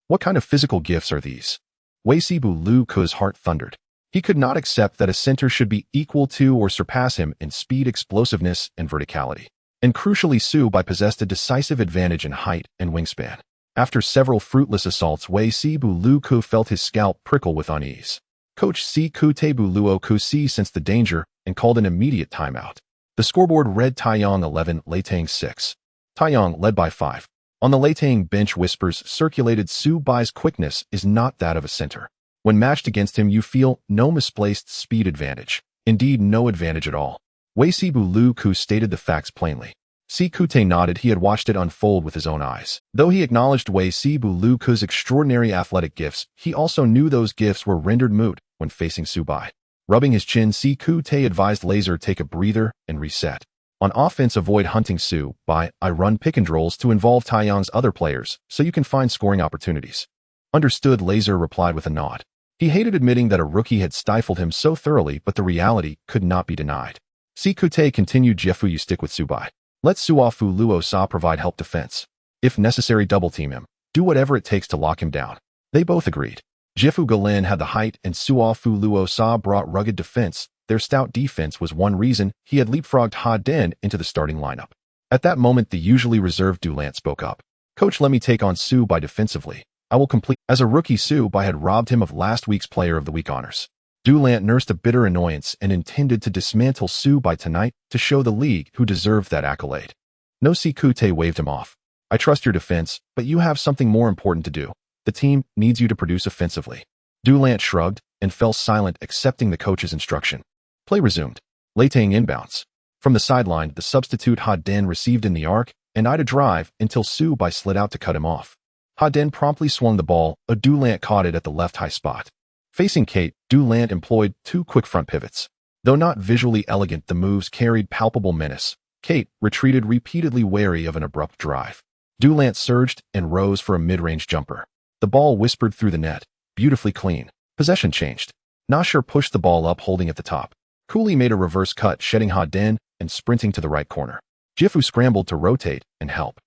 What kind of physical gifts are these? Wei Sibu Lu Ku's heart thundered. He could not accept that a center should be equal to or surpass him in speed, explosiveness, and verticality. And crucially, Su Bai possessed a decisive advantage in height and wingspan. After several fruitless assaults, Wei Sibu Lu Ku felt his scalp prickle with unease. Coach Si Ku Tebu Luo Ku Si sensed the danger and called an immediate timeout. The scoreboard read Taiyang 11, Leitang 6. Taiyang led by 5. On the Leitang bench, whispers circulated. Su Bai's quickness is not that of a center. When matched against him, you feel no misplaced speed advantage. Indeed, no advantage at all. Wei Sibu Lu Ku stated the facts plainly. Si Kute nodded. He had watched it unfold with his own eyes. Though he acknowledged Wei Sibu Lu Ku's extraordinary athletic gifts, he also knew those gifts were rendered moot when facing Su Bai. Rubbing his chin, Si Kute advised Laser take a breather and reset. On offense, avoid hunting Su Bai. I run pick and rolls to involve Taiyang's other players so you can find scoring opportunities. Understood, Laser replied with a nod. He hated admitting that a rookie had stifled him so thoroughly, but the reality could not be denied. Si Kute continued. Jefu, you stick with Su Bai. Let Suafu Luo Sa provide help defense. If necessary, double team him. Do whatever it takes to lock him down. They both agreed. Jefu Galin had the height and Suafu Luo Sa brought rugged defense. Their stout defense was one reason he had leapfrogged Ha Den into the starting lineup. At that moment, the usually reserved Dulant spoke up. Coach, let me take on Su Bai defensively. I will complete. As a rookie, Su Bai had robbed him of last week's Player of the Week honors. Dulant nursed a bitter annoyance and intended to dismantle Su Bai tonight to show the league who deserved that accolade. No, Si Kute waved him off. I trust your defense, but you have something more important to do. The team needs you to produce offensively. Dulant shrugged and fell silent, accepting the coach's instruction. Play resumed. Leitang inbounds. From the sideline, the substitute Ha Den received in the arc and eyed a drive until Su Bai slid out to cut him off. Ha Den promptly swung the ball. A Dulant caught it at the left high spot. Facing Kate, Dulant employed 2 quick front pivots. Though not visually elegant, the moves carried palpable menace. Kate retreated repeatedly, wary of an abrupt drive. Dulant surged and rose for a mid-range jumper. The ball whispered through the net. Beautifully clean. Possession changed. Nasher pushed the ball up, holding at the top. Cooley made a reverse cut, shedding Ha Den and sprinting to the right corner. Jifu scrambled to rotate and help.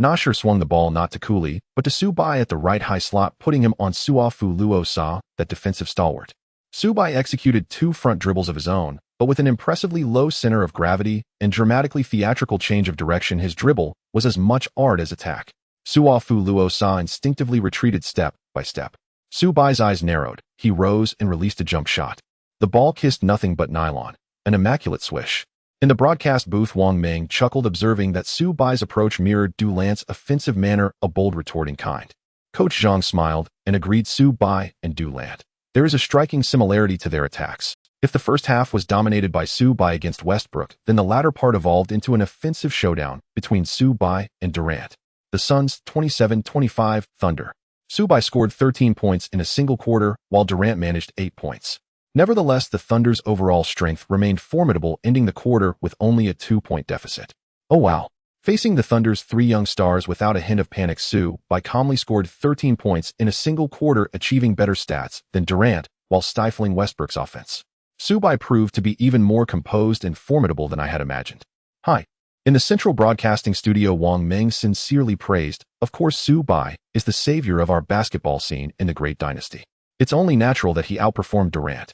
Nasher swung the ball not to Cooley, but to Su Bai at the right high slot, putting him on Suafu Luo Sa, that defensive stalwart. Su Bai executed 2 front dribbles of his own, but with an impressively low center of gravity and dramatically theatrical change of direction. His dribble was as much art as attack. Suafu Luo Sa instinctively retreated step by step. Su Bai's eyes narrowed. He rose and released a jump shot. The ball kissed nothing but nylon. An immaculate swish. In the broadcast booth, Wang Ming chuckled, observing that Su Bai's approach mirrored Dulant's offensive manner, a bold retorting kind. Coach Zhang smiled and agreed. Su Bai and Dulant. There is a striking similarity to their attacks. If the first half was dominated by Su Bai against Westbrook, then the latter part evolved into an offensive showdown between Su Bai and Durant. The Suns 27-25 Thunder. Su Bai scored 13 points in a single quarter, while Durant managed 8 points. Nevertheless, the Thunder's overall strength remained formidable, ending the quarter with only a 2-point deficit. Oh wow. Facing the Thunder's 3 young stars without a hint of panic, Su Bai calmly scored 13 points in a single quarter, achieving better stats than Durant while stifling Westbrook's offense. Su Bai proved to be even more composed and formidable than I had imagined. Hi. In the central broadcasting studio, Wang Ming sincerely praised, of course, Su Bai is the savior of our basketball scene in the great dynasty. It's only natural that he outperformed Durant.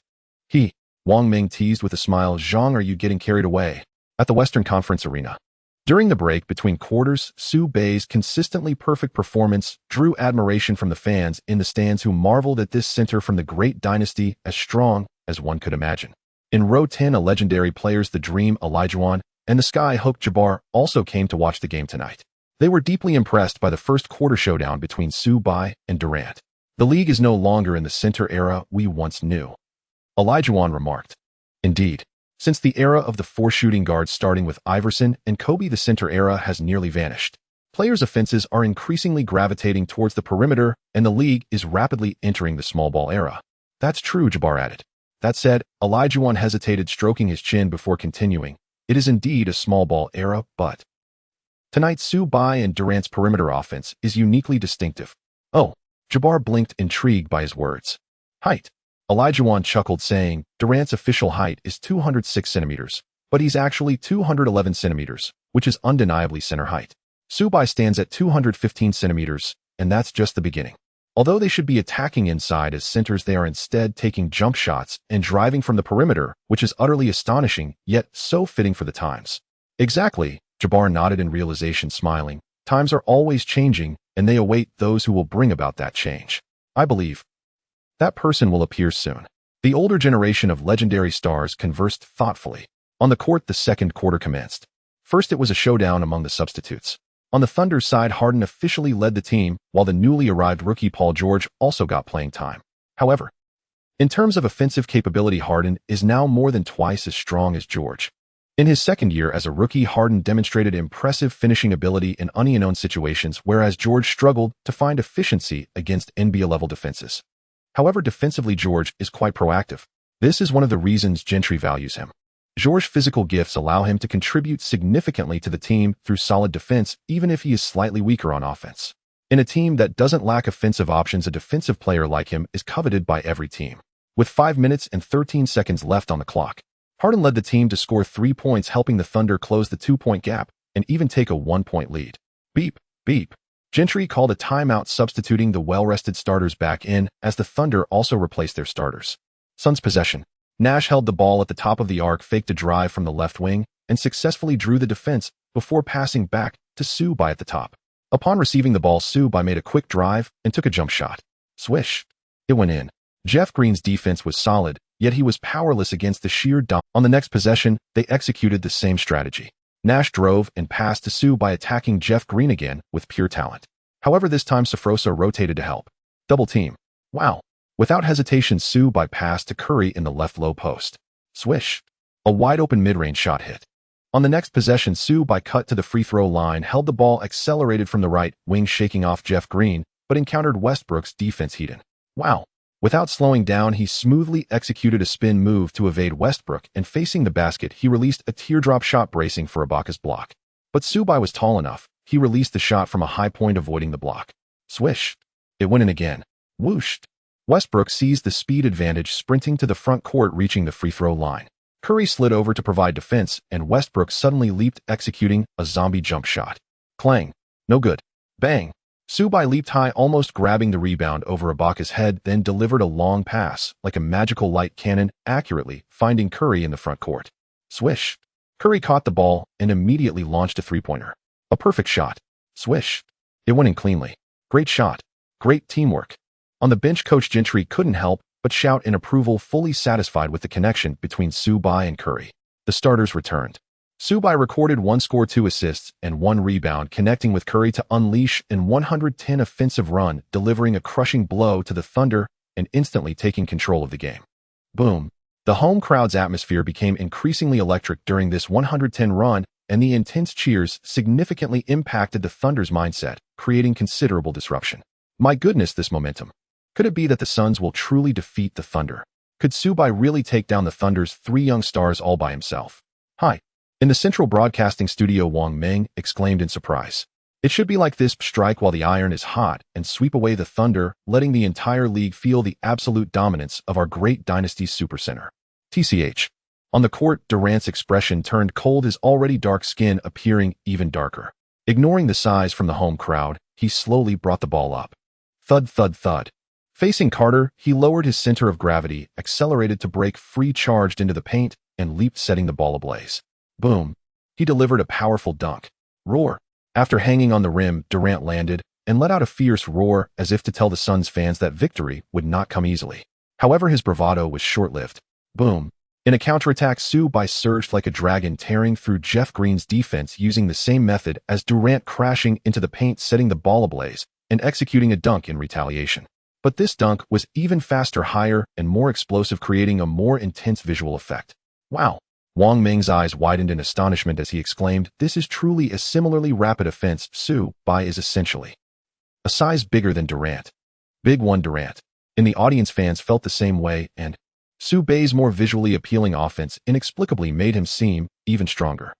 Wang Ming teased with a smile. Zhang, are you getting carried away? At the Western Conference Arena. During the break between quarters, Su Bai's consistently perfect performance drew admiration from the fans in the stands, who marveled at this center from the great dynasty, as strong as one could imagine. In row 10, a legendary players, the Dream, Olajuwon, and the Sky-Hook Jabbar, also came to watch the game tonight. They were deeply impressed by the first quarter showdown between Su Bai and Durant. The league is no longer in the center era we once knew. Olajuwon remarked. Indeed, since the era of the 4 shooting guards starting with Iverson and Kobe, the center era has nearly vanished. Players' offenses are increasingly gravitating towards the perimeter, and the league is rapidly entering the small ball era. That's true, Jabbar added. That said, Olajuwon hesitated, stroking his chin before continuing. It is indeed a small ball era, but tonight Su Bai and Durant's perimeter offense is uniquely distinctive. Oh, Jabbar blinked, intrigued by his words. Height. Olajuwon chuckled, saying, Durant's official height is 206 centimeters, but he's actually 211 centimeters, which is undeniably center height. Su Bai stands at 215 centimeters, and that's just the beginning. Although they should be attacking inside as centers, they are instead taking jump shots and driving from the perimeter, which is utterly astonishing, yet so fitting for the times. Exactly, Jabbar nodded in realization, smiling. Times are always changing, and they await those who will bring about that change. I believe that person will appear soon. The older generation of legendary stars conversed thoughtfully. On the court, the second quarter commenced. First, it was a showdown among the substitutes. On the Thunder's side, Harden officially led the team, while the newly arrived rookie Paul George also got playing time. However, in terms of offensive capability, Harden is now more than twice as strong as George. In his second year as a rookie, Harden demonstrated impressive finishing ability in unknown situations, whereas George struggled to find efficiency against NBA-level defenses. However, defensively, George is quite proactive. This is one of the reasons Gentry values him. George's physical gifts allow him to contribute significantly to the team through solid defense, even if he is slightly weaker on offense. In a team that doesn't lack offensive options, a defensive player like him is coveted by every team. With 5 minutes and 13 seconds left on the clock, Harden led the team to score 3 points, helping the Thunder close the 2-point gap and even take a 1-point lead. Beep, beep. Gentry called a timeout, substituting the well-rested starters back in as the Thunder also replaced their starters. Suns possession. Nash held the ball at the top of the arc, faked a drive from the left wing, and successfully drew the defense before passing back to Subban at the top. Upon receiving the ball, Subban made a quick drive and took a jump shot. Swish. It went in. Jeff Green's defense was solid, yet he was powerless against the sheer dominance. On the next possession, they executed the same strategy. Nash drove and passed to Subban, attacking Jeff Green again with pure talent. However, this time Safrosa rotated to help. Double team. Wow. Without hesitation, Subban passed to Curry in the left low post. Swish. A wide-open mid-range shot hit. On the next possession, Subban cut to the free throw line, held the ball, accelerated from the right wing, shaking off Jeff Green, but encountered Westbrook's defense heated. Wow. Without slowing down, he smoothly executed a spin move to evade Westbrook, and facing the basket, he released a teardrop shot, bracing for Ibaka's block. But Subban was tall enough. He released the shot from a high point, avoiding the block. Swish. It went in again. Whooshed. Westbrook seized the speed advantage, sprinting to the front court, reaching the free throw line. Curry slid over to provide defense, and Westbrook suddenly leaped, executing a zombie jump shot. Clang. No good. Bang. Subban leaped high, almost grabbing the rebound over Ibaka's head, then delivered a long pass, like a magical light cannon, accurately finding Curry in the front court. Swish. Curry caught the ball and immediately launched a three-pointer. A perfect shot. Swish. It went in cleanly. Great shot. Great teamwork. On the bench, Coach Gentry couldn't help but shout in approval, fully satisfied with the connection between Subban and Curry. The starters returned. Subban recorded 1 score, 2 assists, and 1 rebound, connecting with Curry to unleash an 110 offensive run, delivering a crushing blow to the Thunder and instantly taking control of the game. Boom. The home crowd's atmosphere became increasingly electric during this 110 run, and the intense cheers significantly impacted the Thunder's mindset, creating considerable disruption. My goodness, this momentum. Could it be that the Suns will truly defeat the Thunder? Could Subban really take down the Thunder's 3 young stars all by himself? Hi. In the central broadcasting studio, Wang Meng exclaimed in surprise. It should be like this: strike while the iron is hot and sweep away the Thunder, letting the entire league feel the absolute dominance of our great dynasty supercenter. TCH. On the court, Durant's expression turned cold, his already dark skin appearing even darker. Ignoring the sighs from the home crowd, he slowly brought the ball up. Thud, thud, thud. Facing Carter, he lowered his center of gravity, accelerated to break free, charged into the paint, and leaped, setting the ball ablaze. Boom. He delivered a powerful dunk. Roar. After hanging on the rim, Durant landed and let out a fierce roar, as if to tell the Suns fans that victory would not come easily. However, his bravado was short-lived. Boom. In a counterattack, Subban surged like a dragon, tearing through Jeff Green's defense, using the same method as Durant, crashing into the paint, setting the ball ablaze, and executing a dunk in retaliation. But this dunk was even faster, higher, and more explosive, creating a more intense visual effect. Wow. Wang Meng's eyes widened in astonishment as he exclaimed, "This is truly a similarly rapid offense. Subban is essentially a size bigger than Durant." Big one, Durant. And the audience fans felt the same way, and Subban's more visually appealing offense inexplicably made him seem even stronger.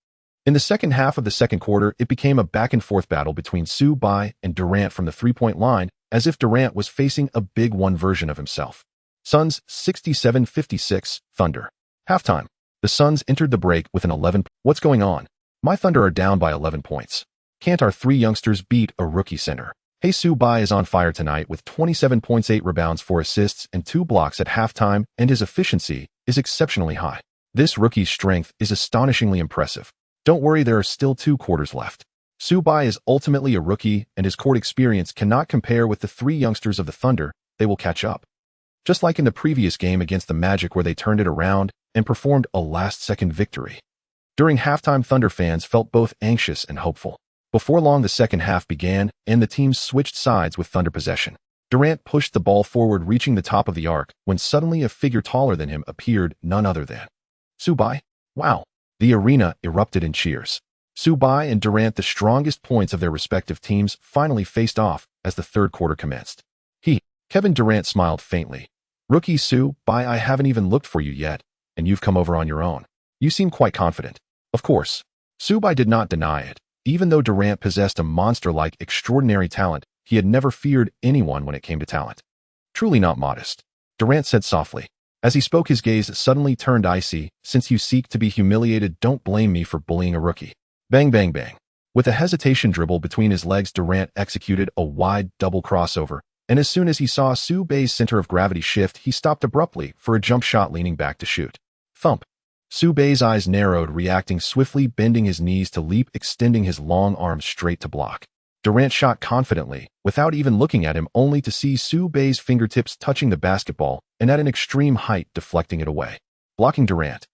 In the second half of the second quarter, it became a back-and-forth battle between Subban and Durant from the three-point line, as if Durant was facing a big one version of himself. Suns 67-56, Thunder. Halftime. The Suns entered the break with an 11. What's going on? My Thunder are down by 11 points. Can't our 3 youngsters beat a rookie center? Hey, Sue Bai is on fire tonight with 27.8 rebounds, 4 assists, and 2 blocks at halftime, and his efficiency is exceptionally high. This rookie's strength is astonishingly impressive. Don't worry, there are still 2 quarters left. Sue Bai is ultimately a rookie, and his court experience cannot compare with the 3 youngsters of the Thunder. They will catch up. Just like in the previous game against the Magic where they turned it around and performed a last-second victory. During halftime, Thunder fans felt both anxious and hopeful. Before long, the second half began, and the teams switched sides with Thunder possession. Durant pushed the ball forward, reaching the top of the arc, when suddenly a figure taller than him appeared, none other than Sue Bai. Wow! The arena erupted in cheers. Sue Bai and Durant, the strongest points of their respective teams, finally faced off as the third quarter commenced. Kevin Durant smiled faintly. Rookie Sue Bai, I haven't even looked for you yet, and you've come over on your own. You seem quite confident. Of course. Sue Bai did not deny it. Even though Durant possessed a monster-like extraordinary talent, he had never feared anyone when it came to talent. Truly not modest. Durant said softly. As he spoke, his gaze suddenly turned icy. Since you seek to be humiliated, don't blame me for bullying a rookie. Bang, bang, bang. With a hesitation dribble between his legs, Durant executed a wide double crossover, and as soon as he saw Sue Bai's center of gravity shift, he stopped abruptly for a jump shot, leaning back to shoot. Thump. Sue Bai's eyes narrowed, reacting swiftly, bending his knees to leap, extending his long arms straight to block. Durant shot confidently, without even looking at him, only to see Sue Bai's fingertips touching the basketball and at an extreme height deflecting it away. Blocking Durant.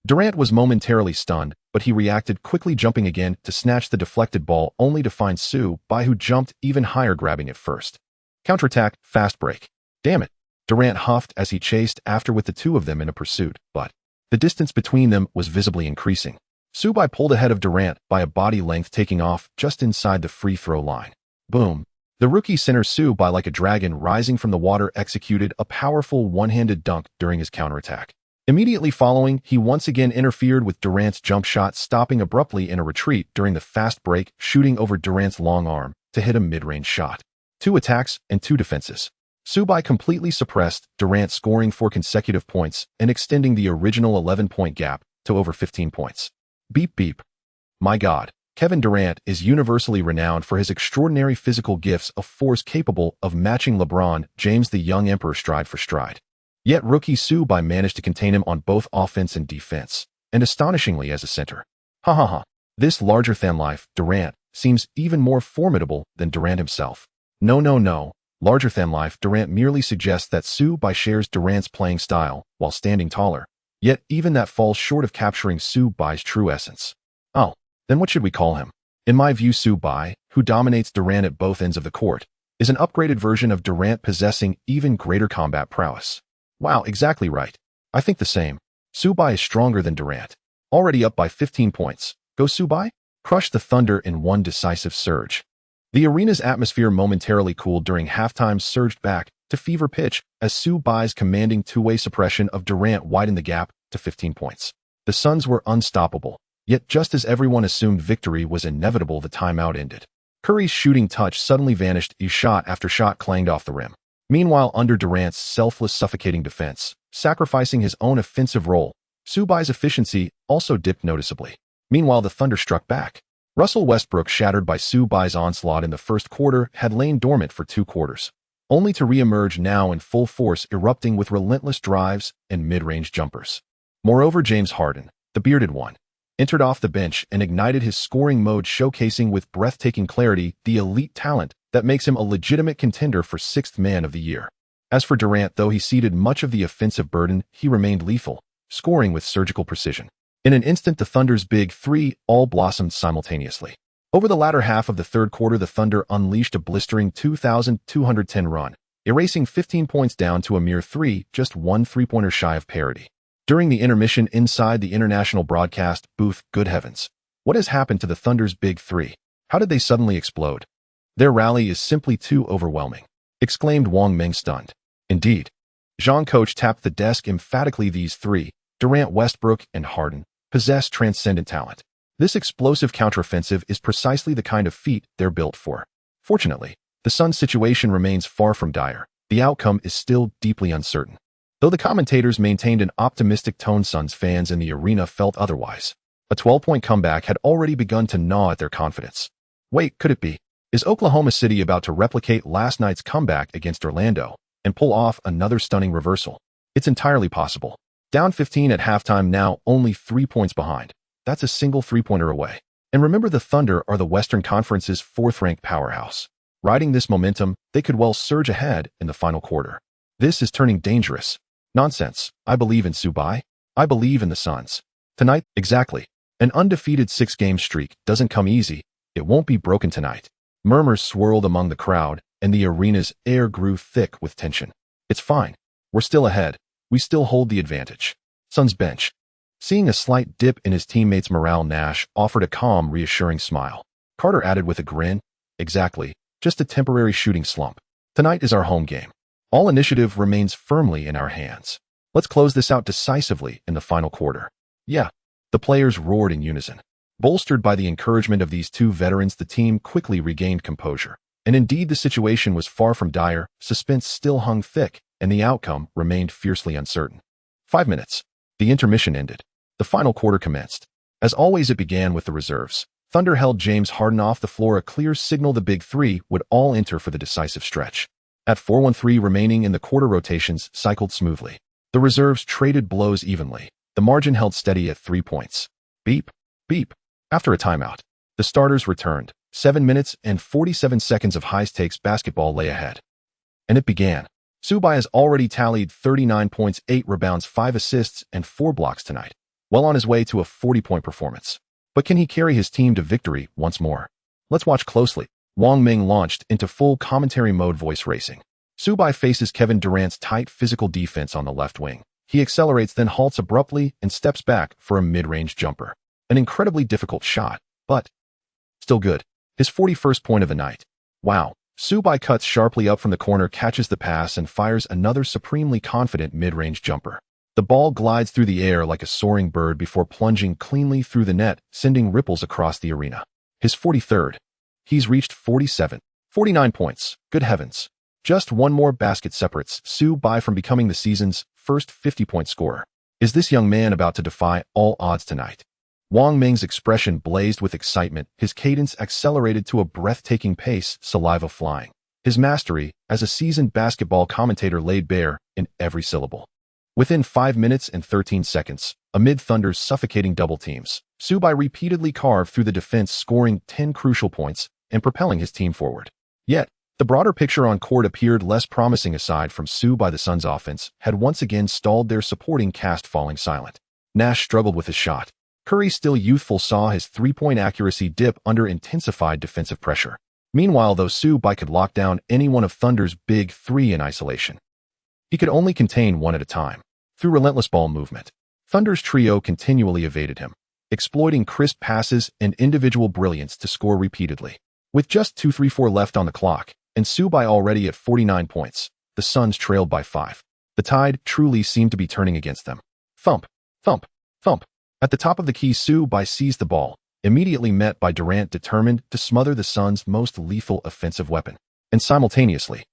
Durant was momentarily stunned, but he reacted quickly, jumping again to snatch the deflected ball, only to find Sue Bai, who jumped even higher, grabbing it first. Counterattack, fast break. Damn it. Durant huffed as he chased after with the 2 of them in a pursuit, but the distance between them was visibly increasing. Sue Bai pulled ahead of Durant by a body length, taking off just inside the free throw line. Boom. The rookie center Sue Bai, like a dragon rising from the water, executed a powerful one-handed dunk during his counterattack. Immediately following, he once again interfered with Durant's jump shot, stopping abruptly in a retreat during the fast break, shooting over Durant's long arm to hit a mid-range shot. 2 attacks and 2 defenses. Sue Bai completely suppressed Durant, scoring 4 consecutive points and extending the original 11-point gap to over 15 points. Beep beep. My God, Kevin Durant is universally renowned for his extraordinary physical gifts, a force capable of matching LeBron James, the young emperor, stride for stride. Yet rookie Sue Bai managed to contain him on both offense and defense, and astonishingly as a center. Ha ha ha. This larger-than-life Durant seems even more formidable than Durant himself. No. Larger-than-life Durant merely suggests that Sue Bai shares Durant's playing style while standing taller. Yet even that falls short of capturing Sue Bai's true essence. Oh, then what should we call him? In my view, Sue Bai, who dominates Durant at both ends of the court, is an upgraded version of Durant, possessing even greater combat prowess. Wow, exactly right. I think the same. Sue Bai is stronger than Durant. Already up by 15 points. Go Sue Bai? Crushed the Thunder in one decisive surge. The arena's atmosphere momentarily cooled during halftime, surged back to fever pitch as Sue Bai's commanding 2-way suppression of Durant widened the gap to 15 points. The Suns were unstoppable, yet just as everyone assumed victory was inevitable, the timeout ended. Curry's shooting touch suddenly vanished as shot after shot clanged off the rim. Meanwhile, under Durant's selfless, suffocating defense, sacrificing his own offensive role, Sue Bai's efficiency also dipped noticeably. Meanwhile, the Thunder struck back. Russell Westbrook, shattered by Sue Bai's onslaught in the first quarter, had lain dormant for 2 quarters, only to re-emerge now in full force, erupting with relentless drives and mid-range jumpers. Moreover, James Harden, the bearded one, entered off the bench and ignited his scoring mode, showcasing with breathtaking clarity the elite talent that makes him a legitimate contender for 6th Man of the Year. As for Durant, though he ceded much of the offensive burden, he remained lethal, scoring with surgical precision. In an instant, the Thunder's big 3 all blossomed simultaneously. Over the latter half of the third quarter, the Thunder unleashed a blistering 2,210 run, erasing 15 points down to a mere 3, just 1 3-pointer shy of parity. During the intermission inside the international broadcast booth, good heavens, what has happened to the Thunder's big 3? How did they suddenly explode? Their rally is simply too overwhelming, exclaimed Wang Meng, stunned. Indeed. Jean Coach tapped the desk emphatically. These 3, Durant, Westbrook, and Harden, possess transcendent talent. This explosive counteroffensive is precisely the kind of feat they're built for. Fortunately, the Suns' situation remains far from dire. The outcome is still deeply uncertain. Though the commentators maintained an optimistic tone, Suns fans in the arena felt otherwise. A 12-point comeback had already begun to gnaw at their confidence. Wait, could it be? Is Oklahoma City about to replicate last night's comeback against Orlando and pull off another stunning reversal? It's entirely possible. Down 15 at halftime, now only 3 points behind. That's a single three-pointer away. And remember, the Thunder are the Western Conference's fourth-ranked powerhouse. Riding this momentum, they could well surge ahead in the final quarter. This is turning dangerous. Nonsense. I believe in Subbai. I believe in the Suns. Tonight, exactly. An undefeated 6-game streak doesn't come easy. It won't be broken tonight. Murmurs swirled among the crowd, and the arena's air grew thick with tension. It's fine. We're still ahead. We still hold the advantage. Suns bench. Seeing a slight dip in his teammates' morale, Nash offered a calm, reassuring smile. Carter added with a grin, exactly, just a temporary shooting slump. Tonight is our home game. All initiative remains firmly in our hands. Let's close this out decisively in the final quarter. Yeah, the players roared in unison. Bolstered by the encouragement of these two veterans, the team quickly regained composure. And indeed, the situation was far from dire, suspense still hung thick, and the outcome remained fiercely uncertain. 5 minutes. The intermission ended. The final quarter commenced. As always, it began with the reserves. Thunder held James Harden off the floor, a clear signal the big three would all enter for the decisive stretch. At 4:13 remaining in the quarter, rotations cycled smoothly. The reserves traded blows evenly. The margin held steady at 3 points. Beep, beep. After a timeout, the starters returned. 7 minutes and 47 seconds of high-stakes basketball lay ahead. And it began. Subbai has already tallied 39 points, 8 rebounds, 5 assists, and 4 blocks tonight, well on his way to a 40-point performance. But can he carry his team to victory once more? Let's watch closely. Wang Ming launched into full commentary mode, voice racing. Subbai faces Kevin Durant's tight physical defense on the left wing. He accelerates, then halts abruptly and steps back for a mid-range jumper. An incredibly difficult shot, but still good. His 41st point of the night. Wow. Subbai cuts sharply up from the corner, catches the pass, and fires another supremely confident mid-range jumper. The ball glides through the air like a soaring bird before plunging cleanly through the net, sending ripples across the arena. His 43rd. He's reached 47. 49 points. Good heavens. Just one more basket separates Subbai from becoming the season's first 50-point scorer. Is this young man about to defy all odds tonight? Wang Ming's expression blazed with excitement, his cadence accelerated to a breathtaking pace, saliva flying. His mastery as a seasoned basketball commentator laid bare in every syllable. Within 5 minutes and 13 seconds, amid Thunder's suffocating double teams, Subbai repeatedly carved through the defense, scoring 10 crucial points and propelling his team forward. Yet, the broader picture on court appeared less promising. Aside from Subbai, the Suns' offense had once again stalled, their supporting cast falling silent. Nash struggled with his shot. Curry, still youthful, saw his three-point accuracy dip under intensified defensive pressure. Meanwhile, though Subbai could lock down any one of Thunder's big three in isolation, he could only contain one at a time. Through relentless ball movement, Thunder's trio continually evaded him, exploiting crisp passes and individual brilliance to score repeatedly. With just 2:34 left on the clock, and Subbai already at 49 points, the Suns trailed by 5. The tide truly seemed to be turning against them. Thump, thump, thump. At the top of the key, Subbai seized the ball, immediately met by Durant, determined to smother the Suns' most lethal offensive weapon. And simultaneously,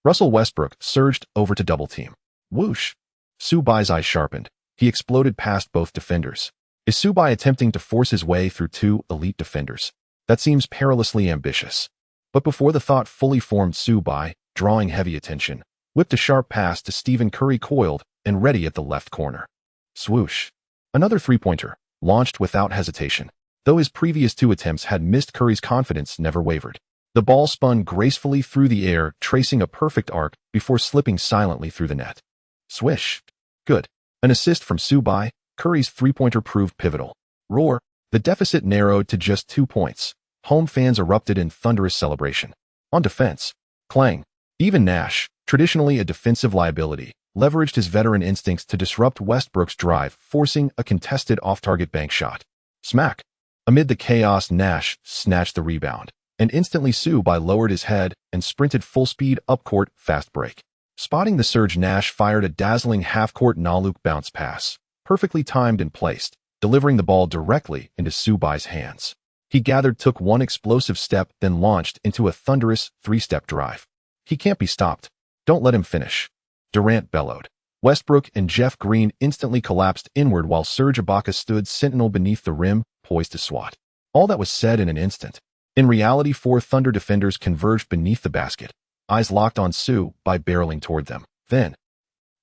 Russell Westbrook surged over to double team. Whoosh! Subbai's eyes sharpened. He exploded past both defenders. Is Subbai attempting to force his way through two elite defenders? That seems perilously ambitious. But before the thought fully formed, Subbai, drawing heavy attention, whipped a sharp pass to Stephen Curry, coiled and ready at the left corner. Swoosh! Another three-pointer, launched without hesitation. Though his previous 2 attempts had missed, Curry's confidence never wavered. The ball spun gracefully through the air, tracing a perfect arc before slipping silently through the net. Swish! Good. An assist from Subbai. Curry's three-pointer proved pivotal. Roar! The deficit narrowed to just 2 points. Home fans erupted in thunderous celebration. On defense, clang. Even Nash, traditionally a defensive liability, leveraged his veteran instincts to disrupt Westbrook's drive, forcing a contested off-target bank shot. Smack! Amid the chaos, Nash snatched the rebound, and instantly Subbai lowered his head and sprinted full speed up court. Fast break. Spotting the surge, Nash fired a dazzling half-court no-look bounce pass, perfectly timed and placed, delivering the ball directly into Subbai's hands. He gathered, took one explosive step, then launched into a thunderous 3-step drive. He can't be stopped. Don't let him finish, Durant bellowed. Westbrook and Jeff Green instantly collapsed inward while Serge Ibaka stood sentinel beneath the rim, poised to swat. All that was said in an instant. In reality, four Thunder defenders converged beneath the basket, eyes locked on Su by barreling toward them. Then,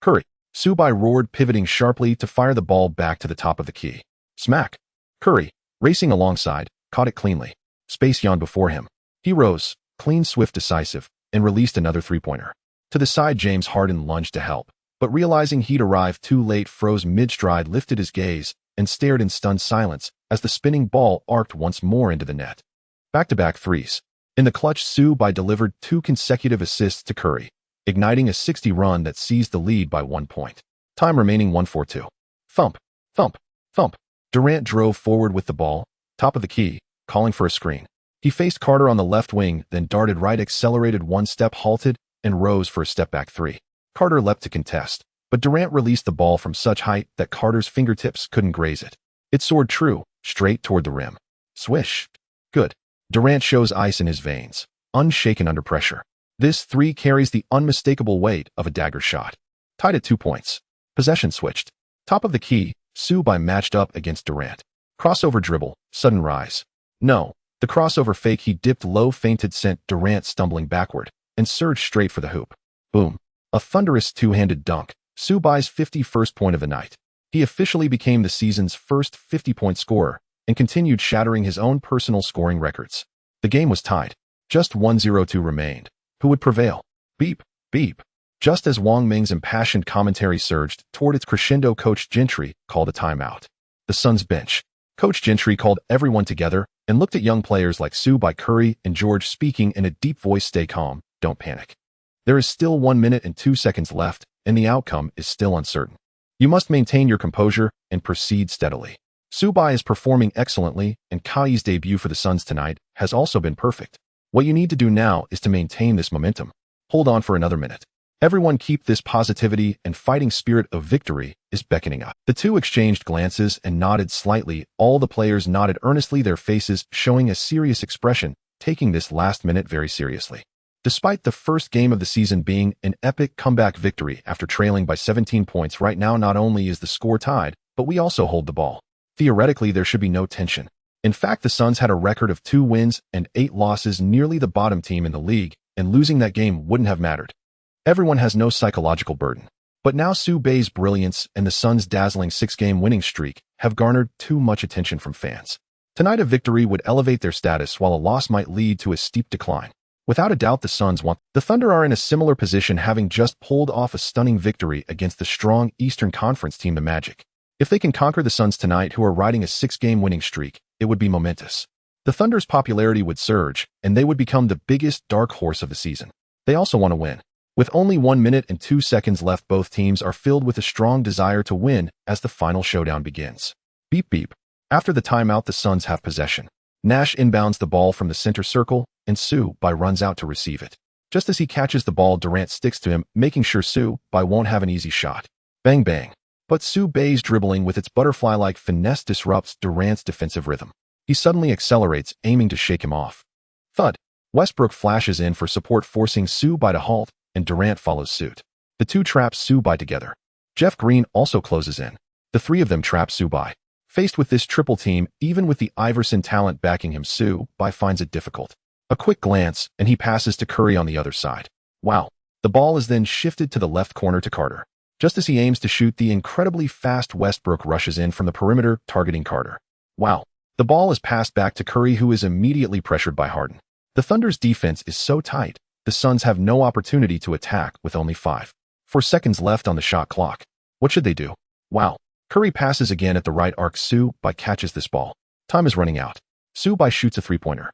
Curry. Su Bai roared, pivoting sharply to fire the ball back to the top of the key. Smack. Curry, racing alongside, caught it cleanly. Space yawned before him. He rose, clean, swift, decisive, and released another three-pointer. To the side, James Harden lunged to help, but realizing he'd arrived too late, froze mid-stride, lifted his gaze, and stared in stunned silence as the spinning ball arced once more into the net. Back-to-back threes. In the clutch, Su Bai delivered 2 consecutive assists to Curry, igniting a 60 run that seized the lead by 1 point. Time remaining 1:42. Thump, thump, thump. Durant drove forward with the ball, top of the key, calling for a screen. He faced Carter on the left wing, then darted right, accelerated 1 step, halted, and rose for a step-back 3. Carter leapt to contest, but Durant released the ball from such height that Carter's fingertips couldn't graze it. It soared true, straight toward the rim. Swish. Good. Durant shows ice in his veins, unshaken under pressure. This 3 carries the unmistakable weight of a dagger shot. Tied at 2 points. Possession switched. Top of the key, Su Bai matched up against Durant. Crossover dribble, sudden rise. No, the crossover fake. He dipped low, feinted, sent Durant stumbling backward, and surged straight for the hoop. Boom. A thunderous two-handed dunk, Su Bai's 51st point of the night. He officially became the season's first 50-point scorer and continued shattering his own personal scoring records. The game was tied. Just 1:02 remained. Who would prevail? Beep, beep. Just as Wang Ming's impassioned commentary surged toward its crescendo, Coach Gentry called a timeout. The Suns bench. Coach Gentry called everyone together and looked at young players like Su Bai, Curry, and George, speaking in a deep voice, "Stay calm, don't panic. There is still 1 minute and 2 seconds left, and the outcome is still uncertain. You must maintain your composure and proceed steadily." Su Bai is performing excellently, and Kai's debut for the Suns tonight has also been perfect. What you need to do now is to maintain this momentum. Hold on for another minute. Everyone keep this positivity and fighting spirit of victory is beckoning up. The two exchanged glances and nodded slightly. All the players nodded earnestly, their faces showing a serious expression, taking this last minute very seriously. Despite the first game of the season being an epic comeback victory after trailing by 17 points, right now not only is the score tied, but we also hold the ball. Theoretically, there should be no tension. In fact, the Suns had a record of 2 wins and 8 losses, nearly the bottom team in the league, and losing that game wouldn't have mattered. Everyone has no psychological burden. But now Su Bai's brilliance and the Suns' dazzling 6-game winning streak have garnered too much attention from fans. Tonight, a victory would elevate their status, while a loss might lead to a steep decline. Without a doubt, the Suns want. The Thunder are in a similar position, having just pulled off a stunning victory against the strong Eastern Conference team, the Magic. If they can conquer the Suns tonight, who are riding a 6-game winning streak, it would be momentous. The Thunder's popularity would surge, and they would become the biggest dark horse of the season. They also want to win. With only 1 minute and 2 seconds left, both teams are filled with a strong desire to win as the final showdown begins. Beep beep. After the timeout, the Suns have possession. Nash inbounds the ball from the center circle, and Su Bai runs out to receive it. Just as he catches the ball, Durant sticks to him, making sure Su Bai won't have an easy shot. Bang bang. But Su Bai's dribbling with its butterfly-like finesse disrupts Durant's defensive rhythm. He suddenly accelerates, aiming to shake him off. Thud. Westbrook flashes in for support, forcing Su Bai to halt, and Durant follows suit. The two trap Su Bai together. Jeff Green also closes in. The three of them trap Su Bai. Faced with this triple team, even with the Iverson talent backing him, Su Bai finds it difficult. A quick glance, and he passes to Curry on the other side. Wow. The ball is then shifted to the left corner to Carter. Just as he aims to shoot, the incredibly fast Westbrook rushes in from the perimeter, targeting Carter. Wow. The ball is passed back to Curry, who is immediately pressured by Harden. The Thunder's defense is so tight, the Suns have no opportunity to attack with only 5.4 seconds left on the shot clock. What should they do? Wow. Curry passes again at the right arc. Su Bai catches this ball. Time is running out. Su Bai shoots a three-pointer.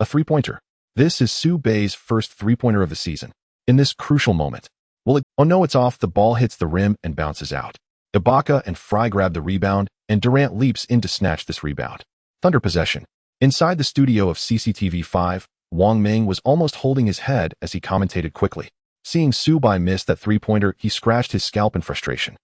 A three-pointer. This is Su Bai's first three-pointer of the season. In this crucial moment, oh no, it's off. The ball hits the rim and bounces out. Ibaka and Fry grab the rebound, and Durant leaps in to snatch this rebound. Thunder possession. Inside the studio of CCTV 5, Wang Ming was almost holding his head as he commentated quickly. Seeing Su Bai miss that three-pointer, he scratched his scalp in frustration.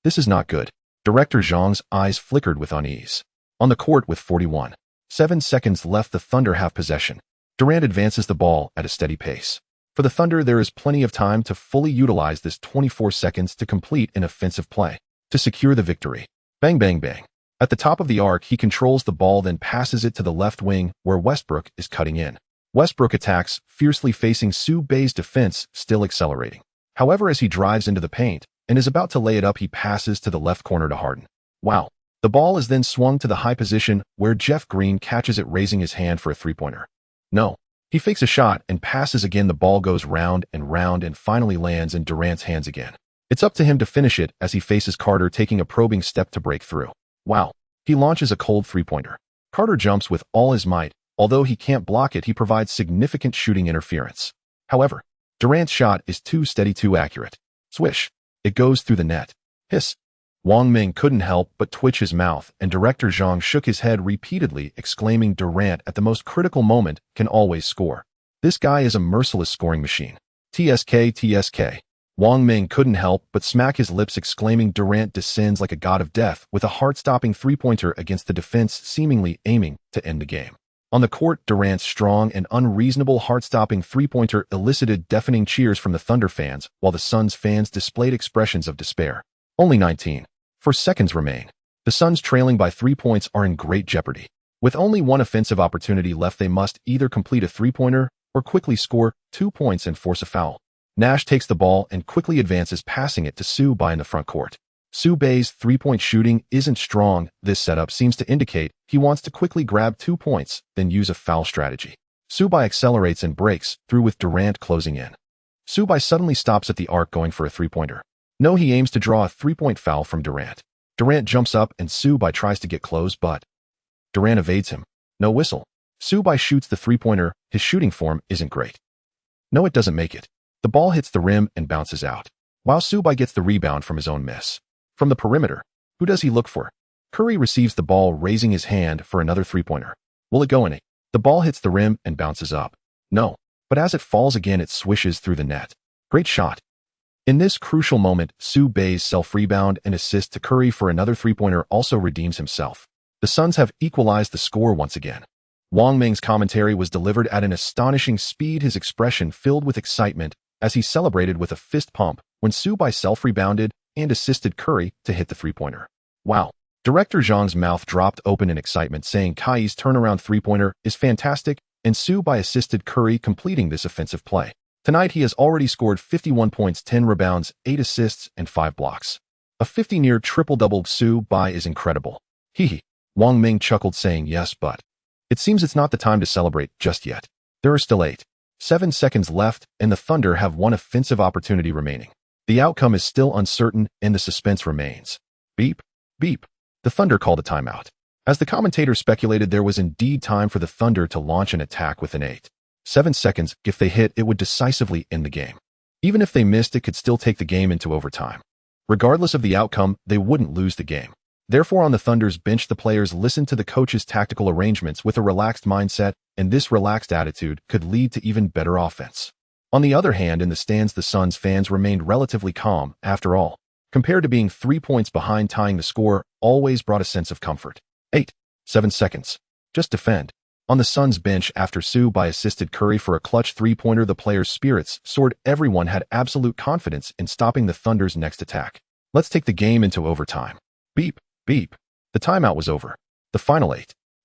This is not good. Director Zhang's eyes flickered with unease. On the court with 41.7 seconds left, the Thunder have possession. Durant advances the ball at a steady pace. For the Thunder, there is plenty of time to fully utilize this 24 seconds to complete an offensive play, to secure the victory. Bang bang bang. At the top of the arc, he controls the ball, then passes it to the left wing, where Westbrook is cutting in. Westbrook attacks, fiercely facing Sue Bay's defense, still accelerating. However, as he drives into the paint and is about to lay it up, he passes to the left corner to Harden. Wow. The ball is then swung to the high position, where Jeff Green catches it, raising his hand for a three-pointer. No. He fakes a shot and passes again. The ball goes round and finally lands in Durant's hands again. It's up to him to finish it as he faces Carter, taking a probing step to break through. Wow. He launches a cold three-pointer. Carter jumps with all his might. Although he can't block it, he provides significant shooting interference. However, Durant's shot is too steady, too accurate. Swish. It goes through the net. Hiss. Wang Ming couldn't help but twitch his mouth, and Director Zhang shook his head repeatedly, exclaiming, Durant, at the most critical moment, can always score. This guy is a merciless scoring machine. TSK, TSK. Wang Ming couldn't help but smack his lips, exclaiming, Durant descends like a god of death with a heart-stopping three-pointer against the defense, seemingly aiming to end the game. On the court, Durant's strong and unreasonable heart-stopping three-pointer elicited deafening cheers from the Thunder fans, while the Suns fans displayed expressions of despair. Only 19 seconds remain. The Suns, trailing by 3 points, are in great jeopardy. With only one offensive opportunity left, they must either complete a three-pointer or quickly score 2 points and force a foul. Nash takes the ball and quickly advances, passing it to Sue Bay in the front court. Sue Bay's three-point shooting isn't strong. This setup seems to indicate he wants to quickly grab 2 points, then use a foul strategy. Sue Bay accelerates and breaks through with Durant closing in. Sue Bay suddenly stops at the arc, going for a three-pointer. No, he aims to draw a three-point foul from Durant. Durant jumps up and Sue Bay tries to get close, but Durant evades him. No whistle. Sue Bay shoots the three-pointer. His shooting form isn't great. No, it doesn't make it. The ball hits the rim and bounces out, while Sue Bay gets the rebound from his own miss. From the perimeter, who does he look for? Curry receives the ball, raising his hand for another three-pointer. Will it go in? The ball hits the rim and bounces up. No, but as it falls again, it swishes through the net. Great shot. In this crucial moment, Sue Bay's self-rebound and assist to Curry for another three-pointer also redeems himself. The Suns have equalized the score once again. Wang Ming's commentary was delivered at an astonishing speed, his expression filled with excitement as he celebrated with a fist pump when Sue Bay self-rebounded and assisted Curry to hit the three-pointer. Wow. Director Zhang's mouth dropped open in excitement, saying Kai's turnaround three-pointer is fantastic, and Sue Bay assisted Curry completing this offensive play. Tonight, he has already scored 51 points, 10 rebounds, 8 assists, and 5 blocks. A 50-near triple-double. Sue Bay is incredible. Hee. Wang Ming chuckled, saying yes, but it seems it's not the time to celebrate just yet. There are still 7 seconds left, and the Thunder have one offensive opportunity remaining. The outcome is still uncertain, and the suspense remains. Beep, beep. The Thunder called a timeout. As the commentator speculated, there was indeed time for the Thunder to launch an attack within 7 seconds. If they hit, it would decisively end the game. Even if they missed, it could still take the game into overtime. Regardless of the outcome, they wouldn't lose the game. Therefore, on the Thunder's bench, the players listened to the coach's tactical arrangements with a relaxed mindset, and this relaxed attitude could lead to even better offense. On the other hand, in the stands, the Suns fans remained relatively calm. After all, compared to being 3 points behind, tying the score always brought a sense of comfort. 7 seconds. Just defend. On the Suns bench, after Sue Bay assisted Curry for a clutch three-pointer, the players' spirits soared. Everyone had absolute confidence in stopping the Thunder's next attack. Let's take the game into overtime. Beep, beep. The timeout was over. The final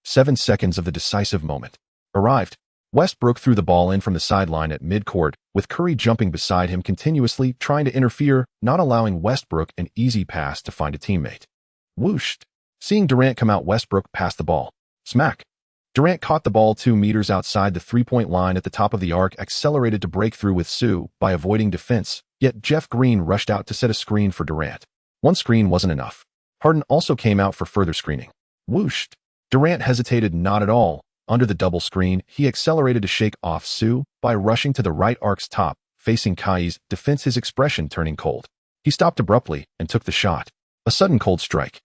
7 seconds of the decisive moment arrived. Westbrook threw the ball in from the sideline at midcourt, with Curry jumping beside him continuously, trying to interfere, not allowing Westbrook an easy pass to find a teammate. Whooshed. Seeing Durant come out, Westbrook passed the ball. Smack. Durant caught the ball 2 meters outside the three-point line at the top of the arc, accelerated to break through with Sue by avoiding defense, yet Jeff Green rushed out to set a screen for Durant. One screen wasn't enough. Harden also came out for further screening. Whooshed. Durant hesitated not at all. Under the double screen, he accelerated to shake off Sue by rushing to the right arc's top, facing Kai's defense, his expression turning cold. He stopped abruptly and took the shot. A sudden cold strike.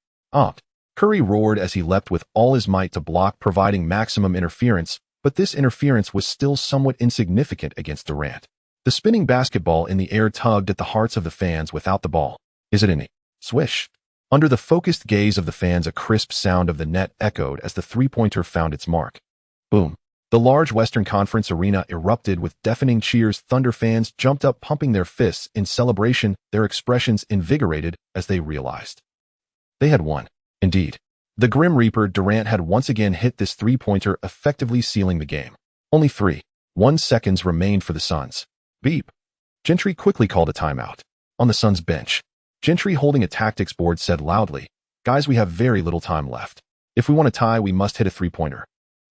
Curry roared as he leapt with all his might to block, providing maximum interference, but this interference was still somewhat insignificant against Durant. The spinning basketball in the air tugged at the hearts of the fans without the ball. Is it in? Swish. Under the focused gaze of the fans, a crisp sound of the net echoed as the three-pointer found its mark. Boom. The large Western Conference arena erupted with deafening cheers. Thunder fans jumped up, pumping their fists in celebration, their expressions invigorated as they realized they had won. Indeed, The Grim Reaper Durant had once again hit this three-pointer, effectively sealing the game. Only 3.1 seconds remained for the Suns. Beep. Gentry quickly called a timeout. On the Suns bench, Gentry, holding a tactics board, said loudly, "Guys, we have very little time left. If we want to tie, we must hit a three-pointer."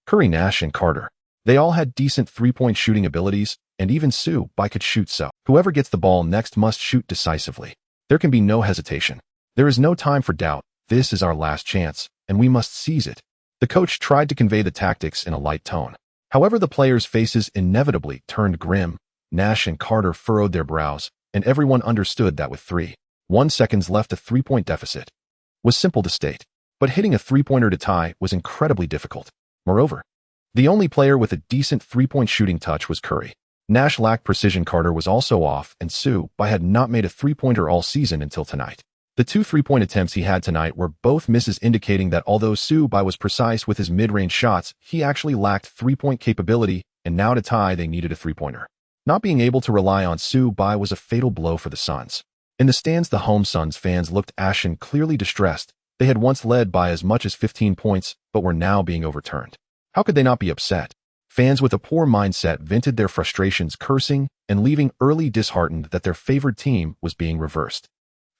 Curry, Nash, and Carter, they all had decent three-point shooting abilities, and even Sue Bai could shoot, so whoever gets the ball next must shoot decisively. There can be no hesitation. There is no time for doubt. This is our last chance, and we must seize it. The coach tried to convey the tactics in a light tone. However, the players' faces inevitably turned grim. Nash and Carter furrowed their brows, and everyone understood that with 3.1 seconds left, a three-point deficit was simple to state. But hitting a three-pointer to tie was incredibly difficult. Moreover, the only player with a decent three-point shooting touch was Curry. Nash lacked precision, Carter was also off, and Sue Bai had not made a three-pointer all season until tonight. The 2 three-point attempts he had tonight were both misses, indicating that although Sue Bai was precise with his mid-range shots, he actually lacked three-point capability, and now to tie they needed a three-pointer. Not being able to rely on Sue Bai was a fatal blow for the Suns. In the stands, the home Suns fans looked ashen, clearly distressed. They had once led by as much as 15 points, but were now being overturned. How could they not be upset? Fans with a poor mindset vented their frustrations, cursing and leaving early, disheartened that their favored team was being reversed.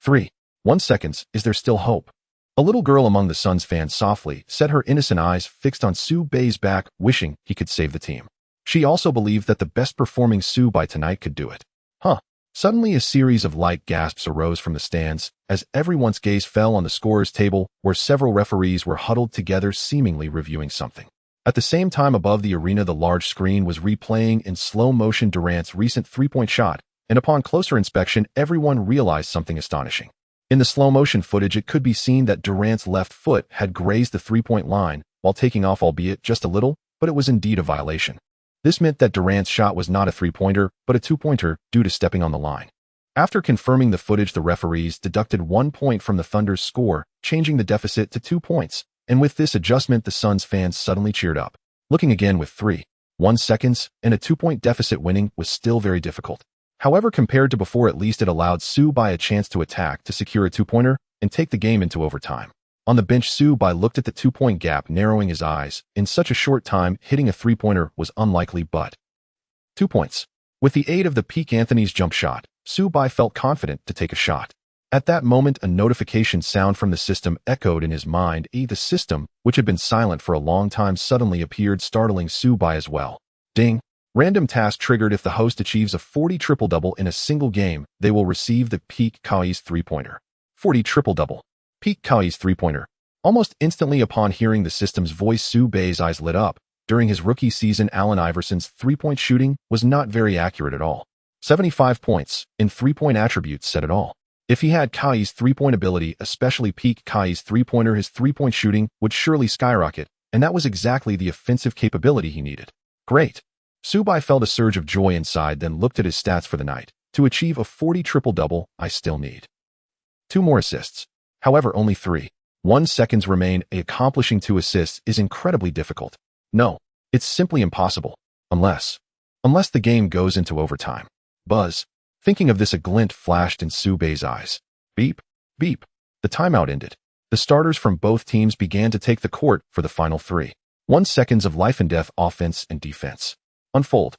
3.1 seconds. Is there still hope? A little girl among the Suns fans softly said, her innocent eyes fixed on Sue Bai's back, wishing he could save the team. She also believed that the best-performing Sue Bai tonight could do it. Suddenly, a series of light gasps arose from the stands as everyone's gaze fell on the scorer's table, where several referees were huddled together, seemingly reviewing something. At the same time, above the arena, the large screen was replaying in slow motion Durant's recent three-point shot, and upon closer inspection, everyone realized something astonishing. In the slow-motion footage, it could be seen that Durant's left foot had grazed the three-point line while taking off, albeit just a little, but it was indeed a violation. This meant that Durant's shot was not a three-pointer, but a two-pointer due to stepping on the line. After confirming the footage, the referees deducted 1 point from the Thunder's score, changing the deficit to 2 points, and with this adjustment, the Suns fans suddenly cheered up. Looking again with 3.1 seconds and a 2-point deficit, winning was still very difficult. However, compared to before, at least it allowed Sue Bai a chance to attack to secure a two-pointer and take the game into overtime. On the bench, Sue Bai looked at the 2-point gap, narrowing his eyes. In such a short time, hitting a three-pointer was unlikely, but 2 points. With the aid of the peak Anthony's jump shot, Sue Bai felt confident to take a shot. At that moment, a notification sound from the system echoed in his mind. The system, which had been silent for a long time, suddenly appeared, startling Sue Bai as well. Ding! Random task triggered. If the host achieves a 40 triple-double in a single game, they will receive the peak Kawhi's three-pointer. 40 triple-double. Peak Kawhi's three-pointer. Almost instantly upon hearing the system's voice, Sue Bai's eyes lit up. During his rookie season, Allen Iverson's three-point shooting was not very accurate at all. 75 points in three-point attributes said it all. If he had Kawhi's three-point ability, especially peak Kawhi's three-pointer, his three-point shooting would surely skyrocket, and that was exactly the offensive capability he needed. Great! Sue Bai felt a surge of joy inside, then looked at his stats for the night. To achieve a 40 triple-double, I still need 2 more assists. However, only 3.1 seconds remain. Accomplishing 2 assists is incredibly difficult. No, it's simply impossible. Unless the game goes into overtime. Buzz. Thinking of this, a glint flashed in Sue Bai's eyes. Beep, beep. The timeout ended. The starters from both teams began to take the court for the final 3.1 seconds of life and death offense and defense. Unfold.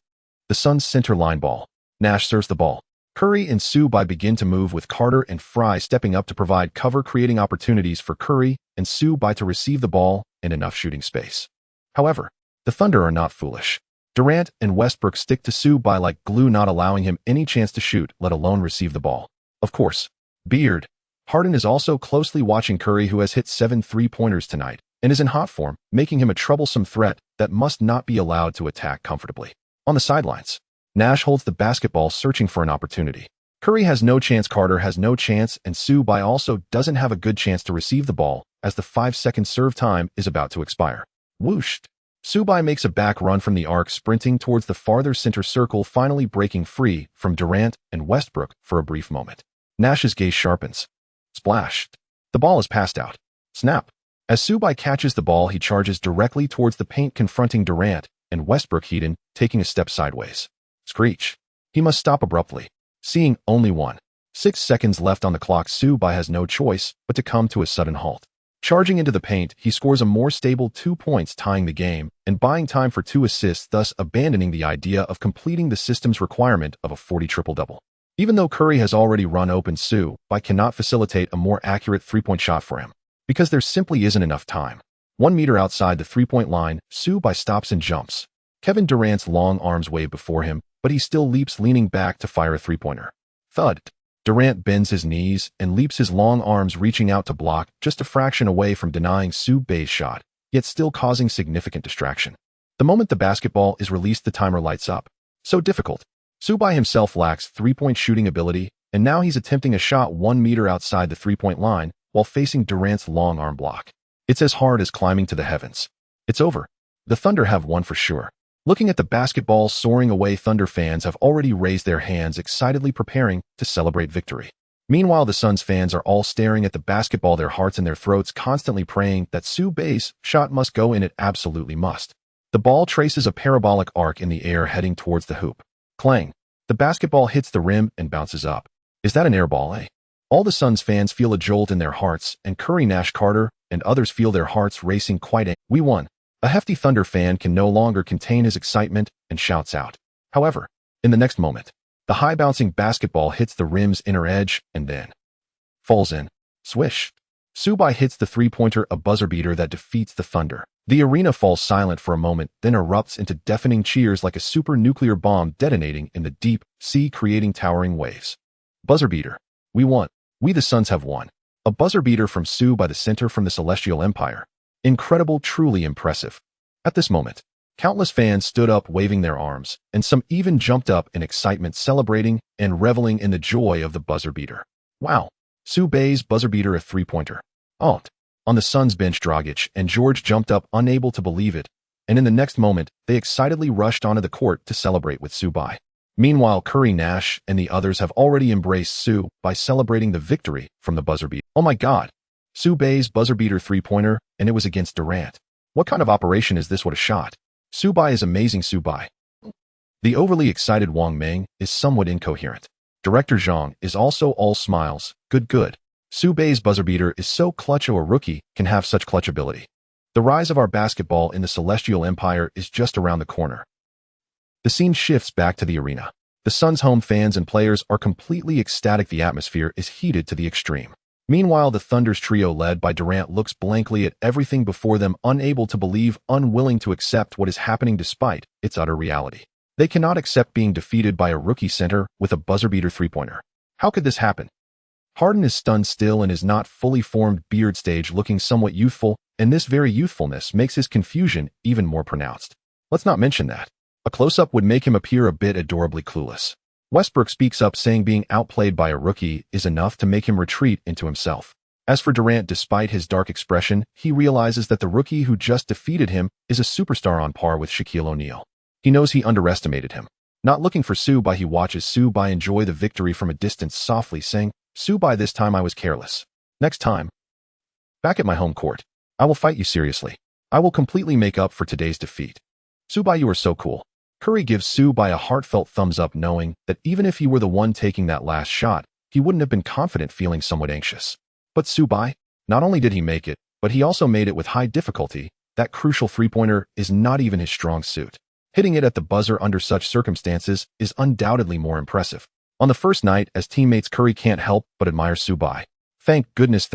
The Suns center line ball. Nash serves the ball. Curry and Sue Bai begin to move, with Carter and Fry stepping up to provide cover, creating opportunities for Curry and Sue Bai to receive the ball and enough shooting space. However, the Thunder are not foolish. Durant and Westbrook stick to Sue Bai like glue, not allowing him any chance to shoot, let alone receive the ball. Of course, Beard Harden is also closely watching Curry, who has hit 7 three-pointers tonight and is in hot form, making him a troublesome threat that must not be allowed to attack comfortably. On the sidelines, Nash holds the basketball, searching for an opportunity. Curry has no chance, Carter has no chance, and Sue Bai also doesn't have a good chance to receive the ball as the 5-second serve time is about to expire. Whoosh! Sue Bai makes a back run from the arc, sprinting towards the farther center circle, finally breaking free from Durant and Westbrook for a brief moment. Nash's gaze sharpens. Splash! The ball is passed out. Snap! As Sue Bai catches the ball, he charges directly towards the paint, confronting Durant and Westbrook, Heaton taking a step sideways. Screech! He must stop abruptly. Seeing only 1.6 seconds left on the clock, Sue Bai has no choice but to come to a sudden halt. Charging into the paint, he scores a more stable 2 points, tying the game and buying time for 2 assists, thus abandoning the idea of completing the system's requirement of a 40 triple-double. Even though Curry has already run open, Subai cannot facilitate a more accurate three-point shot for him, because there simply isn't enough time. 1 meter outside the three-point line, Subai stops and jumps. Kevin Durant's long arms wave before him, but he still leaps, leaning back to fire a three-pointer. Thud. Durant bends his knees and leaps, his long arms reaching out to block, just a fraction away from denying Subai's shot, yet still causing significant distraction. The moment the basketball is released, the timer lights up. So difficult. Subai himself lacks three-point shooting ability, and now he's attempting a shot 1 meter outside the three-point line while facing Durant's long arm block. It's as hard as climbing to the heavens. It's over. The Thunder have won for sure. Looking at the basketball soaring away, Thunder fans have already raised their hands, excitedly preparing to celebrate victory. Meanwhile, the Suns fans are all staring at the basketball, their hearts in their throats, constantly praying that Subai's shot must go in. It absolutely must. The ball traces a parabolic arc in the air, heading towards the hoop. Clang. The basketball hits the rim and bounces up. Is that an air ball, eh? All the Suns fans feel a jolt in their hearts, and Curry, Nash, Carter, and others feel their hearts racing quite. We won. A hefty Thunder fan can no longer contain his excitement and shouts out. However, in the next moment, the high-bouncing basketball hits the rim's inner edge and then falls in. Swish. Subai hits the three-pointer, a buzzer beater that defeats the Thunder. The arena falls silent for a moment, then erupts into deafening cheers like a super nuclear bomb detonating in the deep sea, creating towering waves. Buzzer beater. We won. We the Suns have won. A buzzer beater from Subai, the center from the Celestial Empire. Incredible, truly impressive. At this moment, countless fans stood up waving their arms, and some even jumped up in excitement, celebrating and reveling in the joy of the buzzer beater. Wow. Subai's buzzer beater, a three-pointer. Oh. On the Suns bench, Dragic and George jumped up, unable to believe it, and in the next moment, they excitedly rushed onto the court to celebrate with Subai. Meanwhile, Curry, Nash, and the others have already embraced Sue by celebrating the victory from the buzzer beater. Oh my God! Subai's buzzer beater three-pointer, and it was against Durant. What kind of operation is this? What a shot! Subai is amazing. Subai. The overly excited Wang Meng is somewhat incoherent. Director Zhang is also all smiles. Good. Subai's buzzer beater is so clutch. A rookie can have such clutch ability. The rise of our basketball in the Celestial Empire is just around the corner. The scene shifts back to the arena. The Suns' home fans and players are completely ecstatic. The atmosphere is heated to the extreme. Meanwhile, the Thunder's trio led by Durant looks blankly at everything before them, unable to believe, unwilling to accept what is happening despite its utter reality. They cannot accept being defeated by a rookie center with a buzzer beater three-pointer. How could this happen? Harden is stunned still in his not fully formed beard stage, looking somewhat youthful, and this very youthfulness makes his confusion even more pronounced. Let's not mention that a close-up would make him appear a bit adorably clueless. Westbrook speaks up, saying being outplayed by a rookie is enough to make him retreat into himself. As for Durant, despite his dark expression, he realizes that the rookie who just defeated him is a superstar on par with Shaquille O'Neal. He knows he underestimated him. Not looking for Subai, he watches Subai enjoy the victory from a distance, softly saying, "Subai, this time I was careless. Next time, back at my home court, I will fight you seriously. I will completely make up for today's defeat. Subai, you are so cool." Curry gives Subai a heartfelt thumbs up, knowing that even if he were the one taking that last shot, he wouldn't have been confident, feeling somewhat anxious. But Subai, not only did he make it, but he also made it with high difficulty. That crucial three-pointer is not even his strong suit. Hitting it at the buzzer under such circumstances is undoubtedly more impressive. On the first night, as teammates, Curry can't help but admire Subai. Thank goodness.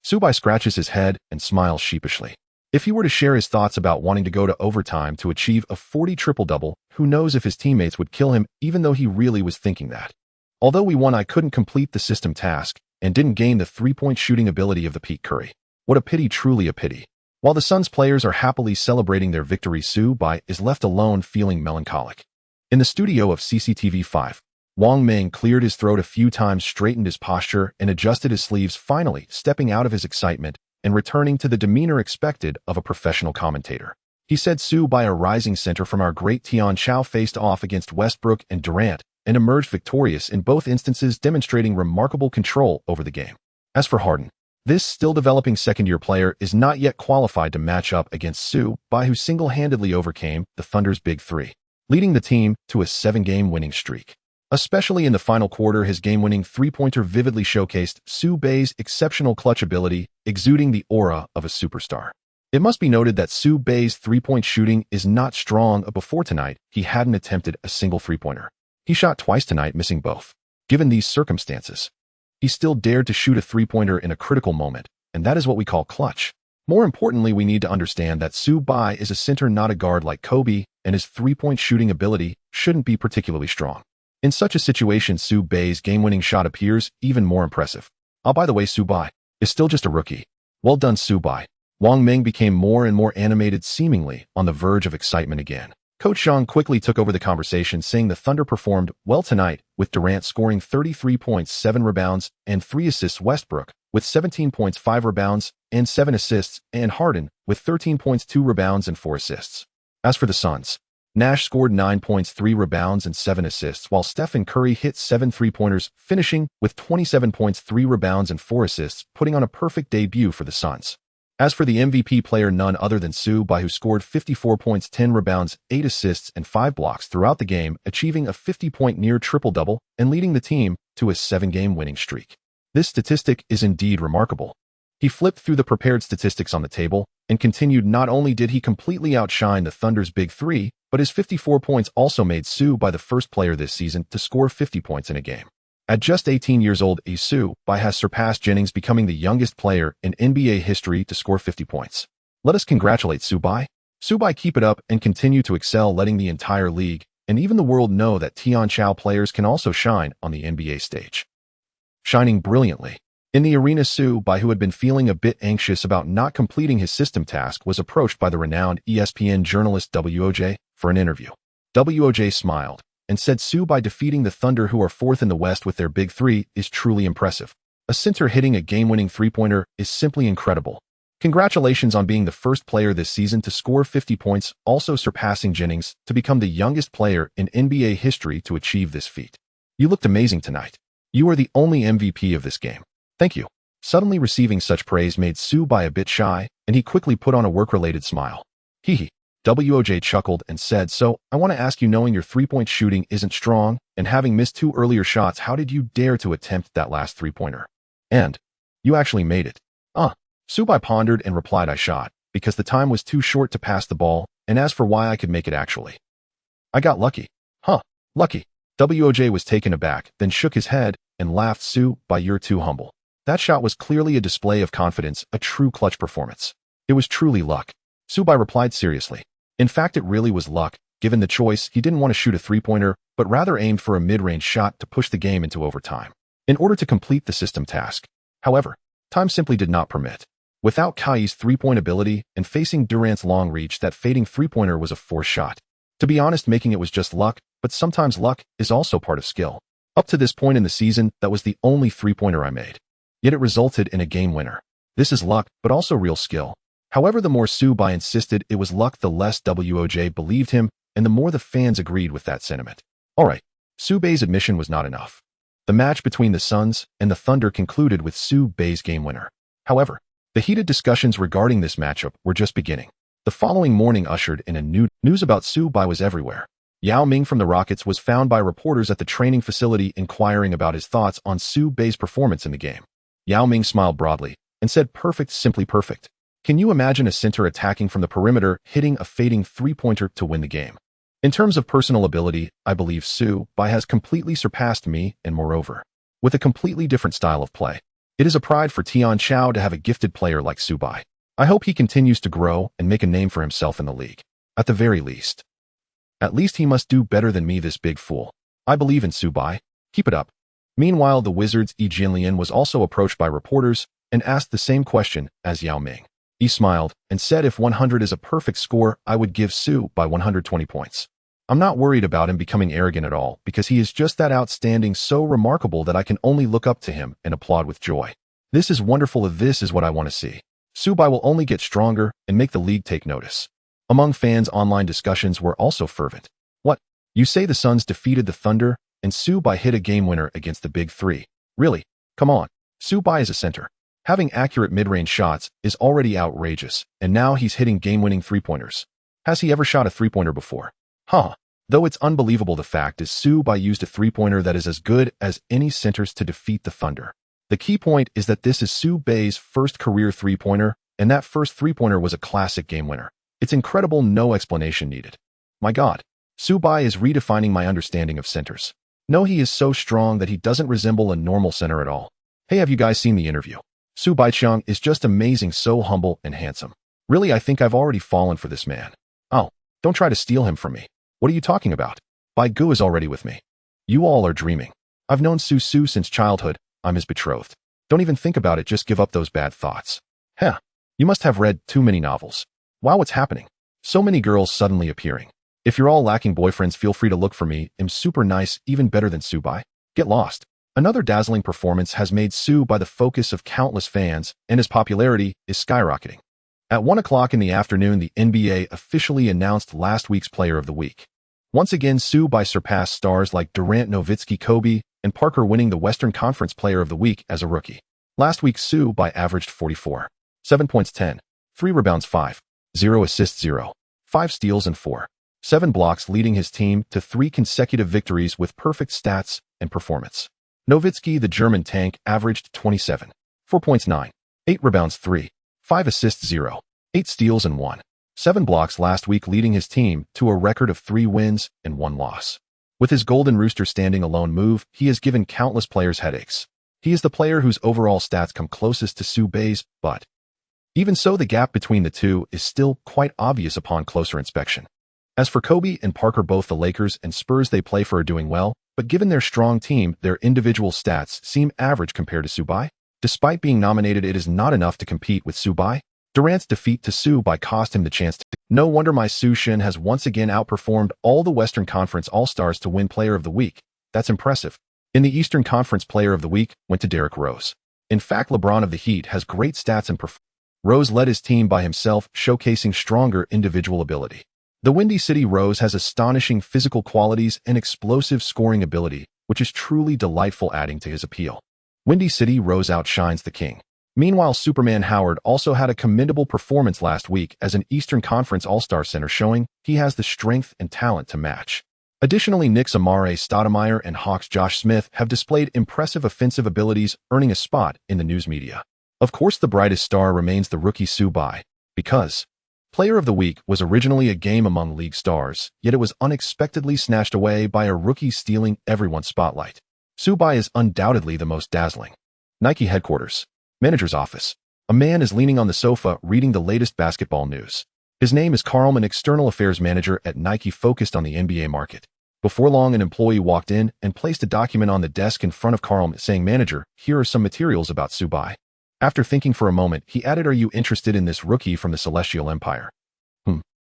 Subai scratches his head and smiles sheepishly. If he were to share his thoughts about wanting to go to overtime to achieve a 40 triple-double, who knows if his teammates would kill him, even though he really was thinking that. Although we won, I couldn't complete the system task and didn't gain the three-point shooting ability of the peak Curry. What a pity, truly a pity. While the Suns players are happily celebrating their victory, Subai is left alone, feeling melancholic. In the studio of CCTV 5, Wang Meng cleared his throat a few times, straightened his posture, and adjusted his sleeves, finally stepping out of his excitement and returning to the demeanor expected of a professional commentator. He said, "Subai, a rising center from our great Tian Chao, faced off against Westbrook and Durant and emerged victorious in both instances, demonstrating remarkable control over the game. As for Harden, this still-developing second-year player is not yet qualified to match up against Subai, who single-handedly overcame the Thunder's big three, leading the team to a 7-game winning streak. Especially in the final quarter, his game-winning three-pointer vividly showcased Su Bei's exceptional clutch ability, exuding the aura of a superstar. It must be noted that Su Bei's three-point shooting is not strong. Before tonight, he hadn't attempted a single three-pointer. He shot twice tonight, missing both. Given these circumstances, he still dared to shoot a three-pointer in a critical moment, and that is what we call clutch. More importantly, we need to understand that Su Bai is a center, not a guard like Kobe, and his three-point shooting ability shouldn't be particularly strong. In such a situation, Su Bei's game-winning shot appears even more impressive. By the way, Su Bai is still just a rookie. Well done, Su Bai. Wang Ming became more and more animated, seemingly on the verge of excitement again. Coach Zhang quickly took over the conversation, saying the Thunder performed well tonight, with Durant scoring 33 points, 7 rebounds, and 3 assists, Westbrook with 17 points, 5 rebounds, and 7 assists, and Harden with 13 points, 2 rebounds, and 4 assists. As for the Suns, Nash scored 9 points, 3 rebounds, and 7 assists, while Stephen Curry hit 7 three-pointers, finishing with 27 points, 3 rebounds, and 4 assists, putting on a perfect debut for the Suns. As for the MVP player, none other than Su Bai, who scored 54 points, 10 rebounds, 8 assists, and 5 blocks throughout the game, achieving a 50-point near triple-double and leading the team to a 7-game winning streak. This statistic is indeed remarkable. He flipped through the prepared statistics on the table and continued. Not only did he completely outshine the Thunder's big three, but his 54 points also made Su Bai the first player this season to score 50 points in a game. At just 18 years old, Su Bai has surpassed Jennings, becoming the youngest player in NBA history to score 50 points. Let us congratulate Su Bai. Su Bai, keep it up and continue to excel, letting the entire league and even the world know that Tianchao players can also shine on the NBA stage. Shining brilliantly. In the arena, Su Bai, who had been feeling a bit anxious about not completing his system task, was approached by the renowned ESPN journalist WOJ for an interview. WOJ smiled and said Su Bai defeating the Thunder, who are 4th in the West with their big three, is truly impressive. A center hitting a game-winning three-pointer is simply incredible. Congratulations on being the first player this season to score 50 points, also surpassing Jennings to become the youngest player in NBA history to achieve this feat. You looked amazing tonight. You are the only MVP of this game. Thank you. Suddenly receiving such praise made Su Bai a bit shy, and he quickly put on a work-related smile. Hee. WOJ chuckled and said, so, I want to ask you, knowing your three-point shooting isn't strong, and having missed 2 earlier shots, how did you dare to attempt that last three-pointer? And you actually made it. Su Bai pondered and replied, I shot, because the time was too short to pass the ball, and as for why I could make it, actually, I got lucky. Lucky. WOJ was taken aback, then shook his head and laughed. Su Bai, you're too humble. That shot was clearly a display of confidence, a true clutch performance. It was truly luck. Su Bai replied seriously. In fact, it really was luck. Given the choice, he didn't want to shoot a three-pointer, but rather aimed for a mid-range shot to push the game into overtime in order to complete the system task. However, time simply did not permit. Without Kai's three-point ability and facing Durant's long reach, that fading three-pointer was a forced shot. To be honest, making it was just luck, but sometimes luck is also part of skill. Up to this point in the season, that was the only three-pointer I made. Yet it resulted in a game winner. This is luck, but also real skill. However, the more Su Bai insisted it was luck, the less WOJ believed him, and the more the fans agreed with that sentiment. Alright, Su Bai's admission was not enough. The match between the Suns and the Thunder concluded with Su Bai's game winner. However, the heated discussions regarding this matchup were just beginning. The following morning ushered in a news about Su Bai was everywhere. Yao Ming from the Rockets was found by reporters at the training facility inquiring about his thoughts on Su Bai's performance in the game. Yao Ming smiled broadly and said, perfect, simply perfect. Can you imagine a center attacking from the perimeter, hitting a fading three-pointer to win the game? In terms of personal ability, I believe Su Bai has completely surpassed me, and moreover, with a completely different style of play. It is a pride for Tianchao to have a gifted player like Su Bai. I hope he continues to grow and make a name for himself in the league. At the very least. At least he must do better than me, this big fool. I believe in Su Bai. Keep it up. Meanwhile, the Wizards' Yi Jianlian was also approached by reporters and asked the same question as Yao Ming. He smiled and said, if 100 is a perfect score, I would give Su Bai 120 points. I'm not worried about him becoming arrogant at all, because he is just that outstanding, so remarkable that I can only look up to him and applaud with joy. This is wonderful. This is what I want to see. Su Bai will only get stronger and make the league take notice. Among fans, online discussions were also fervent. What? You say the Suns defeated the Thunder and Su Bai hit a game winner against the Big Three? Really? Come on. Su Bai is a center. Having accurate mid-range shots is already outrageous, and now he's hitting game-winning three-pointers. Has he ever shot a three-pointer before? Though it's unbelievable, the fact is Su-bai used a three-pointer that is as good as any centers to defeat the Thunder. The key point is that this is Su-bai's first career three-pointer, and that first three-pointer was a classic game winner. It's incredible, no explanation needed. My God, Su-bai is redefining my understanding of centers. No, he is so strong that he doesn't resemble a normal center at all. Hey, have you guys seen the interview? Su-bai-chung is just amazing, so humble and handsome. Really, I think I've already fallen for this man. Oh, don't try to steal him from me. What are you talking about? Bai Gu is already with me. You all are dreaming. I've known Su since childhood. I'm his betrothed. Don't even think about it, just give up those bad thoughts. Heh, you must have read too many novels. Wow, what's happening? So many girls suddenly appearing. If you're all lacking boyfriends, feel free to look for me. I'm super nice, even better than Su-bai. Get lost. Another dazzling performance has made Su-bai the focus of countless fans, and his popularity is skyrocketing. At 1 o'clock in the afternoon, the NBA officially announced last week's Player of the Week. Once again, Su-bai surpassed stars like Durant, Nowitzki, Kobe, and Parker, winning the Western Conference Player of the Week as a rookie. Last week, Su-bai averaged 44, 7 points, 10, 3 rebounds, 5, 0 assists, 0, 5 steals, and 4, 7 blocks, leading his team to 3 consecutive victories with perfect stats and performance. Nowitzki, the German tank, averaged 27, 4 points, 9, 8 rebounds, 3, 5 assists, 0, 8 steals, and 1, 7 blocks last week, leading his team to a record of 3 wins and 1 loss. With his Golden Rooster standing alone move, he has given countless players headaches. He is the player whose overall stats come closest to Su-bai's, but even so, the gap between the two is still quite obvious upon closer inspection. As for Kobe and Parker, both the Lakers and Spurs they play for are doing well, but given their strong team, their individual stats seem average compared to Su-bai. Despite being nominated, it is not enough to compete with Su-bai. Durant's defeat to Su-bai cost him the chance to. No wonder my Su-shin has once again outperformed all the Western Conference All-Stars to win Player of the Week. That's impressive. In the Eastern Conference, Player of the Week went to Derrick Rose. In fact, LeBron of the Heat has great stats and performance. Rose led his team by himself, showcasing stronger individual ability. The Windy City Rose has astonishing physical qualities and explosive scoring ability, which is truly delightful, adding to his appeal. Windy City Rose outshines the king. Meanwhile, Superman Howard also had a commendable performance last week as an Eastern Conference All-Star center, showing he has the strength and talent to match. Additionally, Knicks Amare Stoudemire and Hawks Josh Smith have displayed impressive offensive abilities, earning a spot in the news media. Of course, the brightest star remains the rookie Su-bai, because Player of the Week was originally a game among league stars, yet it was unexpectedly snatched away by a rookie, stealing everyone's spotlight. Su-bai is undoubtedly the most dazzling. Nike headquarters. Manager's office. A man is leaning on the sofa reading the latest basketball news. His name is Carl, an external affairs manager at Nike focused on the NBA market. Before long, an employee walked in and placed a document on the desk in front of Carl, saying, "Manager, here are some materials about Su-bai." After thinking for a moment, he added, "Are you interested in this rookie from the Celestial Empire?"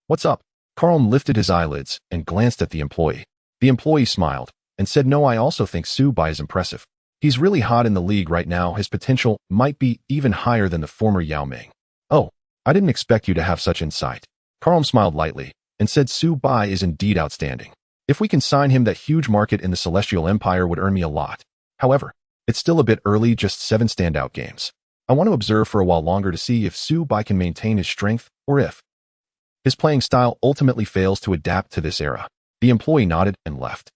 What's up? Carl lifted his eyelids and glanced at the employee. The employee smiled and said, "No, I also think Su-bai is impressive. He's really hot in the league right now. His potential might be even higher than the former Yao Ming." "Oh, I didn't expect you to have such insight." Carl smiled lightly and said, "Su-bai is indeed outstanding. If we can sign him, that huge market in the Celestial Empire would earn me a lot. However, it's still a bit early, just 7 standout games. I want to observe for a while longer to see if Su-bai can maintain his strength or if his playing style ultimately fails to adapt to this era." The employee nodded and left.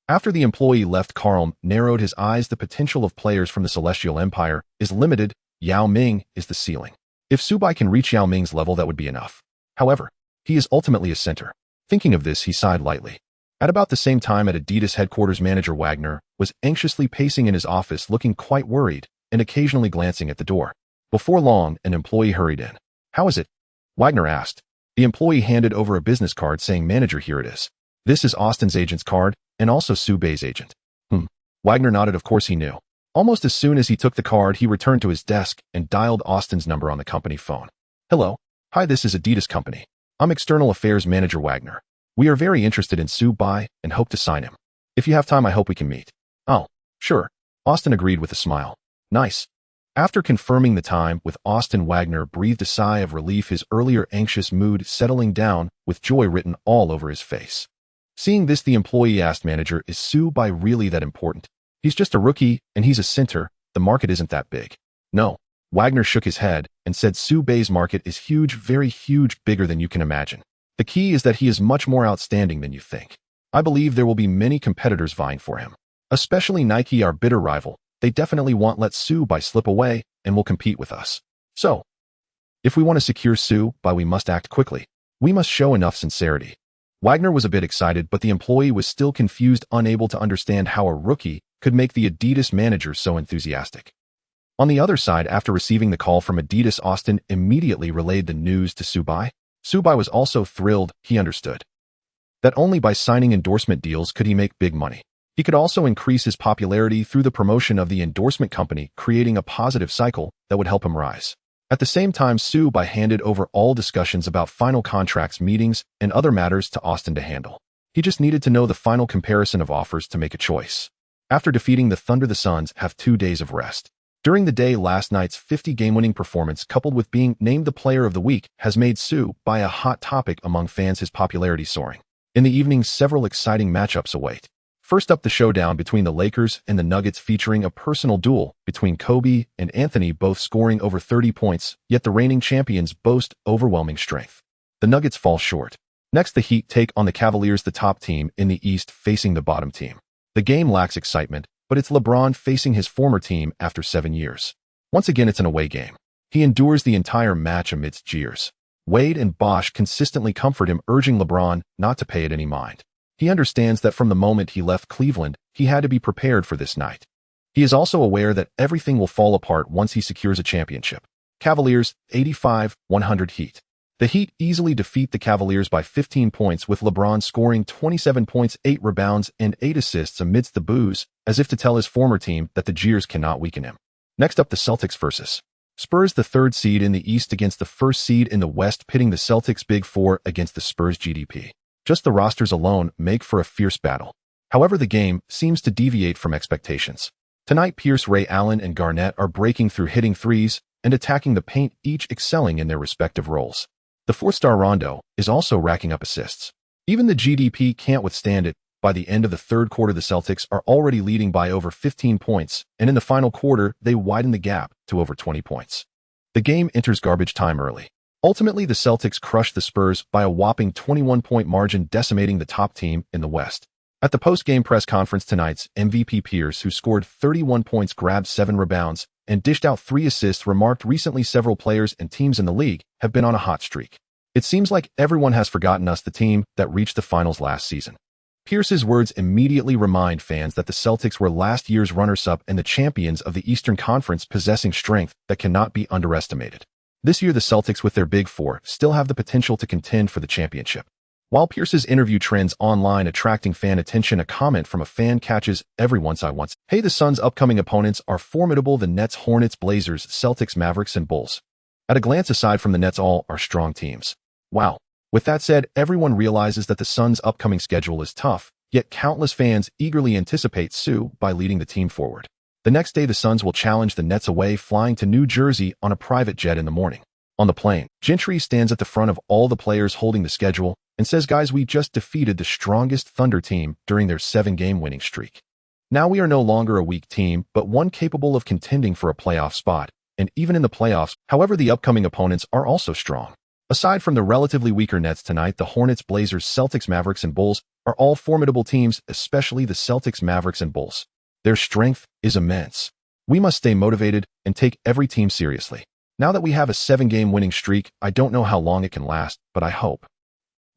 After the employee left, Carl narrowed his eyes. The potential of players from the Celestial Empire is limited. Yao Ming is the ceiling. If Su-bai can reach Yao Ming's level, that would be enough. However, he is ultimately a center. Thinking of this, he sighed lightly. At about the same time, at Adidas headquarters, manager Wagner was anxiously pacing in his office, looking quite worried and occasionally glancing at the door. Before long, an employee hurried in. "How is it?" Wagner asked. The employee handed over a business card saying, "Manager, here it is. This is Austin's agent's card and also Su-bai's agent." Wagner nodded. Of course he knew. Almost as soon as he took the card, he returned to his desk and dialed Austin's number on the company phone. "Hello. Hi, this is Adidas Company. I'm External Affairs Manager Wagner. We are very interested in Su-bai and hope to sign him. If you have time, I hope we can meet." "Oh, sure," Austin agreed with a smile. "Nice." After confirming the time with Austin, Wagner breathed a sigh of relief, his earlier anxious mood settling down with joy written all over his face. Seeing this, the employee asked, "Manager, is Su-bai really that important? He's just a rookie, and he's a center. The market isn't that big." "No." Wagner shook his head and said, "Su-bai's market is huge, very huge, bigger than you can imagine. The key is that he is much more outstanding than you think. I believe there will be many competitors vying for him. Especially Nike, our bitter rival. They definitely won't let Su Bai slip away and will compete with us. So, if we want to secure Su Bai, we must act quickly. We must show enough sincerity. Wagner was a bit excited, but the employee was still confused, unable to understand how a rookie could make the Adidas manager so enthusiastic. On the other side, after receiving the call from Adidas, Austin immediately relayed the news to Su Bai. Su Bai was also thrilled. He understood that only by signing endorsement deals could he make big money. He could also increase his popularity through the promotion of the endorsement company, creating a positive cycle that would help him rise. At the same time, Su Bai handed over all discussions about final contracts, meetings, and other matters to Austin to handle. He just needed to know the final comparison of offers to make a choice. After defeating the Thunder, the Suns have 2 days of rest. During the day, last night's 50-game-winning performance, coupled with being named the Player of the Week, has made Su Bai a hot topic among fans, his popularity soaring. In the evening, several exciting matchups await. First up, the showdown between the Lakers and the Nuggets, featuring a personal duel between Kobe and Anthony, both scoring over 30 points, yet the reigning champions boast overwhelming strength. The Nuggets fall short. Next, the Heat take on the Cavaliers, the top team in the East facing the bottom team. The game lacks excitement, but it's LeBron facing his former team after 7 years. Once again, it's an away game. He endures the entire match amidst jeers. Wade and Bosch consistently comfort him, urging LeBron not to pay it any mind. He understands that from the moment he left Cleveland, he had to be prepared for this night. He is also aware that everything will fall apart once he secures a championship. Cavaliers, 85-100 Heat. The Heat easily defeat the Cavaliers by 15 points, with LeBron scoring 27 points, 8 rebounds, and 8 assists amidst the boos, as if to tell his former team that the jeers cannot weaken him. Next up, the Celtics versus Spurs, the 3rd seed in the East against the 1st seed in the West, pitting the Celtics Big Four against the Spurs GDP. Just the rosters alone make for a fierce battle. However, the game seems to deviate from expectations. Tonight, Pierce, Ray Allen, and Garnett are breaking through, hitting threes, and attacking the paint, each excelling in their respective roles. The 4-star Rondo is also racking up assists. Even the GDP can't withstand it. By the end of the 3rd quarter, the Celtics are already leading by over 15 points, and in the final quarter, they widen the gap to over 20 points. The game enters garbage time early. Ultimately, the Celtics crush the Spurs by a whopping 21-point margin, decimating the top team in the West. At the post-game press conference, tonight's MVP Pierce, who scored 31 points, grabbed 7 rebounds, and dished out 3 assists, remarked, "Recently, several players and teams in the league have been on a hot streak. It seems like everyone has forgotten us, the team that reached the finals last season." Pierce's words immediately remind fans that the Celtics were last year's runners-up and the champions of the Eastern Conference, possessing strength that cannot be underestimated. This year, the Celtics, with their Big Four, still have the potential to contend for the championship. While Pierce's interview trends online, attracting fan attention, a comment from a fan catches everyone's eye once. "Hey, the Suns' upcoming opponents are formidable: the Nets, Hornets, Blazers, Celtics, Mavericks, and Bulls. At a glance, aside from the Nets, all are strong teams." Wow. With that said, everyone realizes that the Suns' upcoming schedule is tough, yet countless fans eagerly anticipate Su Bai leading the team forward. The next day, the Suns will challenge the Nets away, flying to New Jersey on a private jet in the morning. On the plane, Gentry stands at the front of all the players holding the schedule and says, "Guys, we just defeated the strongest Thunder team during their 7-game winning streak. Now we are no longer a weak team, but one capable of contending for a playoff spot, and even in the playoffs. However, the upcoming opponents are also strong. Aside from the relatively weaker Nets tonight, the Hornets, Blazers, Celtics, Mavericks, and Bulls are all formidable teams, especially the Celtics, Mavericks, and Bulls. Their strength is immense. We must stay motivated and take every team seriously. Now that we have a 7-game winning streak, I don't know how long it can last, but I hope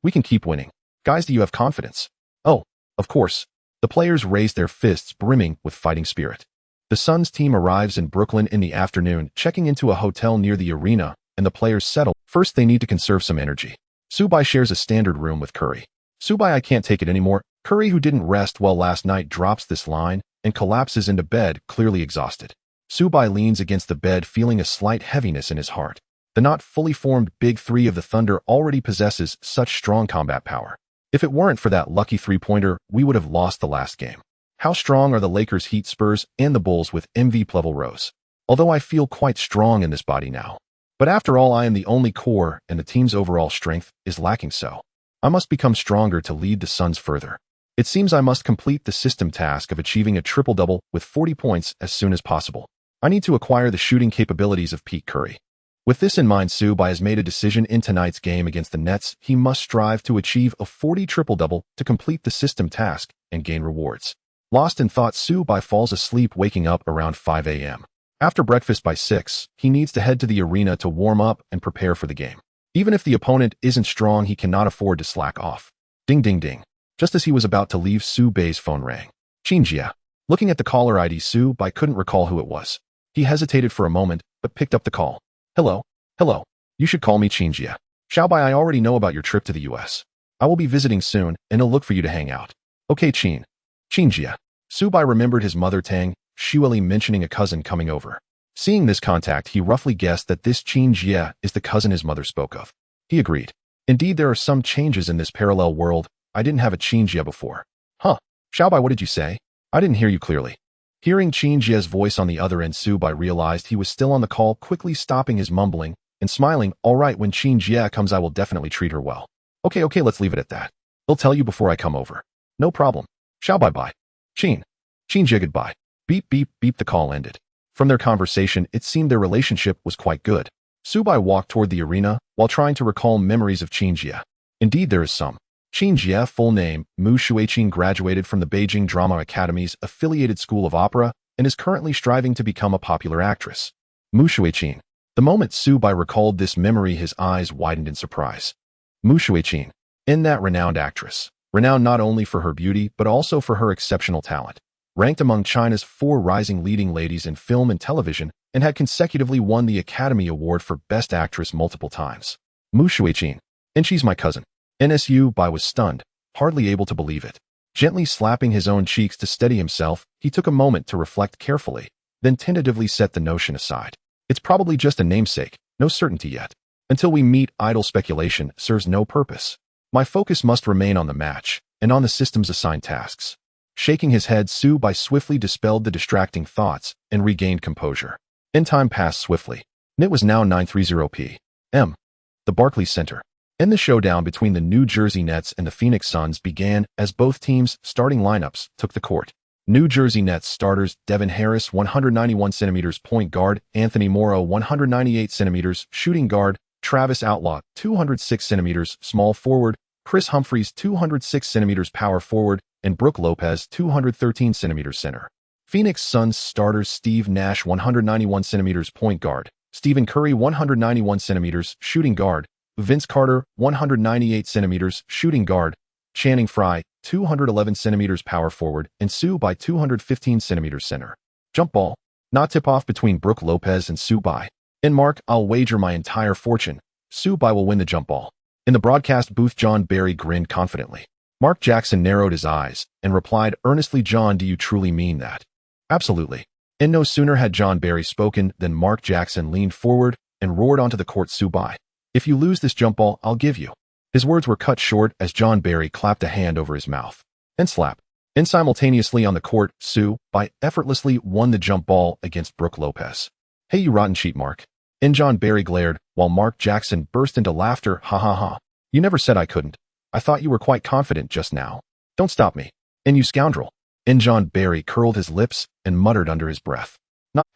we can keep winning. Guys, do you have confidence?" "Oh, of course." The players raise their fists, brimming with fighting spirit. The Suns team arrives in Brooklyn in the afternoon, checking into a hotel near the arena, and the players settle. First, they need to conserve some energy. Su Bai shares a standard room with Curry. "Su Bai, I can't take it anymore." Curry, who didn't rest well last night, drops this line and collapses into bed, clearly exhausted. Su Bai leans against the bed, feeling a slight heaviness in his heart. The not fully formed Big Three of the Thunder already possesses such strong combat power. If it weren't for that lucky 3-pointer, we would have lost the last game. How strong are the Lakers, Heat, Spurs, and the Bulls with MVP-level rows? Although I feel quite strong in this body now. But after all, I am the only core, and the team's overall strength is lacking, so I must become stronger to lead the Suns further. It seems I must complete the system task of achieving a triple-double with 40 points as soon as possible. I need to acquire the shooting capabilities of Pete Curry. With this in mind, Subai has made a decision in tonight's game against the Nets. He must strive to achieve a 40 triple-double to complete the system task and gain rewards. Lost in thought, Subai falls asleep, waking up around 5 a.m. After breakfast by 6, he needs to head to the arena to warm up and prepare for the game. Even if the opponent isn't strong, he cannot afford to slack off. Ding ding ding. Just as he was about to leave, Subai's phone rang. Qingjia. Looking at the caller ID, Subai couldn't recall who it was. He hesitated for a moment, but picked up the call. Hello. Hello. You should call me Qingjia. Xiaobai, I already know about your trip to the US. I will be visiting soon, and I'll look for you to hang out. Okay, Qingjia. Subai remembered his mother Tang Shueli mentioning a cousin coming over. Seeing this contact, he roughly guessed that this Qingjia is the cousin his mother spoke of. He agreed. Indeed, there are some changes in this parallel world. I didn't have a Qingjia before. Huh. Xiaobai, what did you say? I didn't hear you clearly. Hearing Qingjia's voice on the other end, Subai realized he was still on the call, quickly stopping his mumbling and smiling. All right, when Qingjia comes, I will definitely treat her well. Okay, let's leave it at that. I'll tell you before I come over. No problem. Xiaobai, bye. Qingjia, goodbye. Beep, beep, beep. The call ended. From their conversation, it seemed their relationship was quite good. Subai walked toward the arena while trying to recall memories of Qingjia. Indeed, there is some. Qingjia, full name, Mu Shuiqing, graduated from the Beijing Drama Academy's affiliated school of opera and is currently striving to become a popular actress. Mu Shuiqing. The moment Subai recalled this memory, his eyes widened in surprise. Mu Shuiqing. That renowned actress. Renowned not only for her beauty, but also for her exceptional talent. Ranked among China's 4 rising leading ladies in film and television, and had consecutively won the Academy Award for Best Actress multiple times. Mu Shuiqing. And she's my cousin. Subai was stunned, hardly able to believe it. Gently slapping his own cheeks to steady himself, he took a moment to reflect carefully, then tentatively set the notion aside. It's probably just a namesake, no certainty yet. Until we meet, idle speculation serves no purpose. My focus must remain on the match, and on the system's assigned tasks. Shaking his head, Subai swiftly dispelled the distracting thoughts and regained composure. Time passed swiftly. It was now 9:30 p.m. The Barclays Center. The showdown between the New Jersey Nets and the Phoenix Suns began as both teams' starting lineups took the court. New Jersey Nets starters Devin Harris, 191 cm point guard, Anthony Morrow, 198 cm shooting guard, Travis Outlaw, 206 cm small forward, Chris Humphries, 206 cm power forward, and Brook Lopez, 213 cm center. Phoenix Suns starters Steve Nash, 191 cm point guard, Stephen Curry, 191 cm shooting guard, Vince Carter, 198 cm shooting guard, Channing Frye, 211 cm power forward, and Subai, 215 cm center. Jump ball. Not tip-off between Brook Lopez and Subai. Mark, I'll wager my entire fortune. Subai will win the jump ball. In the broadcast booth, John Barry grinned confidently. Mark Jackson narrowed his eyes and replied earnestly, John, do you truly mean that? Absolutely. No sooner had John Barry spoken than Mark Jackson leaned forward and roared onto the court, Subai. If you lose this jump ball, I'll give you. His words were cut short as John Barry clapped a hand over his mouth. Slap. Simultaneously on the court, Subai effortlessly won the jump ball against Brook Lopez. Hey, you rotten cheat, Mark. John Barry glared, while Mark Jackson burst into laughter. Ha ha ha. You never said I couldn't. I thought you were quite confident just now. Don't stop me. You scoundrel. John Barry curled his lips and muttered under his breath.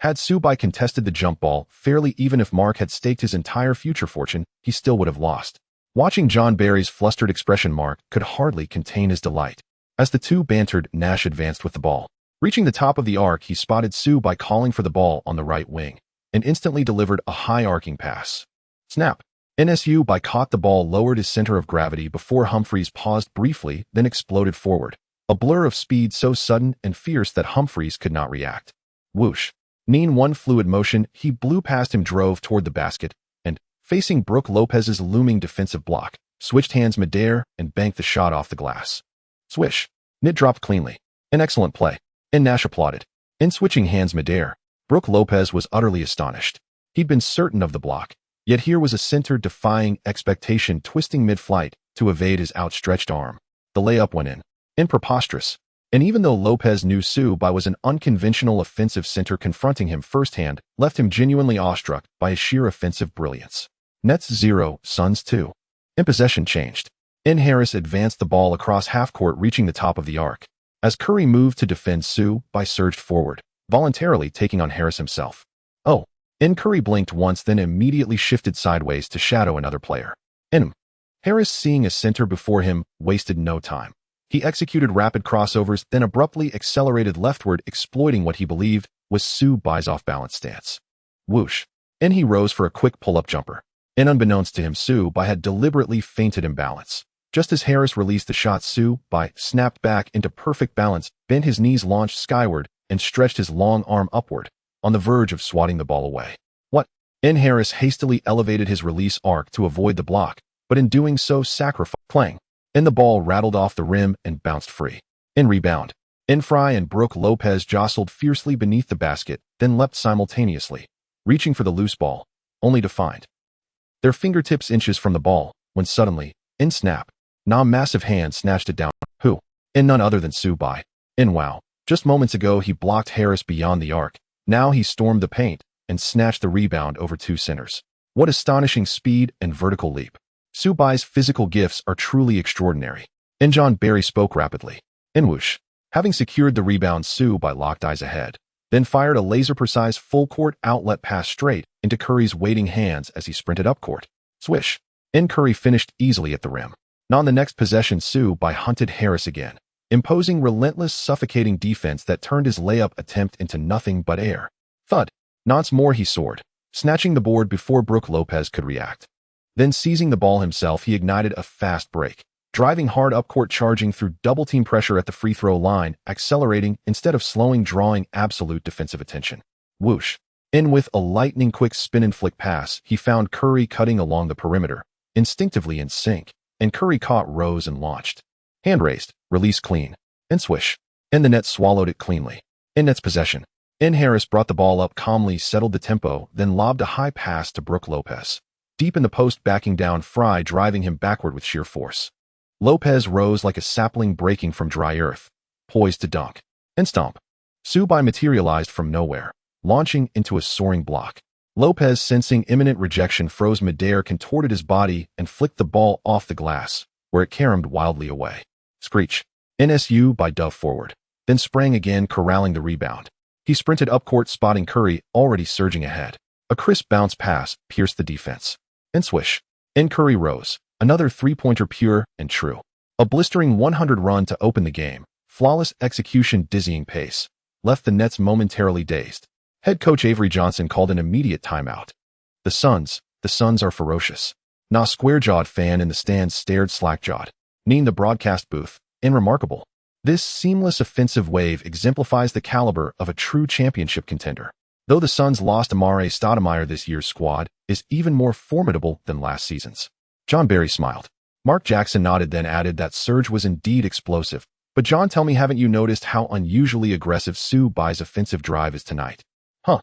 Had Subai contested the jump ball fairly, even if Mark had staked his entire future fortune, he still would have lost. Watching John Barry's flustered expression, Mark could hardly contain his delight. As the two bantered, Nash advanced with the ball. Reaching the top of the arc, he spotted Subai calling for the ball on the right wing, and instantly delivered a high arcing pass. Snap. Subai caught the ball, lowered his center of gravity before Humphries paused briefly, then exploded forward. A blur of speed so sudden and fierce that Humphries could not react. Whoosh. In one fluid motion, he blew past him, drove toward the basket, and, facing Brook Lopez's looming defensive block, switched hands midair and banked the shot off the glass. Swish. It dropped cleanly. An excellent play. Nash applauded. Switching hands midair, Brook Lopez was utterly astonished. He'd been certain of the block, yet here was a center defying expectation, twisting mid-flight to evade his outstretched arm. The layup went in. Preposterous. Even though Lopez knew Subai was an unconventional offensive center, confronting him firsthand left him genuinely awestruck by his sheer offensive brilliance. Nets 0, Suns 2. Possession changed. Harris advanced the ball across half-court, reaching the top of the arc. As Curry moved to defend, Subai surged forward, voluntarily taking on Harris himself. Oh. Curry blinked once, then immediately shifted sideways to shadow another player. Harris, seeing a center before him, wasted no time. He executed rapid crossovers, then abruptly accelerated leftward, exploiting what he believed was Su Bai's off-balance stance. Whoosh! He rose for a quick pull-up jumper. Unbeknownst to him, Su Bai had deliberately feinted imbalance. Just as Harris released the shot, Su Bai snapped back into perfect balance, bent his knees, launched skyward, and stretched his long arm upward, on the verge of swatting the ball away. What? Harris hastily elevated his release arc to avoid the block, but in doing so sacrificed clang. The ball rattled off the rim and bounced free. Rebound. Fry and Brook Lopez jostled fiercely beneath the basket, then leapt simultaneously, reaching for the loose ball, only to find their fingertips inches from the ball, when suddenly, snap, massive hand snatched it down. Who? None other than Su Bai. Wow. Just moments ago he blocked Harris beyond the arc. Now he stormed the paint and snatched the rebound over two centers. What astonishing speed and vertical leap. Su Bai's physical gifts are truly extraordinary. John Barry spoke rapidly. Whoosh. Having secured the rebound, Su Bai locked eyes ahead, then fired a laser-precise full-court outlet pass straight into Curry's waiting hands as he sprinted up court. Swish. Curry finished easily at the rim. On the next possession, Su Bai hunted Harris again, imposing relentless, suffocating defense that turned his layup attempt into nothing but air. Thud. Once more he soared, snatching the board before Brook Lopez could react. Then seizing the ball himself, he ignited a fast break, driving hard up court, charging through double-team pressure at the free throw line, accelerating instead of slowing, drawing absolute defensive attention. Whoosh. With a lightning-quick spin-and-flick pass, he found Curry cutting along the perimeter, instinctively in sync, and Curry caught, rose, and launched. Hand raised, release clean, and swish. The net swallowed it cleanly. Net's possession. Harris brought the ball up calmly, settled the tempo, then lobbed a high pass to Brook Lopez. Deep in the post, backing down, Fry driving him backward with sheer force. Lopez rose like a sapling breaking from dry earth, poised to dunk. Stomp. Su Bai materialized from nowhere, launching into a soaring block. Lopez, sensing imminent rejection, froze midair, contorted his body, and flicked the ball off the glass, where it caromed wildly away. Screech. Su Bai dove forward, then sprang again, corralling the rebound. He sprinted up court, spotting Curry, already surging ahead. A crisp bounce pass pierced the defense. Swish. Curry rose, another three-pointer pure and true. A blistering 100 run to open the game. Flawless execution, dizzying pace, left the Nets momentarily dazed. Head coach Avery Johnson called an immediate timeout. The Suns are ferocious. Square-jawed fan in the stands stared slack-jawed. In the broadcast booth, remarkable. This seamless offensive wave exemplifies the caliber of a true championship contender. Though the Suns lost Amare Stoudemire, this year's squad is even more formidable than last season's. John Barry smiled. Mark Jackson nodded, then added that surge was indeed explosive. But John, tell me, haven't you noticed how unusually aggressive Su Bai's offensive drive is tonight? Huh.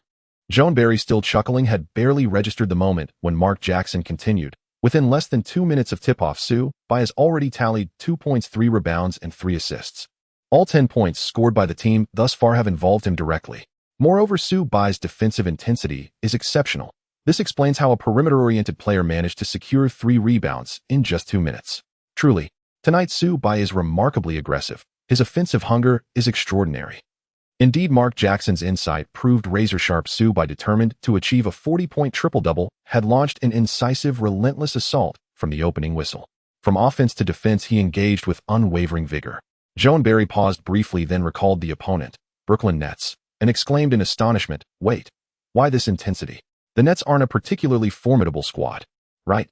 John Barry, still chuckling, had barely registered the moment when Mark Jackson continued. Within less than 2 minutes of tip-off, Su Bai has already tallied 2 points, 3 rebounds, and 3 assists. All 10 points scored by the team thus far have involved him directly. Moreover, Su Bai's defensive intensity is exceptional. This explains how a perimeter-oriented player managed to secure 3 rebounds in just 2 minutes. Truly, tonight Su Bai is remarkably aggressive. His offensive hunger is extraordinary. Indeed, Mark Jackson's insight proved razor-sharp. Su Bai, determined to achieve a 40-point triple-double, had launched an incisive, relentless assault from the opening whistle. From offense to defense, he engaged with unwavering vigor. Joan Barry paused briefly, then recalled the opponent, Brooklyn Nets, and exclaimed in astonishment, "Wait, why this intensity? The Nets aren't a particularly formidable squad, right?"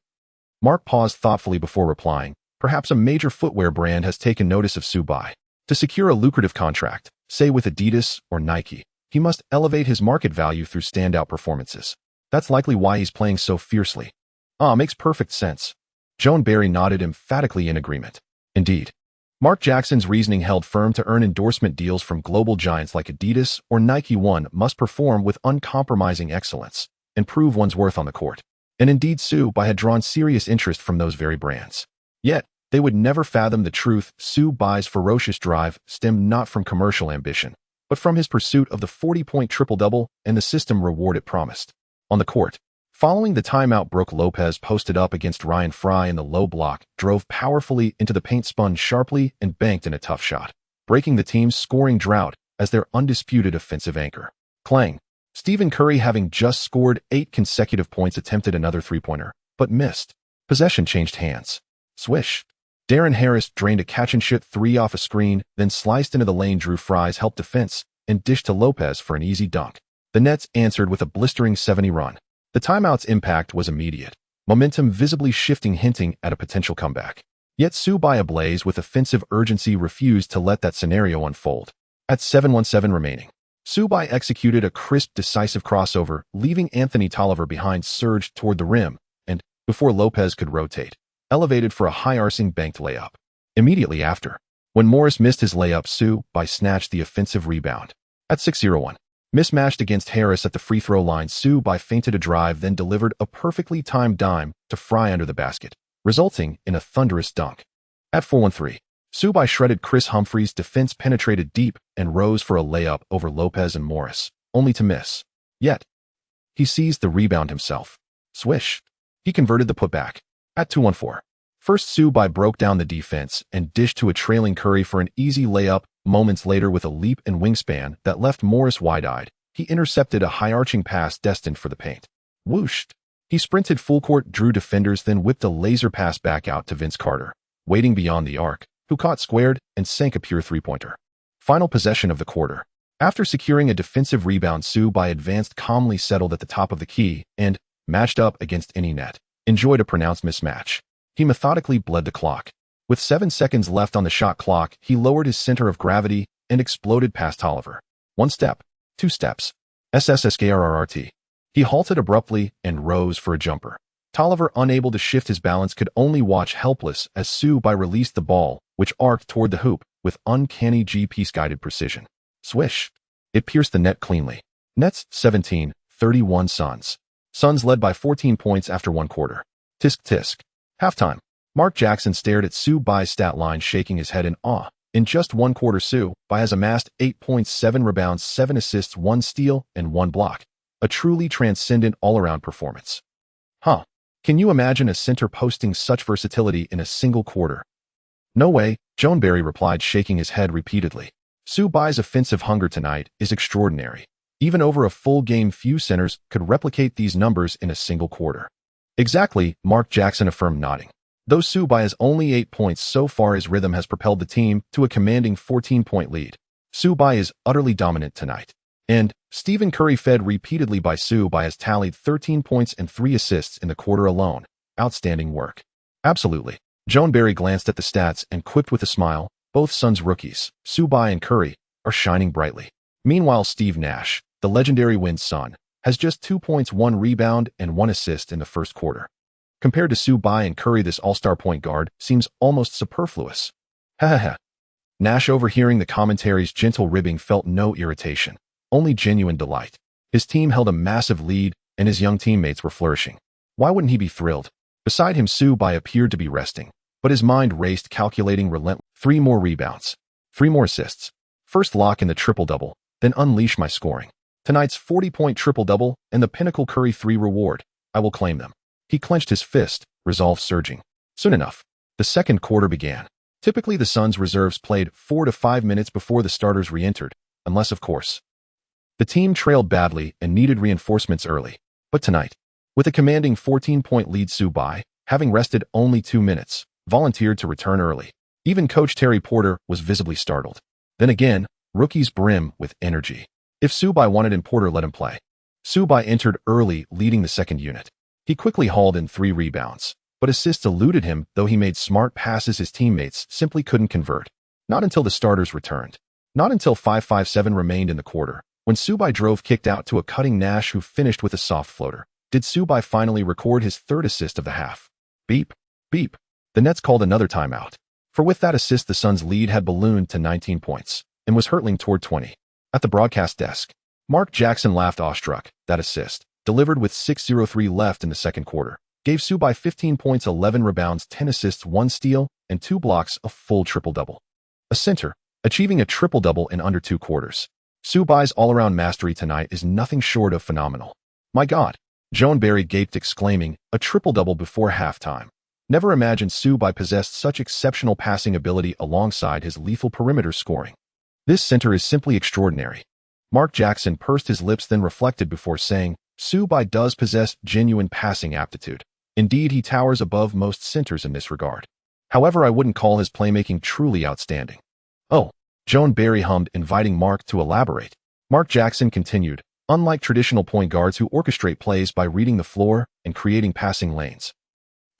Mark paused thoughtfully before replying, "Perhaps a major footwear brand has taken notice of Su Bai. To secure a lucrative contract, say with Adidas or Nike, he must elevate his market value through standout performances. That's likely why he's playing so fiercely." Makes perfect sense." Joan Barry nodded emphatically in agreement. Indeed. Mark Jackson's reasoning held firm. To earn endorsement deals from global giants like Adidas or Nike, one must perform with uncompromising excellence and prove one's worth on the court. And indeed, Su Bai had drawn serious interest from those very brands. Yet, they would never fathom the truth. Su Bai's ferocious drive stemmed not from commercial ambition, but from his pursuit of the 40-point triple-double and the system reward it promised. On the court, following the timeout, Brook Lopez posted up against Ryan Fry in the low block, drove powerfully into the paint, spun sharply, and banked in a tough shot, breaking the team's scoring drought as their undisputed offensive anchor. Clang. Stephen Curry, having just scored 8 consecutive points, attempted another three-pointer, but missed. Possession changed hands. Swish. Darren Harris drained a catch-and-shoot three off a screen, then sliced into the lane. Drew Fry's helped defense and dished to Lopez for an easy dunk. The Nets answered with a blistering 70 run. The timeout's impact was immediate, momentum visibly shifting, hinting at a potential comeback. Yet Subban, ablaze with offensive urgency, refused to let that scenario unfold. At 7:17 remaining, Subban executed a crisp, decisive crossover, leaving Anthony Tolliver behind, surged toward the rim, and, before Lopez could rotate, elevated for a high-arcing banked layup. Immediately after, when Morris missed his layup, Subban snatched the offensive rebound. At 6:01, mismatched against Harris at the free throw line, Subban feinted a drive, then delivered a perfectly timed dime to Fry under the basket, resulting in a thunderous dunk. At 4:13, Subban shredded Chris Humphrey's defense, penetrated deep, and rose for a layup over Lopez and Morris, only to miss. Yet, he seized the rebound himself. Swish. He converted the putback. At 2:14, first Subban broke down the defense and dished to a trailing Curry for an easy layup. Moments later, with a leap and wingspan that left Morris wide-eyed, he intercepted a high-arching pass destined for the paint. Whoosh! He sprinted full court, drew defenders, then whipped a laser pass back out to Vince Carter, waiting beyond the arc, who caught squared and sank a pure three-pointer. Final possession of the quarter. After securing a defensive rebound, Subban advanced, calmly settled at the top of the key, and, matched up against any net, enjoyed a pronounced mismatch. He methodically bled the clock. With 7 seconds left on the shot clock, he lowered his center of gravity and exploded past Tolliver. 1 step, 2 steps. SSSKRRT. He halted abruptly and rose for a jumper. Tolliver, unable to shift his balance, could only watch helpless as Subban released the ball, which arced toward the hoop with uncanny GPS-guided precision. Swish! It pierced the net cleanly. Nets 17-31 Suns. Suns led by 14 points after 1 quarter. Tisk tisk. Halftime. Mark Jackson stared at Subban's stat line, shaking his head in awe. In just 1 quarter, Subban has amassed 8.7 rebounds, 7 assists, 1 steal, and 1 block. A truly transcendent all-around performance. Huh. Can you imagine a center posting such versatility in a single quarter? No way, Joan Barry replied, shaking his head repeatedly. Subban's offensive hunger tonight is extraordinary. Even over a full game, few centers could replicate these numbers in a single quarter. Exactly, Mark Jackson affirmed, nodding. Though Subban has only 8 points so far, his rhythm has propelled the team to a commanding 14-point lead. Subban is utterly dominant tonight. And Stephen Curry, fed repeatedly by Subban, has tallied 13 points and 3 assists in the quarter alone. Outstanding work. Absolutely. Joan Barry glanced at the stats and quipped with a smile, both Suns rookies, Subban and Curry, are shining brightly. Meanwhile, Steve Nash, the legendary Wind's son, has just 2 points, 1 rebound, and 1 assist in the first quarter. Compared to Subban and Curry, this all-star point guard seems almost superfluous. Ha ha ha. Nash, overhearing the commentary's gentle ribbing, felt no irritation, only genuine delight. His team held a massive lead, and his young teammates were flourishing. Why wouldn't he be thrilled? Beside him, Subban appeared to be resting, but his mind raced, calculating relentlessly. 3 more rebounds, 3 more assists. First lock in the triple-double, then unleash my scoring. Tonight's 40-point triple-double and the pinnacle Curry 3 reward. I will claim them. He clenched his fist, resolve surging. Soon enough, the second quarter began. Typically, the Suns' reserves played 4 to 5 minutes before the starters re-entered, unless, of course, the team trailed badly and needed reinforcements early. But tonight, with a commanding 14-point lead, Subban, having rested only 2 minutes, volunteered to return early. Even coach Terry Porter was visibly startled. Then again, rookies brim with energy. If Subban wanted in, Porter let him play. Subban entered early, leading the second unit. He quickly hauled in 3 rebounds, but assists eluded him, though he made smart passes his teammates simply couldn't convert. Not until the starters returned. Not until 5:57 remained in the quarter, when Subban drove, kicked out to a cutting Nash, who finished with a soft floater, did Subban finally record his 3rd assist of the half. Beep, beep. The Nets called another timeout. For with that assist, the Suns' lead had ballooned to 19 points and was hurtling toward 20. At the broadcast desk, Mark Jackson laughed awestruck. That assist, delivered with 6:03 left in the second quarter, gave Subban 15 points, 11 rebounds, 10 assists, 1 steal, and 2 blocks, a full triple-double. A center, achieving a triple-double in under 2 quarters. Subban's all-around mastery tonight is nothing short of phenomenal. My God, Joan Barry gaped, exclaiming, a triple-double before halftime. Never imagined Subban possessed such exceptional passing ability alongside his lethal perimeter scoring. This center is simply extraordinary. Mark Jackson pursed his lips then reflected before saying, Su-bai does possess genuine passing aptitude. Indeed, he towers above most centers in this regard. However, I wouldn't call his playmaking truly outstanding. Oh, Joan Barry hummed, inviting Mark to elaborate. Mark Jackson continued, unlike traditional point guards who orchestrate plays by reading the floor and creating passing lanes,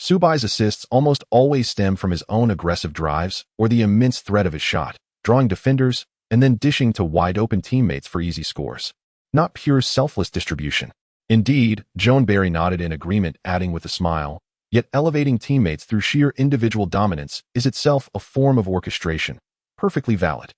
Su-bai's assists almost always stem from his own aggressive drives or the immense threat of his shot, drawing defenders and then dishing to wide-open teammates for easy scores. Not pure selfless distribution. Indeed, Joan Barry nodded in agreement, adding with a smile, yet elevating teammates through sheer individual dominance is itself a form of orchestration. Perfectly valid.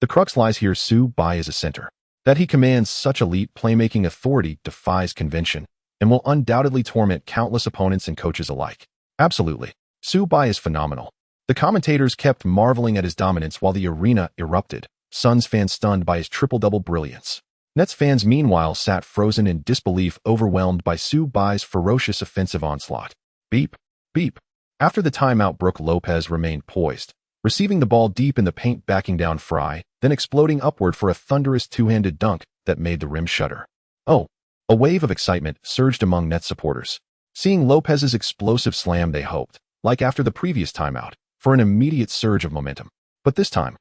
The crux lies here. Su-bai is a center. That he commands such elite playmaking authority defies convention and will undoubtedly torment countless opponents and coaches alike. Absolutely. Su-bai is phenomenal. The commentators kept marveling at his dominance while the arena erupted, Suns fans stunned by his triple-double brilliance. Nets fans meanwhile sat frozen in disbelief, overwhelmed by Su-bai's ferocious offensive onslaught. Beep, beep. After the timeout, Brook Lopez remained poised, receiving the ball deep in the paint, backing down Fry, then exploding upward for a thunderous two-handed dunk that made the rim shudder. Oh! A wave of excitement surged among Nets supporters. Seeing Lopez's explosive slam, they hoped, like after the previous timeout, for an immediate surge of momentum. But this time,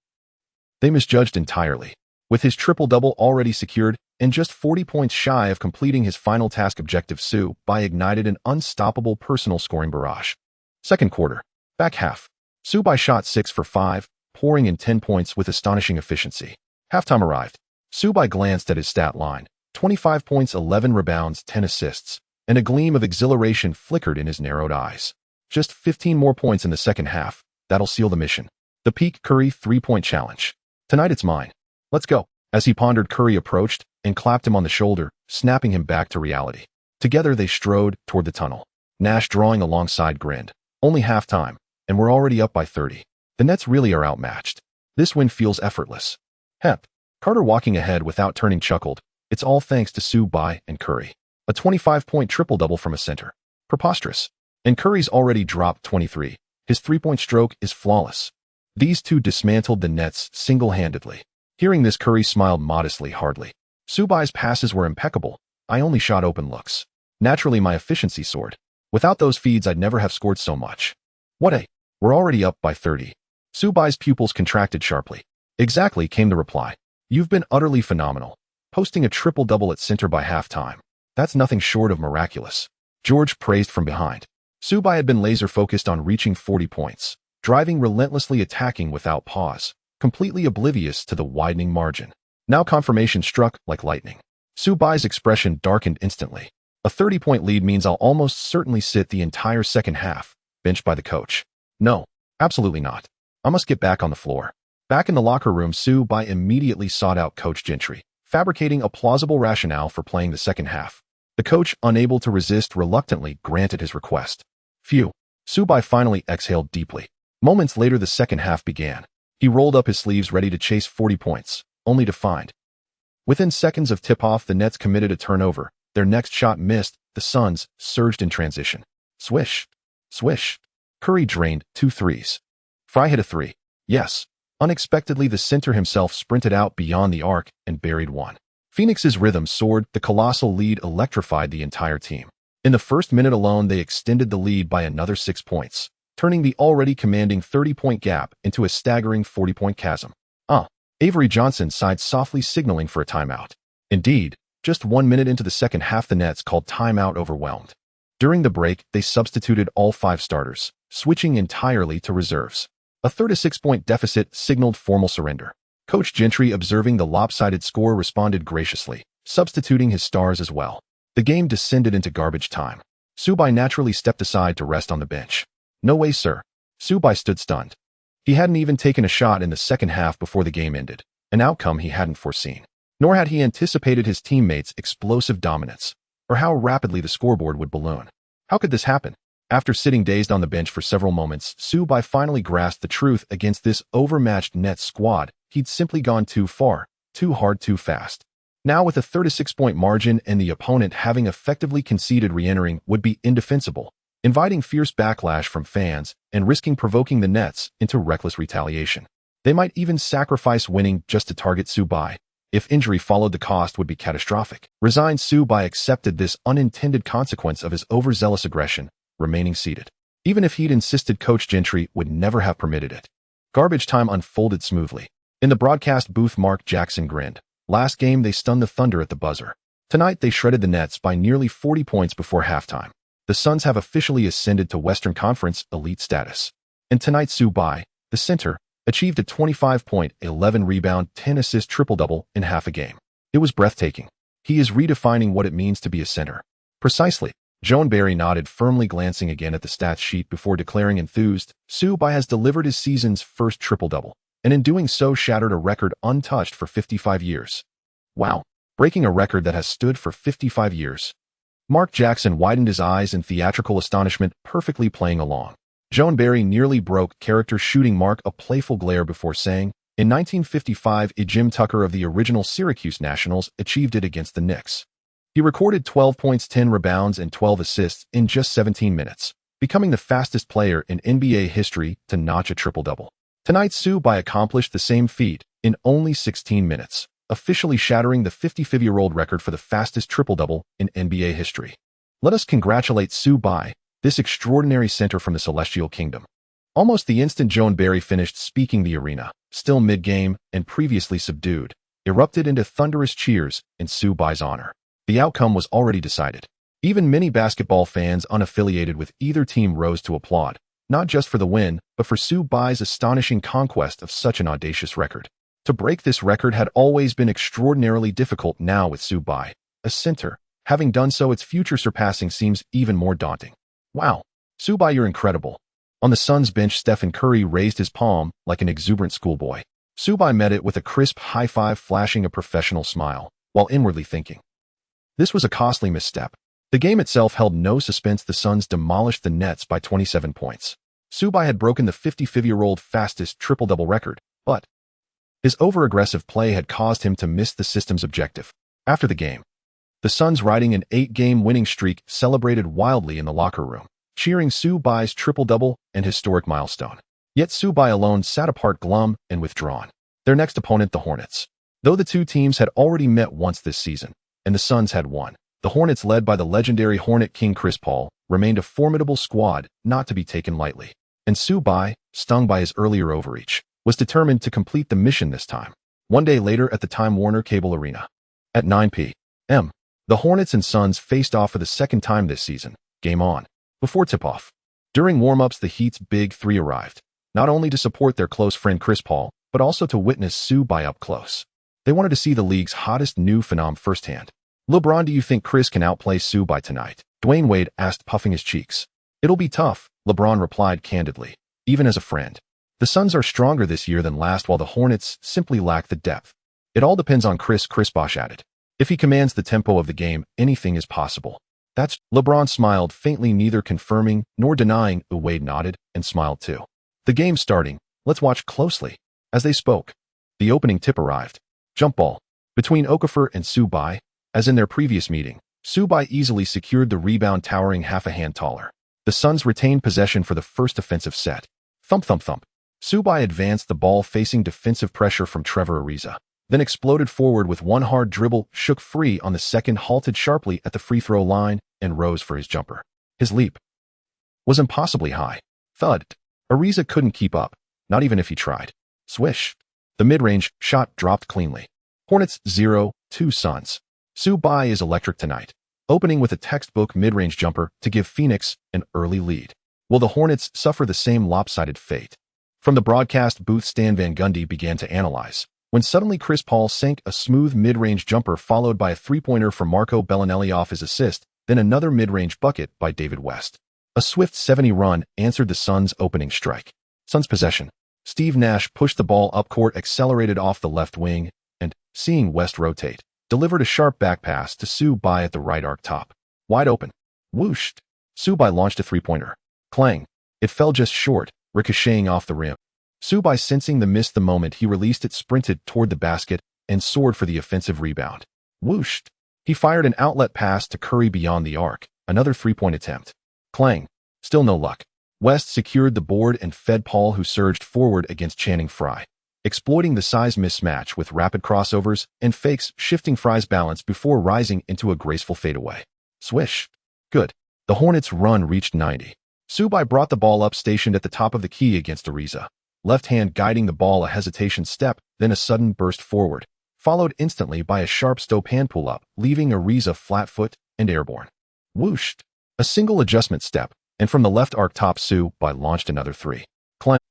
they misjudged entirely. With his triple-double already secured and just 40 points shy of completing his final task objective, Su-bai ignited an unstoppable personal scoring barrage. Second quarter. Back half. Su-bai shot 6 for 5, pouring in 10 points with astonishing efficiency. Halftime arrived. Su-bai glanced at his stat line. 25 points, 11 rebounds, 10 assists, and a gleam of exhilaration flickered in his narrowed eyes. Just 15 more points in the second half. That'll seal the mission. The peak Curry three-point challenge. Tonight it's mine. Let's go. As he pondered, Curry approached and clapped him on the shoulder, snapping him back to reality. Together they strode toward the tunnel. Nash drawing alongside grinned. Only halftime, and we're already up by 30. The Nets really are outmatched. This win feels effortless. Hep. Carter, walking ahead without turning, chuckled. It's all thanks to Su-bai and Curry. A 25-point triple-double from a center. Preposterous. And Curry's already dropped 23. His three-point stroke is flawless. These two dismantled the Nets single-handedly. Hearing this, Curry smiled modestly, hardly. Su-bai's passes were impeccable. I only shot open looks. Naturally, my efficiency soared. Without those feeds, I'd never have scored so much. What a... We're already up by 30. Su-bai's pupils contracted sharply. Exactly, came the reply. You've been utterly phenomenal. Posting a triple-double at center by halftime. That's nothing short of miraculous. George praised from behind. Su-bai had been laser-focused on reaching 40 points, driving relentlessly, attacking without pause, completely oblivious to the widening margin. Now confirmation struck like lightning. Su-bai's expression darkened instantly. A 30-point lead means I'll almost certainly sit the entire second half, benched by the coach. No, absolutely not. I must get back on the floor. Back in the locker room, Su-bai immediately sought out Coach Gentry, fabricating a plausible rationale for playing the second half. The coach, unable to resist, reluctantly granted his request. Phew. Su-bai finally exhaled deeply. Moments later, the second half began. He rolled up his sleeves, ready to chase 40 points, only to find. Within seconds of tip-off, the Nets committed a turnover. Their next shot missed. The Suns surged in transition. Swish. Swish. Curry drained 2 threes. Fry hit a 3. Yes. Unexpectedly, the center himself sprinted out beyond the arc and buried one. Phoenix's rhythm soared. The colossal lead electrified the entire team. In the first minute alone, they extended the lead by another 6 points, turning the already commanding 30-point gap into a staggering 40-point chasm. Avery Johnson sighed softly, signaling for a timeout. Indeed, just 1 minute into the second half, the Nets called timeout, overwhelmed. During the break, they substituted all 5 starters, switching entirely to reserves. A 36-point deficit signaled formal surrender. Coach Gentry, observing the lopsided score, responded graciously, substituting his stars as well. The game descended into garbage time. Su-bai naturally stepped aside to rest on the bench. No way, sir. Su-bai stood stunned. He hadn't even taken a shot in the second half before the game ended, an outcome he hadn't foreseen. Nor had he anticipated his teammates' explosive dominance, or how rapidly the scoreboard would balloon. How could this happen? After sitting dazed on the bench for several moments, Su-bai finally grasped the truth. Against this overmatched Nets squad, he'd simply gone too far, too hard, too fast. Now, with a 36-point margin and the opponent having effectively conceded, re-entering would be indefensible, inviting fierce backlash from fans and risking provoking the Nets into reckless retaliation. They might even sacrifice winning just to target Su-bai. If injury followed, the cost would be catastrophic. Resigned, Su-bai accepted this unintended consequence of his overzealous aggression, remaining seated. Even if he'd insisted, Coach Gentry would never have permitted it. Garbage time unfolded smoothly. In the broadcast booth, Mark Jackson grinned. Last game, they stunned the Thunder at the buzzer. Tonight, they shredded the Nets by nearly 40 points before halftime. The Suns have officially ascended to Western Conference elite status. And tonight, Su-bai, the center, achieved a 25-point, 11-rebound, 10-assist triple-double in half a game. It was breathtaking. He is redefining what it means to be a center. Precisely. Joan Barry nodded firmly, glancing again at the stats sheet before declaring enthused, Su-bai has delivered his season's first triple-double, and in doing so shattered a record untouched for 55 years. Wow. Breaking a record that has stood for 55 years. Mark Jackson widened his eyes in theatrical astonishment, perfectly playing along. Joan Barry nearly broke character, shooting Mark a playful glare before saying, in 1955, Jim Tucker of the original Syracuse Nationals achieved it against the Knicks. He recorded 12 points, 10 rebounds, and 12 assists in just 17 minutes, becoming the fastest player in NBA history to notch a triple-double. Tonight, Su-bai accomplished the same feat in only 16 minutes, officially shattering the 55-year-old record for the fastest triple-double in NBA history. Let us congratulate Su-bai, this extraordinary center from the Celestial Kingdom. Almost the instant Joan Barry finished speaking, the arena, still mid-game and previously subdued, erupted into thunderous cheers in Su-bai's honor. The outcome was already decided. Even many basketball fans unaffiliated with either team rose to applaud, not just for the win, but for Su-bai's astonishing conquest of such an audacious record. To break this record had always been extraordinarily difficult. Now with Su-bai, a center, having done so, its future surpassing seems even more daunting. Wow. Su-bai, you're incredible. On the Suns bench, Stephen Curry raised his palm like an exuberant schoolboy. Su-bai met it with a crisp high five, flashing a professional smile, while inwardly thinking, this was a costly misstep. The game itself held no suspense. The Suns demolished the Nets by 27 points. Su-bai had broken the 55-year-old fastest triple-double record, but his over-aggressive play had caused him to miss the system's objective. After the game, the Suns, riding an 8-game winning streak, celebrated wildly in the locker room, cheering Su-bai's triple-double and historic milestone. Yet Su-bai alone sat apart, glum and withdrawn. Their next opponent, the Hornets. Though the two teams had already met once this season, and the Suns had won, the Hornets, led by the legendary Hornet King Chris Paul, remained a formidable squad not to be taken lightly. And Su-bai, stung by his earlier overreach, was determined to complete the mission this time. One day later at the Time Warner Cable Arena. At 9 p.m., the Hornets and Suns faced off for the second time this season, game on. Before tip-off, during warm-ups, the Heat's big three arrived, not only to support their close friend Chris Paul, but also to witness Su-bai up close. They wanted to see the league's hottest new phenom firsthand. LeBron, do you think Chris can outplay Su-bai tonight? Dwayne Wade asked, puffing his cheeks. It'll be tough, LeBron replied candidly, even as a friend. The Suns are stronger this year than last, while the Hornets simply lack the depth. It all depends on Chris Bosh added. If he commands the tempo of the game, anything is possible. That's LeBron smiled faintly, neither confirming nor denying. Wade nodded and smiled too. The game's starting. Let's watch closely. As they spoke, the opening tip arrived. Jump ball between Okafor and Su-bai. As in their previous meeting, Su-bai easily secured the rebound, towering half a hand taller. The Suns retained possession for the first offensive set. Thump, thump, thump. Su-bai advanced the ball, facing defensive pressure from Trevor Ariza, then exploded forward with one hard dribble, shook free on the second, halted sharply at the free throw line, and rose for his jumper. His leap was impossibly high. Thud. Ariza couldn't keep up, not even if he tried. Swish. The mid-range shot dropped cleanly. Hornets 0-2 Suns. Su-bai is electric tonight, opening with a textbook mid-range jumper to give Phoenix an early lead. Will the Hornets suffer the same lopsided fate? From the broadcast booth, Stan Van Gundy began to analyze, when suddenly Chris Paul sank a smooth mid-range jumper, followed by a three-pointer from Marco Bellinelli off his assist, then another mid-range bucket by David West. A swift 70 run answered the Suns' opening strike. Suns possession. Steve Nash pushed the ball up court, accelerated off the left wing, and, seeing West rotate, delivered a sharp back pass to Su-bai at the right arc top. Wide open. Whooshed. Su-bai launched a three-pointer. Clang. It fell just short, ricocheting off the rim. Su-bai, sensing the miss the moment he released it, sprinted toward the basket and soared for the offensive rebound. Whooshed. He fired an outlet pass to Curry beyond the arc. Another three-point attempt. Clang. Still no luck. West secured the board and fed Paul, who surged forward against Channing Frye. exploiting the size mismatch with rapid crossovers and fakes, shifting Fry's balance before rising into a graceful fadeaway. Swish. Good. The Hornets' run reached 90. Subai brought the ball up, stationed at the top of the key against Ariza. Left hand guiding the ball, a hesitation step, then a sudden burst forward, followed instantly by a sharp stop hand pull-up, leaving Ariza flat-foot and airborne. Whooshed. A single adjustment step, and from the left arc top, Subai launched another three.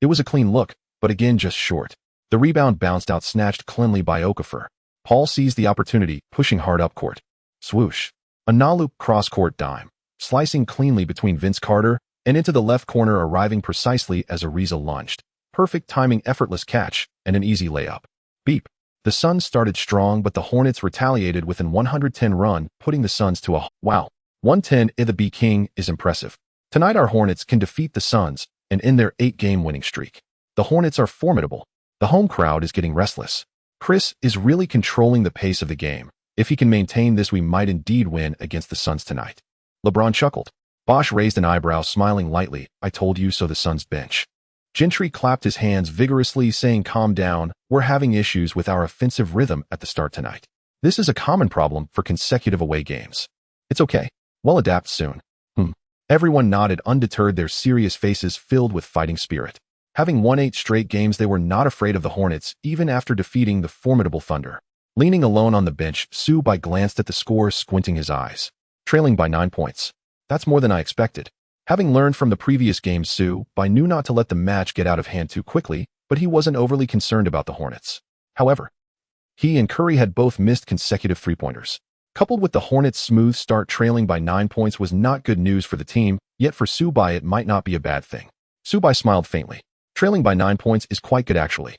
It was a clean look, but again just short. The rebound bounced out, snatched cleanly by Okafor. Paul seized the opportunity, pushing hard up court. Swoosh. A na-loop cross-court dime, slicing cleanly between Vince Carter and into the left corner, arriving precisely as Ariza lunged. Perfect timing, effortless catch, and an easy layup. Beep. The Suns started strong, but the Hornets retaliated with an 110 run, putting the Suns to a wow. 110 in the B-King is impressive. Tonight our Hornets can defeat the Suns and end their 8-game winning streak. The Hornets are formidable. The home crowd is getting restless. Chris is really controlling the pace of the game. If he can maintain this, we might indeed win against the Suns tonight. LeBron chuckled. Bosch raised an eyebrow, smiling lightly. I told you so. The Suns bench. Gentry clapped his hands vigorously, saying, calm down. We're having issues with our offensive rhythm at the start tonight. This is a common problem for consecutive away games. It's okay. We'll adapt soon. Everyone nodded, undeterred, their serious faces filled with fighting spirit. Having won 8 straight games, they were not afraid of the Hornets, even after defeating the formidable Thunder. Leaning alone on the bench, Subai glanced at the score, squinting his eyes. Trailing by 9 points. That's more than I expected. Having learned from the previous game, Subai knew not to let the match get out of hand too quickly, but he wasn't overly concerned about the Hornets. However, he and Curry had both missed consecutive three-pointers. Coupled with the Hornets' smooth start, trailing by 9 points was not good news for the team, yet for Subai it might not be a bad thing. Subai smiled faintly. Trailing by 9 points is quite good, actually.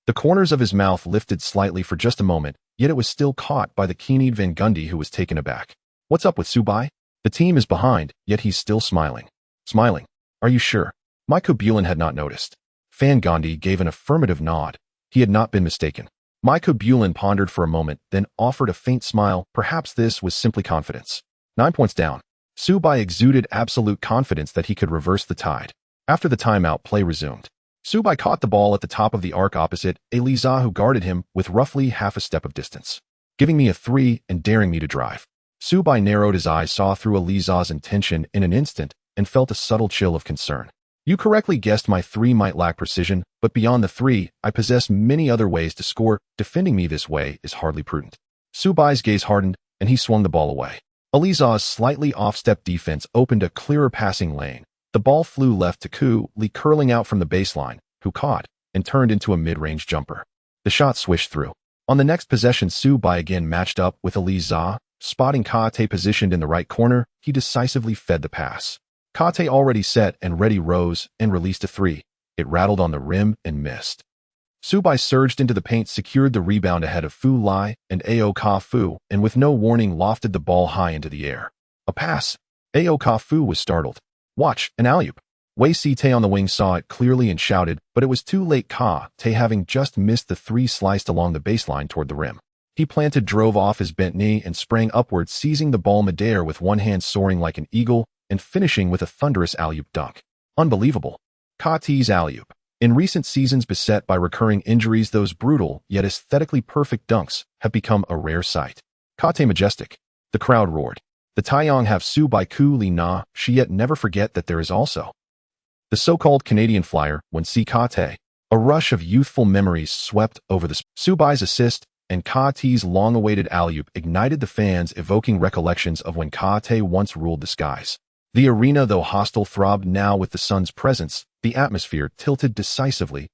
The corners of his mouth lifted slightly for just a moment, yet it was still caught by the keen-eyed Van Gundy, who was taken aback. What's up with Subai? The team is behind, yet he's still smiling. Smiling. Are you sure? Michael Bulin had not noticed. Van Gundy gave an affirmative nod. He had not been mistaken. Michael Bulin pondered for a moment, then offered a faint smile. Perhaps this was simply confidence. 9 points down. Subai exuded absolute confidence that he could reverse the tide. After the timeout, play resumed. Subai caught the ball at the top of the arc opposite Eliza, who guarded him with roughly half a step of distance. Giving me a three and daring me to drive. Subai narrowed his eyes, saw through Eliza's intention in an instant, and felt a subtle chill of concern. You correctly guessed my three might lack precision, but beyond the three, I possess many other ways to score. Defending me this way is hardly prudent. Subai's gaze hardened, and he swung the ball away. Eliza's slightly off-step defense opened a clearer passing lane. The ball flew left to Lee, curling out from the baseline, who caught and turned into a mid-range jumper. The shot swished through. On the next possession, Subai again matched up with Eliza. Spotting Kate positioned in the right corner, he decisively fed the pass. Kate, already set and ready, rose and released a three. It rattled on the rim and missed. Subai surged into the paint, secured the rebound ahead of Fu Lai and Ao Ka-Fu, and with no warning lofted the ball high into the air. A pass. Ao Ka-Fu was startled. Watch, an alley-oop. Wei Si-Tae on the wing saw it clearly and shouted, but it was too late. Ka-Tae, having just missed the three, sliced along the baseline toward the rim. He planted, drove off his bent knee, and sprang upward, seizing the ball midair with one hand, soaring like an eagle, and finishing with a thunderous alley-oop dunk. Unbelievable. Ka-Tae's alley-oop. In recent seasons beset by recurring injuries, those brutal yet aesthetically perfect dunks have become a rare sight. Ka-Tae majestic. The crowd roared. The Taeyong have Subai Ku Li Na, she yet never forget that there is also the so-called Canadian flyer when see Ka-Tae. A rush of youthful memories swept over the Subai's assist, and Ka-Tae's long-awaited alley-oop ignited the fans, evoking recollections of when Ka-Tae once ruled the skies. The arena, though hostile, throbbed now with the sun's presence. The atmosphere tilted decisively.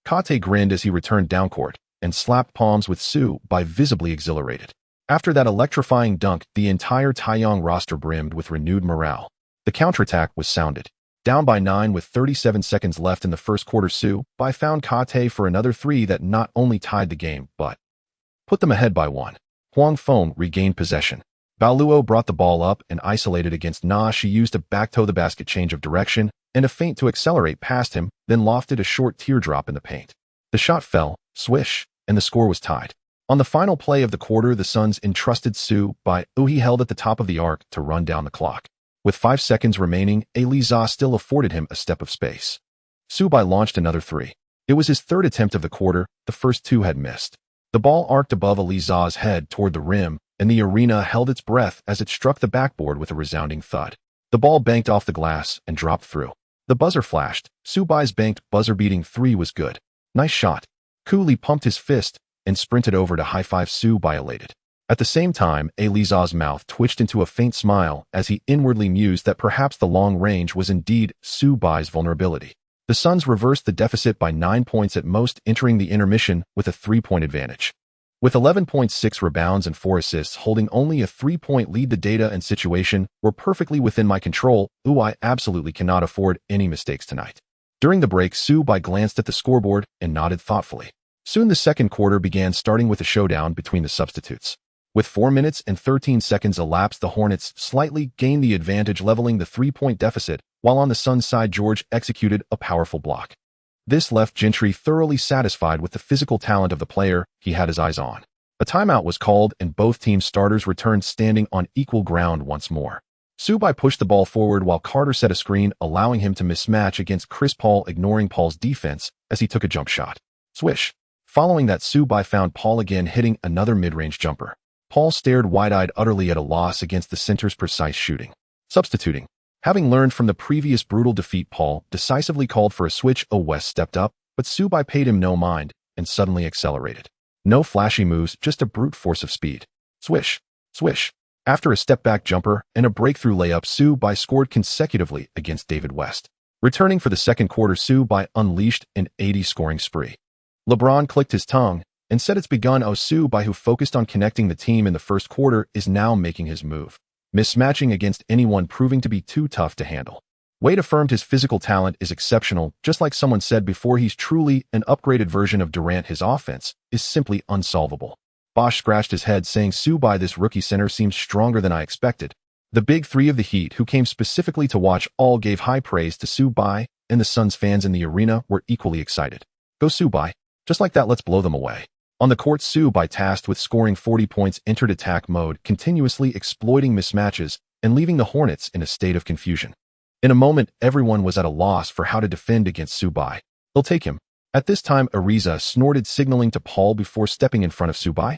Ka-Tae grinned as he returned downcourt and slapped palms with Subai, visibly exhilarated. After that electrifying dunk, the entire Taeyong roster brimmed with renewed morale. The counterattack was sounded. Down by 9 with 37 seconds left in the first quarter, Subai found Ka-Tae for another three that not only tied the game, but put them ahead by 1. Huang Feng regained possession. Baoluo brought the ball up and isolated against Na. She used a back-toe the basket change of direction and a feint to accelerate past him, then lofted a short teardrop in the paint. The shot fell, swish, and the score was tied. On the final play of the quarter, the Suns entrusted Subai, who he held at the top of the arc, to run down the clock. With 5 seconds remaining, Eliza still afforded him a step of space. Subai launched another three. It was his third attempt of the quarter, the first two had missed. The ball arced above Aliza's head toward the rim, and the arena held its breath as it struck the backboard with a resounding thud. The ball banked off the glass and dropped through. The buzzer flashed. Subai's banked buzzer-beating three was good. Nice shot. Cooley pumped his fist and sprinted over to high-five Subai elated. At the same time, Aliza's mouth twitched into a faint smile as he inwardly mused that perhaps the long range was indeed Subai's vulnerability. The Suns reversed the deficit by 9 points at most, entering the intermission with a 3-point advantage. With 11.6 rebounds and 4 assists holding only a 3-point lead, the data and situation were perfectly within my control. I absolutely cannot afford any mistakes tonight. During the break, Subai glanced at the scoreboard and nodded thoughtfully. Soon the second quarter began, starting with a showdown between the substitutes. With 4 minutes and 13 seconds elapsed, the Hornets slightly gained the advantage, leveling the 3-point deficit, while on the Suns' side George executed a powerful block. This left Gentry thoroughly satisfied with the physical talent of the player he had his eyes on. A timeout was called and both teams' starters returned, standing on equal ground once more. Subai pushed the ball forward while Carter set a screen, allowing him to mismatch against Chris Paul, ignoring Paul's defense as he took a jump shot. Swish. Following that, Subai found Paul again, hitting another mid-range jumper. Paul stared wide-eyed, utterly at a loss against the center's precise shooting. Substituting. Having learned from the previous brutal defeat, Paul decisively called for a switch. West stepped up, but Subai paid him no mind and suddenly accelerated. No flashy moves, just a brute force of speed. Swish. Swish. After a step-back jumper and a breakthrough layup, Subai scored consecutively against David West. Returning for the second quarter, Subai unleashed an 80-scoring spree. LeBron clicked his tongue and said it's begun. Subai, who focused on connecting the team in the first quarter, is now making his move. Mismatching against anyone proving to be too tough to handle. Wade affirmed his physical talent is exceptional, just like someone said before, he's truly an upgraded version of Durant. His offense is simply unsolvable. Bosh scratched his head, saying, Subai, this rookie center seems stronger than I expected. The big three of the Heat, who came specifically to watch, all gave high praise to Subai, and the Suns fans in the arena were equally excited. Go Subai. Just like that, let's blow them away. On the court, Subai, tasked with scoring 40 points, entered attack mode, continuously exploiting mismatches and leaving the Hornets in a state of confusion. In a moment, everyone was at a loss for how to defend against Subai. They'll take him. At this time, Ariza snorted, signaling to Paul before stepping in front of Subai,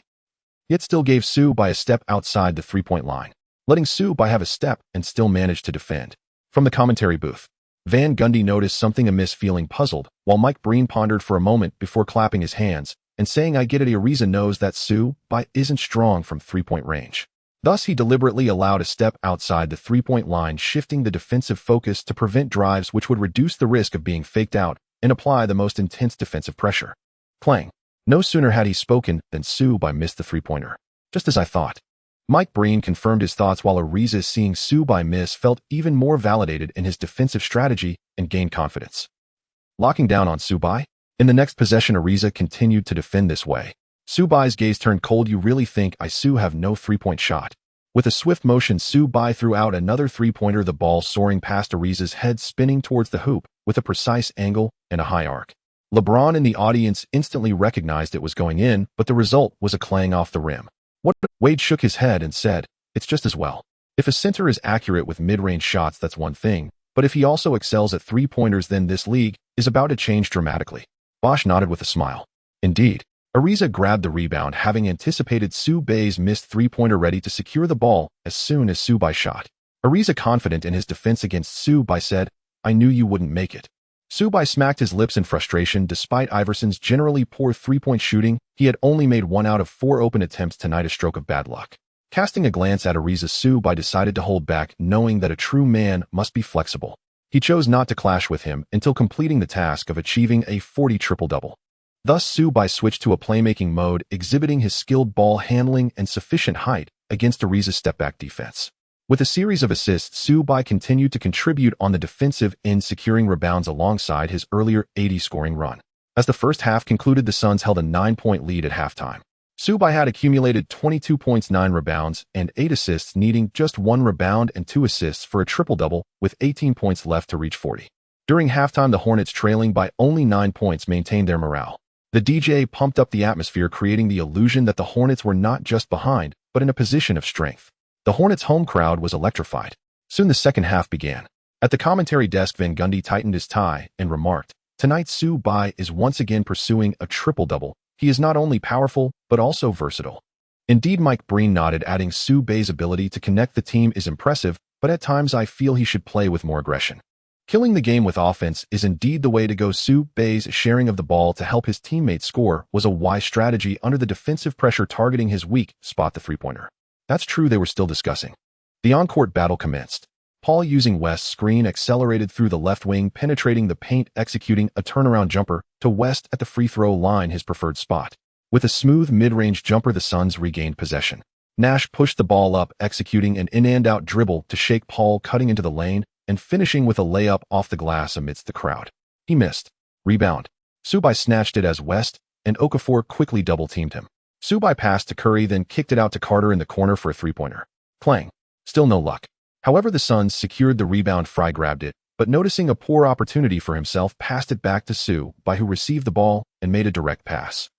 yet still gave Subai a step outside the 3-point line, letting Subai have a step and still managed to defend. From the commentary booth, Van Gundy noticed something amiss, feeling puzzled, while Mike Breen pondered for a moment before clapping his hands and saying, I get it, Ariza knows that Subai isn't strong from 3-point range. Thus, he deliberately allowed a step outside the 3-point line, shifting the defensive focus to prevent drives which would reduce the risk of being faked out and apply the most intense defensive pressure. Clang. No sooner had he spoken than Subai missed the 3-pointer. Just as I thought. Mike Breen confirmed his thoughts, while Ariza, seeing Subai miss, felt even more validated in his defensive strategy and gained confidence. Locking down on Subai. In the next possession, Ariza continued to defend this way. Subai's gaze turned cold. You really think I have no 3-point shot? With a swift motion, Subai threw out another 3-pointer, the ball soaring past Ariza's head, spinning towards the hoop with a precise angle and a high arc. LeBron in the audience instantly recognized it was going in, but the result was a clang off the rim. What? Wade shook his head and said, it's just as well. If a center is accurate with mid-range shots, that's one thing, but if he also excels at 3-pointers, then this league is about to change dramatically. Bosh nodded with a smile. Indeed. Ariza grabbed the rebound, having anticipated Subai's missed 3-pointer, ready to secure the ball as soon as Subai shot. Ariza, confident in his defense against Subai, said, I knew you wouldn't make it. Subai smacked his lips in frustration. Despite Iverson's generally poor 3-point shooting, he had only made 1 out of 4 open attempts tonight, a stroke of bad luck. Casting a glance at Ariza, Subai decided to hold back, knowing that a true man must be flexible. He chose not to clash with him until completing the task of achieving a 40 triple-double. Thus, Subai switched to a playmaking mode, exhibiting his skilled ball handling and sufficient height against Ariza's step-back defense. With a series of assists, Subai continued to contribute on the defensive end, securing rebounds alongside his earlier 80-scoring run. As the first half concluded, the Suns held a 9-point lead at halftime. Subai had accumulated 22 points, 9 rebounds, and 8 assists, needing just 1 rebound and 2 assists for a triple-double, with 18 points left to reach 40. During halftime, the Hornets, trailing by only 9 points, maintained their morale. The DJ pumped up the atmosphere, creating the illusion that the Hornets were not just behind, but in a position of strength. The Hornets' home crowd was electrified. Soon the second half began. At the commentary desk, Van Gundy tightened his tie and remarked, Tonight Su Bai is once again pursuing a triple-double. He is not only powerful, but also versatile. Indeed, Mike Breen nodded, adding Su Bai's ability to connect the team is impressive, but at times I feel he should play with more aggression. Killing the game with offense is indeed the way to go. Su Bai's sharing of the ball to help his teammates score was a wise strategy under the defensive pressure targeting his weak spot, the three-pointer. That's true, they were still discussing. The on-court battle commenced. Paul, using West's screen, accelerated through the left wing, penetrating the paint, executing a turnaround jumper to West at the free throw line, his preferred spot. With a smooth mid-range jumper, the Suns regained possession. Nash pushed the ball up, executing an in-and-out dribble to shake Paul, cutting into the lane and finishing with a layup off the glass amidst the crowd. He missed. Rebound. Su Bai snatched it as West and Okafor quickly double-teamed him. Su Bai passed to Curry, then kicked it out to Carter in the corner for a three-pointer. Clang. Still no luck. However, the Suns secured the rebound. Fry grabbed it, but noticing a poor opportunity for himself, passed it back to Su Bai, who received the ball and made a direct pass.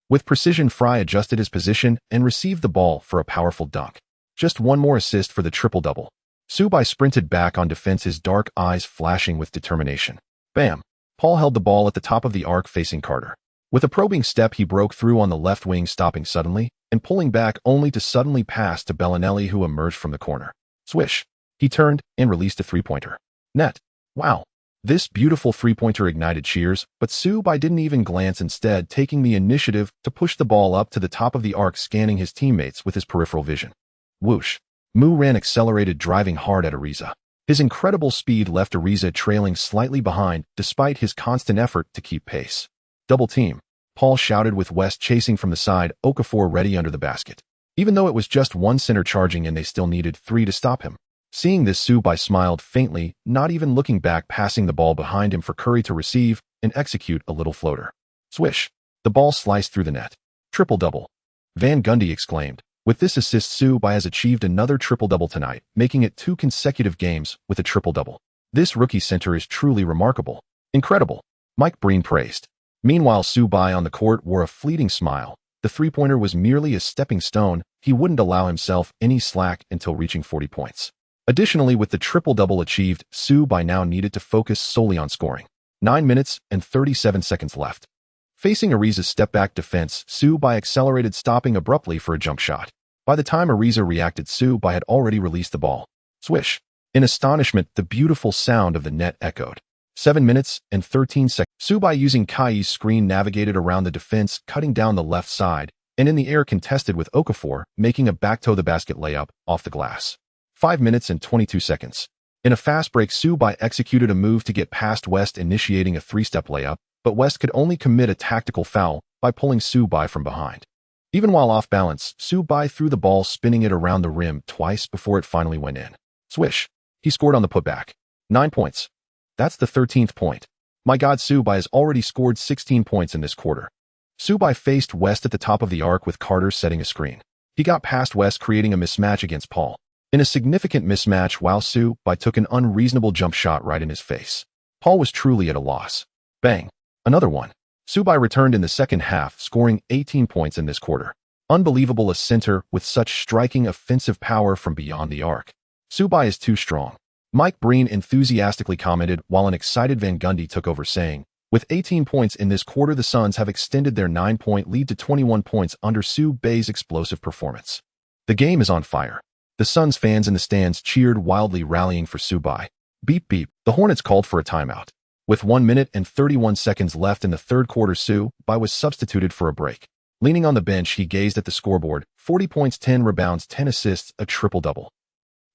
With precision, Fry adjusted his position and received the ball for a powerful dunk. Just one more assist for the triple-double. Su Bai sprinted back on defense, his dark eyes flashing with determination. Bam! Paul held the ball at the top of the arc facing Carter. With a probing step, he broke through on the left wing, stopping suddenly and pulling back only to suddenly pass to Bellinelli, who emerged from the corner. Swish! He turned and released a three-pointer. Net. Wow! This beautiful three-pointer ignited cheers, but Su Bai didn't even glance, instead taking the initiative to push the ball up to the top of the arc, scanning his teammates with his peripheral vision. Whoosh! Mu ran accelerated, driving hard at Ariza. His incredible speed left Ariza trailing slightly behind, despite his constant effort to keep pace. Double team. Paul shouted, with West chasing from the side, Okafor ready under the basket. Even though it was just one center charging and they still needed three to stop him. Seeing this, Su Bai smiled faintly, not even looking back, passing the ball behind him for Curry to receive and execute a little floater. Swish! The ball sliced through the net. Triple-double. Van Gundy exclaimed. With this assist, Su Bai has achieved another triple-double tonight, making it 2 consecutive games with a triple-double. This rookie center is truly remarkable. Incredible. Mike Breen praised. Meanwhile, Su Bai on the court wore a fleeting smile. The three-pointer was merely a stepping stone. He wouldn't allow himself any slack until reaching 40 points. Additionally, with the triple-double achieved, Su Bai now needed to focus solely on scoring. 9 minutes and 37 seconds left. Facing Ariza's step-back defense, Su Bai accelerated, stopping abruptly for a jump shot. By the time Ariza reacted, Su Bai had already released the ball. Swish! In astonishment, the beautiful sound of the net echoed. 7 minutes and 13 seconds. Su Bai, using Kai's screen, navigated around the defense, cutting down the left side, and in the air contested with Okafor, making a back-to-the-basket layup off the glass. 5 minutes and 22 seconds. In a fast break, Su Bai executed a move to get past West, initiating a three-step layup, but West could only commit a tactical foul by pulling Su Bai from behind. Even while off balance, Su Bai threw the ball, spinning it around the rim twice before it finally went in. Swish! He scored on the putback. 9 points. That's the 13th point. My God, Su Bai has already scored 16 points in this quarter. Su Bai faced West at the top of the arc, with Carter setting a screen. He got past West, creating a mismatch against Paul. In a significant mismatch, while Su Bai took an unreasonable jump shot right in his face. Paul was truly at a loss. Bang! Another one. Su Bai returned in the second half, scoring 18 points in this quarter. Unbelievable, a center with such striking offensive power from beyond the arc. Su Bai is too strong. Mike Breen enthusiastically commented, while an excited Van Gundy took over, saying, with 18 points in this quarter, the Suns have extended their 9-point lead to 21 points under Su Bai's explosive performance. The game is on fire. The Suns fans in the stands cheered wildly, rallying for Su Bai. Beep beep, the Hornets called for a timeout. With 1 minute and 31 seconds left in the third quarter, Su Bai was substituted for a break. Leaning on the bench, he gazed at the scoreboard. 40 points, 10 rebounds, 10 assists, a triple-double.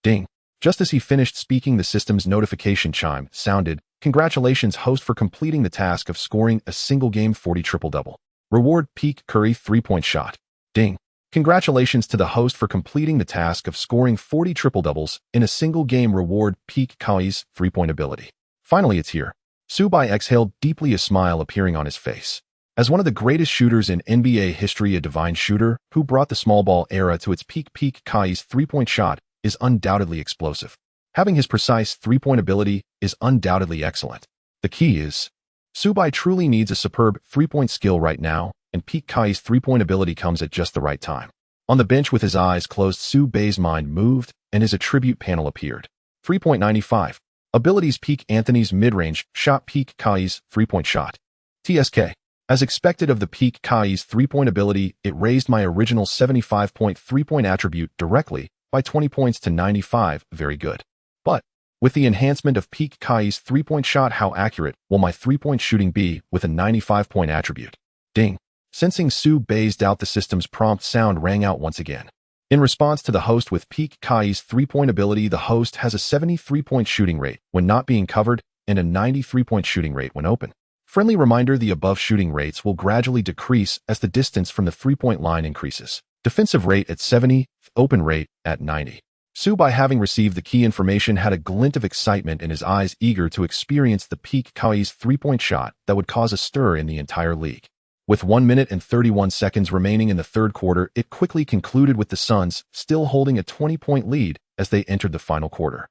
Ding. Just as he finished speaking, the system's notification chime sounded. Congratulations, host, for completing the task of scoring a single-game 40 triple-double. Reward: peak Curry 3-point shot. Ding. Congratulations to the host for completing the task of scoring 40 triple-doubles in a single game. Reward: peak Kai's 3-point ability. Finally, it's here. Su Bai exhaled deeply, a smile appearing on his face. As one of the greatest shooters in NBA history, a divine shooter who brought the small ball era to its peak, Kai's 3-point shot is undoubtedly explosive. Having his precise 3-point ability is undoubtedly excellent. The key is, Su Bai truly needs a superb 3-point skill right now, and peak Kai's 3-point ability comes at just the right time. On the bench with his eyes closed, Su Bai's mind moved, and his attribute panel appeared. 3.95. Abilities: peak Anthony's mid-range shot, peak Kai's three-point shot. TSK. As expected of the peak Kai's three-point ability, it raised my original 75-point three-point attribute directly by 20 points to 95, very good. But with the enhancement of peak Kai's three-point shot, how accurate will my three-point shooting be with a 95-point attribute? Ding. Sensing Su Bei's doubt, the system's prompt sound rang out once again. In response to the host with peak Kai's three-point ability, the host has a 73-point shooting rate when not being covered and a 93-point shooting rate when open. Friendly reminder: the above shooting rates will gradually decrease as the distance from the three-point line increases. Defensive rate at 70, open rate at 90. Su Bei, having received the key information, had a glint of excitement in his eyes, eager to experience the peak Kai's three-point shot that would cause a stir in the entire league. With 1 minute and 31 seconds remaining in the third quarter, it quickly concluded with the Suns still holding a 20-point lead as they entered the final quarter.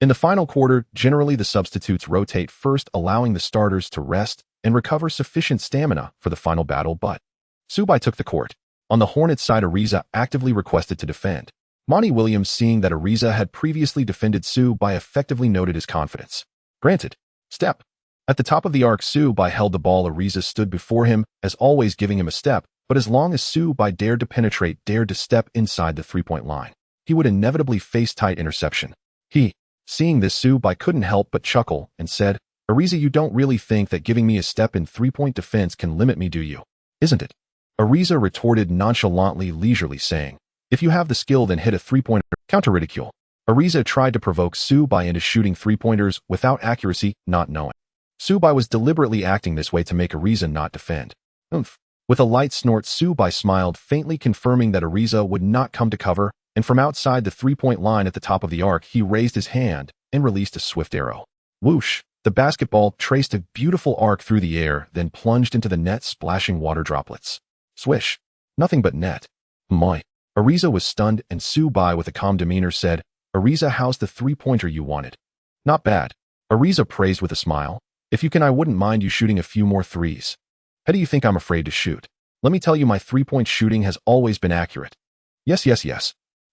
In the final quarter, generally the substitutes rotate first, allowing the starters to rest and recover sufficient stamina for the final battle, but Su Bei took the court. On the Hornets side, Ariza actively requested to defend. Monty Williams, seeing that Ariza had previously defended Su Bei, effectively noted his confidence. Granted. Step. At the top of the arc, Su Bei held the ball. Ariza stood before him, as always giving him a step, but as long as Su Bei dared to penetrate, dared to step inside the three-point line, he would inevitably face tight interception. Seeing this, Su Bei couldn't help but chuckle and said, "Ariza, you don't really think that giving me a step in three-point defense can limit me, do you? Isn't it?" Ariza retorted nonchalantly, leisurely, saying, "If you have the skill, then hit a three-pointer." Counter-ridicule. Ariza tried to provoke Su Bei into shooting three-pointers without accuracy, not knowing Su Bei was deliberately acting this way to make Ariza not defend. With a light snort, Su Bei smiled faintly, confirming that Ariza would not come to cover, and from outside the three-point line at the top of the arc, he raised his hand and released a swift arrow. Whoosh! The basketball traced a beautiful arc through the air, then plunged into the net, splashing water droplets. Swish! Nothing but net. My. Ariza was stunned, and Su Bei, with a calm demeanor, said, "Ariza, how's the three-pointer you wanted?" "Not bad." Ariza praised with a smile. "If you can, I wouldn't mind you shooting a few more threes." "How do you think I'm afraid to shoot? Let me tell you, my three-point shooting has always been accurate." Yes.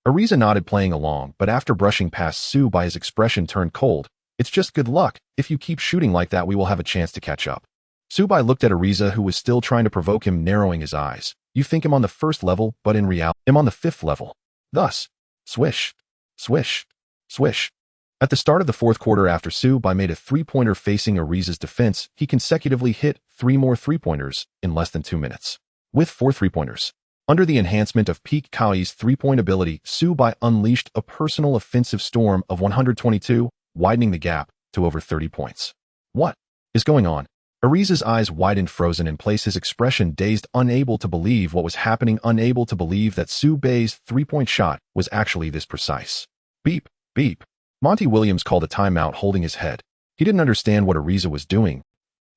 Ariza nodded, playing along, but after brushing past Su Bei, his expression turned cold. "It's just good luck. If you keep shooting like that, we will have a chance to catch up." Su Bei looked at Ariza, who was still trying to provoke him, narrowing his eyes. "You think I'm on the first level, but in reality, I'm on the fifth level." Thus, swish, swish, swish. At the start of the fourth quarter, after Su Bei made a three-pointer facing Ariza's defense, he consecutively hit 3 more three-pointers in less than 2 minutes. With 4 three-pointers. Under the enhancement of peak Kai's three-point ability, Su Bei unleashed a personal offensive storm of 122, widening the gap to over 30 points. What is going on? Ariza's eyes widened, frozen in place, his expression dazed, unable to believe what was happening, unable to believe that Su Bei's three-point shot was actually this precise. Beep, beep. Monty Williams called a timeout, holding his head. He didn't understand what Ariza was doing.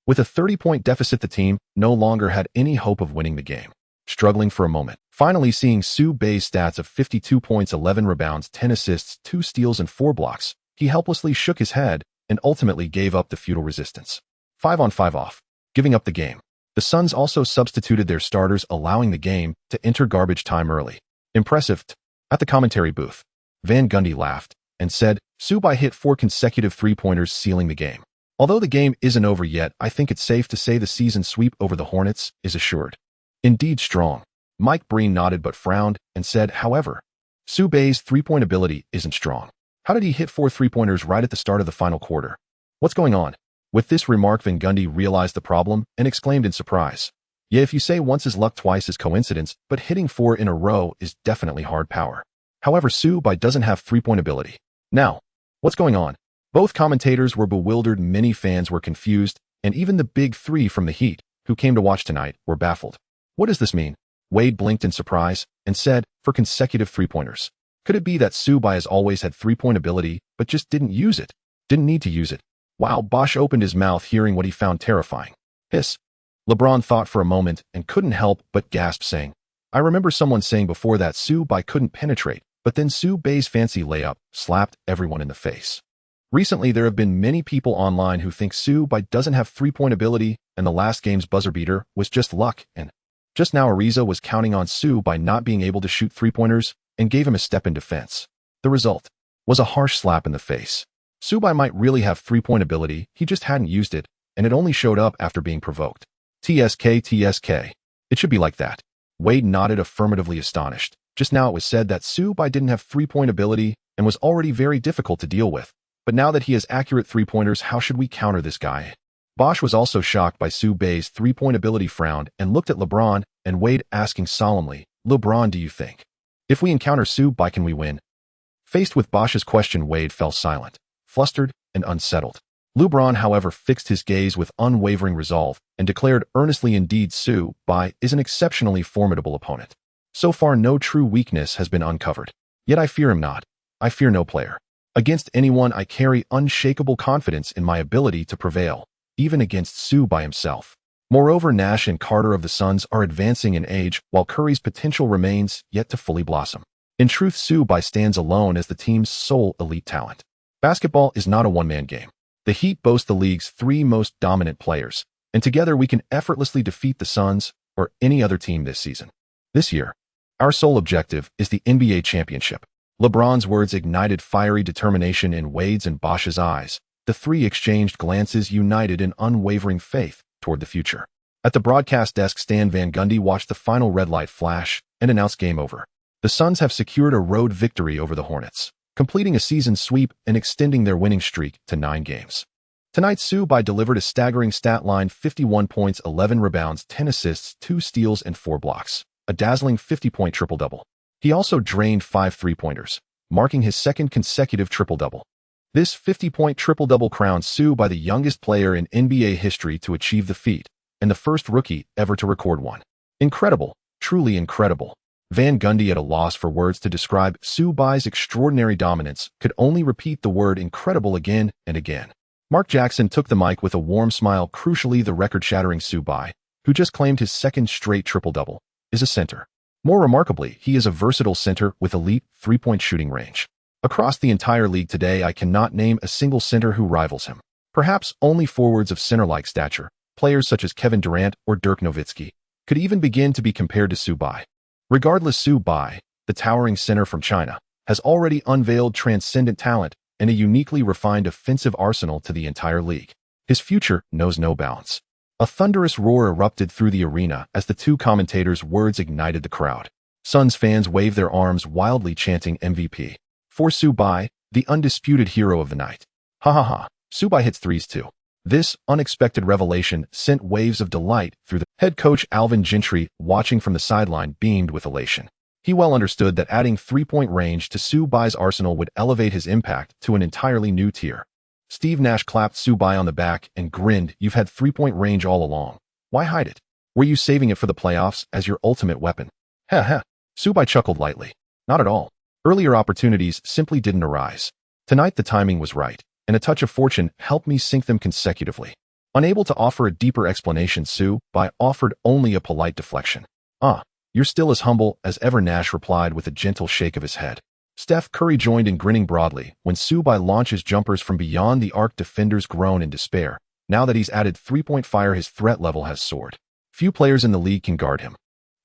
With a 30-point deficit, the team no longer had any hope of winning the game. Struggling for a moment, finally seeing Su Bei's stats of 52 points, 11 rebounds, 10 assists, 2 steals, and 4 blocks, he helplessly shook his head and ultimately gave up the futile resistance. 5-on-5 off, giving up the game. The Suns also substituted their starters, allowing the game to enter garbage time early. Impressive. At the commentary booth, Van Gundy laughed and said, "Su Bei hit 4 consecutive three-pointers, sealing the game. Although the game isn't over yet, I think it's safe to say the season sweep over the Hornets is assured." Indeed strong. Mike Breen nodded but frowned and said, "However, Su Bei's three-point ability isn't strong. How did he hit 4 three-pointers right at the start of the final quarter? What's going on?" With this remark, Van Gundy realized the problem and exclaimed in surprise, "Yeah, if you say once is luck, twice is coincidence, but hitting 4 in a row is definitely hard power. However, Su Bei doesn't have three-point ability. Now, what's going on?" Both commentators were bewildered, many fans were confused, and even the big three from the Heat, who came to watch tonight, were baffled. "What does this mean?" Wade blinked in surprise and said, "For consecutive three-pointers. Could it be that Su Bei has always had three-point ability, but just didn't use it? Didn't need to use it?" Wow, Bosch opened his mouth, hearing what he found terrifying. Hiss. LeBron thought for a moment and couldn't help but gasp, saying, "I remember someone saying before that Su Bei couldn't penetrate, but then Su Bei's fancy layup slapped everyone in the face." Recently, there have been many people online who think Su Bei doesn't have three-point ability, and the last game's buzzer beater was just luck, and just now Ariza was counting on Su Bei not being able to shoot three-pointers and gave him a step in defense. The result was a harsh slap in the face. Subai might really have three-point ability, he just hadn't used it, and it only showed up after being provoked. TSK. It should be like that. Wade nodded, affirmatively astonished. Just now it was said that Subai didn't have three-point ability and was already very difficult to deal with. But now that he has accurate three-pointers, how should we counter this guy? Bosch was also shocked by Subai's three-point ability, frowned, and looked at LeBron and Wade, asking solemnly, LeBron, do you think if we encounter Subai, can we win? Faced with Bosch's question, Wade fell silent, flustered and unsettled. LeBron, however, fixed his gaze with unwavering resolve and declared earnestly, indeed, Subai is an exceptionally formidable opponent. So far, no true weakness has been uncovered. Yet I fear him not. I fear no player. Against anyone, I carry unshakable confidence in my ability to prevail, even against Subai himself. Moreover, Nash and Carter of the Suns are advancing in age, while Curry's potential remains yet to fully blossom. In truth, Subai stands alone as the team's sole elite talent. Basketball is not a one-man game. The Heat boast the league's three most dominant players, and together we can effortlessly defeat the Suns or any other team this season. This year, our sole objective is the NBA championship. LeBron's words ignited fiery determination in Wade's and Bosch's eyes. The three exchanged glances, united in unwavering faith toward the future. At the broadcast desk, Stan Van Gundy watched the final red light flash and announced game over. The Suns have secured a road victory over the Hornets, completing a season sweep and extending their winning streak to 9 games. Tonight, Subai delivered a staggering stat line: 51 points, 11 rebounds, 10 assists, 2 steals, and 4 blocks. A dazzling 50-point triple-double. He also drained 5 three-pointers, marking his second consecutive triple-double. This 50-point triple-double crowns Subai the youngest player in NBA history to achieve the feat, and the first rookie ever to record one. Incredible, truly incredible. Van Gundy, at a loss for words to describe Subai's extraordinary dominance, could only repeat the word incredible again and again. Mark Jackson took the mic with a warm smile. Crucially, the record-shattering Subai, who just claimed his second straight triple-double, is a center. More remarkably, he is a versatile center with elite three-point shooting range. Across the entire league today, I cannot name a single center who rivals him. Perhaps only forwards of center-like stature, players such as Kevin Durant or Dirk Nowitzki, could even begin to be compared to Subai. Regardless, Subai, the towering center from China, has already unveiled transcendent talent and a uniquely refined offensive arsenal to the entire league. His future knows no bounds. A thunderous roar erupted through the arena as the two commentators' words ignited the crowd. Suns fans waved their arms wildly, chanting MVP. For Subai, the undisputed hero of the night. Ha ha ha, Subai hits threes too. This unexpected revelation sent waves of delight through the head coach. Alvin Gentry, watching from the sideline, beamed with elation. He well understood that adding three-point range to Subai's arsenal would elevate his impact to an entirely new tier. Steve Nash clapped Subai on the back and grinned. You've had three-point range all along. Why hide it? Were you saving it for the playoffs as your ultimate weapon? Ha ha. Subai chuckled lightly. Not at all. Earlier opportunities simply didn't arise. Tonight the timing was right, and a touch of fortune helped me sink them consecutively. Unable to offer a deeper explanation, Subai offered only a polite deflection. You're still as humble as ever, Nash replied with a gentle shake of his head. Steph Curry joined in, grinning broadly when Subai launches jumpers from beyond the arc. Defenders groan in despair. Now that he's added three-point fire, his threat level has soared. Few players in the league can guard him.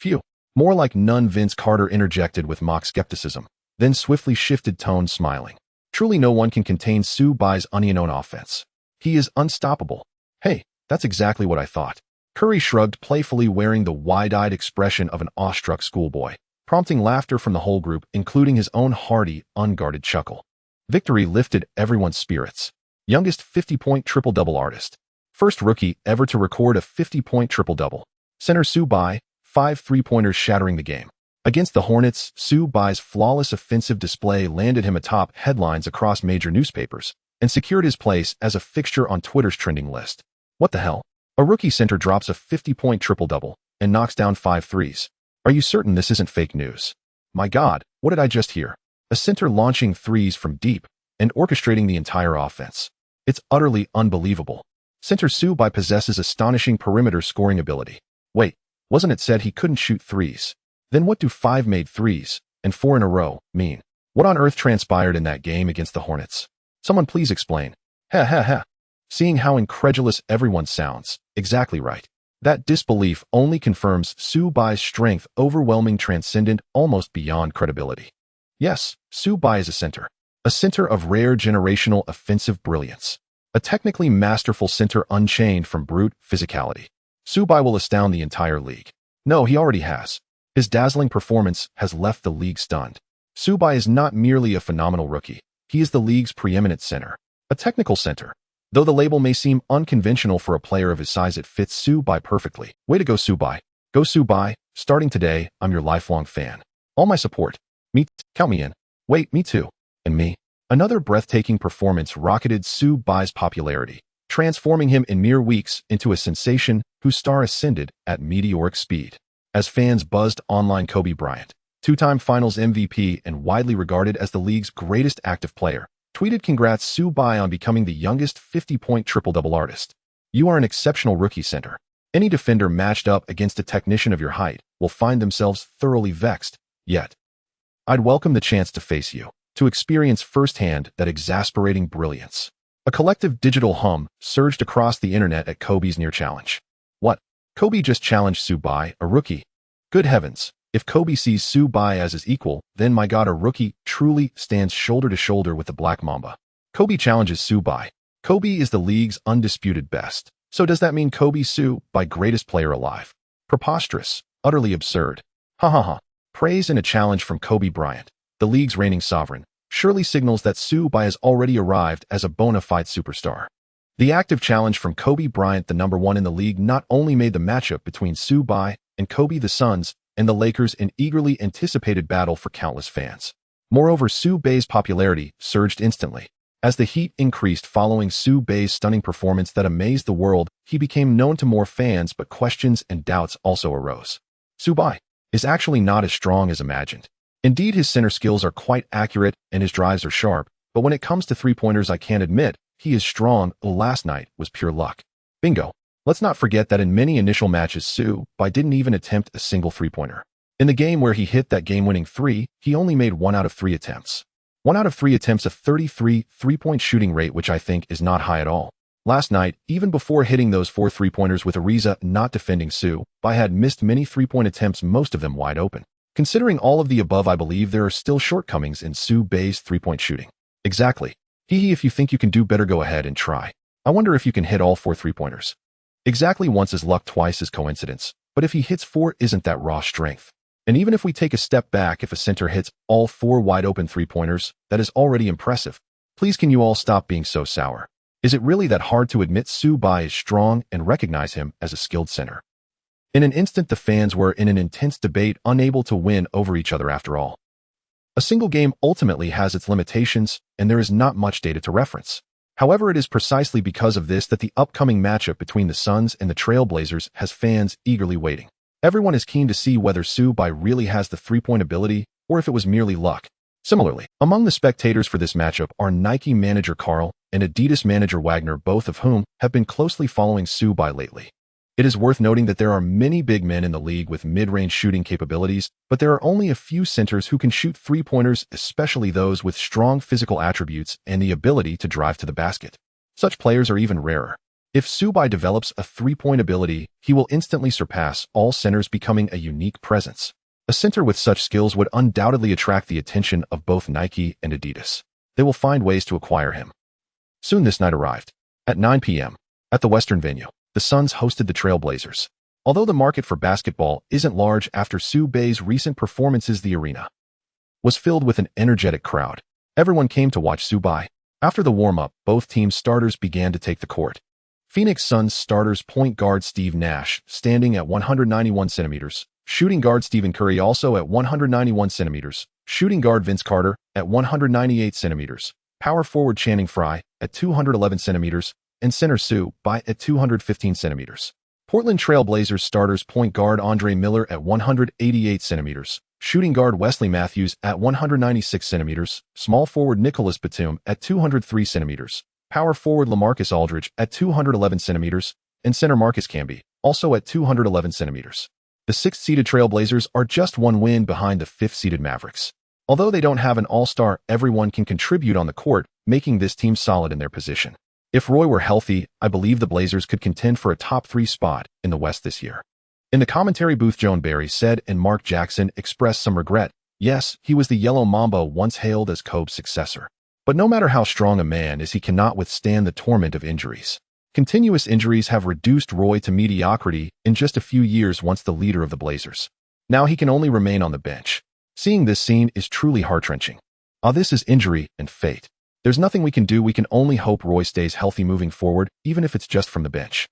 Few. More like none, Vince Carter interjected with mock skepticism, then swiftly shifted tone, smiling. Truly no one can contain Subai's unknown offense. He is unstoppable. Hey, that's exactly what I thought. Curry shrugged playfully, wearing the wide-eyed expression of an awestruck schoolboy, prompting laughter from the whole group, including his own hearty, unguarded chuckle. Victory lifted everyone's spirits. Youngest 50-point triple-double artist. First rookie ever to record a 50-point triple-double. Center Subai, 5 three-pointers shattering the game. Against the Hornets, Subai's flawless offensive display landed him atop headlines across major newspapers and secured his place as a fixture on Twitter's trending list. What the hell? A rookie center drops a 50-point triple-double and knocks down 5 threes. Are you certain this isn't fake news? My God, what did I just hear? A center launching threes from deep and orchestrating the entire offense. It's utterly unbelievable. Center Subai possesses astonishing perimeter scoring ability. Wait, wasn't it said he couldn't shoot threes? Then what do 5 made threes and 4 in a row mean? What on earth transpired in that game against the Hornets? Someone please explain. Ha ha ha. Seeing how incredulous everyone sounds, exactly right. That disbelief only confirms Subai's strength, overwhelming, transcendent, almost beyond credibility. Yes, Subai is a center. A center of rare generational offensive brilliance. A technically masterful center unchained from brute physicality. Subai will astound the entire league. No, he already has. His dazzling performance has left the league stunned. Subai is not merely a phenomenal rookie. He is the league's preeminent center. A technical center. Though the label may seem unconventional for a player of his size, it fits Subai perfectly. Way to go, Subai. Go Subai. Starting today, I'm your lifelong fan. All my support. Count me in. Wait, me too. And me. Another breathtaking performance rocketed Subai's popularity, transforming him in mere weeks into a sensation whose star ascended at meteoric speed. As fans buzzed online, Kobe Bryant, two-time Finals MVP and widely regarded as the league's greatest active player, tweeted, "Congrats Subai on becoming the youngest 50-point triple-double artist. You are an exceptional rookie center. Any defender matched up against a technician of your height will find themselves thoroughly vexed. Yet, I'd welcome the chance to face you, to experience firsthand that exasperating brilliance." A collective digital hum surged across the internet at Kobe's near challenge. What? Kobe just challenged Subai, a rookie? Good heavens. If Kobe sees Subai as his equal, then my God, a rookie truly stands shoulder to shoulder with the Black Mamba. Kobe challenges Subai. Kobe is the league's undisputed best. So does that mean Kobe Subai greatest player alive? Preposterous. Utterly absurd. Ha ha ha. Praise and a challenge from Kobe Bryant, the league's reigning sovereign, surely signals that Subai has already arrived as a bona fide superstar. The active challenge from Kobe Bryant, the number one in the league, not only made the matchup between Subai and Kobe the Suns and the Lakers an eagerly anticipated battle for countless fans. Moreover, Subai's popularity surged instantly. As the heat increased following Subai's stunning performance that amazed the world, he became known to more fans, but questions and doubts also arose. Subai is actually not as strong as imagined. Indeed, his center skills are quite accurate and his drives are sharp, but when it comes to three-pointers, I can't admit he is strong. Last night was pure luck. Bingo. Let's not forget that in many initial matches, Subai didn't even attempt a single three-pointer. In the game where he hit that game-winning three, he only made 1 out of 3 attempts. 1 out of 3 attempts, a 33 three-point shooting rate, which I think is not high at all. Last night, even before hitting those 4 three-pointers with Ariza not defending, Subai had missed many three-point attempts, most of them wide open. Considering all of the above, I believe there are still shortcomings in Subai's three-point shooting. Exactly. If you think you can do better, go ahead and try. I wonder if you can hit all 4 three-pointers. Exactly, once is luck, twice is coincidence. But if he hits 4, isn't that raw strength? And even if we take a step back, if a center hits all 4 wide-open three-pointers, that is already impressive. Please, can you all stop being so sour? Is it really that hard to admit Subai is strong and recognize him as a skilled center? In an instant, the fans were in an intense debate, unable to win over each other after all. A single game ultimately has its limitations, and there is not much data to reference. However, it is precisely because of this that the upcoming matchup between the Suns and the Trailblazers has fans eagerly waiting. Everyone is keen to see whether Subai really has the three-point ability or if it was merely luck. Similarly, among the spectators for this matchup are Nike manager Carl and Adidas manager Wagner, both of whom have been closely following Subai lately. It is worth noting that there are many big men in the league with mid-range shooting capabilities, but there are only a few centers who can shoot three-pointers, especially those with strong physical attributes and the ability to drive to the basket. Such players are even rarer. If Subai develops a three-point ability, he will instantly surpass all centers, becoming a unique presence. A center with such skills would undoubtedly attract the attention of both Nike and Adidas. They will find ways to acquire him. Soon this night arrived. At 9 p.m., at the Western venue, the Suns hosted the Trailblazers. Although the market for basketball isn't large after Subai's recent performances, the arena was filled with an energetic crowd. Everyone came to watch Subai. After the warm-up, both teams' starters began to take the court. Phoenix Suns starters point guard Steve Nash, standing at 191 centimeters, shooting guard Stephen Curry also at 191 centimeters, shooting guard Vince Carter at 198 centimeters, power forward Channing Frye at 211 centimeters, and center Subai at 215 centimeters. Portland Trailblazers starters point guard Andre Miller at 188 centimeters, shooting guard Wesley Matthews at 196 centimeters, small forward Nicholas Batum at 203 centimeters, power forward LaMarcus Aldridge at 211 centimeters, and center Marcus Camby, also at 211 centimeters. The 6th-seeded Trailblazers are just one win behind the 5th-seeded Mavericks. Although they don't have an all-star, everyone can contribute on the court, making this team solid in their position. If Roy were healthy, I believe the Blazers could contend for a top 3 spot in the West this year. In the commentary booth, Joan Barry said, and Mark Jackson expressed some regret. Yes, he was the Yellow Mamba, once hailed as Kobe's successor. But no matter how strong a man is, he cannot withstand the torment of injuries. Continuous injuries have reduced Roy to mediocrity in just a few years once the leader of the Blazers. Now he can only remain on the bench. Seeing this scene is truly heart-wrenching. This is injury and fate. There's nothing we can do. We can only hope Roy stays healthy moving forward, even if it's just from the bench.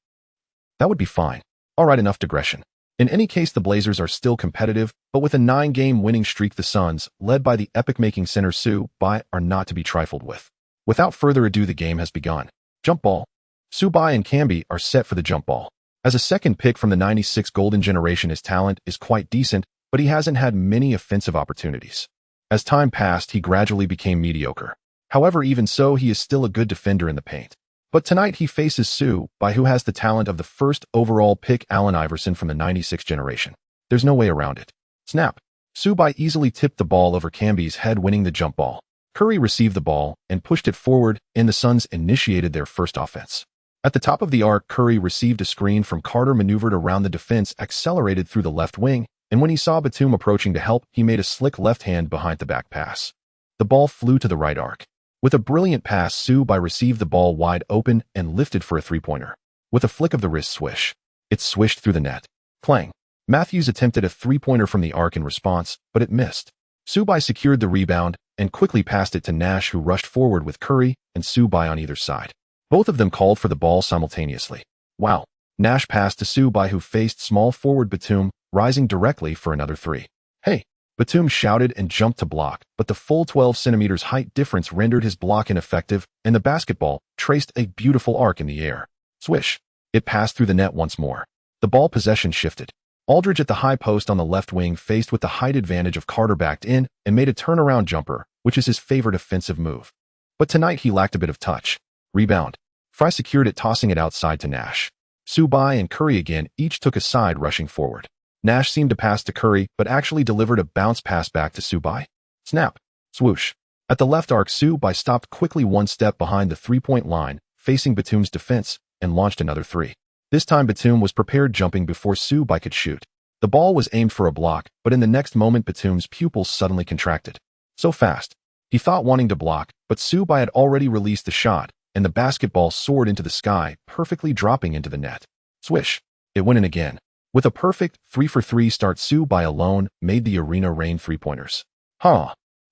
That would be fine. All right, enough digression. In any case, the Blazers are still competitive, but with a 9-game winning streak, the Suns, led by the epic-making center Su-Bai, are not to be trifled with. Without further ado, the game has begun. Jump ball. Su-Bai and Camby are set for the jump ball. As a second pick from the '96 Golden Generation, his talent is quite decent, but he hasn't had many offensive opportunities. As time passed, he gradually became mediocre. However, even so, he is still a good defender in the paint. But tonight he faces Su-Bai, who has the talent of the first overall pick, Allen Iverson, from the '96 generation. There's no way around it. Snap. Su-Bai easily tipped the ball over Camby's head, winning the jump ball. Curry received the ball and pushed it forward, and the Suns initiated their first offense. At the top of the arc, Curry received a screen from Carter, maneuvered around the defense, accelerated through the left wing, and when he saw Batum approaching to help, he made a slick left hand behind the back pass. The ball flew to the right arc. With a brilliant pass, Su-Bai received the ball wide open and lifted for a three-pointer. With a flick of the wrist swish, it swished through the net. Clang. Matthews attempted a three-pointer from the arc in response, but it missed. Su-Bai secured the rebound and quickly passed it to Nash, who rushed forward with Curry and Su-Bai on either side. Both of them called for the ball simultaneously. Wow. Nash passed to Su-Bai, who faced small forward Batum, rising directly for another three. Hey! Batum shouted and jumped to block, but the full 12 centimeters height difference rendered his block ineffective, and the basketball traced a beautiful arc in the air. Swish. It passed through the net once more. The ball possession shifted. Aldridge at the high post on the left wing, faced with the height advantage of Carter, backed in and made a turnaround jumper, which is his favorite offensive move. But tonight he lacked a bit of touch. Rebound. Fry secured it, tossing it outside to Nash. Su-Bai and Curry again each took a side, rushing forward. Nash seemed to pass to Curry, but actually delivered a bounce pass back to Su-Bai. Snap. Swoosh. At the left arc, Su-Bai stopped quickly one step behind the three-point line, facing Batum's defense, and launched another three. This time Batum was prepared, jumping before Su-Bai could shoot. The ball was aimed for a block, but in the next moment Batum's pupils suddenly contracted. So fast. He thought, wanting to block, but Su-Bai had already released the shot, and the basketball soared into the sky, perfectly dropping into the net. Swish. It went in again. With a perfect 3-for-3 start, Su-Bai alone made the arena rain three-pointers.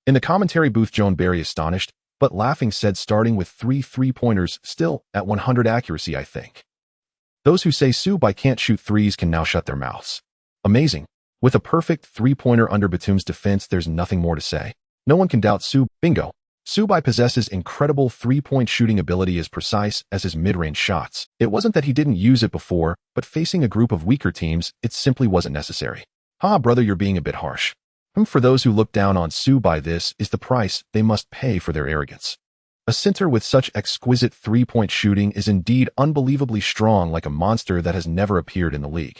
In the commentary booth, Joan Barry, astonished, but laughing, said, starting with 3 3-pointers, still at 100 accuracy, I think. Those who say Su-Bai can't shoot threes can now shut their mouths. Amazing. With a perfect three-pointer under Batum's defense, there's nothing more to say. No one can doubt Bingo. Su-Bai possesses incredible three-point shooting ability, as precise as his mid-range shots. It wasn't that he didn't use it before, but facing a group of weaker teams, it simply wasn't necessary. Brother, you're being a bit harsh. For those who look down on Su-Bai, this is the price they must pay for their arrogance. A center with such exquisite three-point shooting is indeed unbelievably strong, like a monster that has never appeared in the league.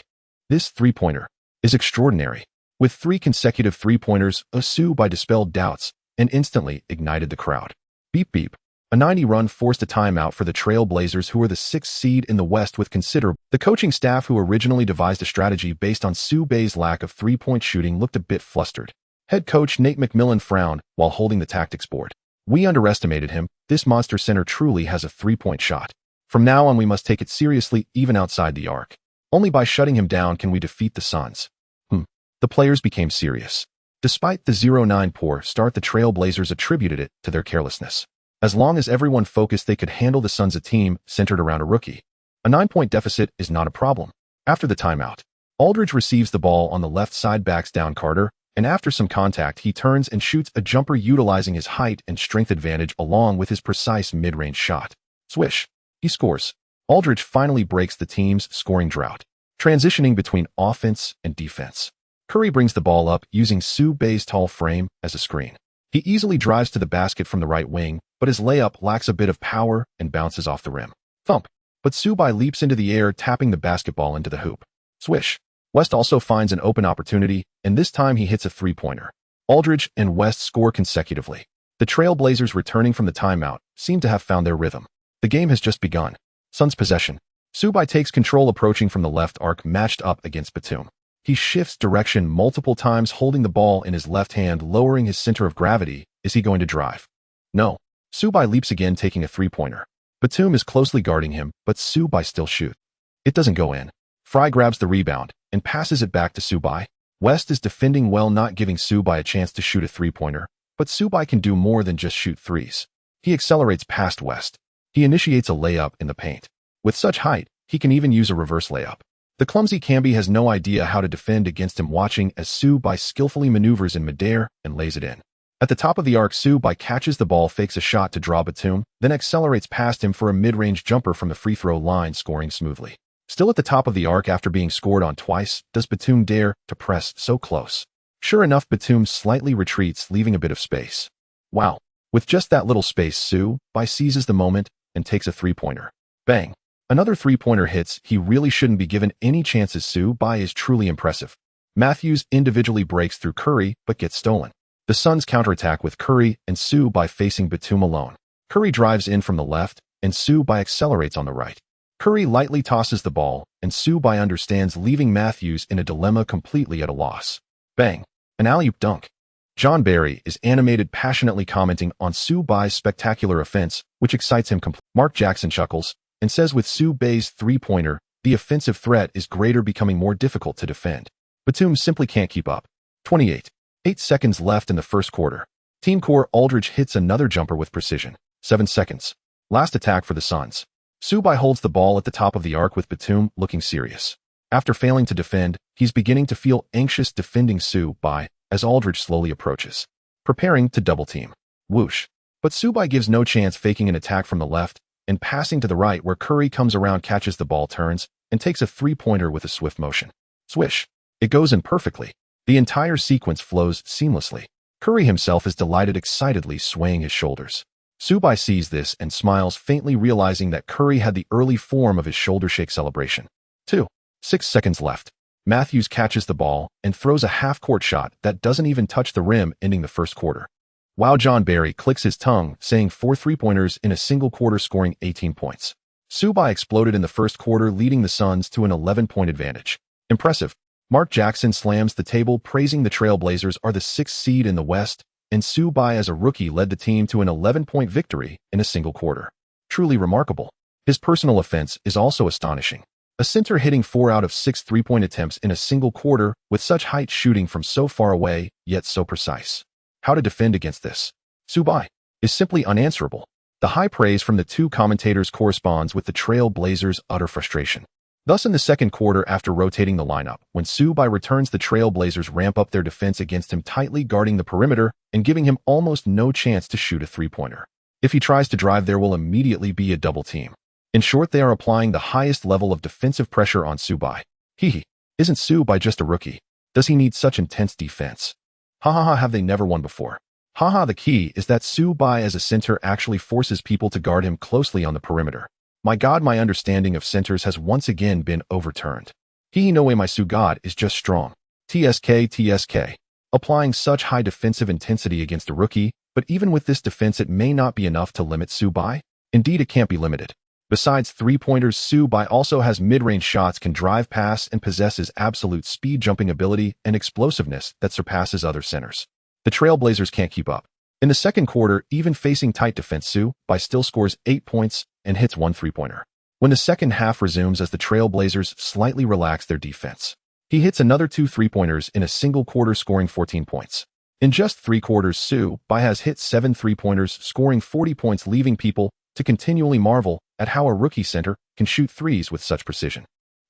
This three-pointer is extraordinary. With 3 consecutive three-pointers, Su-Bai dispelled doubts and instantly ignited the crowd. Beep beep. A 90-run forced a timeout for the Trail Blazers, who are the 6th seed in the West with considerable. The coaching staff, who originally devised a strategy based on Su-Bai's lack of three-point shooting, looked a bit flustered. Head coach Nate McMillan frowned while holding the tactics board. We underestimated him. This monster center truly has a three-point shot. From now on, we must take it seriously, even outside the arc. Only by shutting him down can we defeat the Suns. The players became serious. Despite the 0-9 poor start, the Trail Blazers attributed it to their carelessness. As long as everyone focused, they could handle the Suns, a team centered around a rookie. A 9-point deficit is not a problem. After the timeout, Aldridge receives the ball on the left side, backs down Carter, and after some contact, he turns and shoots a jumper, utilizing his height and strength advantage along with his precise mid-range shot. Swish. He scores. Aldridge finally breaks the team's scoring drought, transitioning between offense and defense. Curry brings the ball up, using Su-Bai's tall frame as a screen. He easily drives to the basket from the right wing, but his layup lacks a bit of power and bounces off the rim. Thump. But Su-Bai leaps into the air, tapping the basketball into the hoop. Swish. West also finds an open opportunity, and this time he hits a three-pointer. Aldridge and West score consecutively. The Trail Blazers, returning from the timeout, seem to have found their rhythm. The game has just begun. Suns possession. Su-Bai takes control, approaching from the left arc, matched up against Batum. He shifts direction multiple times, holding the ball in his left hand, lowering his center of gravity. Is he going to drive? No. Subai leaps again, taking a three-pointer. Batum is closely guarding him, but Subai still shoots. It doesn't go in. Fry grabs the rebound and passes it back to Subai. West is defending well, not giving Subai a chance to shoot a three-pointer, but Subai can do more than just shoot threes. He accelerates past West. He initiates a layup in the paint. With such height, he can even use a reverse layup. The clumsy Camby has no idea how to defend against him, watching as Subai skillfully maneuvers in midair and lays it in. At the top of the arc, Subai catches the ball, fakes a shot to draw Batum, then accelerates past him for a mid-range jumper from the free throw line, scoring smoothly. Still at the top of the arc after being scored on twice, does Batum dare to press so close? Sure enough, Batum slightly retreats, leaving a bit of space. Wow. With just that little space, Subai seizes the moment and takes a three-pointer. Bang. Another three-pointer hits. He really shouldn't be given any chances. Subai is truly impressive. Matthews individually breaks through Curry, but gets stolen. The Suns counterattack with Curry and Subai facing Batum alone. Curry drives in from the left, and Subai accelerates on the right. Curry lightly tosses the ball, and Subai understands, leaving Matthews in a dilemma, completely at a loss. Bang. An alley-oop dunk. John Barry is animated, passionately commenting on Subai's spectacular offense, which excites him completely. Mark Jackson chuckles and says with Subai's three-pointer, the offensive threat is greater, becoming more difficult to defend. Batum simply can't keep up. 28. 8 seconds left in the first quarter. Team core Aldridge hits another jumper with precision. 7 seconds. Last attack for the Suns. Subai holds the ball at the top of the arc with Batum looking serious. After failing to defend, he's beginning to feel anxious defending Subai as Aldridge slowly approaches, preparing to double-team. Whoosh. But Subai gives no chance, faking an attack from the left and passing to the right, where Curry comes around, catches the ball, turns, and takes a three-pointer with a swift motion. Swish. It goes in perfectly. The entire sequence flows seamlessly. Curry himself is delighted, excitedly swaying his shoulders. Subai sees this and smiles faintly, realizing that Curry had the early form of his shoulder shake celebration. 2. 6 seconds left. Matthews catches the ball and throws a half-court shot that doesn't even touch the rim, ending the first quarter. Wow. John Barry clicks his tongue, saying 4 three-pointers in a single quarter, scoring 18 points. Subai exploded in the first quarter, leading the Suns to an 11-point advantage. Impressive. Mark Jackson slams the table, praising the Trailblazers are the 6th seed in the West, and Subai as a rookie led the team to an 11-point victory in a single quarter. Truly remarkable. His personal offense is also astonishing. A center hitting 4 out of 6 three-point attempts in a single quarter, with such height, shooting from so far away, yet so precise. How to defend against this? Subai is simply unanswerable. The high praise from the two commentators corresponds with the Trailblazers' utter frustration. Thus, in the second quarter, after rotating the lineup, when Subai returns, the Trailblazers ramp up their defense against him, tightly guarding the perimeter and giving him almost no chance to shoot a three-pointer. If he tries to drive, there will immediately be a double team. In short, they are applying the highest level of defensive pressure on Subai. Isn't Subai just a rookie? Does he need such intense defense? Have they never won before? The key is that Subai as a center actually forces people to guard him closely on the perimeter. My God, my understanding of centers has once again been overturned. No way, my God is just strong. TSK. Applying such high defensive intensity against a rookie, but even with this defense, it may not be enough to limit Subai. Indeed, it can't be limited. Besides three-pointers, Subai also has mid-range shots, can drive, pass, and possesses absolute speed, jumping ability, and explosiveness that surpasses other centers. The Trailblazers can't keep up. In the second quarter, even facing tight defense, Subai still scores 8 points and hits 1 three-pointer. When the second half resumes, as the Trailblazers slightly relax their defense, he hits another 2 three-pointers in a single quarter, scoring 14 points. In just 3 quarters, Subai has hit 7 three-pointers, scoring 40 points, leaving people to continually marvel at how a rookie center can shoot threes with such precision.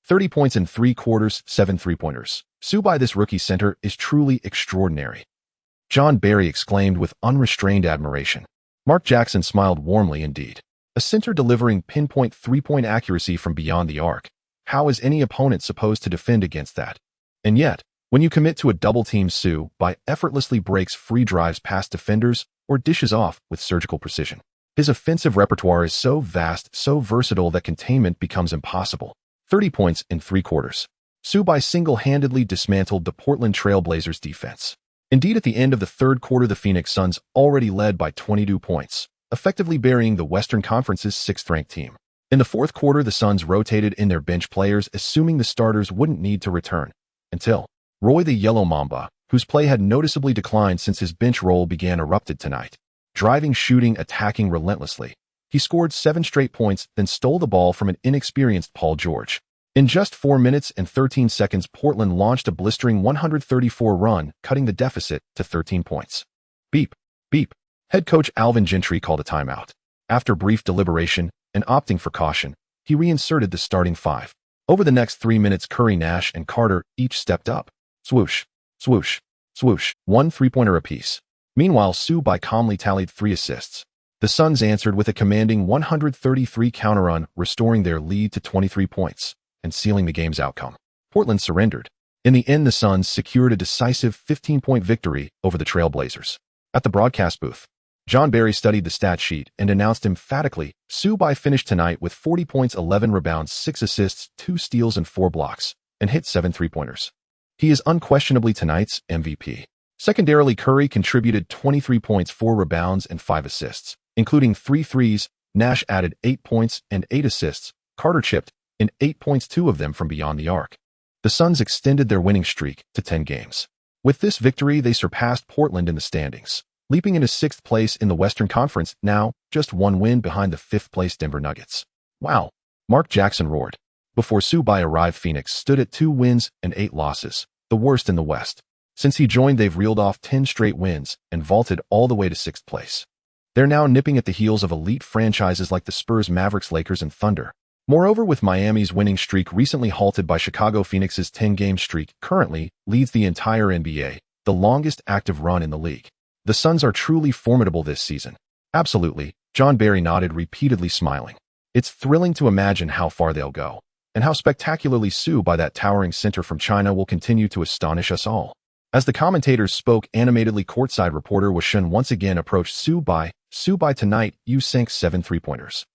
30 points in 3 quarters, 7 three-pointers. Subai, this rookie center, is truly extraordinary. John Barry exclaimed with unrestrained admiration. Mark Jackson smiled warmly indeed. A center delivering pinpoint three-point accuracy from beyond the arc. How is any opponent supposed to defend against that? And yet, when you commit to a double-team, Subai effortlessly breaks free drives past defenders or dishes off with surgical precision. His offensive repertoire is so vast, so versatile that containment becomes impossible. 30 points in 3 quarters. Subai single-handedly dismantled the Portland Trailblazers' defense. Indeed, at the end of the third quarter, the Phoenix Suns already led by 22 points, effectively burying the Western Conference's 6th-ranked team. In the fourth quarter, the Suns rotated in their bench players, assuming the starters wouldn't need to return, until Roy the Yellow Mamba, whose play had noticeably declined since his bench role began, erupted tonight. driving, shooting, attacking relentlessly. He scored 7 straight points, then stole the ball from an inexperienced Paul George. In just 4 minutes and 13 seconds, Portland launched a blistering 134 run, cutting the deficit to 13 points. Beep, beep. Head coach Alvin Gentry called a timeout. After brief deliberation and opting for caution, he reinserted the starting 5. Over the next 3 minutes, Curry, Nash, and Carter each stepped up. Swoosh, swoosh, swoosh, 1 3-pointer apiece. Meanwhile, Subai calmly tallied 3 assists. The Suns answered with a commanding 133 counter-run, restoring their lead to 23 points and sealing the game's outcome. Portland surrendered. In the end, the Suns secured a decisive 15-point victory over the Trailblazers. At the broadcast booth, John Barry studied the stat sheet and announced emphatically, Subai finished tonight with 40 points, 11 rebounds, 6 assists, 2 steals, and 4 blocks, and hit 7 3-pointers. He is unquestionably tonight's MVP. Secondarily, Curry contributed 23 points, 4 rebounds, and 5 assists, including 3 threes. Nash added 8 points and 8 assists. Carter chipped in 8 points, 2 of them from beyond the arc. The Suns extended their winning streak to 10 games. With this victory, they surpassed Portland in the standings, leaping into 6th place in the Western Conference, now just 1 win behind the 5th-place Denver Nuggets. Wow, Mark Jackson roared. Before Subai arrived, Phoenix stood at 2 wins and 8 losses, the worst in the West. Since he joined, they've reeled off 10 straight wins and vaulted all the way to 6th place. They're now nipping at the heels of elite franchises like the Spurs, Mavericks, Lakers, and Thunder. Moreover, with Miami's winning streak recently halted by Chicago, Phoenix's 10-game streak currently leads the entire NBA, the longest active run in the league. The Suns are truly formidable this season. Absolutely, John Barry nodded, repeatedly smiling. It's thrilling to imagine how far they'll go, and how spectacularly Subai, that towering center from China, will continue to astonish us all. As the commentators spoke animatedly, courtside reporter Washan once again approached Subai. Subai, tonight, you sank 7 3-pointers.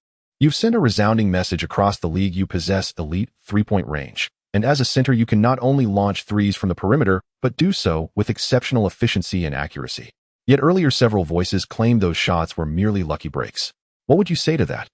You've sent a resounding message across the league. You possess elite 3-point range, and as a center, you can not only launch threes from the perimeter, but do so with exceptional efficiency and accuracy. Yet earlier, several voices claimed those shots were merely lucky breaks. What would you say to that?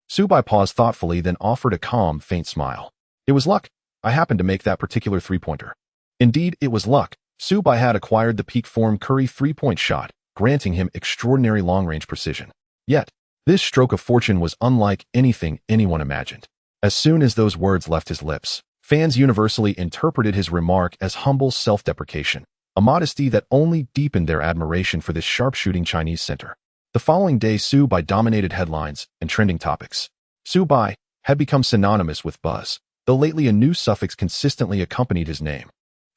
Subai paused thoughtfully, then offered a calm, faint smile. It was luck. I happened to make that particular 3-pointer. Indeed, it was luck. Subai had acquired the peak form Curry 3-point shot, granting him extraordinary long-range precision. Yet, this stroke of fortune was unlike anything anyone imagined. As soon as those words left his lips, fans universally interpreted his remark as humble self-deprecation, a modesty that only deepened their admiration for this sharpshooting Chinese center. The following day, Subai dominated headlines and trending topics. Subai had become synonymous with buzz, though lately a new suffix consistently accompanied his name.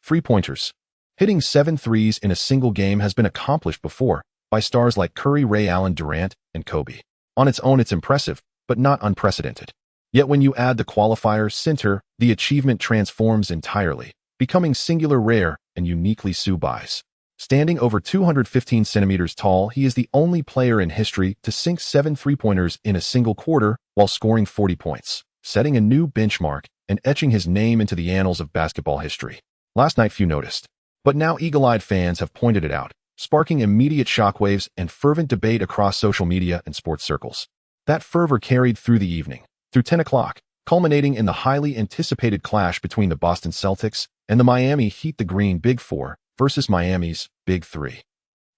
3-pointers. Hitting 7 threes in a single game has been accomplished before by stars like Curry, Ray Allen, Durant, and Kobe. On its own, it's impressive, but not unprecedented. Yet when you add the qualifier center, the achievement transforms entirely, becoming singular, rare, and uniquely Subai's. Standing over 215 centimeters tall, he is the only player in history to sink 7 3-pointers in a single quarter while scoring 40 points, setting a new benchmark and etching his name into the annals of basketball history. Last night, few noticed, but now eagle-eyed fans have pointed it out, sparking immediate shockwaves and fervent debate across social media and sports circles. That fervor carried through the evening, through 10 o'clock, culminating in the highly anticipated clash between the Boston Celtics and the Miami Heat, the Green Big Four versus Miami's Big Three.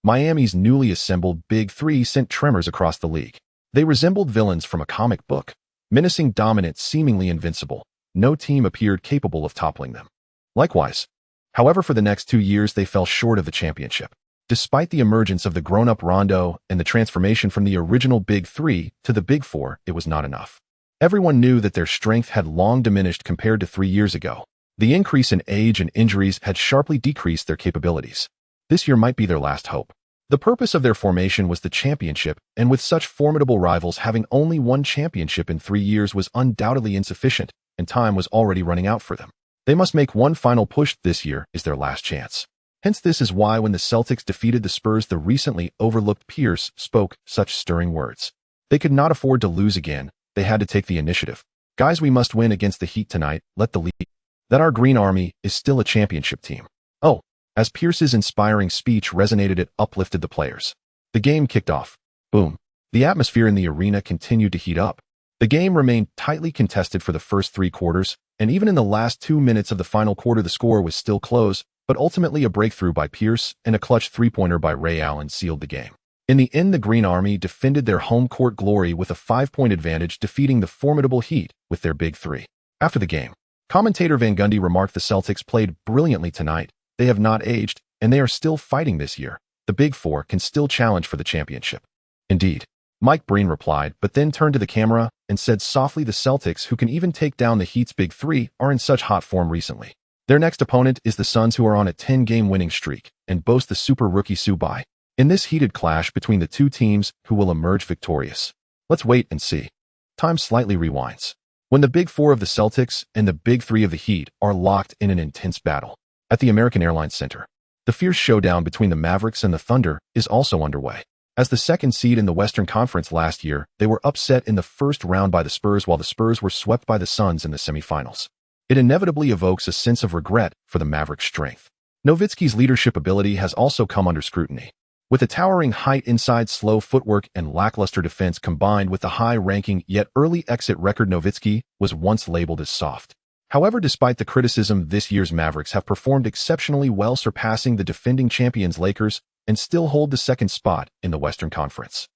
Miami's newly assembled Big Three sent tremors across the league. They resembled villains from a comic book, menacing, dominant, seemingly invincible. No team appeared capable of toppling them. Likewise, however, for the next 2 years, they fell short of the championship. Despite the emergence of the grown-up Rondo and the transformation from the original Big Three to the Big Four, it was not enough. Everyone knew that their strength had long diminished compared to 3 years ago. The increase in age and injuries had sharply decreased their capabilities. This year might be their last hope. The purpose of their formation was the championship, and with such formidable rivals, having only one championship in 3 years was undoubtedly insufficient, and time was already running out for them. They must make one final push. This year is their last chance. Hence, this is why when the Celtics defeated the Spurs, the recently overlooked Pierce spoke such stirring words. They could not afford to lose again. They had to take the initiative. Guys, we must win against the Heat tonight. Let the lead. That our Green Army is still a championship team. Oh, as Pierce's inspiring speech resonated, it uplifted the players. The game kicked off. Boom. The atmosphere in the arena continued to heat up. The game remained tightly contested for the first 3 quarters, and even in the last 2 minutes of the final quarter, the score was still close, but ultimately a breakthrough by Pierce and a clutch 3-pointer by Ray Allen sealed the game. In the end, the Green Army defended their home court glory with a 5-point advantage, defeating the formidable Heat with their big three. After the game, commentator Van Gundy remarked, "The Celtics played brilliantly tonight. They have not aged, and they are still fighting this year. The Big Four can still challenge for the championship." Indeed, Mike Breen replied, but then turned to the camera and said softly, "The Celtics, who can even take down the Heat's big three, are in such hot form recently. Their next opponent is the Suns, who are on a 10-game winning streak and boast the super rookie Subban. In this heated clash between the two teams, who will emerge victorious? Let's wait and see." Time slightly rewinds. When the Big Four of the Celtics and the Big Three of the Heat are locked in an intense battle at the American Airlines Center, the fierce showdown between the Mavericks and the Thunder is also underway. As the second seed in the Western Conference last year, they were upset in the first round by the Spurs, while the Spurs were swept by the Suns in the semifinals. It inevitably evokes a sense of regret for the Mavericks' strength. Nowitzki's leadership ability has also come under scrutiny. With a towering height inside, slow footwork, and lackluster defense combined with the high-ranking yet early exit record, Nowitzki was once labeled as soft. However, despite the criticism, this year's Mavericks have performed exceptionally well, surpassing the defending champions Lakers and still hold the second spot in the Western Conference.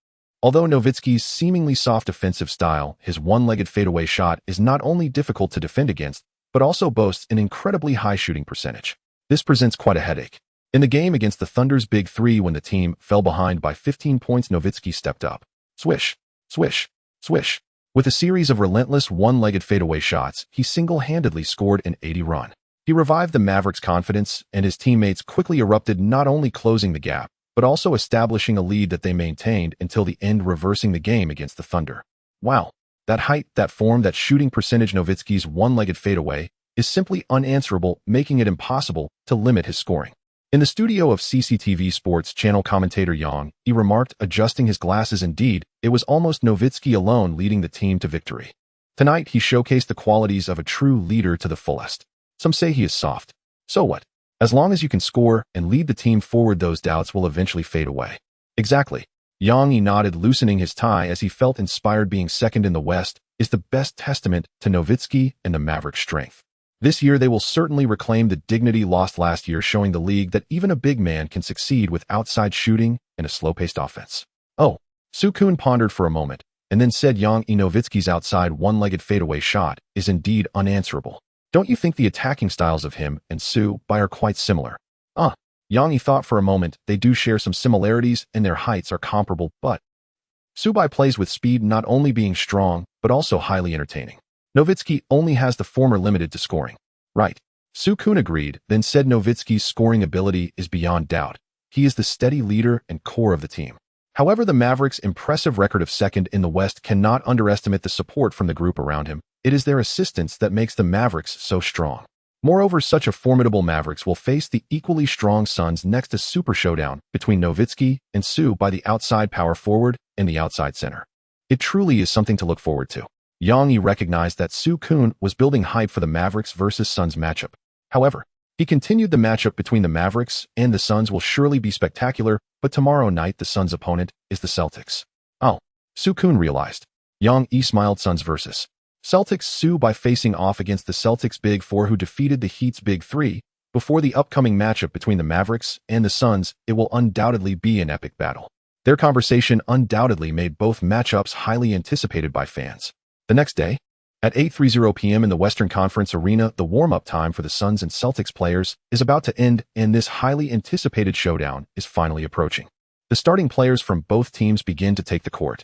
Although Nowitzki's seemingly soft offensive style, his one-legged fadeaway shot is not only difficult to defend against, but also boasts an incredibly high shooting percentage. This presents quite a headache. In the game against the Thunder's Big Three, when the team fell behind by 15 points, Nowitzki stepped up. Swish, swish, swish. With a series of relentless one-legged fadeaway shots, he single-handedly scored an 80-run. He revived the Mavericks' confidence, and his teammates quickly erupted, not only closing the gap, but also establishing a lead that they maintained until the end, reversing the game against the Thunder. Wow. That height, that form, that shooting percentage. Nowitzki's one-legged fadeaway is simply unanswerable, making it impossible to limit his scoring. In the studio of CCTV Sports Channel commentator Yang, he remarked, adjusting his glasses, "Indeed, it was almost Nowitzki alone leading the team to victory. Tonight, he showcased the qualities of a true leader to the fullest. Some say he is soft. So what? As long as you can score and lead the team forward, those doubts will eventually fade away." Exactly. Yang nodded, loosening his tie as he felt inspired. Being second in the West is the best testament to Nowitzki and the Mavericks' strength. This year, they will certainly reclaim the dignity lost last year, showing the league that even a big man can succeed with outside shooting and a slow-paced offense. "Oh," Sukun pondered for a moment, and then said, "Yang, Nowitzki's outside one-legged fadeaway shot is indeed unanswerable. Don't you think the attacking styles of him and Subban are quite similar?" Yang thought for a moment. They do share some similarities, and their heights are comparable, but Subban plays with speed, not only being strong, but also highly entertaining. Nowitzki only has the former limited to scoring. Right. Sukun agreed, then said, "Nowitzki's scoring ability is beyond doubt. He is the steady leader and core of the team." However, the Mavericks' impressive record of second in the West cannot underestimate the support from the group around him. It is their assistance that makes the Mavericks so strong. Moreover, such a formidable Mavericks will face the equally strong Suns next, a super showdown between Nowitzki and Subban by the outside power forward and the outside center. It truly is something to look forward to. Yang recognized that Sukun was building hype for the Mavericks versus Suns matchup. However, he continued, the matchup between the Mavericks and the Suns will surely be spectacular, but tomorrow night the Suns' opponent is the Celtics. Oh, Sukun realized. Yang smiled. Suns versus Celtics. Subban facing off against the Celtics Big Four, who defeated the Heat's Big Three. Before the upcoming matchup between the Mavericks and the Suns, it will undoubtedly be an epic battle. Their conversation undoubtedly made both matchups highly anticipated by fans. The next day, at 8:30 p.m. in the Western Conference Arena, the warm-up time for the Suns and Celtics players is about to end, and this highly anticipated showdown is finally approaching. The starting players from both teams begin to take the court.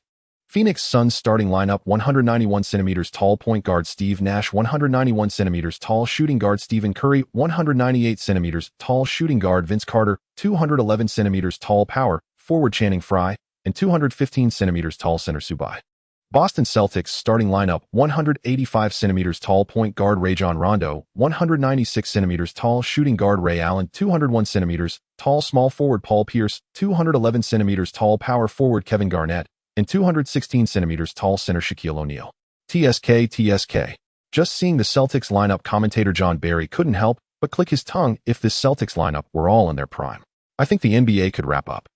Phoenix Suns starting lineup: 191 centimeters tall point guard Steve Nash, 191 centimeters tall shooting guard Stephen Curry, 198 centimeters tall shooting guard Vince Carter, 211 centimeters tall power forward Channing Frye, and 215 centimeters tall center Subban. Boston Celtics starting lineup: 185 centimeters tall point guard Rajon Rondo, 196 centimeters tall shooting guard Ray Allen, 201 centimeters tall small forward Paul Pierce, 211 centimeters tall power forward Kevin Garnett, and 216 centimeters tall center Shaquille O'Neal. TSK. Just seeing the Celtics lineup, commentator John Barry couldn't help but click his tongue. If this Celtics lineup were all in their prime, I think the NBA could wrap up.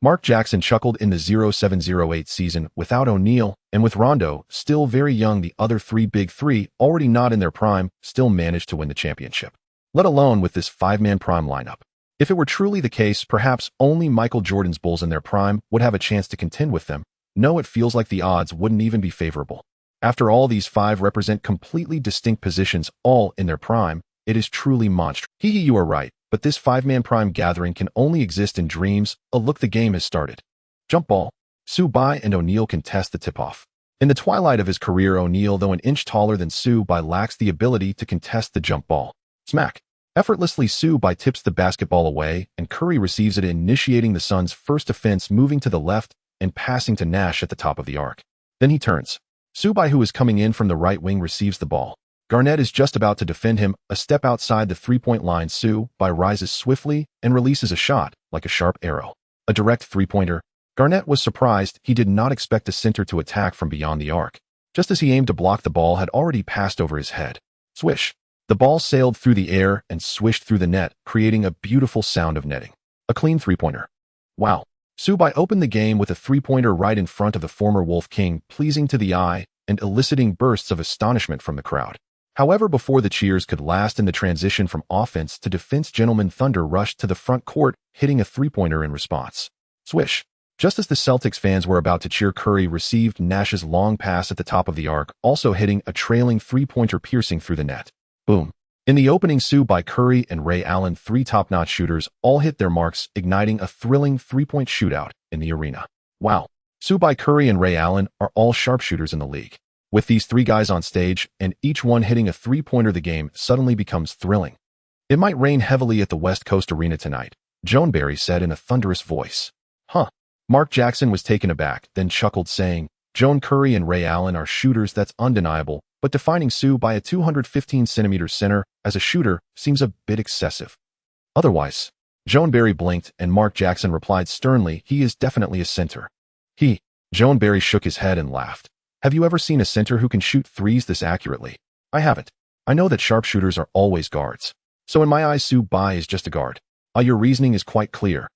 Mark Jackson chuckled. In the 07-08 season, without O'Neal and with Rondo still very young, the other three Big Three, already not in their prime, still managed to win the championship. Let alone with this five-man prime lineup. If it were truly the case, perhaps only Michael Jordan's Bulls in their prime would have a chance to contend with them. No, it feels like the odds wouldn't even be favorable. After all, these five represent completely distinct positions, all in their prime. It is truly monstrous. You are right, but this five-man prime gathering can only exist in dreams. Look, the game has started. Jump ball. Subai and O'Neal contest the tip-off. In the twilight of his career, O'Neal, though an inch taller than Subai, lacks the ability to contest the jump ball. Smack. Effortlessly, Subai tips the basketball away, and Curry receives it, initiating the Suns' first offense, moving to the left and passing to Nash at the top of the arc. Then he turns. Subai, who is coming in from the right wing, receives the ball. Garnett is just about to defend him. A step outside the three-point line, Subai rises swiftly and releases a shot like a sharp arrow. A direct three-pointer. Garnett was surprised. He did not expect a center to attack from beyond the arc. Just as he aimed to block, the ball had already passed over his head. Swish. The ball sailed through the air and swished through the net, creating a beautiful sound of netting. A clean three-pointer. Wow. Subai opened the game with a three-pointer right in front of the former Wolf King, pleasing to the eye and eliciting bursts of astonishment from the crowd. However, before the cheers could last and the transition from offense to defense, Gentleman Thunder rushed to the front court, hitting a three-pointer in response. Swish. Just as the Celtics fans were about to cheer, Curry received Nash's long pass at the top of the arc, also hitting a trailing three-pointer piercing through the net. Boom. In the opening, Subai, Curry, and Ray Allen, three top-notch shooters, all hit their marks, igniting a thrilling three-point shootout in the arena. Wow. Subai, Curry, and Ray Allen are all sharpshooters in the league. With these three guys on stage, and each one hitting a three-pointer, the game suddenly becomes thrilling. It might rain heavily at the West Coast Arena tonight, Joan Barry said in a thunderous voice. Huh. Mark Jackson was taken aback, then chuckled, saying, Joan, Curry, and Ray Allen are shooters, that's undeniable, but defining Subai, a 215-centimeter center, as a shooter seems a bit excessive. Otherwise, Joan Barry blinked, and Mark Jackson replied sternly, he is definitely a center. Joan Barry shook his head and laughed. Have you ever seen a center who can shoot threes this accurately? I haven't. I know that sharpshooters are always guards. So in my eyes, Subai is just a guard. Your reasoning is quite clear.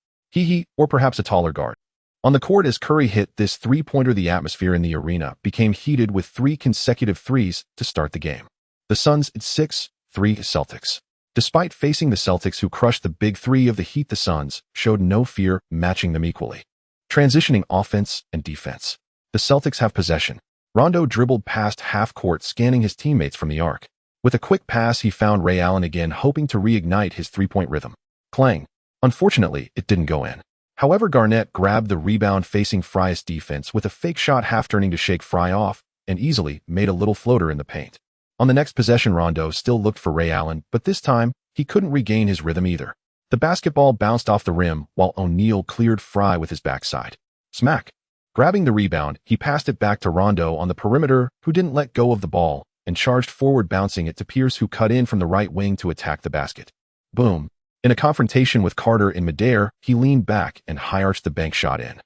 Or perhaps a taller guard. On the court, as Curry hit this three-pointer, the atmosphere in the arena became heated with three consecutive threes to start the game. The Suns at 6-3 Celtics. Despite facing the Celtics, who crushed the big three of the Heat, the Suns showed no fear, matching them equally. Transitioning offense and defense. The Celtics have possession. Rondo dribbled past half-court, scanning his teammates from the arc. With a quick pass, he found Ray Allen again, hoping to reignite his three-point rhythm. Clang. Unfortunately, it didn't go in. However, Garnett grabbed the rebound, facing Fry's defense with a fake shot, half-turning to shake Fry off, and easily made a little floater in the paint. On the next possession, Rondo still looked for Ray Allen, but this time, he couldn't regain his rhythm either. The basketball bounced off the rim, while O'Neal cleared Fry with his backside. Smack. Grabbing the rebound, he passed it back to Rondo on the perimeter, who didn't let go of the ball, and charged forward, bouncing it to Pierce, who cut in from the right wing to attack the basket. Boom. In a confrontation with Carter in midair, he leaned back and high-arched the bank shot in.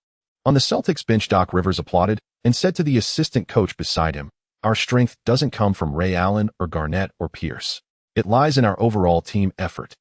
On the Celtics bench, Doc Rivers applauded and said to the assistant coach beside him, our strength doesn't come from Ray Allen or Garnett or Pierce. It lies in our overall team effort.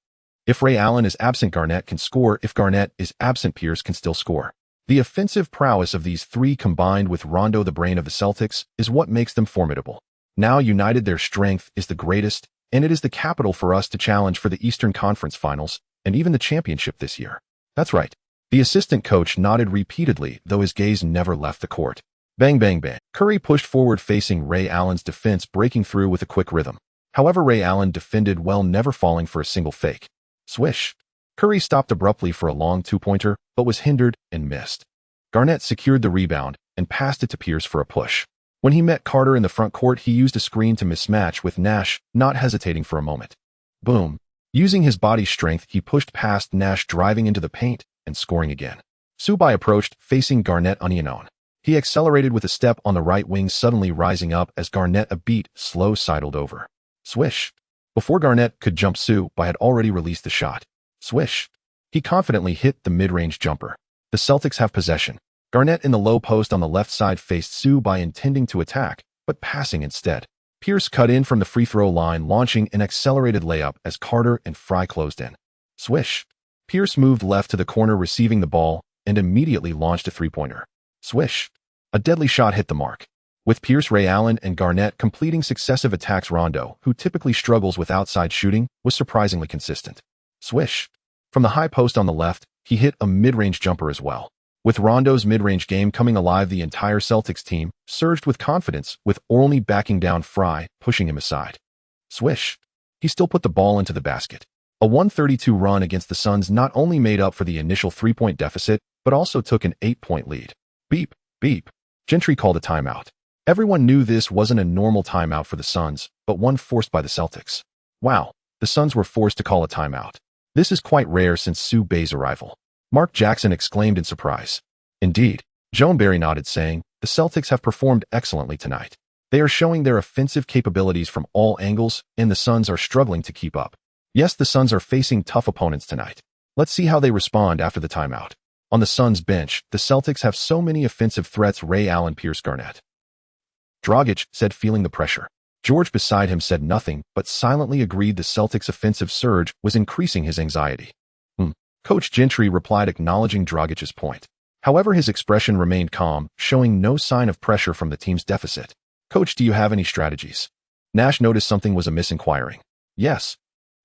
If Ray Allen is absent, Garnett can score. If Garnett is absent, Pierce can still score. The offensive prowess of these three, combined with Rondo, the brain of the Celtics, is what makes them formidable. Now united, their strength is the greatest, and it is the capital for us to challenge for the Eastern Conference Finals and even the championship this year. That's right. The assistant coach nodded repeatedly, though his gaze never left the court. Bang, bang, bang. Curry pushed forward, facing Ray Allen's defense, breaking through with a quick rhythm. However, Ray Allen defended well, never falling for a single fake. Swish. Curry stopped abruptly for a long two-pointer, but was hindered and missed. Garnett secured the rebound and passed it to Pierce for a push. When he met Carter in the front court, he used a screen to mismatch with Nash, not hesitating for a moment. Boom. Using his body strength, he pushed past Nash, driving into the paint and scoring again. Subai approached, facing Garnett unknown. He accelerated with a step on the right wing, suddenly rising up as Garnett, a beat slow, sidled over. Swish. Before Garnett could jump, Subai had already released the shot. Swish. He confidently hit the mid-range jumper. The Celtics have possession. Garnett in the low post on the left side faced Subai, intending to attack, but passing instead. Pierce cut in from the free throw line, launching an accelerated layup as Carter and Fry closed in. Swish. Pierce moved left to the corner, receiving the ball, and immediately launched a three-pointer. Swish. A deadly shot hit the mark. With Pierce, Ray Allen, and Garnett completing successive attacks, Rondo, who typically struggles with outside shooting, was surprisingly consistent. Swish. From the high post on the left, he hit a mid-range jumper as well. With Rondo's mid-range game coming alive, the entire Celtics team surged with confidence, with only backing down Fry, pushing him aside. Swish! He still put the ball into the basket. A 132 run against the Suns not only made up for the initial 3-point deficit, but also took an 8-point lead. Beep, beep. Gentry called a timeout. Everyone knew this wasn't a normal timeout for the Suns, but one forced by the Celtics. Wow, the Suns were forced to call a timeout. This is quite rare since Sue Bay's arrival. Mark Jackson exclaimed in surprise. Indeed, Joan Barry nodded, saying, the Celtics have performed excellently tonight. They are showing their offensive capabilities from all angles, and the Suns are struggling to keep up. Yes, the Suns are facing tough opponents tonight. Let's see how they respond after the timeout. On the Suns bench, the Celtics have so many offensive threats: Ray Allen, Pierce, Garnett. Dragic said, feeling the pressure. George beside him said nothing, but silently agreed the Celtics' offensive surge was increasing his anxiety. Coach Gentry replied, acknowledging Dragic's point. However, his expression remained calm, showing no sign of pressure from the team's deficit. Coach, do you have any strategies? Nash noticed something was amiss, inquiring. Yes.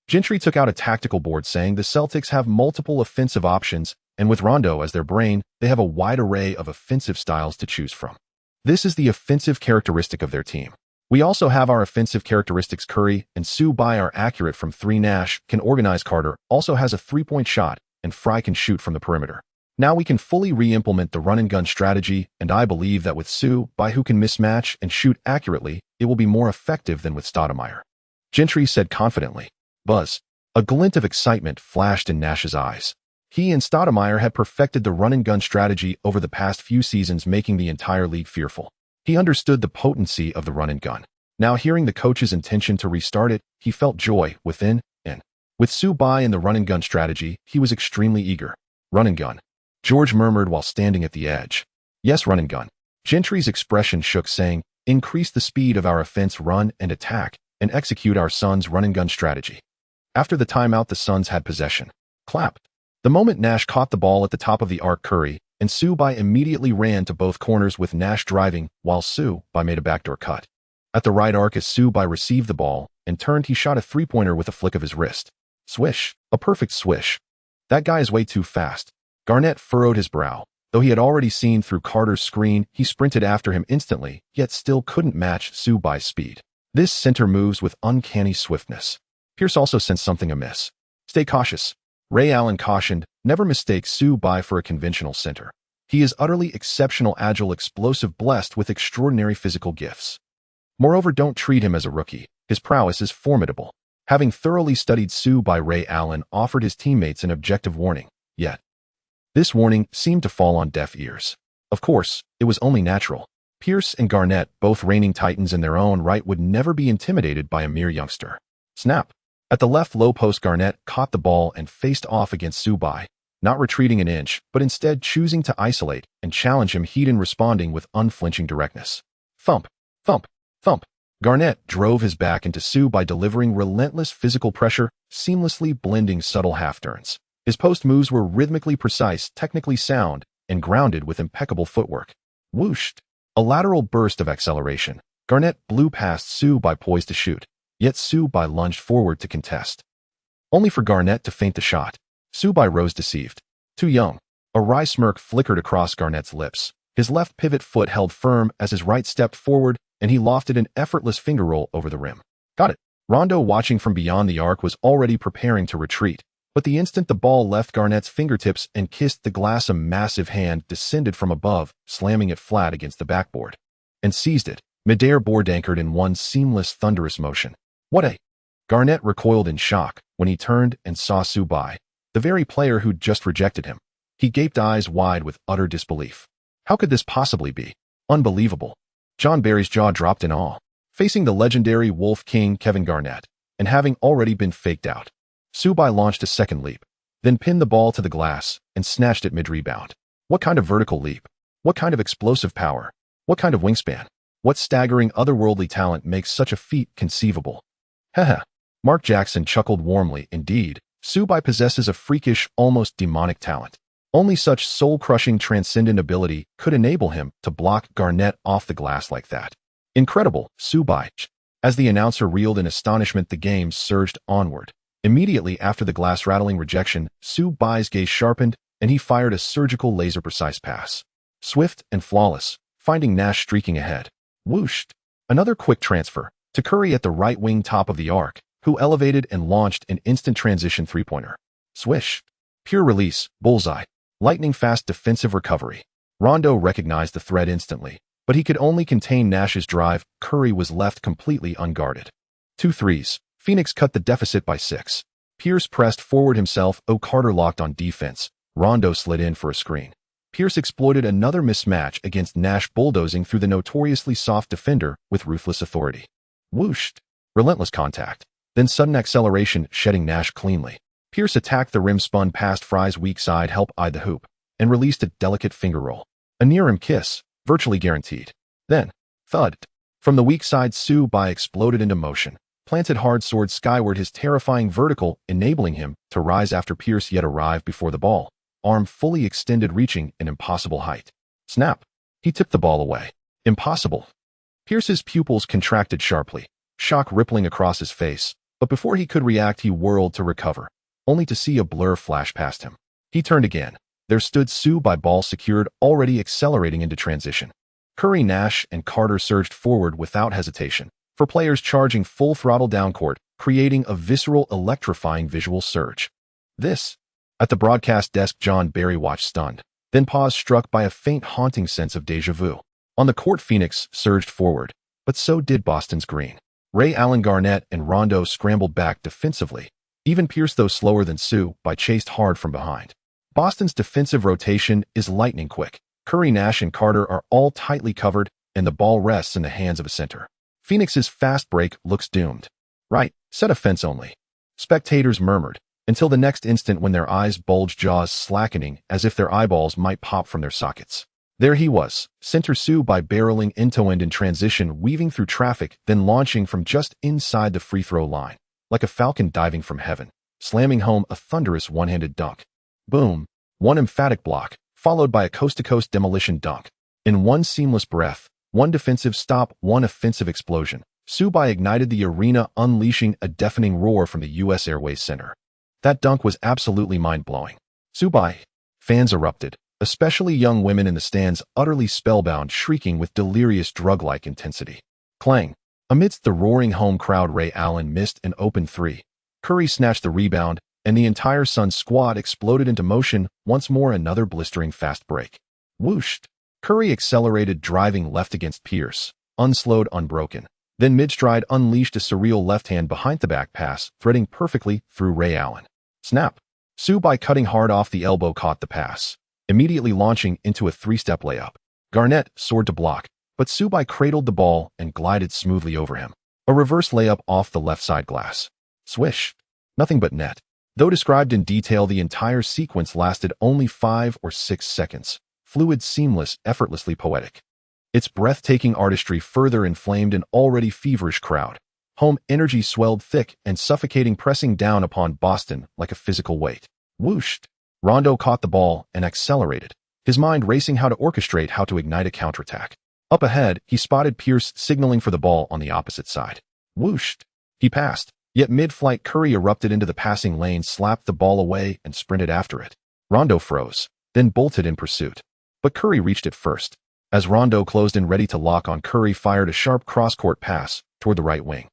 Gentry took out a tactical board, saying the Celtics have multiple offensive options, and with Rondo as their brain, they have a wide array of offensive styles to choose from. This is the offensive characteristic of their team. We also have our offensive characteristics. Curry and Sue Bay are accurate from three. Nash can organize. Carter also has a 3-point shot, and Fry can shoot from the perimeter. Now we can fully re-implement the run-and-gun strategy, and I believe that with Sue Bay, who can mismatch and shoot accurately, it will be more effective than with Stoudemire. Gentry said confidently. Buzz. A glint of excitement flashed in Nash's eyes. He and Stoudemire had perfected the run-and-gun strategy over the past few seasons, making the entire league fearful. He understood the potency of the run-and-gun. Now, hearing the coach's intention to restart it, he felt joy within, and with Sue Bay and the run-and-gun strategy, he was extremely eager. Run-and-gun. George murmured while standing at the edge. Yes, run-and-gun. Gentry's expression shook, saying, increase the speed of our offense, run and attack, and execute our Suns' run-and-gun strategy. After the timeout, the Suns had possession. Clap. The moment Nash caught the ball at the top of the arc, Curry and Sue Bay immediately ran to both corners, with Nash driving, while Sue Bay made a backdoor cut. At the right arc, as Sue Bay received the ball and turned, he shot a 3-pointer with a flick of his wrist. Swish. A perfect swish. That guy is way too fast. Garnett furrowed his brow. Though he had already seen through Carter's screen, he sprinted after him instantly, yet still couldn't match Sue Bay's speed. This center moves with uncanny swiftness. Pierce also sensed something amiss. Stay cautious. Ray Allen cautioned, never mistake Sue Bay for a conventional center. He is utterly exceptional, agile, explosive, blessed with extraordinary physical gifts. Moreover, don't treat him as a rookie. His prowess is formidable. Having thoroughly studied Sue Bay, Ray Allen offered his teammates an objective warning, yet this warning seemed to fall on deaf ears. Of course, it was only natural. Pierce and Garnett, both reigning titans in their own right, would never be intimidated by a mere youngster. Snap. At the left low post, Garnett caught the ball and faced off against Sue Bay, not retreating an inch, but instead choosing to isolate and challenge him. He'd responding with unflinching directness. Thump, thump, thump. Garnett drove his back into Sue Bay, delivering relentless physical pressure, seamlessly blending subtle half-turns. His post moves were rhythmically precise, technically sound, and grounded with impeccable footwork. Whooshed. A lateral burst of acceleration. Garnett blew past Sue Bay, poised to shoot. Yet Sue Bay lunged forward to contest, only for Garnett to feint the shot. Sue Bay rose deceived. Too young. A wry smirk flickered across Garnett's lips. His left pivot foot held firm as his right stepped forward, and he lofted an effortless finger roll over the rim. Got it. Rondo, watching from beyond the arc, was already preparing to retreat, but the instant the ball left Garnett's fingertips and kissed the glass, a massive hand descended from above, slamming it flat against the backboard, and seized it. Midair board anchored in one seamless, thunderous motion. What a... Garnett recoiled in shock when he turned and saw Sue Bay, the very player who'd just rejected him. He gaped, eyes wide with utter disbelief. How could this possibly be? Unbelievable. John Barry's jaw dropped in awe. Facing the legendary Wolf King Kevin Garnett, and having already been faked out, Sue Bay launched a second leap, then pinned the ball to the glass and snatched it mid-rebound. What kind of vertical leap? What kind of explosive power? What kind of wingspan? What staggering otherworldly talent makes such a feat conceivable? Haha. Mark Jackson chuckled warmly. Indeed, Sue Bay possesses a freakish, almost demonic talent. Only such soul-crushing, transcendent ability could enable him to block Garnett off the glass like that. Incredible, Sue Bay. As the announcer reeled in astonishment, the game surged onward. Immediately after the glass-rattling rejection, Su Bai's gaze sharpened, and he fired a surgical laser-precise pass. Swift and flawless, finding Nash streaking ahead. Whooshed. Another quick transfer to Curry at the right wing top of the arc, who elevated and launched an instant transition three-pointer. Swish. Pure release, bullseye. Lightning-fast defensive recovery. Rondo recognized the threat instantly, but he could only contain Nash's drive. Curry was left completely unguarded. 2 threes. Phoenix cut the deficit by 6. Pierce pressed forward himself. Carter locked on defense. Rondo slid in for a screen. Pierce exploited another mismatch against Nash, bulldozing through the notoriously soft defender with ruthless authority. Whooshed. Relentless contact. Then sudden acceleration, shedding Nash cleanly. Pierce attacked the rim, spun past Fry's weak side, help eyed the hoop, and released a delicate finger roll. A near-rim kiss, virtually guaranteed. Then, thud. From the weak side, Su Bai exploded into motion, planted hard sword skyward, his terrifying vertical enabling him to rise after Pierce yet arrived before the ball, arm fully extended, reaching an impossible height. Snap. He tipped the ball away. Impossible. Pierce's pupils contracted sharply, shock rippling across his face, but before he could react, he whirled to recover, only to see a blur flash past him. He turned again. There stood Su Bai, ball secured, already accelerating into transition. Curry, Nash, and Carter surged forward without hesitation, for players charging full throttle down court, creating a visceral, electrifying visual surge. This. At the broadcast desk, John Barry watched stunned, then paused, struck by a faint, haunting sense of déjà vu. On the court, Phoenix surged forward, but so did Boston's Green. Ray Allen, Garnett, and Rondo scrambled back defensively. Even Pierce, though slower than Su Bai, chased hard from behind. Boston's defensive rotation is lightning quick. Curry, Nash, and Carter are all tightly covered, and the ball rests in the hands of a center. Phoenix's fast break looks doomed. Right, set a fence only. Spectators murmured, until the next instant when their eyes bulged, jaws slackening as if their eyeballs might pop from their sockets. There he was, center Su Bai, barreling end-to-end in transition, weaving through traffic, then launching from just inside the free throw line, like a falcon diving from heaven, slamming home a thunderous one-handed dunk. Boom. One emphatic block, followed by a coast-to-coast demolition dunk. In one seamless breath, one defensive stop, one offensive explosion, Su Bai ignited the arena, unleashing a deafening roar from the U.S. Airways Center. That dunk was absolutely mind-blowing. Su Bai. Fans erupted, especially young women in the stands, utterly spellbound, shrieking with delirious drug-like intensity. Clang. Amidst the roaring home crowd, Ray Allen missed an open three. Curry snatched the rebound, and the entire Suns squad exploded into motion. Once more, another blistering fast break. Whooshed. Curry accelerated, driving left against Pierce, unslowed, unbroken. Then mid-stride unleashed a surreal left-hand behind-the-back pass, threading perfectly through Ray Allen. Snap. Su Bai, cutting hard off the elbow, caught the pass, immediately launching into a three-step layup. Garnett soared to block, but Su Bai cradled the ball and glided smoothly over him. A reverse layup off the left side glass. Swish. Nothing but net. Though described in detail, the entire sequence lasted only 5 or 6 seconds. Fluid, seamless, effortlessly poetic. Its breathtaking artistry further inflamed an already feverish crowd. Home energy swelled thick and suffocating, pressing down upon Boston like a physical weight. Whooshed. Rondo caught the ball and accelerated, his mind racing how to orchestrate, how to ignite a counterattack. Up ahead, he spotted Pierce signaling for the ball on the opposite side. Whooshed. He passed. Yet mid-flight, Curry erupted into the passing lane, slapped the ball away, and sprinted after it. Rondo froze, then bolted in pursuit. But Curry reached it first. As Rondo closed in ready to lock on, Curry fired a sharp cross-court pass toward the right wing.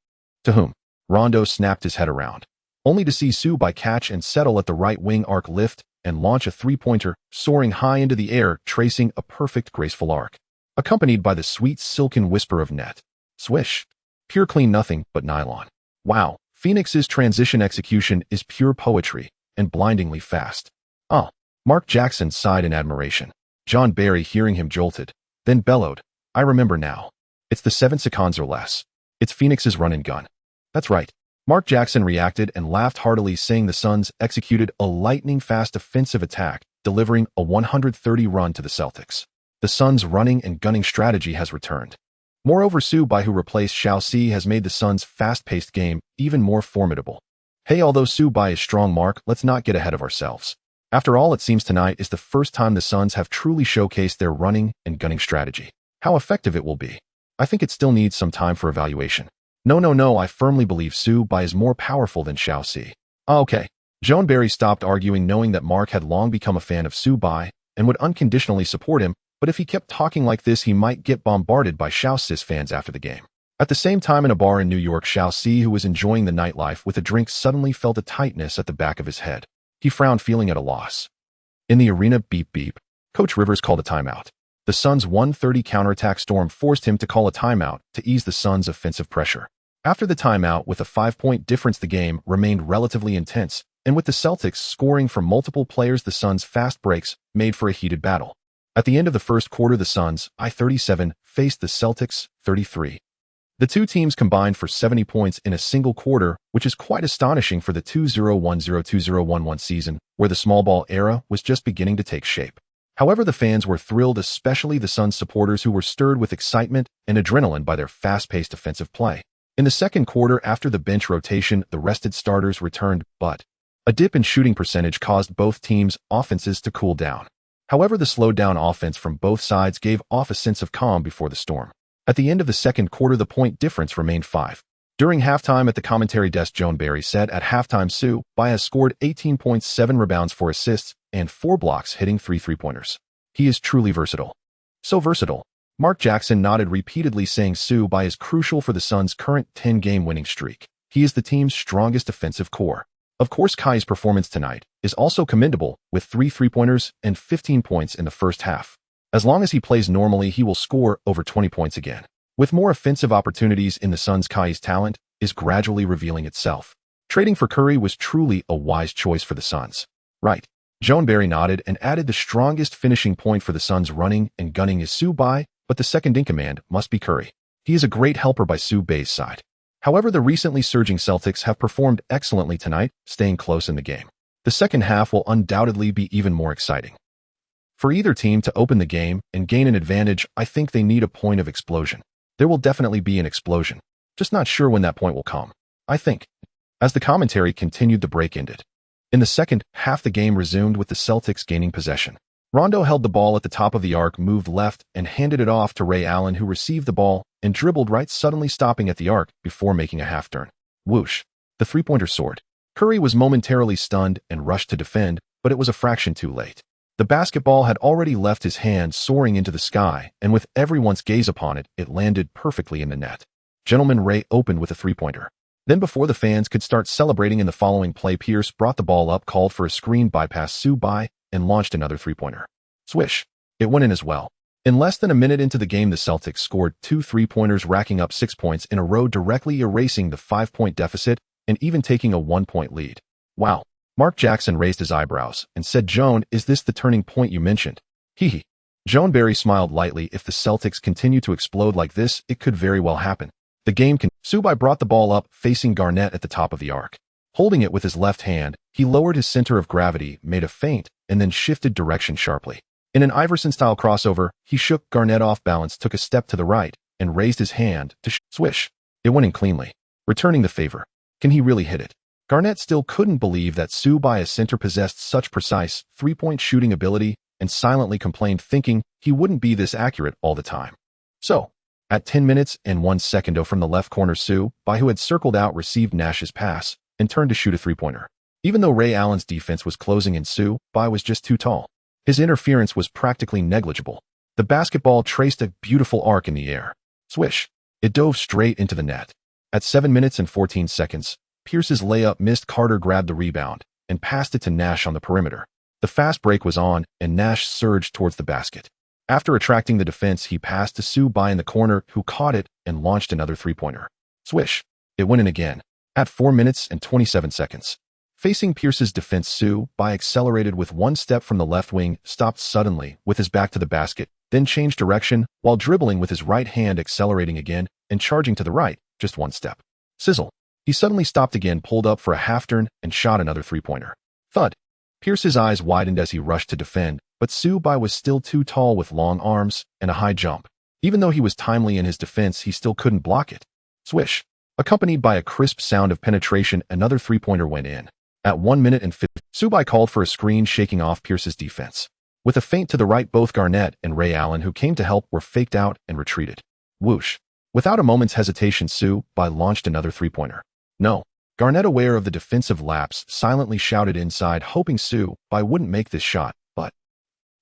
To whom? Rondo snapped his head around, only to see Su Bai catch and settle at the right wing arc, lift, and launch a three-pointer, soaring high into the air, tracing a perfect, graceful arc, accompanied by the sweet, silken whisper of net. Swish. Pure clean, nothing but nylon. Wow. Phoenix's transition execution is pure poetry, and blindingly fast. Oh. Mark Jackson sighed in admiration. John Barry, hearing him, jolted, then bellowed, I remember now. It's the 7 seconds or less. It's Phoenix's run and gun. That's right. Mark Jackson reacted and laughed heartily, saying the Suns executed a lightning-fast offensive attack, delivering a 130 run to the Celtics. The Suns' running and gunning strategy has returned. Moreover, Su Bai, who replaced Xiao, has made the Suns' fast-paced game even more formidable. Hey, although Su Bai is strong, Mark, let's not get ahead of ourselves. After all, it seems tonight is the first time the Suns have truly showcased their running and gunning strategy. How effective it will be. I think it still needs some time for evaluation. No, I firmly believe Su Bai is more powerful than Xiao. Okay. Joan Barry stopped arguing, knowing that Mark had long become a fan of Su Bai and would unconditionally support him, but if he kept talking like this, he might get bombarded by Xiao Sis fans after the game. At the same time, in a bar in New York, Xiao Si, who was enjoying the nightlife with a drink, suddenly felt a tightness at the back of his head. He frowned, feeling at a loss. In the arena, beep beep, Coach Rivers called a timeout. The Suns' 1:30 counterattack storm forced him to call a timeout to ease the Suns' offensive pressure. After the timeout, with a 5-point difference, the game remained relatively intense, and with the Celtics scoring from multiple players, the Suns' fast breaks made for a heated battle. At the end of the first quarter, the Suns, I-37, faced the Celtics, 33. The two teams combined for 70 points in a single quarter, which is quite astonishing for the 2010-2011 season, where the small ball era was just beginning to take shape. However, the fans were thrilled, especially the Suns supporters, who were stirred with excitement and adrenaline by their fast-paced offensive play. In the second quarter, after the bench rotation, the rested starters returned, but a dip in shooting percentage caused both teams' offenses to cool down. However, the slowed-down offense from both sides gave off a sense of calm before the storm. At the end of the second quarter, the point difference remained 5. During halftime at the commentary desk, Joan Barry said at halftime Su Bai has scored 18 points, 7 rebounds, 4 assists, and 4 blocks, hitting 3 three-pointers. He is truly versatile. So versatile. Mark Jackson nodded repeatedly, saying Su Bai is crucial for the Suns' current 10-game winning streak. He is the team's strongest offensive core. Of course, Kai's performance tonight is also commendable, with 3 three-pointers and 15 points in the first half. As long as he plays normally, he will score over 20 points again. With more offensive opportunities in the Suns, Kai's talent is gradually revealing itself. Trading for Curry was truly a wise choice for the Suns. Right. Joan Barry nodded and added the strongest finishing point for the Suns running and gunning is Su Bai, but the second in command must be Curry. He is a great helper by Su Bai's side. However, the recently surging Celtics have performed excellently tonight, staying close in the game. The second half will undoubtedly be even more exciting. For either team to open the game and gain an advantage, I think they need a point of explosion. There will definitely be an explosion. Just not sure when that point will come. I think. As the commentary continued, the break ended. In the second half, the game resumed with the Celtics gaining possession. Rondo held the ball at the top of the arc, moved left, and handed it off to Ray Allen, who received the ball and dribbled right, suddenly stopping at the arc before making a half-turn. Whoosh! The three-pointer soared. Curry was momentarily stunned and rushed to defend, but it was a fraction too late. The basketball had already left his hand, soaring into the sky, and with everyone's gaze upon it, it landed perfectly in the net. Gentleman Ray opened with a three-pointer. Then, before the fans could start celebrating in the following play, Pierce brought the ball up, called for a screen, bypassed Su Bai, and launched another three-pointer. Swish! It went in as well. In less than a minute into the game, the Celtics scored 2 three-pointers, racking up 6 points in a row, directly erasing the 5-point deficit and even taking a 1-point lead. Wow. Mark Jackson raised his eyebrows and said, "Joan, is this the turning point you mentioned?" Hee. Joan Barry smiled lightly. If the Celtics continue to explode like this, it could very well happen. The game can. Su Bai brought the ball up, facing Garnett at the top of the arc. Holding it with his left hand, he lowered his center of gravity, made a feint, and then shifted direction sharply. In an Iverson-style crossover, he shook Garnett off balance, took a step to the right, and raised his hand to swish. It went in cleanly, returning the favor. Can he really hit it? Garnett still couldn't believe that Su Bai, a center, possessed such precise three-point shooting ability, and silently complained, thinking he wouldn't be this accurate all the time. So, at 10 minutes and 1 second from the left corner, Su Bai, who had circled out, received Nash's pass and turned to shoot a three-pointer. Even though Ray Allen's defense was closing in, Su Bai was just too tall. His interference was practically negligible. The basketball traced a beautiful arc in the air. Swish! It dove straight into the net. At 7 minutes and 14 seconds, Pierce's layup missed. Carter grabbed the rebound and passed it to Nash on the perimeter. The fast break was on, and Nash surged towards the basket. After attracting the defense, he passed to Su Bai in the corner, who caught it and launched another three-pointer. Swish! It went in again. At 4 minutes and 27 seconds. Facing Pierce's defense, Su Bai accelerated with 1 step from the left wing, stopped suddenly with his back to the basket, then changed direction while dribbling with his right hand, accelerating again and charging to the right, just 1 step. Sizzle! He suddenly stopped again, pulled up for a half-turn, and shot another three-pointer. Thud! Pierce's eyes widened as he rushed to defend, but Su Bai was still too tall with long arms and a high jump. Even though he was timely in his defense, he still couldn't block it. Swish! Accompanied by a crisp sound of penetration, another three-pointer went in. At 1 minute and 50, Su Bai called for a screen, shaking off Pierce's defense. With a feint to the right, both Garnett and Ray Allen, who came to help, were faked out and retreated. Whoosh! Without a moment's hesitation, Su Bai launched another three-pointer. No. Garnett, aware of the defensive lapse, silently shouted inside, hoping Su-bai wouldn't make this shot, but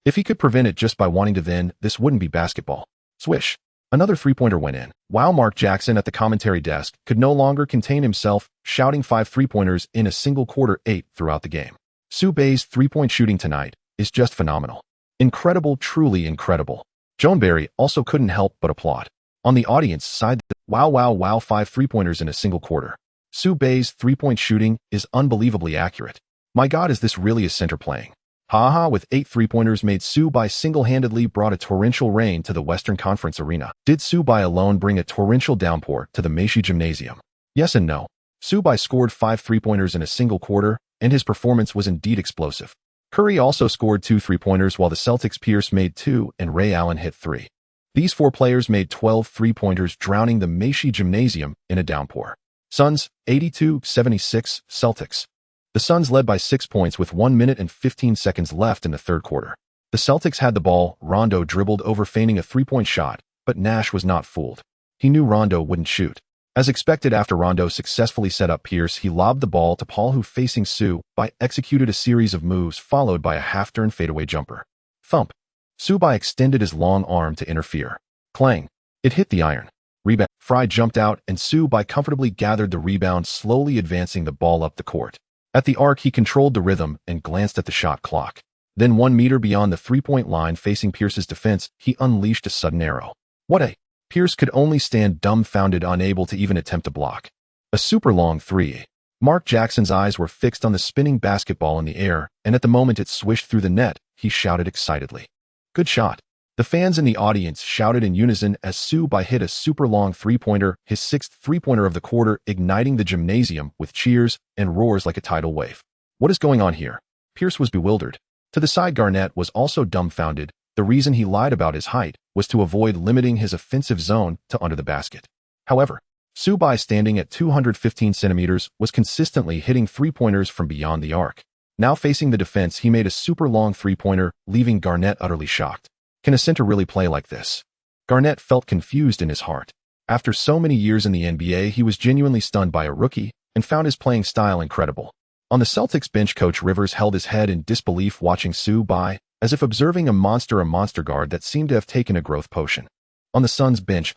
if he could prevent it just by wanting to, then this wouldn't be basketball. Swish. Another three-pointer went in. While Mark Jackson at the commentary desk could no longer contain himself, shouting 5 three-pointers in a single quarter 8 throughout the game. Su-bai's three-point shooting tonight is just phenomenal. Incredible, truly incredible. Joneberry also couldn't help but applaud. On the audience side, wow, 5 three-pointers in a single quarter. Su-bai's three-point shooting is unbelievably accurate. My God, is this really a center playing? Haha, with 8 three-pointers made, Su-bai single-handedly brought a torrential rain to the Western Conference arena. Did Su-bai alone bring a torrential downpour to the Meisei Gymnasium? Yes and no. Su-bai scored 5 three-pointers in a single quarter, and his performance was indeed explosive. Curry also scored 2 three-pointers, while the Celtics' Pierce made 2 and Ray Allen hit 3. These 4 players made 12 three-pointers, drowning the Meisei Gymnasium in a downpour. Suns, 82-76, Celtics. The Suns led by 6 points with 1 minute and 15 seconds left in the third quarter. The Celtics had the ball. Rondo dribbled over, feigning a three-point shot, but Nash was not fooled. He knew Rondo wouldn't shoot. As expected, after Rondo successfully set up Pierce, he lobbed the ball to Paul, who, facing Su-bai, executed a series of moves followed by a half-turn fadeaway jumper. Thump. Su-bai extended his long arm to interfere. Clang. It hit the iron. Rebound. Fry jumped out, and Su-bai comfortably gathered the rebound, slowly advancing the ball up the court. At the arc, he controlled the rhythm and glanced at the shot clock. Then 1 meter beyond the three-point line, facing Pierce's defense, he unleashed a sudden arrow. What a... Pierce could only stand dumbfounded, unable to even attempt a block. A super long 3. Mark Jackson's eyes were fixed on the spinning basketball in the air, and at the moment it swished through the net, he shouted excitedly. Good shot. The fans in the audience shouted in unison as Su-bai hit a super long three-pointer, his 6th three-pointer of the quarter, igniting the gymnasium with cheers and roars like a tidal wave. What is going on here? Pierce was bewildered. To the side, Garnett was also dumbfounded. The reason he lied about his height was to avoid limiting his offensive zone to under the basket. However, Su-bai, standing at 215 centimeters, was consistently hitting three-pointers from beyond the arc. Now facing the defense, he made a super long three-pointer, leaving Garnett utterly shocked. Can a center really play like this? Garnett felt confused in his heart. After so many years in the NBA, he was genuinely stunned by a rookie and found his playing style incredible. On the Celtics bench, Coach Rivers held his head in disbelief, watching Su-bai, as if observing a monster guard that seemed to have taken a growth potion. On the Suns bench,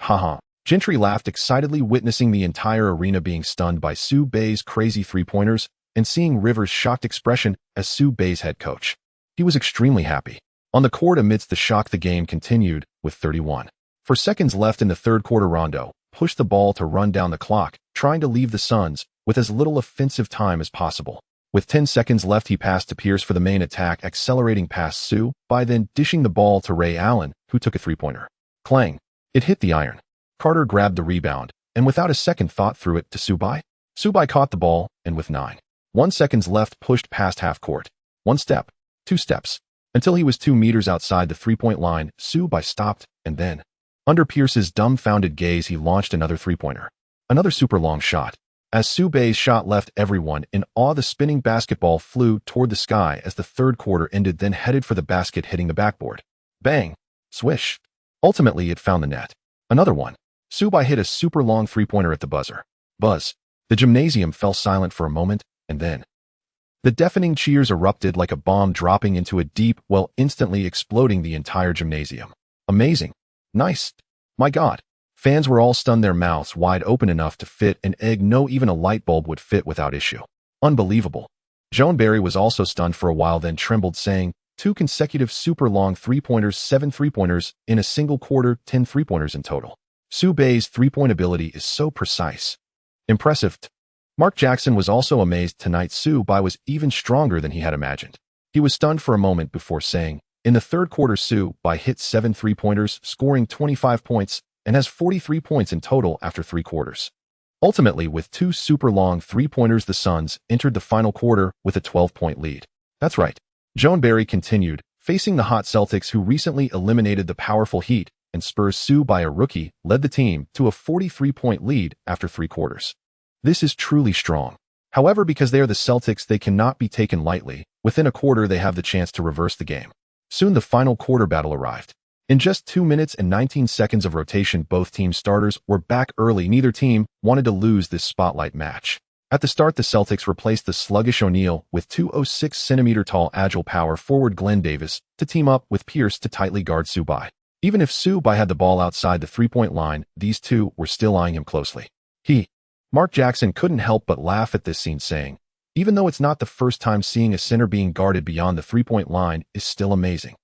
Gentry laughed excitedly, witnessing the entire arena being stunned by Su-bai's crazy three-pointers and seeing Rivers' shocked expression as Su-bai's head coach. He was extremely happy. On the court, amidst the shock, the game continued with 31. For seconds left in the third quarter, Rondo pushed the ball to run down the clock, trying to leave the Suns with as little offensive time as possible. With 10 seconds left, he passed to Pierce for the main attack, accelerating past Su-bai, then dishing the ball to Ray Allen, who took a three-pointer. Clang. It hit the iron. Carter grabbed the rebound, and without a second thought threw it to Su-bai. Su-bai caught the ball, and with 9.1 seconds left, pushed past half court. 1 step, 2 steps, until he was 2 meters outside the three-point line. Su-bai stopped, and then, under Pierce's dumbfounded gaze, he launched another three-pointer. Another super long shot. As Su-bai's shot left everyone in awe, the spinning basketball flew toward the sky as the third quarter ended, then headed for the basket, hitting the backboard. Bang! Swish! Ultimately, it found the net. Another one. Su-bai hit a super long three-pointer at the buzzer. Buzz. The gymnasium fell silent for a moment, and then the deafening cheers erupted like a bomb dropping into a deep well, instantly exploding the entire gymnasium. Amazing. Nice. My God. Fans were all stunned, their mouths wide open enough to fit an egg. No, even a light bulb would fit without issue. Unbelievable. Joneberry was also stunned for a while, then trembled, saying, 2 consecutive super long three-pointers, 7 three-pointers in a single quarter, 10 three-pointers in total. Su-bai's three-point ability is so precise. Impressive. Mark Jackson was also amazed tonight. Su-bai was even stronger than he had imagined. He was stunned for a moment before saying, in the third quarter, Su-bai hit 7 three-pointers, scoring 25 points, and has 43 points in total after 3 quarters. Ultimately, with 2 super long three-pointers, the Suns entered the final quarter with a 12-point lead. That's right. Joneberry continued, facing the hot Celtics, who recently eliminated the powerful Heat, and Spurs. Su-bai, a rookie, led the team to a 43-point lead after 3 quarters. This is truly strong. However, because they are the Celtics, they cannot be taken lightly. Within a quarter, they have the chance to reverse the game. Soon the final quarter battle arrived. In just 2 minutes and 19 seconds of rotation, both team starters were back early. Neither team wanted to lose this spotlight match. At the start, the Celtics replaced the sluggish O'Neal with 206-centimeter tall agile power forward Glenn Davis to team up with Pierce to tightly guard Zubac. Even if Zubac had the ball outside the three-point line, these two were still eyeing him closely. Mark Jackson couldn't help but laugh at this scene, saying, even though it's not the first time seeing a center being guarded beyond the three-point line is still amazing.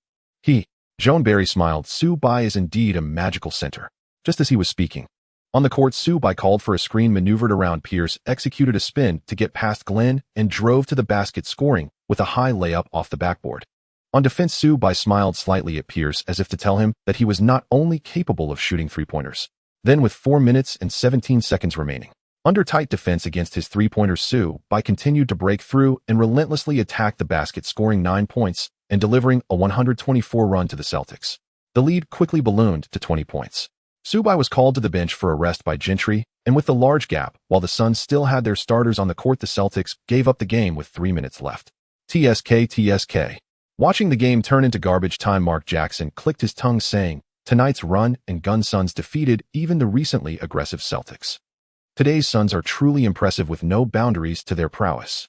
Joan Barry smiled. Zubac is indeed a magical center. Just as he was speaking, on the court, Zubac called for a screen, maneuvered around Pierce, executed a spin to get past Glenn, and drove to the basket, scoring with a high layup off the backboard. On defense, Zubac smiled slightly at Pierce as if to tell him that he was not only capable of shooting three-pointers. Then, with 4 minutes and 17 seconds remaining, under tight defense against his three-pointers, Zubac continued to break through and relentlessly attack the basket, scoring 9 points and delivering a 124 run to the Celtics. The lead quickly ballooned to 20 points. Zubac was called to the bench for a rest by Gentry, and with the large gap, while the Suns still had their starters on the court, the Celtics gave up the game with 3 minutes left. TSK. Watching the game turn into garbage time, Mark Jackson clicked his tongue, saying, tonight's run and gun Suns defeated even the recently aggressive Celtics. Today's Suns are truly impressive with no boundaries to their prowess.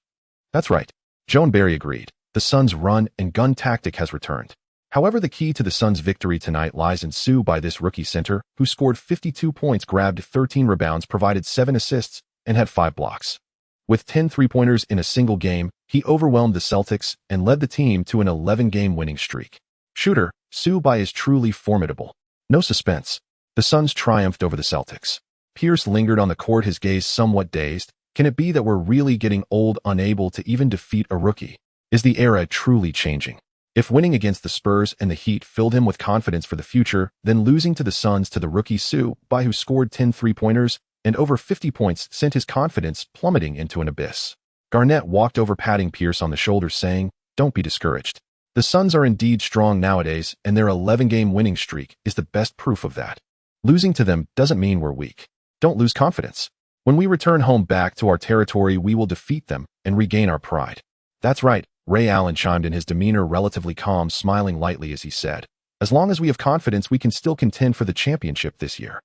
That's right. Joan Barry agreed. The Suns' run and gun tactic has returned. However, the key to the Suns' victory tonight lies in Zubac, this rookie center, who scored 52 points, grabbed 13 rebounds, provided 7 assists, and had 5 blocks. With 10 three-pointers in a single game, he overwhelmed the Celtics and led the team to an 11-game winning streak. Shooter, Zubac is truly formidable. No suspense. The Suns triumphed over the Celtics. Pierce lingered on the court, his gaze somewhat dazed. Can it be that we're really getting old, unable to even defeat a rookie? Is the era truly changing? If winning against the Spurs and the Heat filled him with confidence for the future, then losing to the Suns to the rookie Zubac, who scored 10 three-pointers and over 50 points, sent his confidence plummeting into an abyss. Garnett walked over, patting Pierce on the shoulder, saying, don't be discouraged. The Suns are indeed strong nowadays, and their 11-game winning streak is the best proof of that. Losing to them doesn't mean we're weak. Don't lose confidence. When we return home back to our territory, we will defeat them and regain our pride. That's right, Ray Allen chimed in, his demeanor relatively calm, smiling lightly as he said, as long as we have confidence, we can still contend for the championship this year.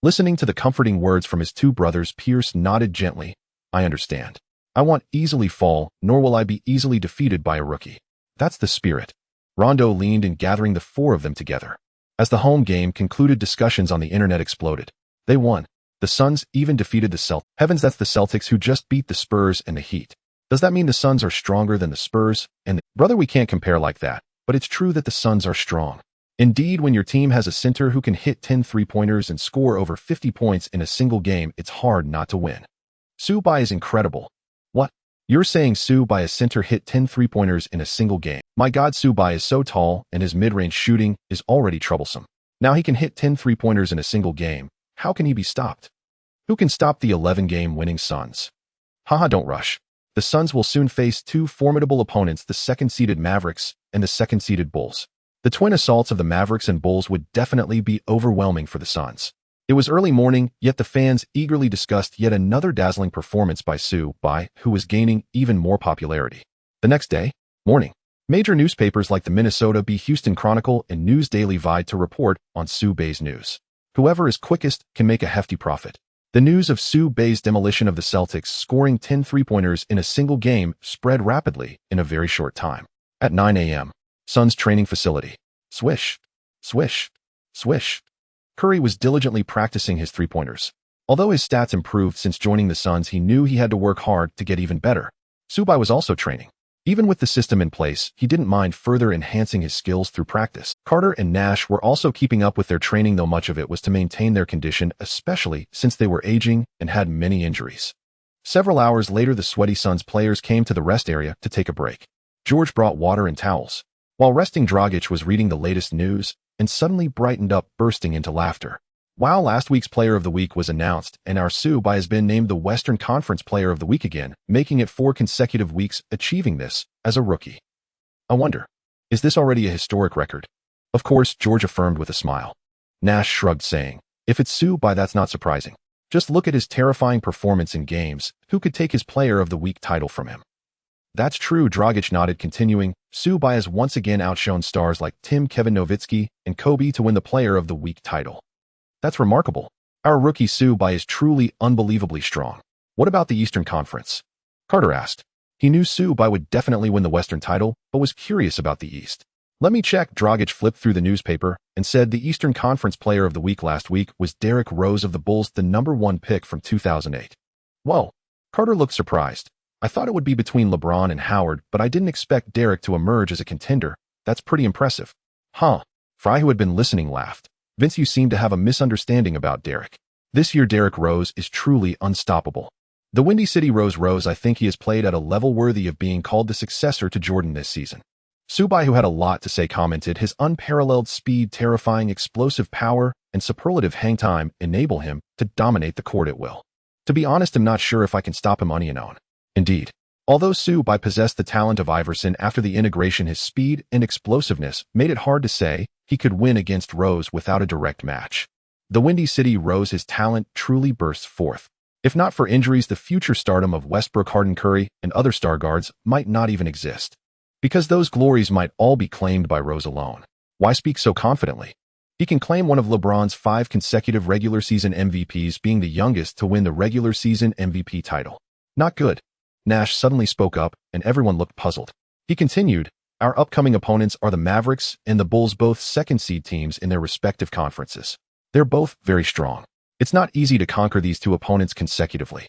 Listening to the comforting words from his two brothers, Pierce nodded gently. I understand. I won't easily fall, nor will I be easily defeated by a rookie. That's the spirit. Rondo leaned in, gathering the four of them together. As the home game concluded, discussions on the internet exploded. They won. The Suns even defeated the Celtics. Heavens, that's the Celtics who just beat the Spurs and the Heat. Does that mean the Suns are stronger than the Spurs? Brother, we can't compare like that, but it's true that the Suns are strong. Indeed, when your team has a center who can hit 10 three-pointers and score over 50 points in a single game, it's hard not to win. Zubac is incredible. What? You're saying Zubac, a center, hit 10 three-pointers in a single game? My God, Zubac is so tall, and his mid-range shooting is already troublesome. Now he can hit 10 three-pointers in a single game. How can he be stopped? Who can stop the 11-game winning Suns? Haha, don't rush. The Suns will soon face two formidable opponents, the second-seeded Mavericks and the second-seeded Bulls. The twin assaults of the Mavericks and Bulls would definitely be overwhelming for the Suns. It was early morning, yet the fans eagerly discussed yet another dazzling performance by Zubac, who was gaining even more popularity. The next day, morning, major newspapers like the Minnesota Houston Chronicle and News Daily vied to report on Zubac's news. Whoever is quickest can make a hefty profit. The news of Zubac's demolition of the Celtics, scoring 10 three-pointers in a single game, spread rapidly in a very short time. At 9 a.m., Suns training facility. Swish, swish, swish. Curry was diligently practicing his three-pointers. Although his stats improved since joining the Suns, he knew he had to work hard to get even better. Zubac was also training. Even with the system in place, he didn't mind further enhancing his skills through practice. Carter and Nash were also keeping up with their training, though much of it was to maintain their condition, especially since they were aging and had many injuries. Several hours later, the sweaty Suns players came to the rest area to take a break. George brought water and towels. While resting, Dragic was reading the latest news and suddenly brightened up, bursting into laughter. Wow, last week's Player of the Week was announced, and our Zubac has been named the Western Conference Player of the Week again, making it 4 consecutive weeks achieving this as a rookie. I wonder, is this already a historic record? Of course, George affirmed with a smile. Nash shrugged, saying, if it's Zubac, that's not surprising. Just look at his terrifying performance in games. Who could take his Player of the Week title from him? That's true, Dragic nodded, continuing, Zubac has once again outshone stars like Tim, Kevin Nowitzki, and Kobe to win the Player of the Week title. That's remarkable. Our rookie Zubac is truly unbelievably strong. What about the Eastern Conference? Carter asked. He knew Subai would definitely win the Western title, but was curious about the East. Let me check. Dragic flipped through the newspaper and said the Eastern Conference Player of the Week last week was Derrick Rose of the Bulls, the #1 pick from 2008. Whoa. Carter looked surprised. I thought it would be between LeBron and Howard, but I didn't expect Derrick to emerge as a contender. That's pretty impressive. Huh. Fry, who had been listening, laughed. Vince, you seem to have a misunderstanding about Derrick. This year Derrick Rose is truly unstoppable. The Windy City Rose, I think he has played at a level worthy of being called the successor to Jordan this season. Subai, who had a lot to say, commented, his unparalleled speed, terrifying explosive power, and superlative hang time enable him to dominate the court at will. To be honest, I'm not sure if I can stop him on his own. Indeed. Although Subai possessed the talent of Iverson after the integration, his speed and explosiveness made it hard to say he could win against Rose without a direct match. The Windy City Rose, his talent truly bursts forth. If not for injuries, the future stardom of Westbrook, Harden, Curry, and other star guards might not even exist. Because those glories might all be claimed by Rose alone. Why speak so confidently? He can claim one of LeBron's 5 consecutive regular season MVPs, being the youngest to win the regular season MVP title. Not good. Nash suddenly spoke up, and everyone looked puzzled. He continued, our upcoming opponents are the Mavericks and the Bulls, both second-seed teams in their respective conferences. They're both very strong. It's not easy to conquer these two opponents consecutively.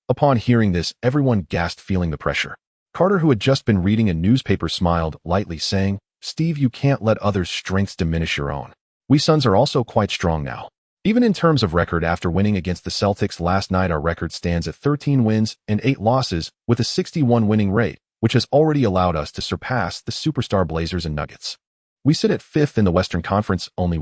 Upon hearing this, everyone gasped, feeling the pressure. Carter, who had just been reading a newspaper, smiled lightly, saying, Steve, you can't let others' strengths diminish your own. We Suns are also quite strong now. Even in terms of record, after winning against the Celtics last night, our record stands at 13 wins and 8 losses with a 61 winning rate, which has already allowed us to surpass the superstar Blazers and Nuggets. We sit at 5th in the Western Conference, only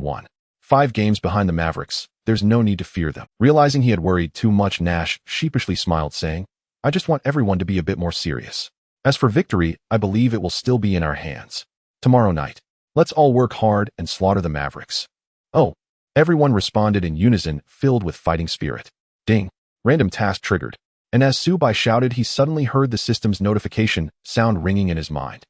5 games behind the Mavericks. There's no need to fear them. Realizing he had worried too much, Nash sheepishly smiled, saying, I just want everyone to be a bit more serious. As for victory, I believe it will still be in our hands. Tomorrow night, let's all work hard and slaughter the Mavericks. Oh. Everyone responded in unison, filled with fighting spirit. Ding. Random task triggered. And as Subai shouted, he suddenly heard the system's notification sound ringing in his mind.